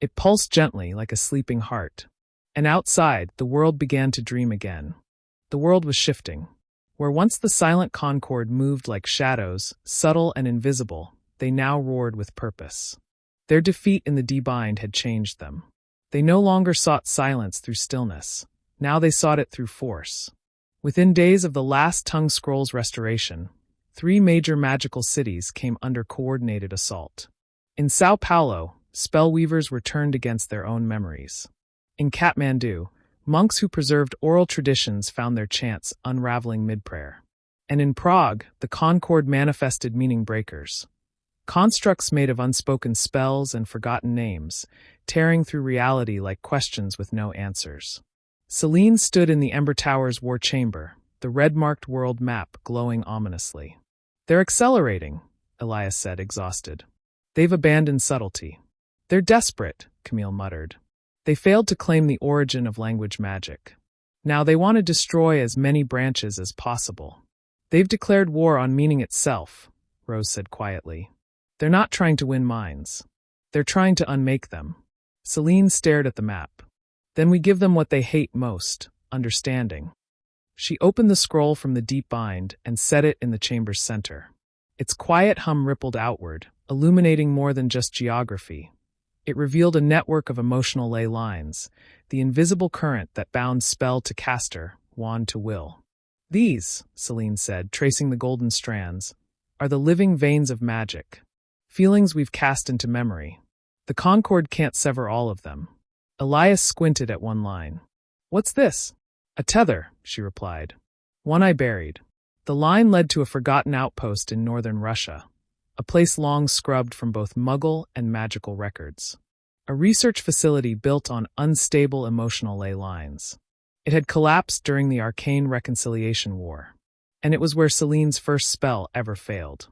A: It pulsed gently like a sleeping heart. And outside, the world began to dream again. The world was shifting. Where once the silent concord moved like shadows, subtle and invisible, they now roared with purpose. Their defeat in the debind had changed them. They no longer sought silence through stillness. Now they sought it through force. Within days of the last tongue scroll's restoration, 3 major magical cities came under coordinated assault. In Sao Paulo, spellweavers were turned against their own memories. In Kathmandu, monks who preserved oral traditions found their chants unraveling mid-prayer. And in Prague, the concord manifested meaning breakers. Constructs made of unspoken spells and forgotten names, tearing through reality like questions with no answers. Selene stood in the Ember Tower's war chamber, the red-marked world map glowing ominously. "They're accelerating," Elias said, exhausted. "They've abandoned subtlety." "They're desperate," Camille muttered. "They failed to claim the origin of language magic. Now they want to destroy as many branches as possible." "They've declared war on meaning itself," Rose said quietly. "They're not trying to win minds. They're trying to unmake them." Selene stared at the map. "Then we give them what they hate most, understanding." She opened the scroll from the deep bind and set it in the chamber's center. Its quiet hum rippled outward, illuminating more than just geography. It revealed a network of emotional ley lines, the invisible current that bound spell to caster, wand to will. "These," Selene said, tracing the golden strands, "are the living veins of magic. Feelings we've cast into memory. The concord can't sever all of them." Elias squinted at one line. "What's this?" "A tether," she replied. "One I buried." The line led to a forgotten outpost in northern Russia, a place long scrubbed from both Muggle and magical records. A research facility built on unstable emotional ley lines. It had collapsed during the Arcane Reconciliation War, and it was where Selene's first spell ever failed.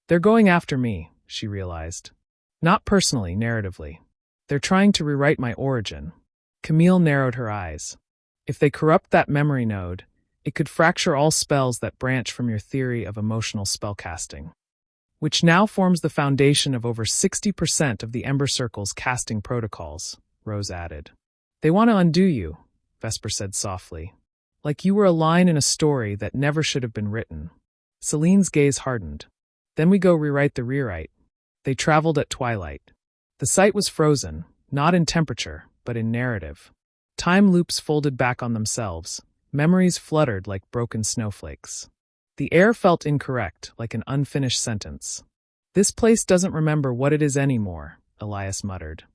A: "They're going after me," she realized. "Not personally, narratively. They're trying to rewrite my origin." Camille narrowed her eyes. "If they corrupt that memory node, it could fracture all spells that branch from your theory of emotional spellcasting, which now forms the foundation of over 60% of the Ember Circle's casting protocols," Rose added. "They want to undo you," Vesper said softly. "Like you were a line in a story that never should have been written." Selene's gaze hardened. "Then we go rewrite the rewrite." They traveled at twilight. The site was frozen, not in temperature, but in narrative. Time loops folded back on themselves. Memories fluttered like broken snowflakes. The air felt incorrect, like an unfinished sentence. "This place doesn't remember what it is anymore," Elias muttered.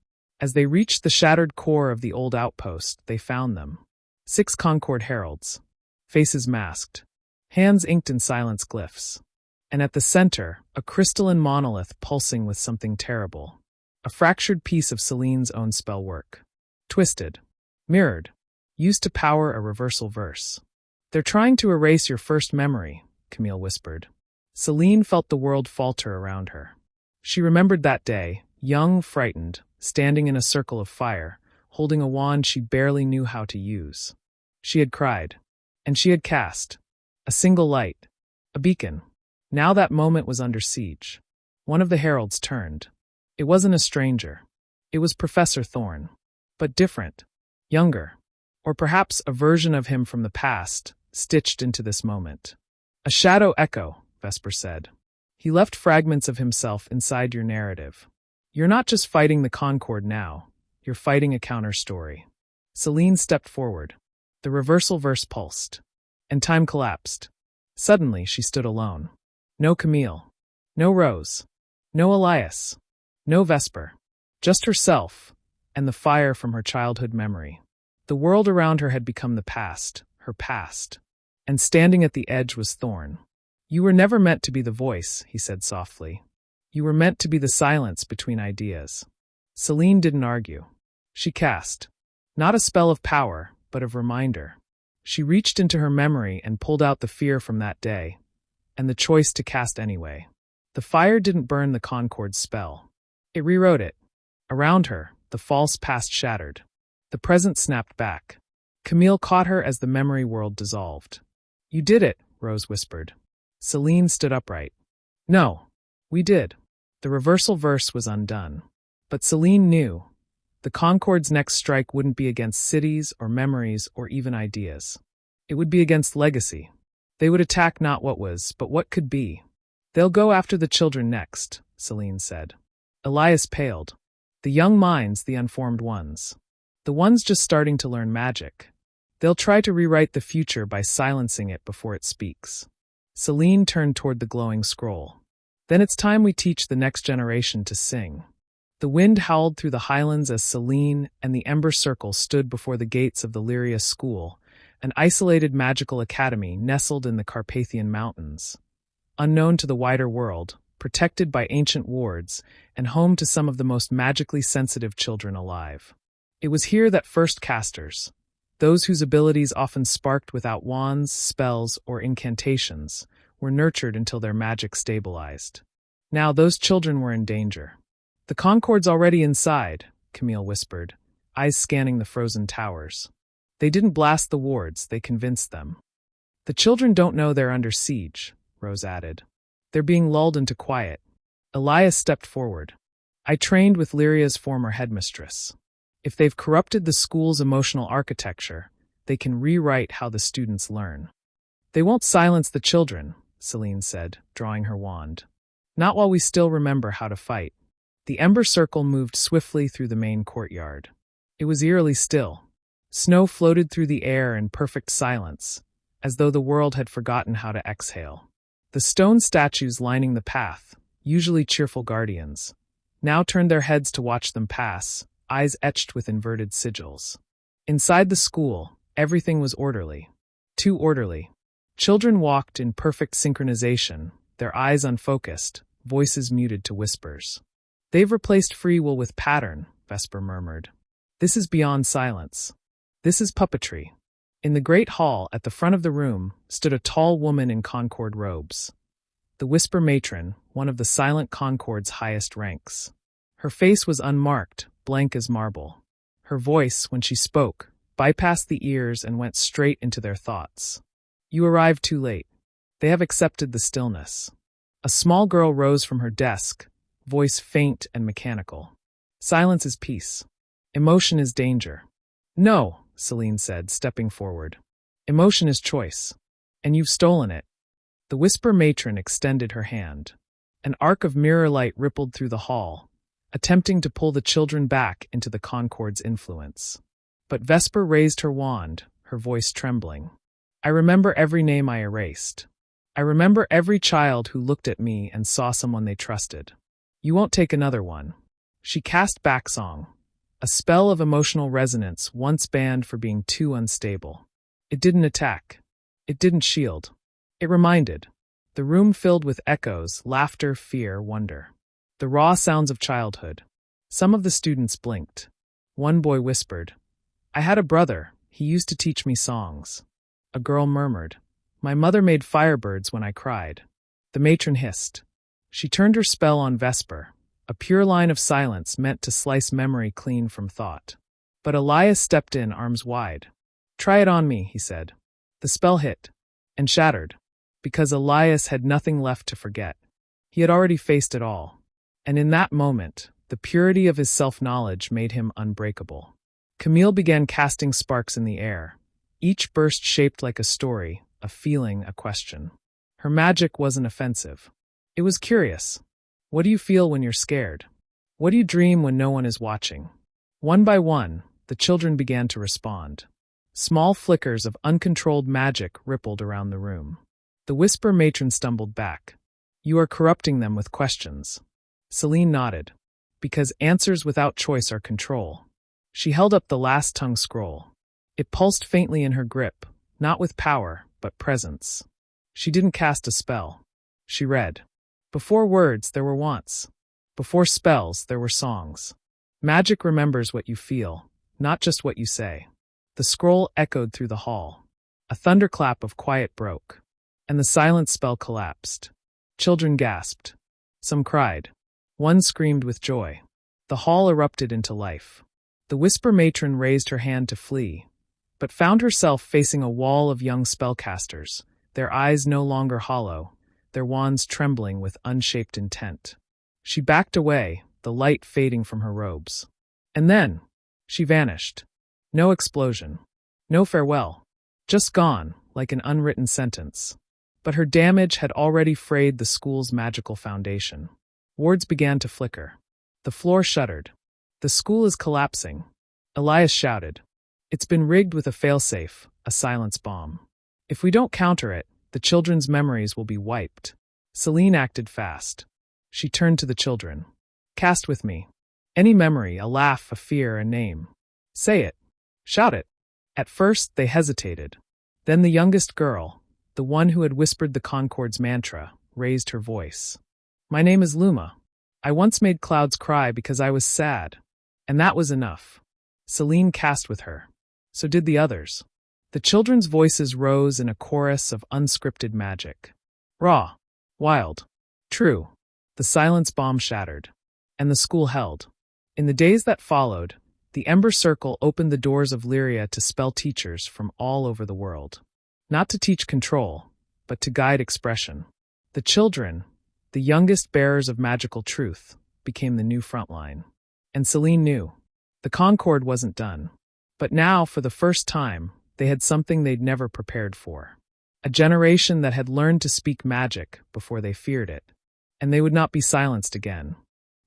A: As they reached the shattered core of the old outpost, they found them. 6 Concord heralds. Faces masked. Hands inked in silence glyphs. And at the center, a crystalline monolith pulsing with something terrible. A fractured piece of Selene's own spell work. Twisted. Mirrored. Used to power a reversal verse. "They're trying to erase your first memory," Camille whispered. Selene felt the world falter around her. She remembered that day, young, frightened, standing in a circle of fire, holding a wand she barely knew how to use. She had cried. And she had cast. A single light. A beacon. Now that moment was under siege. One of the heralds turned. It wasn't a stranger. It was Professor Thorn. But different. Younger. Or perhaps a version of him from the past, stitched into this moment. A shadow echo, Vesper said. He left fragments of himself inside your narrative. You're not just fighting the concord now. You're fighting a counter-story. Selene stepped forward. The reversal verse pulsed. And time collapsed. Suddenly, she stood alone. No Camille. No Rose. No Elias. No Vesper. Just herself, and the fire from her childhood memory. The world around her had become the past, her past. And standing at the edge was Thorn. You were never meant to be the voice, he said softly. You were meant to be the silence between ideas. Selene didn't argue. She cast. Not a spell of power, but of reminder. She reached into her memory and pulled out the fear from that day, and the choice to cast anyway. The fire didn't burn the concord's spell. It rewrote it. Around her, the false past shattered. The present snapped back. Camille caught her as the memory world dissolved. You did it, Rose whispered. Selene stood upright. No, we did. The reversal verse was undone. But Selene knew. The concord's next strike wouldn't be against cities or memories or even ideas. It would be against legacy. They would attack not what was, but what could be. They'll go after the children next, Selene said. Elias paled. The young minds, the unformed ones. The ones just starting to learn magic. They'll try to rewrite the future by silencing it before it speaks. Selene turned toward the glowing scroll. Then it's time we teach the next generation to sing. The wind howled through the highlands as Selene and the Ember Circle stood before the gates of the Lyria School, an isolated magical academy nestled in the Carpathian Mountains. Unknown to the wider world, protected by ancient wards, and home to some of the most magically sensitive children alive. It was here that first casters, those whose abilities often sparked without wands, spells, or incantations, were nurtured until their magic stabilized. Now those children were in danger. The concord's already inside, Camille whispered, eyes scanning the frozen towers. They didn't blast the wards, they convinced them. The children don't know they're under siege, Rose added. They're being lulled into quiet. Elias stepped forward. I trained with Lyria's former headmistress. If they've corrupted the school's emotional architecture, they can rewrite how the students learn. They won't silence the children, Selene said, drawing her wand. Not while we still remember how to fight. The Ember Circle moved swiftly through the main courtyard. It was eerily still. Snow floated through the air in perfect silence, as though the world had forgotten how to exhale. The stone statues lining the path, usually cheerful guardians, now turned their heads to watch them pass, eyes etched with inverted sigils. Inside the school, everything was orderly. Too orderly. Children walked in perfect synchronization, their eyes unfocused, voices muted to whispers. They've replaced free will with pattern, Vesper murmured. This is beyond silence. This is puppetry. In the great hall at the front of the room stood a tall woman in concord robes. The Whisper Matron, one of the silent concord's highest ranks. Her face was unmarked, blank as marble. Her voice, when she spoke, bypassed the ears and went straight into their thoughts. You arrived too late. They have accepted the stillness. A small girl rose from her desk, voice faint and mechanical. Silence is peace. Emotion is danger. No, Selene said, stepping forward. Emotion is choice. And you've stolen it. The Whisper Matron extended her hand. An arc of mirror light rippled through the hall, attempting to pull the children back into the concord's influence. But Vesper raised her wand, her voice trembling. I remember every name I erased. I remember every child who looked at me and saw someone they trusted. You won't take another one. She cast Backsong, a spell of emotional resonance once banned for being too unstable. It didn't attack. It didn't shield. It reminded. The room filled with echoes, laughter, fear, wonder. The raw sounds of childhood. Some of the students blinked. One boy whispered, I had a brother. He used to teach me songs. A girl murmured, My mother made firebirds when I cried. The matron hissed, She turned her spell on Vesper, a pure line of silence meant to slice memory clean from thought. But Elias stepped in, arms wide. "Try it on me," he said. The spell hit, and shattered, because Elias had nothing left to forget. He had already faced it all, and in that moment, the purity of his self-knowledge made him unbreakable. Camille began casting sparks in the air, each burst shaped like a story, a feeling, a question. Her magic wasn't offensive. It was curious. What do you feel when you're scared? What do you dream when no one is watching? One by one, the children began to respond. Small flickers of uncontrolled magic rippled around the room. The Whisper matron stumbled back. "You are corrupting them with questions." Seline nodded. "Because answers without choice are control." She held up the last tongue scroll. It pulsed faintly in her grip, not with power, but presence. She didn't cast a spell. She read. Before words, there were wants. Before spells, there were songs. Magic remembers what you feel, not just what you say. The scroll echoed through the hall. A thunderclap of quiet broke, and the silent spell collapsed. Children gasped. Some cried. One screamed with joy. The hall erupted into life. The Whisper matron raised her hand to flee, but found herself facing a wall of young spellcasters, their eyes no longer hollow, their wands trembling with unshaped intent. She backed away, the light fading from her robes. And then, she vanished. No explosion. No farewell. Just gone, like an unwritten sentence. But her damage had already frayed the school's magical foundation. Wards began to flicker. The floor shuddered. The school is collapsing. Elias shouted. It's been rigged with a failsafe, a silence bomb. If we don't counter it, the children's memories will be wiped. Selene acted fast. She turned to the children. Cast with me. Any memory, a laugh, a fear, a name. Say it. Shout it. At first, they hesitated. Then the youngest girl, the one who had whispered the concord's mantra, raised her voice. My name is Luma. I once made clouds cry because I was sad. And that was enough. Seline cast with her. So did the others. The children's voices rose in a chorus of unscripted magic. Raw. Wild. True. The silence bomb shattered. And the school held. In the days that followed, the Ember Circle opened the doors of Lyria to spell teachers from all over the world. Not to teach control, but to guide expression. The children, the youngest bearers of magical truth, became the new frontline. And Seline knew. The concord wasn't done. But now, for the first time, they had something they'd never prepared for. A generation that had learned to speak magic before they feared it. And they would not be silenced again.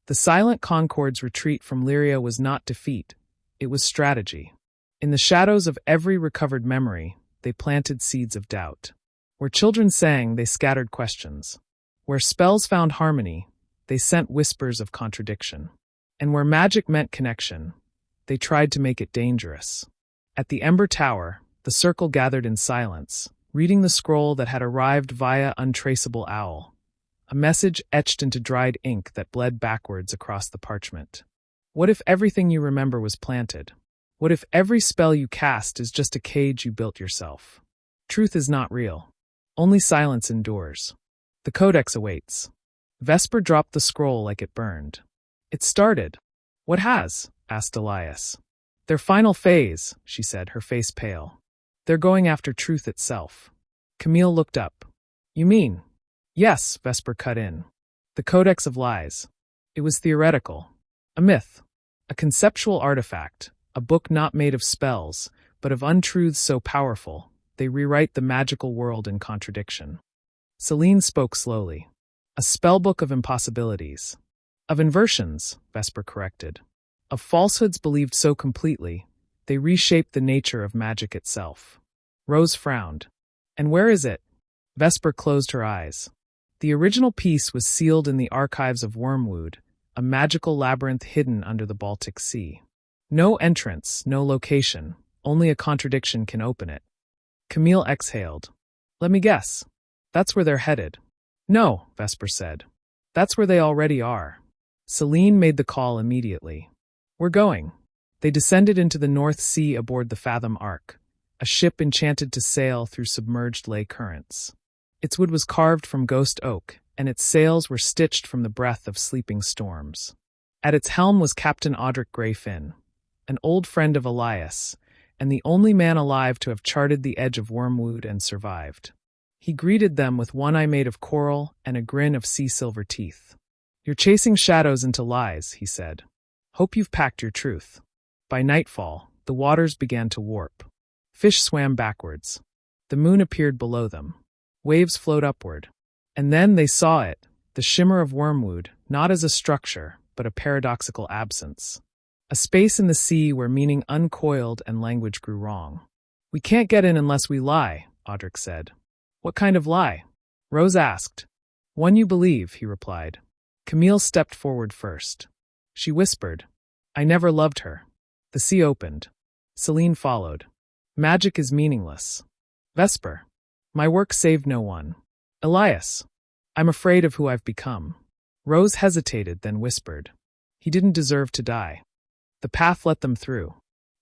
A: The silent concord's retreat from Lyria was not defeat. It was strategy. In the shadows of every recovered memory, they planted seeds of doubt. Where children sang, they scattered questions. Where spells found harmony, they sent whispers of contradiction. And where magic meant connection, they tried to make it dangerous. At the Ember Tower, the circle gathered in silence, reading the scroll that had arrived via untraceable owl. A message etched into dried ink that bled backwards across the parchment. What if everything you remember was planted? What if every spell you cast is just a cage you built yourself? Truth is not real. Only silence endures. The codex awaits. Vesper dropped the scroll like it burned. It started. What has? Asked Elias. Their final phase, she said, her face pale. They're going after truth itself. Camille looked up. You mean? Yes, Vesper cut in. The Codex of Lies. It was theoretical. A myth. A conceptual artifact. A book not made of spells, but of untruths so powerful, they rewrite the magical world in contradiction. Seline spoke slowly. A spellbook of impossibilities. Of inversions, Vesper corrected. Of falsehoods believed so completely, they reshaped the nature of magic itself. Rose frowned. And where is it? Vesper closed her eyes. The original piece was sealed in the archives of Wormwood, a magical labyrinth hidden under the Baltic Sea. No entrance, no location, only a contradiction can open it. Camille exhaled. Let me guess. That's where they're headed. No, Vesper said. That's where they already are. Seline made the call immediately. We're going. They descended into the North Sea aboard the Fathom Ark, a ship enchanted to sail through submerged ley currents. Its wood was carved from ghost oak, and its sails were stitched from the breath of sleeping storms. At its helm was Captain Audric Greyfin, an old friend of Elias, and the only man alive to have charted the edge of Wormwood and survived. He greeted them with one eye made of coral and a grin of sea-silver teeth. "You're chasing shadows into lies," he said. "Hope you've packed your truth." By nightfall, the waters began to warp. Fish swam backwards. The moon appeared below them. Waves flowed upward. And then they saw it, the shimmer of Wormwood, not as a structure, but a paradoxical absence. A space in the sea where meaning uncoiled and language grew wrong. "We can't get in unless we lie," Audric said. "What kind of lie?" Rose asked. "One you believe," he replied. Camille stepped forward first. She whispered, "I never loved her." The sea opened. Seline followed. "Magic is meaningless." Vesper, "My work saved no one." Elias, "I'm afraid of who I've become." Rose hesitated, then whispered, "He didn't deserve to die." The path let them through.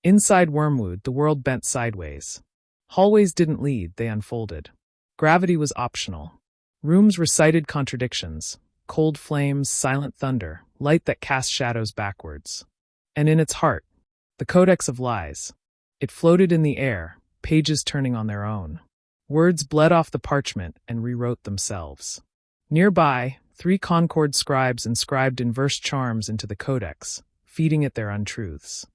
A: Inside Wormwood, the world bent sideways. Hallways didn't lead, they unfolded. Gravity was optional. Rooms recited contradictions, cold flames, silent thunder, light that cast shadows backwards. And in its heart, the Codex of Lies. It floated in the air, pages turning on their own. Words bled off the parchment and rewrote themselves. Nearby, 3 concord scribes inscribed inverse charms into the Codex, feeding it their untruths.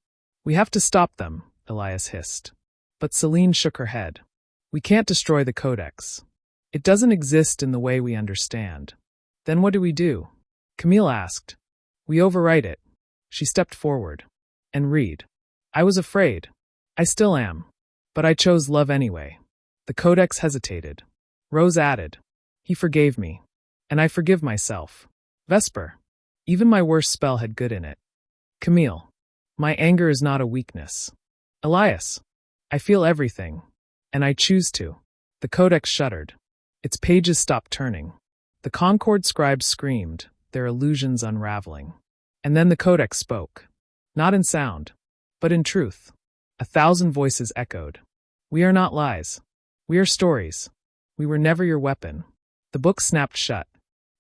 A: "We have to stop them," Elias hissed. But Selene shook her head. "We can't destroy the Codex. It doesn't exist in the way we understand." "Then what do we do?" Camille asked. "We overwrite it." She stepped forward. "And read." "I was afraid. I still am. But I chose love anyway." The Codex hesitated. Rose added, "He forgave me. And I forgive myself." Vesper, "Even my worst spell had good in it." Camille, "My anger is not a weakness." Elias, "I feel everything. And I choose to." The Codex shuddered. Its pages stopped turning. The Concord scribes screamed, their illusions unraveling. And then the Codex spoke. Not in sound, but in truth. 1,000 voices echoed. "We are not lies. We are stories. We were never your weapon." The book snapped shut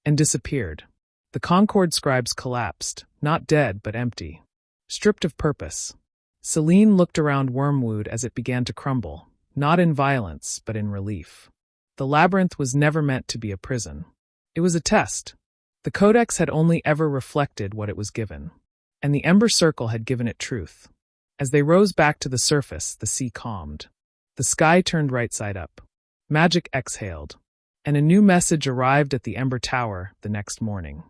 A: and disappeared. The Concord scribes collapsed, not dead but empty, stripped of purpose. Seline looked around Wormwood as it began to crumble, not in violence but in relief. The labyrinth was never meant to be a prison. It was a test. The Codex had only ever reflected what it was given, and the Ember Circle had given it truth. As they rose back to the surface, the sea calmed. The sky turned right side up. Magic exhaled, and a new message arrived at the Ember Tower the next morning.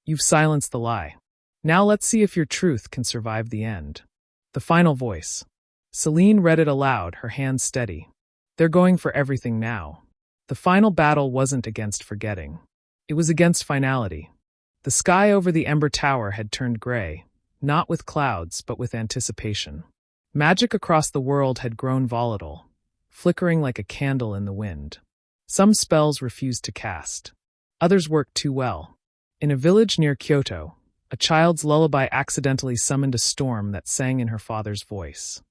A: "You've silenced the lie. Now let's see if your truth can survive the end." The final voice. Seline read it aloud, her hands steady. "They're going for everything now." The final battle wasn't against forgetting. It was against finality. The sky over the Ember Tower had turned gray, not with clouds but with anticipation. Magic across the world had grown volatile, flickering like a candle in the wind. Some spells refused to cast. Others worked too well. In a village near Kyoto, a child's lullaby accidentally summoned a storm that sang in her father's voice.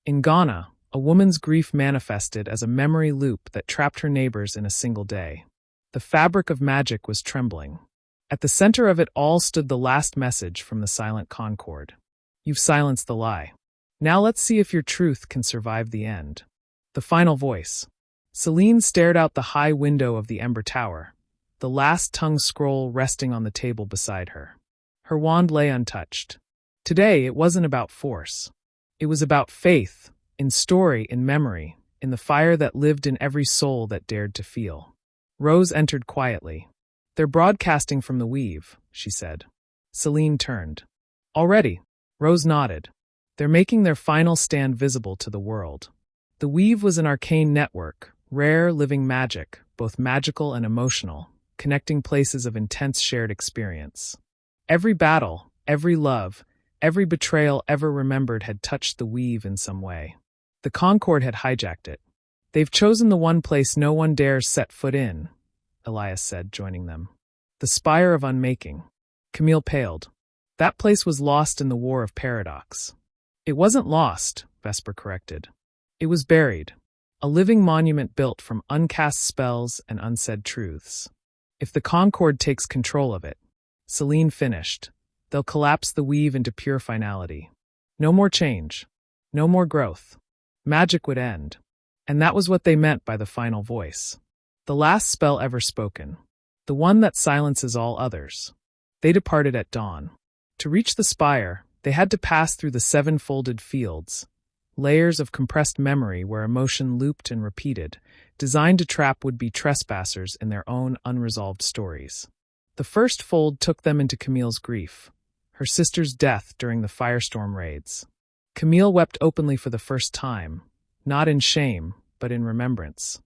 A: In Ghana, a woman's grief manifested as a memory loop that trapped her neighbors in a single day. The fabric of magic was trembling. At the center of it all stood the last message from the silent Concord. "You've silenced the lie. Now let's see if your truth can survive the end." The final voice. Seline stared out the high window of the Ember Tower, the last tongue scroll resting on the table beside her. Her wand lay untouched. Today it wasn't about force. It was about faith, in story, in memory, in the fire that lived in every soul that dared to feel. Rose entered quietly. "They're broadcasting from the weave," she said. Seline turned. "Already?" Rose nodded. "They're making their final stand visible to the world." The weave was an arcane network, rare living magic, both magical and emotional, connecting places of intense shared experience. Every battle, every love, every betrayal ever remembered had touched the weave in some way. The Concord had hijacked it. "They've chosen the one place no one dares set foot in," Elias said, joining them. "The spire of unmaking." Camille paled. "That place was lost in the War of Paradox." "It wasn't lost," Vesper corrected. "It was buried. A living monument built from uncast spells and unsaid truths." If the concord takes control of it, Selene finished, they'll collapse the weave into pure finality. No more change. No more growth. Magic would end. And that was what they meant by the final voice. The last spell ever spoken. The one that silences all others. They departed at dawn. To reach the spire, they had to pass through the 7-folded fields, layers of compressed memory where emotion looped and repeated, designed to trap would-be trespassers in their own unresolved stories. The first fold took them into Camille's grief, her sister's death during the firestorm raids. Camille wept openly for the first time, not in shame, but in remembrance.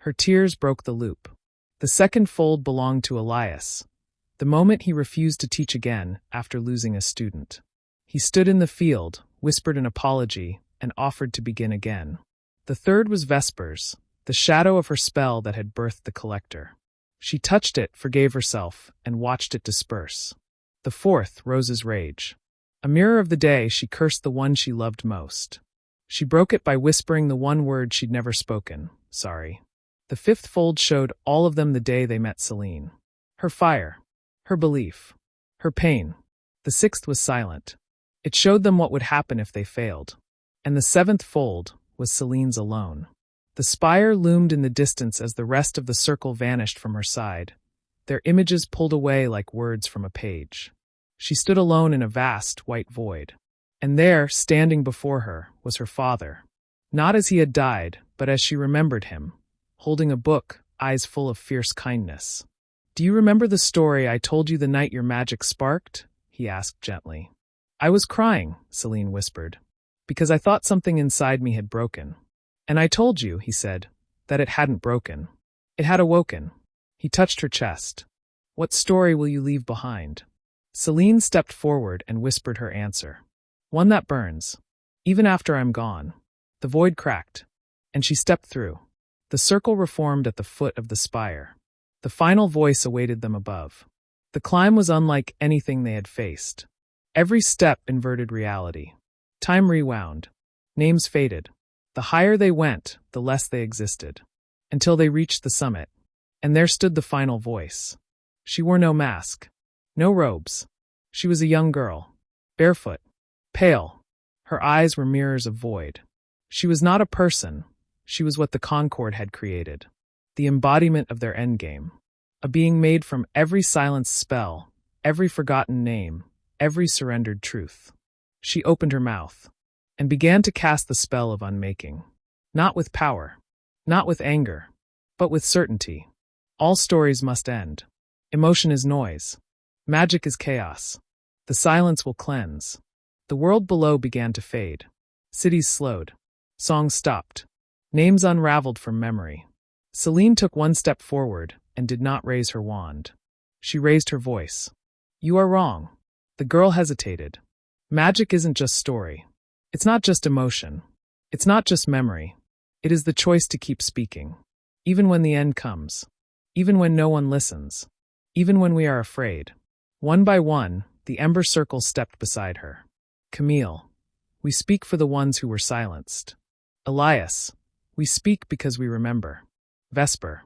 A: Her tears broke the loop. The second fold belonged to Elias, the moment he refused to teach again after losing a student. He stood in the field, whispered an apology, and offered to begin again. The third was Vesper's, the shadow of her spell that had birthed the collector. She touched it, forgave herself, and watched it disperse. The fourth, Rose's rage. A mirror of the day, she cursed the one she loved most. She broke it by whispering the one word she'd never spoken, sorry. The fifth fold showed all of them the day they met Selene. Her fire. Her belief. Her pain. The sixth was silent. It showed them what would happen if they failed. And the seventh fold was Selene's alone. The spire loomed in the distance as the rest of the circle vanished from her side, their images pulled away like words from a page. She stood alone in a vast, white void. And there, standing before her, was her father. Not as he had died, but as she remembered him, holding a book, eyes full of fierce kindness. "Do you remember the story I told you the night your magic sparked?" he asked gently. "I was crying," Selene whispered, "because I thought something inside me had broken. And I told you," he said, "that it hadn't broken. It had awoken." He touched her chest. "What story will you leave behind?" Selene stepped forward and whispered her answer. "One that burns. Even after I'm gone." The void cracked, and she stepped through. The circle reformed at the foot of the spire. The final voice awaited them above. The climb was unlike anything they had faced. Every step inverted reality. Time rewound. Names faded. The higher they went, the less they existed. Until they reached the summit. And there stood the final voice. She wore no mask. No robes. She was a young girl. Barefoot. Pale. Her eyes were mirrors of void. She was not a person. She was what the Concord had created. The embodiment of their endgame. A being made from every silenced spell, every forgotten name, every surrendered truth. She opened her mouth and began to cast the spell of unmaking. Not with power. Not with anger. But with certainty. All stories must end. Emotion is noise. Magic is chaos. The silence will cleanse. The world below began to fade. Cities slowed. Songs stopped. Names unraveled from memory. Selene took one step forward and did not raise her wand. She raised her voice. "You are wrong." The girl hesitated. Magic isn't just story. It's not just emotion. It's not just memory. It is the choice to keep speaking. Even when the end comes. Even when no one listens. Even when we are afraid. One by one, the ember circle stepped beside her. "Camille, we speak for the ones who were silenced. Elias, we speak because we remember. Vesper,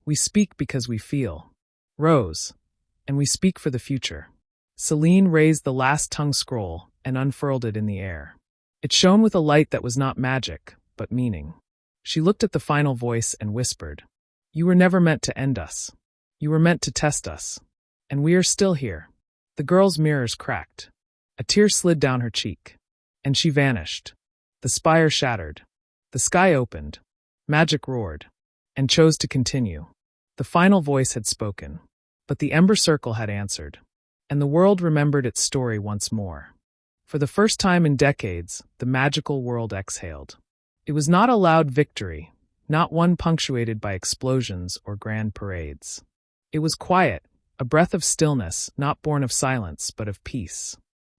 A: we speak because we feel. Rose, and we speak for the future." Selene raised the last tongue scroll and unfurled it in the air. It shone with a light that was not magic, but meaning. She looked at the final voice and whispered, "You were never meant to end us. You were meant to test us. And we are still here." The girl's mirrors cracked. A tear slid down her cheek. And she vanished. The spire shattered. The sky opened. Magic roared. And chose to continue. The final voice had spoken. But the ember circle had answered. And the world remembered its story once more. For the first time in decades, the magical world exhaled. It was not a loud victory, not one punctuated by explosions or grand parades. It was quiet, a breath of stillness, not born of silence, but of peace.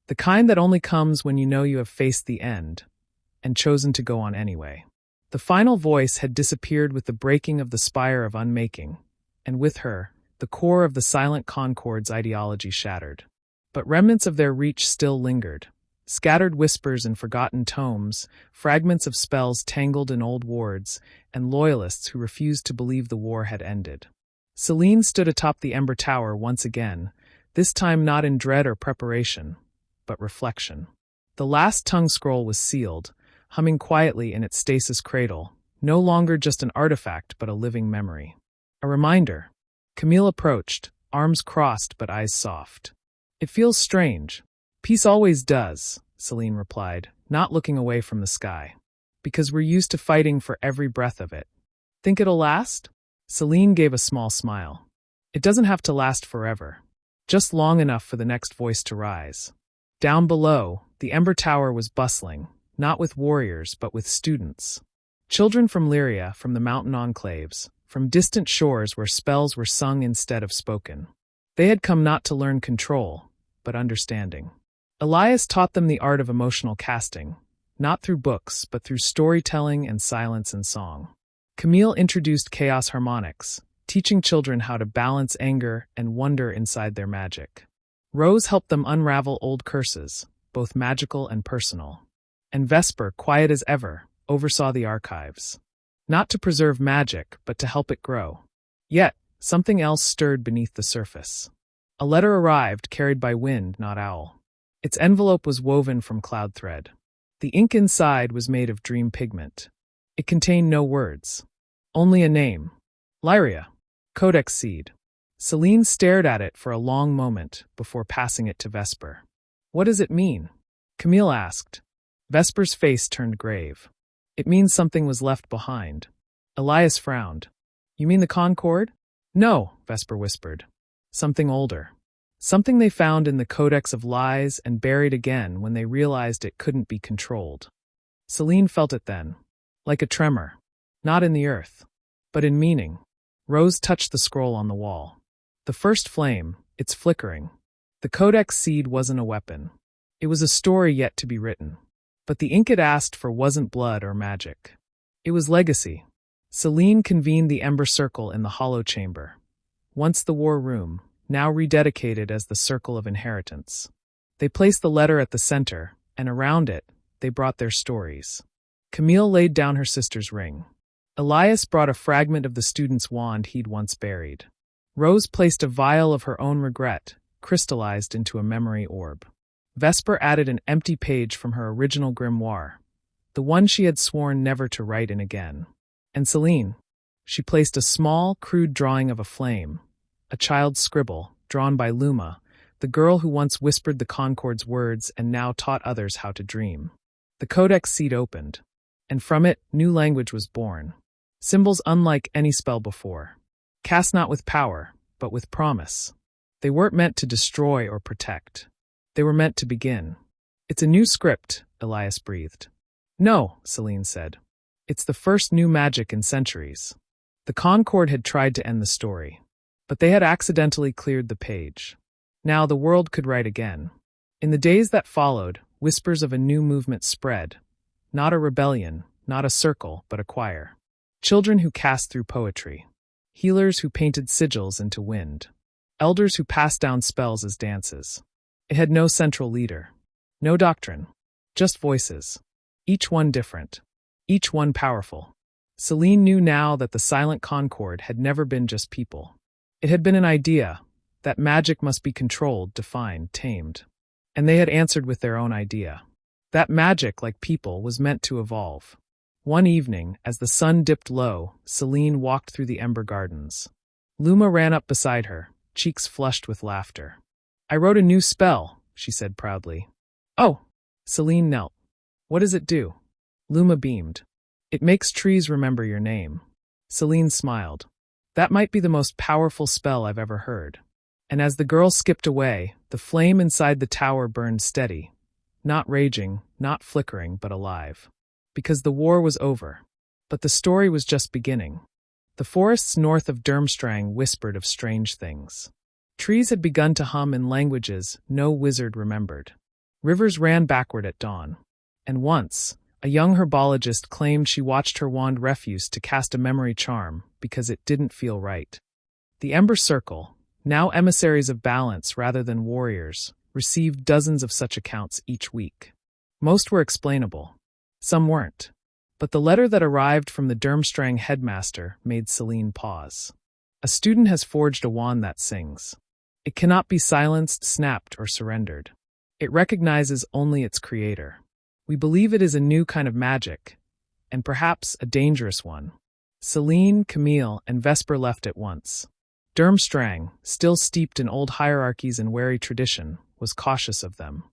A: The kind that only comes when you know you have faced the end, and chosen to go on anyway. The final voice had disappeared with the breaking of the spire of unmaking, and with her, the core of the silent concord's ideology shattered. But remnants of their reach still lingered. Scattered whispers in forgotten tomes, fragments of spells tangled in old wards, and loyalists who refused to believe the war had ended. Selene stood atop the Ember Tower once again, this time not in dread or preparation, but reflection. The last tongue scroll was sealed, humming quietly in its stasis cradle, no longer just an artifact but a living memory. A reminder. Camille approached, arms crossed but eyes soft. "It feels strange." "Peace always does," Selene replied, not looking away from the sky. "Because we're used to fighting for every breath of it." "Think it'll last?" Selene gave a small smile. "It doesn't have to last forever. Just long enough for the next voice to rise." Down below, the Ember Tower was bustling, not with warriors but with students. Children from Lyria, from the mountain enclaves, from distant shores where spells were sung instead of spoken. They had come not to learn control, but understanding. Elias taught them the art of emotional casting, not through books but through storytelling and silence and song. Camille introduced chaos harmonics, teaching children how to balance anger and wonder inside their magic. Rose helped them unravel old curses, both magical and personal. And Vesper, quiet as ever, oversaw the archives. Not to preserve magic, but to help it grow. Yet, something else stirred beneath the surface. A letter arrived, carried by wind, not owl. Its envelope was woven from cloud thread. The ink inside was made of dream pigment. It contained no words. Only a name. Lyria. Codex Seed. Selene stared at it for a long moment before passing it to Vesper. "What does it mean?" Camille asked. Vesper's face turned grave. "It means something was left behind." Elias frowned. "You mean the concord?" "No," Vesper whispered. "Something older. Something they found in the Codex of Lies and buried again when they realized it couldn't be controlled." Selene felt it then, like a tremor. Not in the earth, but in meaning. Rose touched the scroll on the wall. The first flame, it's flickering. The Codex Seed wasn't a weapon. It was a story yet to be written. But the ink it asked for wasn't blood or magic. It was legacy. Selene convened the Ember Circle in the Hollow Chamber. Once the War Room, now rededicated as the Circle of Inheritance. They placed the letter at the center, and around it, they brought their stories. Camille laid down her sister's ring. Elias brought a fragment of the student's wand he'd once buried. Rose placed a vial of her own regret, crystallized into a memory orb. Vesper added an empty page from her original grimoire, the one she had sworn never to write in again. And Selene, she placed a small, crude drawing of a flame, a child's scribble, drawn by Luma, the girl who once whispered the Concord's words and now taught others how to dream. The Codex Seed opened, and from it, new language was born. Symbols unlike any spell before. Cast not with power, but with promise. They weren't meant to destroy or protect. They were meant to begin. "It's a new script," Elias breathed. "No," Selene said. "It's the first new magic in centuries." The Concord had tried to end the story, but they had accidentally cleared the page. Now the world could write again. In the days that followed, whispers of a new movement spread. Not a rebellion, not a circle, but a choir. Children who cast through poetry. Healers who painted sigils into wind. Elders who passed down spells as dances. It had no central leader. No doctrine. Just voices. Each one different. Each one powerful. Selene knew now that the silent concord had never been just people. It had been an idea, that magic must be controlled, defined, tamed. And they had answered with their own idea. That magic, like people, was meant to evolve. One evening, as the sun dipped low, Selene walked through the Ember Gardens. Luma ran up beside her, cheeks flushed with laughter. "I wrote a new spell," she said proudly. "Oh!" Selene knelt. "What does it do?" Luma beamed. "It makes trees remember your name." Selene smiled. "That might be the most powerful spell I've ever heard." And as the girl skipped away, the flame inside the tower burned steady. Not raging, not flickering, but alive. Because the war was over. But the story was just beginning. The forests north of Durmstrang whispered of strange things. Trees had begun to hum in languages no wizard remembered. Rivers ran backward at dawn. And once, a young herbologist claimed she watched her wand refuse to cast a memory charm because it didn't feel right. The Ember Circle, now emissaries of balance rather than warriors, received dozens of such accounts each week. Most were explainable. Some weren't. But the letter that arrived from the Durmstrang headmaster made Selene pause. A student has forged a wand that sings. It cannot be silenced, snapped, or surrendered. It recognizes only its creator. We believe it is a new kind of magic, and perhaps a dangerous one. Selene, Camille, and Vesper left at once. Durmstrang, still steeped in old hierarchies and wary tradition, was cautious of them.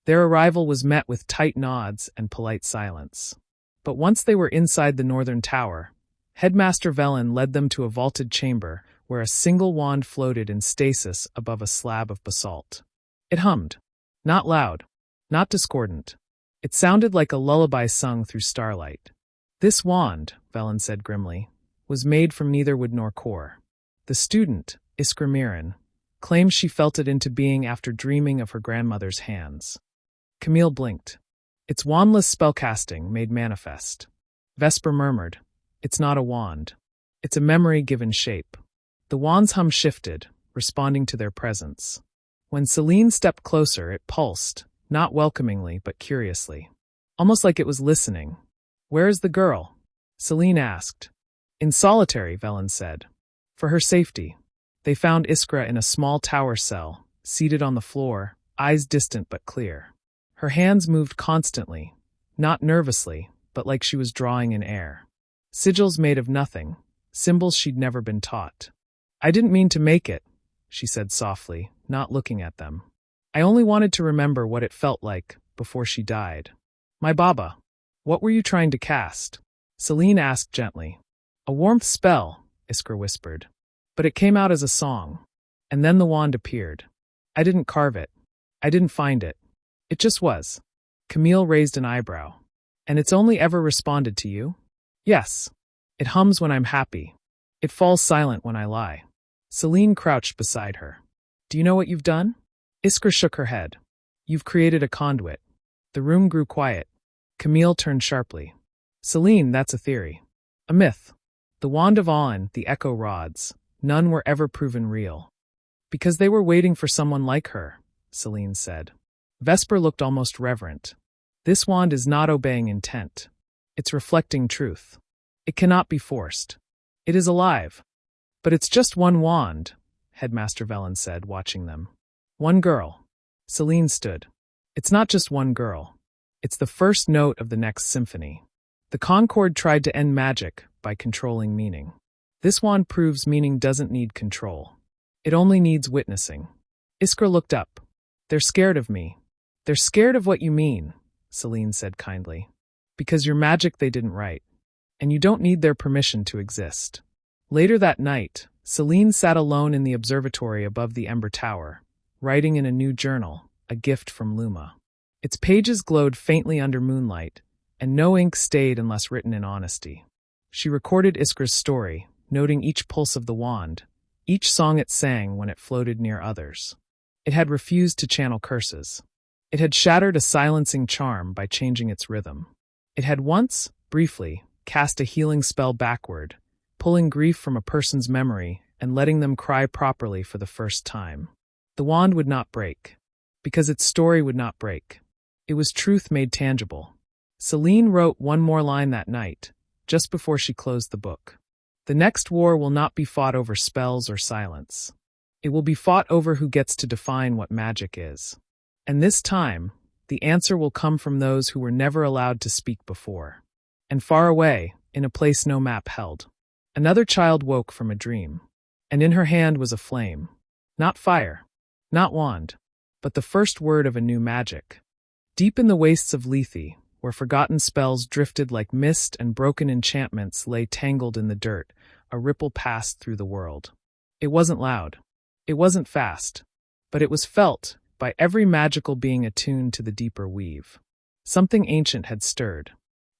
A: Their arrival was met with tight nods and polite silence. But once they were inside the northern tower, Headmaster Velen led them to a vaulted chamber where a single wand floated in stasis above a slab of basalt. It hummed. Not loud, not discordant. It sounded like a lullaby sung through starlight. This wand, Velen said grimly, was made from neither wood nor core. The student, Iskra Mirren, claims she felt it into being after dreaming of her grandmother's hands. Camille blinked. It's wandless spellcasting made manifest. Vesper murmured, "It's not a wand. It's a memory given shape." The wand's hum shifted, responding to their presence. When Seline stepped closer, it pulsed, not welcomingly but curiously. Almost like it was listening. "Where is the girl?" Seline asked. "In solitary," Velen said. "For her safety." They found Iskra in a small tower cell, seated on the floor, eyes distant but clear. Her hands moved constantly, not nervously, but like she was drawing in air. Sigils made of nothing, symbols she'd never been taught. "I didn't mean to make it," she said softly, not looking at them. "I only wanted to remember what it felt like before she died." "My Baba, what were you trying to cast?" Seline asked gently. "A warmth spell," Iskra whispered. "But it came out as a song. And then the wand appeared. I didn't carve it. I didn't find it. It just was." Camille raised an eyebrow. "And it's only ever responded to you?" "Yes. It hums when I'm happy. It falls silent when I lie." Seline crouched beside her. "Do you know what you've done?" Iskra shook her head. "You've created a conduit." The room grew quiet. Camille turned sharply. "Seline, that's a theory. A myth. The wand of Awen, the echo rods, none were ever proven real." "Because they were waiting for someone like her," Seline said. Vesper looked almost reverent. "This wand is not obeying intent. It's reflecting truth. It cannot be forced. It is alive." "But it's just one wand," Headmaster Velen said, watching them. "One girl." Seline stood. "It's not just one girl. It's the first note of the next symphony. The concord tried to end magic by controlling meaning. This wand proves meaning doesn't need control. It only needs witnessing." Iskra looked up. "They're scared of me." "They're scared of what you mean," Seline said kindly. "Because you're magic they didn't write. And you don't need their permission to exist." Later that night, Seline sat alone in the observatory above the Ember Tower, writing in a new journal, a gift from Luma. Its pages glowed faintly under moonlight, and no ink stayed unless written in honesty. She recorded Iskra's story, noting each pulse of the wand, each song it sang when it floated near others. It had refused to channel curses. It had shattered a silencing charm by changing its rhythm. It had once, briefly, cast a healing spell backward, pulling grief from a person's memory and letting them cry properly for the first time. The wand would not break, because its story would not break. It was truth made tangible. Seline wrote one more line that night, just before she closed the book. "The next war will not be fought over spells or silence. It will be fought over who gets to define what magic is. And this time, the answer will come from those who were never allowed to speak before." And far away, in a place no map held, another child woke from a dream. And in her hand was a flame. Not fire, not wand, but the first word of a new magic. Deep in the wastes of Lethe, where forgotten spells drifted like mist and broken enchantments lay tangled in the dirt, a ripple passed through the world. It wasn't loud. It wasn't fast. But it was felt by every magical being attuned to the deeper weave. Something ancient had stirred.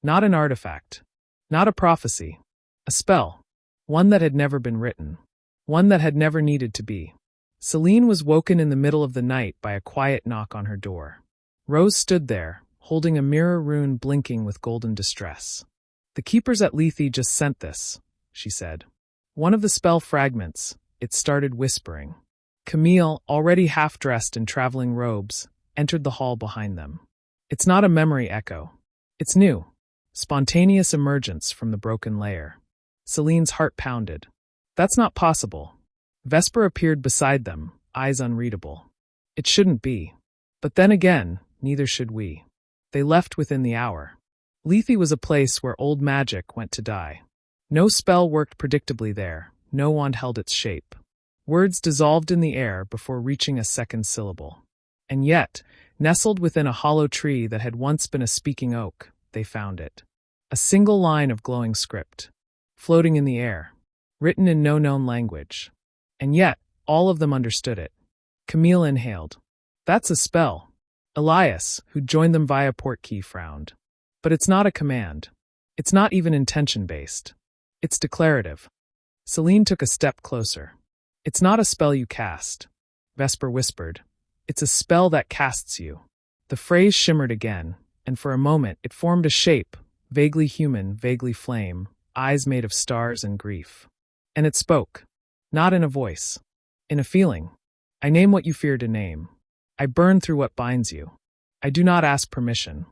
A: Not an artifact. Not a prophecy. A spell. One that had never been written. One that had never needed to be. Seline was woken in the middle of the night by a quiet knock on her door. Rose stood there, holding a mirror rune blinking with golden distress. "The keepers at Lethe just sent this," she said. "One of the spell fragments," it started whispering. Camille, already half-dressed in traveling robes, entered the hall behind them. "It's not a memory echo. It's new. Spontaneous emergence from the broken layer." Seline's heart pounded. That's not possible. Vesper appeared beside them, eyes unreadable. It shouldn't be. But then again, neither should we. They left within the hour. Lethe was a place where old magic went to die. No spell worked predictably there, no wand held its shape. Words dissolved in the air before reaching a second syllable. And yet, nestled within a hollow tree that had once been a speaking oak, they found it. A single line of glowing script, floating in the air, written in no known language. And yet, all of them understood it. Camille inhaled. That's a spell. Elias, who'd joined them via portkey, frowned. But it's not a command. It's not even intention-based. It's declarative. Seline took a step closer. It's not a spell you cast, Vesper whispered. It's a spell that casts you. The phrase shimmered again, and for a moment it formed a shape, vaguely human, vaguely flame, eyes made of stars and grief. And it spoke. Not in a voice. In a feeling. I name what you fear to name. I burn through what binds you. I do not ask permission.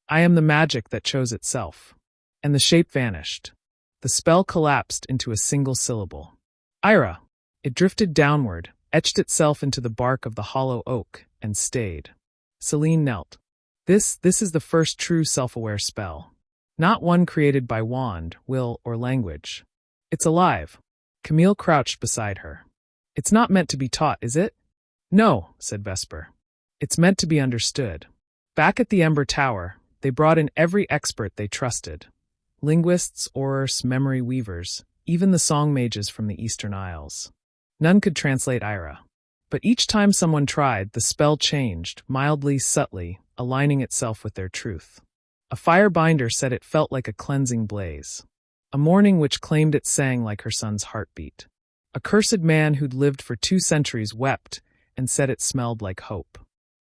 A: I am the magic that chose itself. And the shape vanished. The spell collapsed into a single syllable. Ira. It drifted downward, etched itself into the bark of the hollow oak, and stayed. Seline knelt. This is the first true self-aware spell. Not one created by wand, will, or language. It's alive. Camille crouched beside her. It's not meant to be taught, is it? No, said Vesper. It's meant to be understood. Back at the Ember Tower, they brought in every expert they trusted. Linguists, aurors, memory weavers, even the song mages from the Eastern Isles. None could translate Ira. But each time someone tried, the spell changed, mildly, subtly, aligning itself with their truth. A firebinder said it felt like a cleansing blaze. A morning which claimed it sang like her son's heartbeat. A cursed man who'd lived for 2 centuries wept and said it smelled like hope.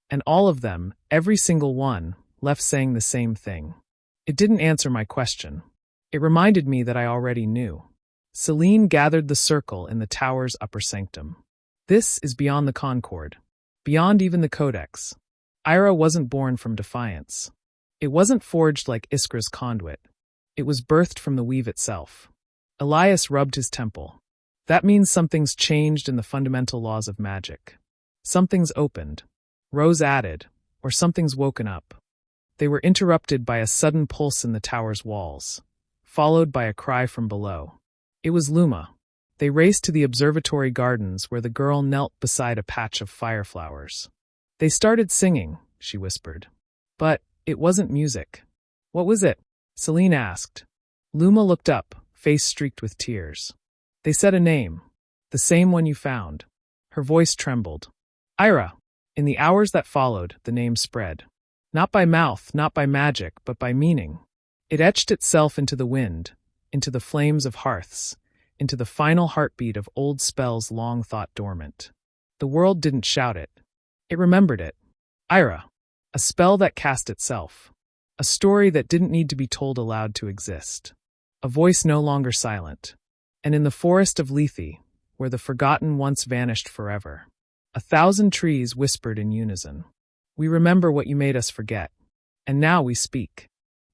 A: And all of them, every single one, left saying the same thing. It didn't answer my question. It reminded me that I already knew. Selene gathered the circle in the tower's upper sanctum. This is beyond the concord. Beyond even the codex. Ira wasn't born from defiance. It wasn't forged like Iskra's conduit. It was birthed from the weave itself. Elias rubbed his temple. That means something's changed in the fundamental laws of magic. Something's opened. Rose added, or something's woken up. They were interrupted by a sudden pulse in the tower's walls, followed by a cry from below. It was Luma. They raced to the observatory gardens where the girl knelt beside a patch of fireflowers. They started singing, she whispered. But it wasn't music. What was it? Seline asked. Luma looked up, face streaked with tears. They said a name. The same one you found. Her voice trembled. Ira. In the hours that followed, the name spread. Not by mouth, not by magic, but by meaning. It etched itself into the wind, into the flames of hearths, into the final heartbeat of old spells long thought dormant. The world didn't shout it. It remembered it. Ira. A spell that cast itself. A story that didn't need to be told aloud to exist. A voice no longer silent. And in the forest of Lethe, where the forgotten once vanished forever, 1,000 trees whispered in unison. We remember what you made us forget. And now we speak.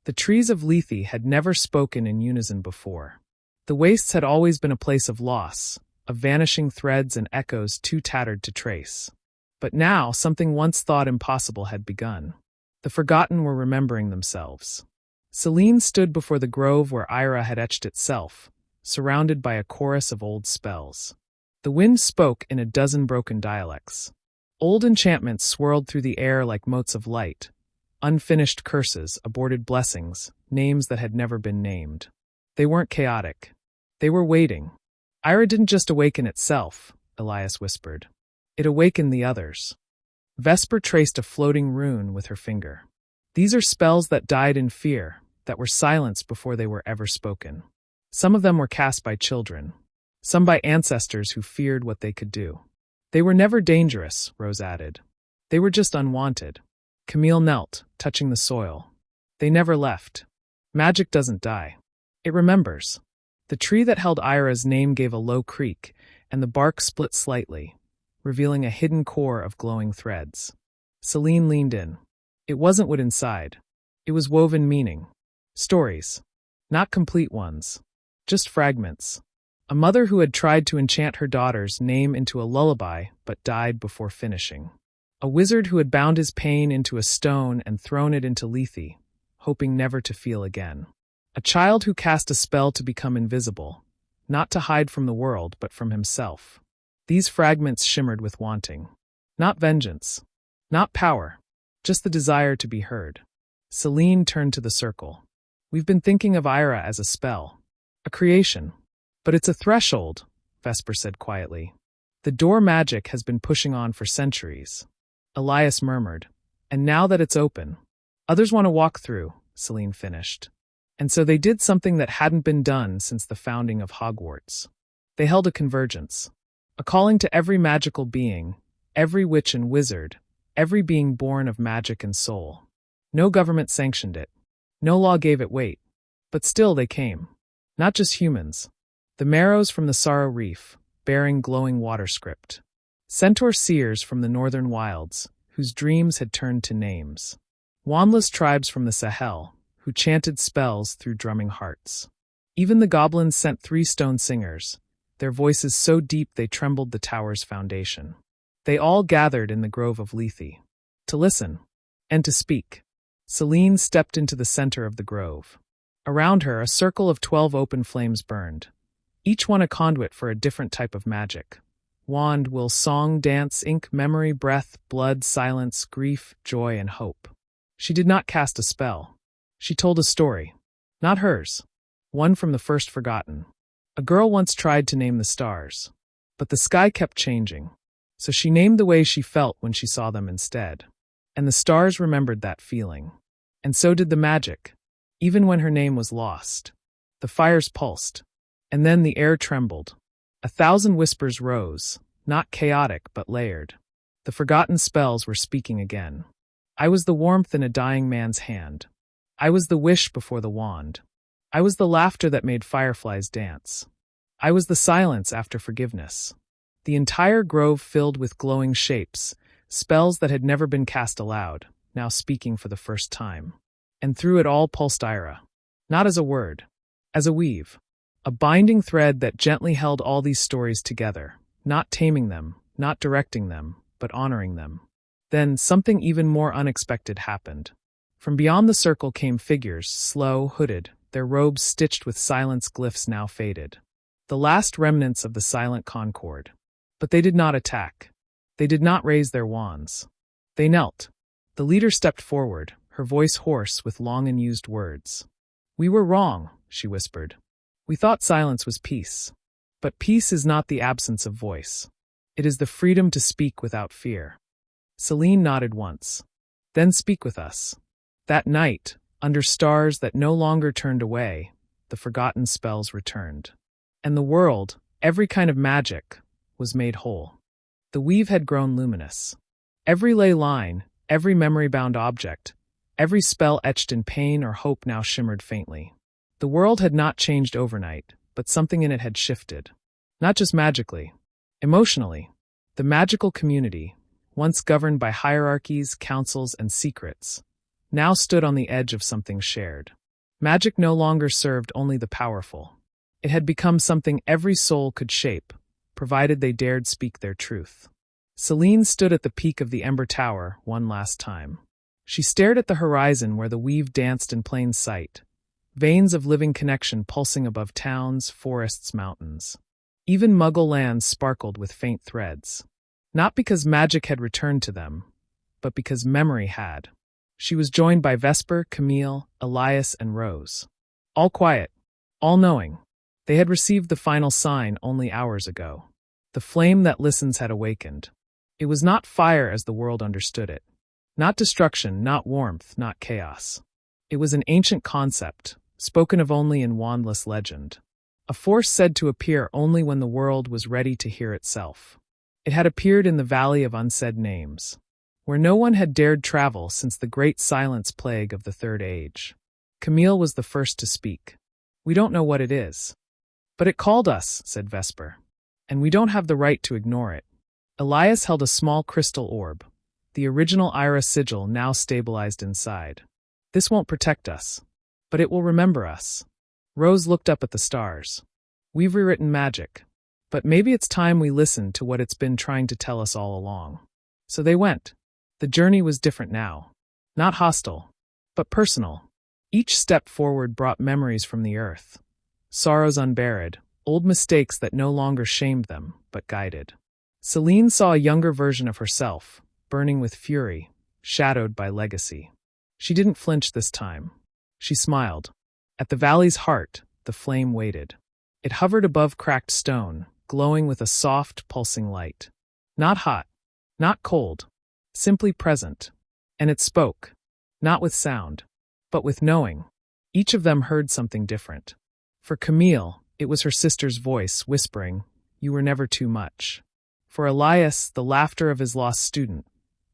A: The trees of Lethe had never spoken in unison before. The wastes had always been a place of loss, of vanishing threads and echoes too tattered to trace. But now something once thought impossible had begun. The forgotten were remembering themselves. Selene stood before the grove where Ira had etched itself, surrounded by a chorus of old spells. The wind spoke in a dozen broken dialects. Old enchantments swirled through the air like motes of light. Unfinished curses, aborted blessings, names that had never been named. They weren't chaotic. They were waiting. Ira didn't just awaken itself, Elias whispered. It awakened the others. Vesper traced a floating rune with her finger. These are spells that died in fear, that were silenced before they were ever spoken. Some of them were cast by children. Some by ancestors who feared what they could do. They were never dangerous, Rose added. They were just unwanted. Camille knelt, touching the soil. They never left. Magic doesn't die. It remembers. The tree that held Ira's name gave a low creak, and the bark split slightly, revealing a hidden core of glowing threads. Seline leaned in. It wasn't wood inside. It was woven meaning. Stories. Not complete ones. Just fragments. A mother who had tried to enchant her daughter's name into a lullaby but died before finishing. A wizard who had bound his pain into a stone and thrown it into Lethe, hoping never to feel again. A child who cast a spell to become invisible, not to hide from the world but from himself. These fragments shimmered with wanting. Not vengeance. Not power. Just the desire to be heard. Selene turned to the circle. We've been thinking of Ira as a spell. A creation. But it's a threshold, Vesper said quietly. The door magic has been pushing on for centuries. Elias murmured. And now that it's open, others want to walk through, Selene finished. And so they did something that hadn't been done since the founding of Hogwarts. They held a convergence. A calling to every magical being, every witch and wizard, every being born of magic and soul. No government sanctioned it. No law gave it weight. But still they came. Not just humans. The marrows from the Sorrow Reef, bearing glowing water script. Centaur seers from the northern wilds, whose dreams had turned to names. Wandless tribes from the Sahel, who chanted spells through drumming hearts. Even the goblins sent 3 stone singers, their voices so deep they trembled the tower's foundation. They all gathered in the grove of Lethe. To listen. And to speak. Selene stepped into the center of the grove. Around her, a circle of 12 open flames burned. Each one a conduit for a different type of magic. Wand, will, song, dance, ink, memory, breath, blood, silence, grief, joy, and hope. She did not cast a spell. She told a story. Not hers. One from the first forgotten. A girl once tried to name the stars. But the sky kept changing. So she named the way she felt when she saw them instead. And the stars remembered that feeling. And so did the magic. Even when her name was lost. The fires pulsed. And then the air trembled. 1,000 whispers rose, not chaotic but layered. The forgotten spells were speaking again. I was the warmth in a dying man's hand. I was the wish before the wand. I was the laughter that made fireflies dance. I was the silence after forgiveness. The entire grove filled with glowing shapes, spells that had never been cast aloud, now speaking for the first time. And through it all pulsed Ira. Not as a word. As a weave. A binding thread that gently held all these stories together, not taming them, not directing them, but honoring them. Then something even more unexpected happened. From beyond the circle came figures, slow, hooded, their robes stitched with silence glyphs now faded. The last remnants of the silent concord. But they did not attack. They did not raise their wands. They knelt. The leader stepped forward, her voice hoarse with long-unused words. We were wrong, she whispered. We thought silence was peace. But peace is not the absence of voice. It is the freedom to speak without fear. Selene nodded once. Then speak with us. That night, under stars that no longer turned away, the forgotten spells returned. And the world, every kind of magic, was made whole. The weave had grown luminous. Every ley line, every memory-bound object, every spell etched in pain or hope now shimmered faintly. The world had not changed overnight, but something in it had shifted. Not just magically. Emotionally. The magical community, once governed by hierarchies, councils, and secrets, now stood on the edge of something shared. Magic no longer served only the powerful. It had become something every soul could shape, provided they dared speak their truth. Selene stood at the peak of the Ember Tower one last time. She stared at the horizon where the weave danced in plain sight. Veins of living connection pulsing above towns, forests, mountains. Even Muggle lands sparkled with faint threads. Not because magic had returned to them, but because memory had. She was joined by Vesper, Camille, Elias, and Rose. All quiet, all knowing. They had received the final sign only hours ago. The flame that listens had awakened. It was not fire as the world understood it. Not destruction, not warmth, not chaos. It was an ancient concept, spoken of only in wandless legend. A force said to appear only when the world was ready to hear itself. It had appeared in the Valley of Unsaid Names, where no one had dared travel since the great silence plague of the Third Age. Camille was the first to speak. We don't know what it is. But it called us, said Vesper. And we don't have the right to ignore it. Elias held a small crystal orb, the original Ira sigil now stabilized inside. This won't protect us. But it will remember us. Rose looked up at the stars. We've rewritten magic. But maybe it's time we listened to what it's been trying to tell us all along. So they went. The journey was different now. Not hostile, but personal. Each step forward brought memories from the earth. Sorrows unburied, old mistakes that no longer shamed them, but guided. Selene saw a younger version of herself, burning with fury, shadowed by legacy. She didn't flinch this time. She smiled. At the valley's heart, the flame waited. It hovered above cracked stone, glowing with a soft, pulsing light. Not hot, not cold, simply present. And it spoke, not with sound, but with knowing. Each of them heard something different. For Camille, it was her sister's voice whispering, "You were never too much." For Elias, the laughter of his lost student,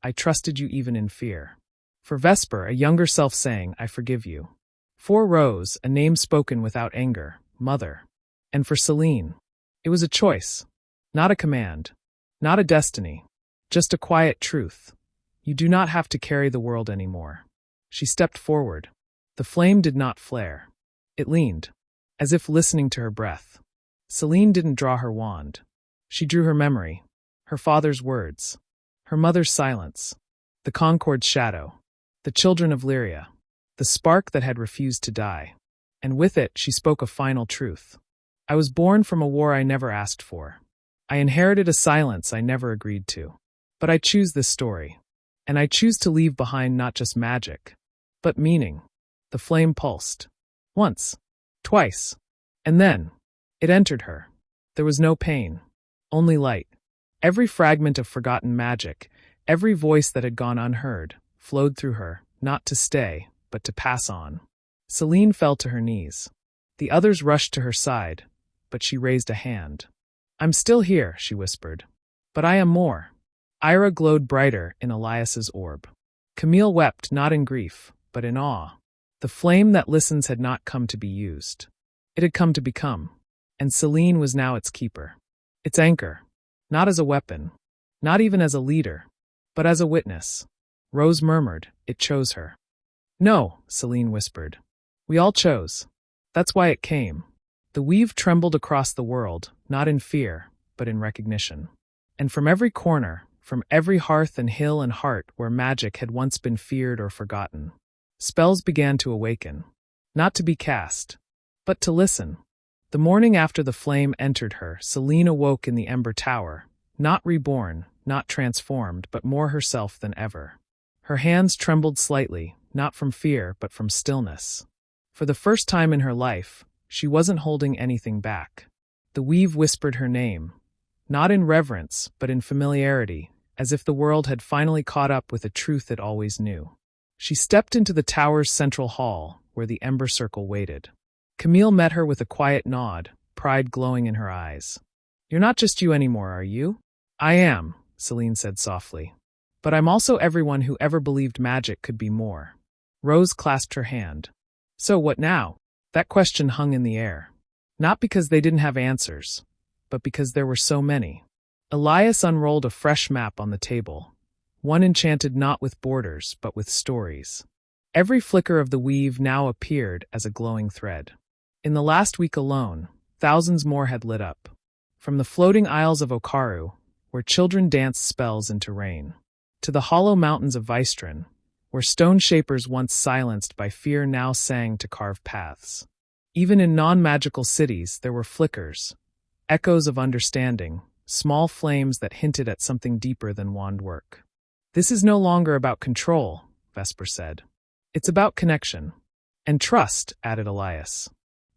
A: "I trusted you even in fear." For Vesper, a younger self saying, "I forgive you." For Rose, a name spoken without anger, "Mother." And for Selene, it was a choice, not a command, not a destiny, just a quiet truth. You do not have to carry the world anymore. She stepped forward. The flame did not flare. It leaned, as if listening to her breath. Selene didn't draw her wand. She drew her memory, her father's words, her mother's silence, the Concord's shadow, the children of Lyria, the spark that had refused to die. And with it, she spoke a final truth. I was born from a war I never asked for. I inherited a silence I never agreed to. But I choose this story. And I choose to leave behind not just magic, but meaning. The flame pulsed. Once. Twice. And then. It entered her. There was no pain. Only light. Every fragment of forgotten magic, every voice that had gone unheard, flowed through her, not to stay, but to pass on. Selene fell to her knees. The others rushed to her side, but she raised a hand. "I'm still here," she whispered. "But I am more." Ira glowed brighter in Elias's orb. Camille wept not in grief, but in awe. The flame that listens had not come to be used. It had come to become. And Selene was now its keeper. Its anchor. Not as a weapon. Not even as a leader. But as a witness. Rose murmured, "It chose her." "No," Selene whispered. "We all chose. That's why it came." The weave trembled across the world, not in fear, but in recognition. And from every corner, from every hearth and hill and heart where magic had once been feared or forgotten, spells began to awaken. Not to be cast, but to listen. The morning after the flame entered her, Selene awoke in the Ember Tower, not reborn, not transformed, but more herself than ever. Her hands trembled slightly, not from fear, but from stillness. For the first time in her life, she wasn't holding anything back. The weave whispered her name, not in reverence, but in familiarity, as if the world had finally caught up with a truth it always knew. She stepped into the tower's central hall, where the Ember Circle waited. Camille met her with a quiet nod, pride glowing in her eyes. "You're not just you anymore, are you?" "I am," Selene said softly. "But I'm also everyone who ever believed magic could be more." Rose clasped her hand. "So what now?" That question hung in the air. Not because they didn't have answers, but because there were so many. Elias unrolled a fresh map on the table, one enchanted not with borders, but with stories. Every flicker of the weave now appeared as a glowing thread. In the last week alone, thousands more had lit up. From the floating isles of Okaru, where children danced spells into rain, to the hollow mountains of Vystrin, where stone shapers once silenced by fear now sang to carve paths. Even in non-magical cities, there were flickers, echoes of understanding, small flames that hinted at something deeper than wand work. "This is no longer about control," Vesper said. "It's about connection. And trust," added Elias.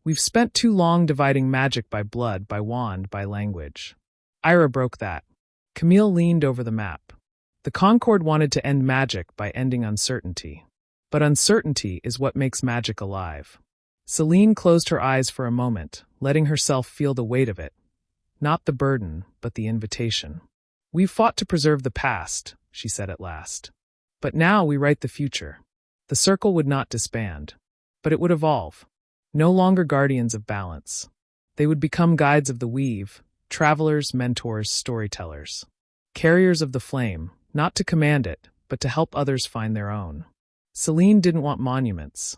A: "We've spent too long dividing magic by blood, by wand, by language." Ira broke that. Camille leaned over the map. The Concord wanted to end magic by ending uncertainty. But uncertainty is what makes magic alive. Selene closed her eyes for a moment, letting herself feel the weight of it. Not the burden, but the invitation. "We've fought to preserve the past," she said at last. "But now we write the future." The circle would not disband. But it would evolve. No longer guardians of balance. They would become guides of the weave, travelers, mentors, storytellers. Carriers of the flame, not to command it, but to help others find their own. Selene didn't want monuments.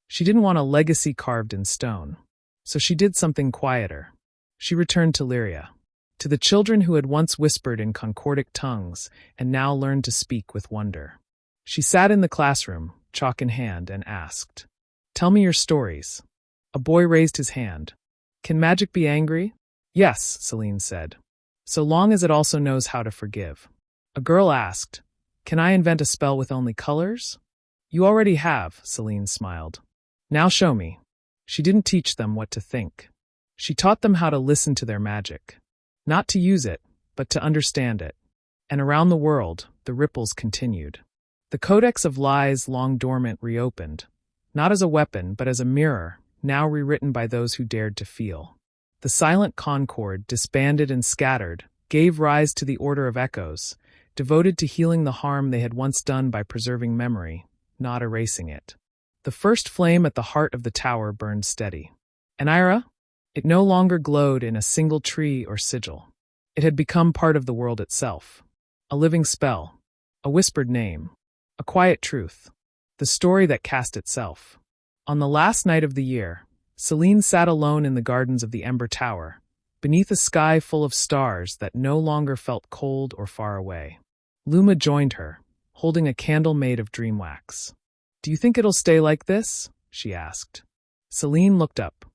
A: She didn't want a legacy carved in stone. So she did something quieter. She returned to Lyria, to the children who had once whispered in concordic tongues and now learned to speak with wonder. She sat in the classroom, chalk in hand, and asked, "Tell me your stories." A boy raised his hand. "Can magic be angry?" "Yes," Selene said, "so long as it also knows how to forgive." A girl asked, "Can I invent a spell with only colors?" "You already have," Selene smiled. "Now show me." She didn't teach them what to think. She taught them how to listen to their magic. Not to use it, but to understand it. And around the world, the ripples continued. The Codex of Lies, long dormant, reopened, not as a weapon, but as a mirror, now rewritten by those who dared to feel. The silent concord, disbanded and scattered, gave rise to the Order of Echoes, devoted to healing the harm they had once done by preserving memory, not erasing it. The first flame at the heart of the tower burned steady. And Ira? It no longer glowed in a single tree or sigil. It had become part of the world itself. A living spell, a whispered name, a quiet truth, the story that cast itself. On the last night of the year, Selene sat alone in the gardens of the Ember Tower, beneath a sky full of stars that no longer felt cold or far away. Luma joined her, holding a candle made of dream wax. "Do you think it'll stay like this?" she asked. Selene looked up.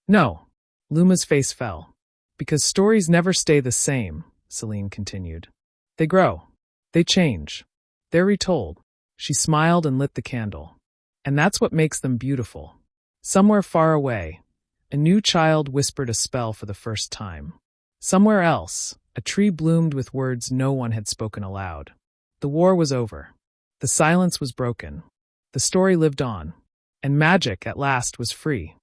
A: "No." Luma's face fell. "Because stories never stay the same," Selene continued. "They grow. They change. They're retold." She smiled and lit the candle. "And that's what makes them beautiful." Somewhere far away, a new child whispered a spell for the first time. Somewhere else, a tree bloomed with words no one had spoken aloud. The war was over. The silence was broken. The story lived on. And magic, at last, was free.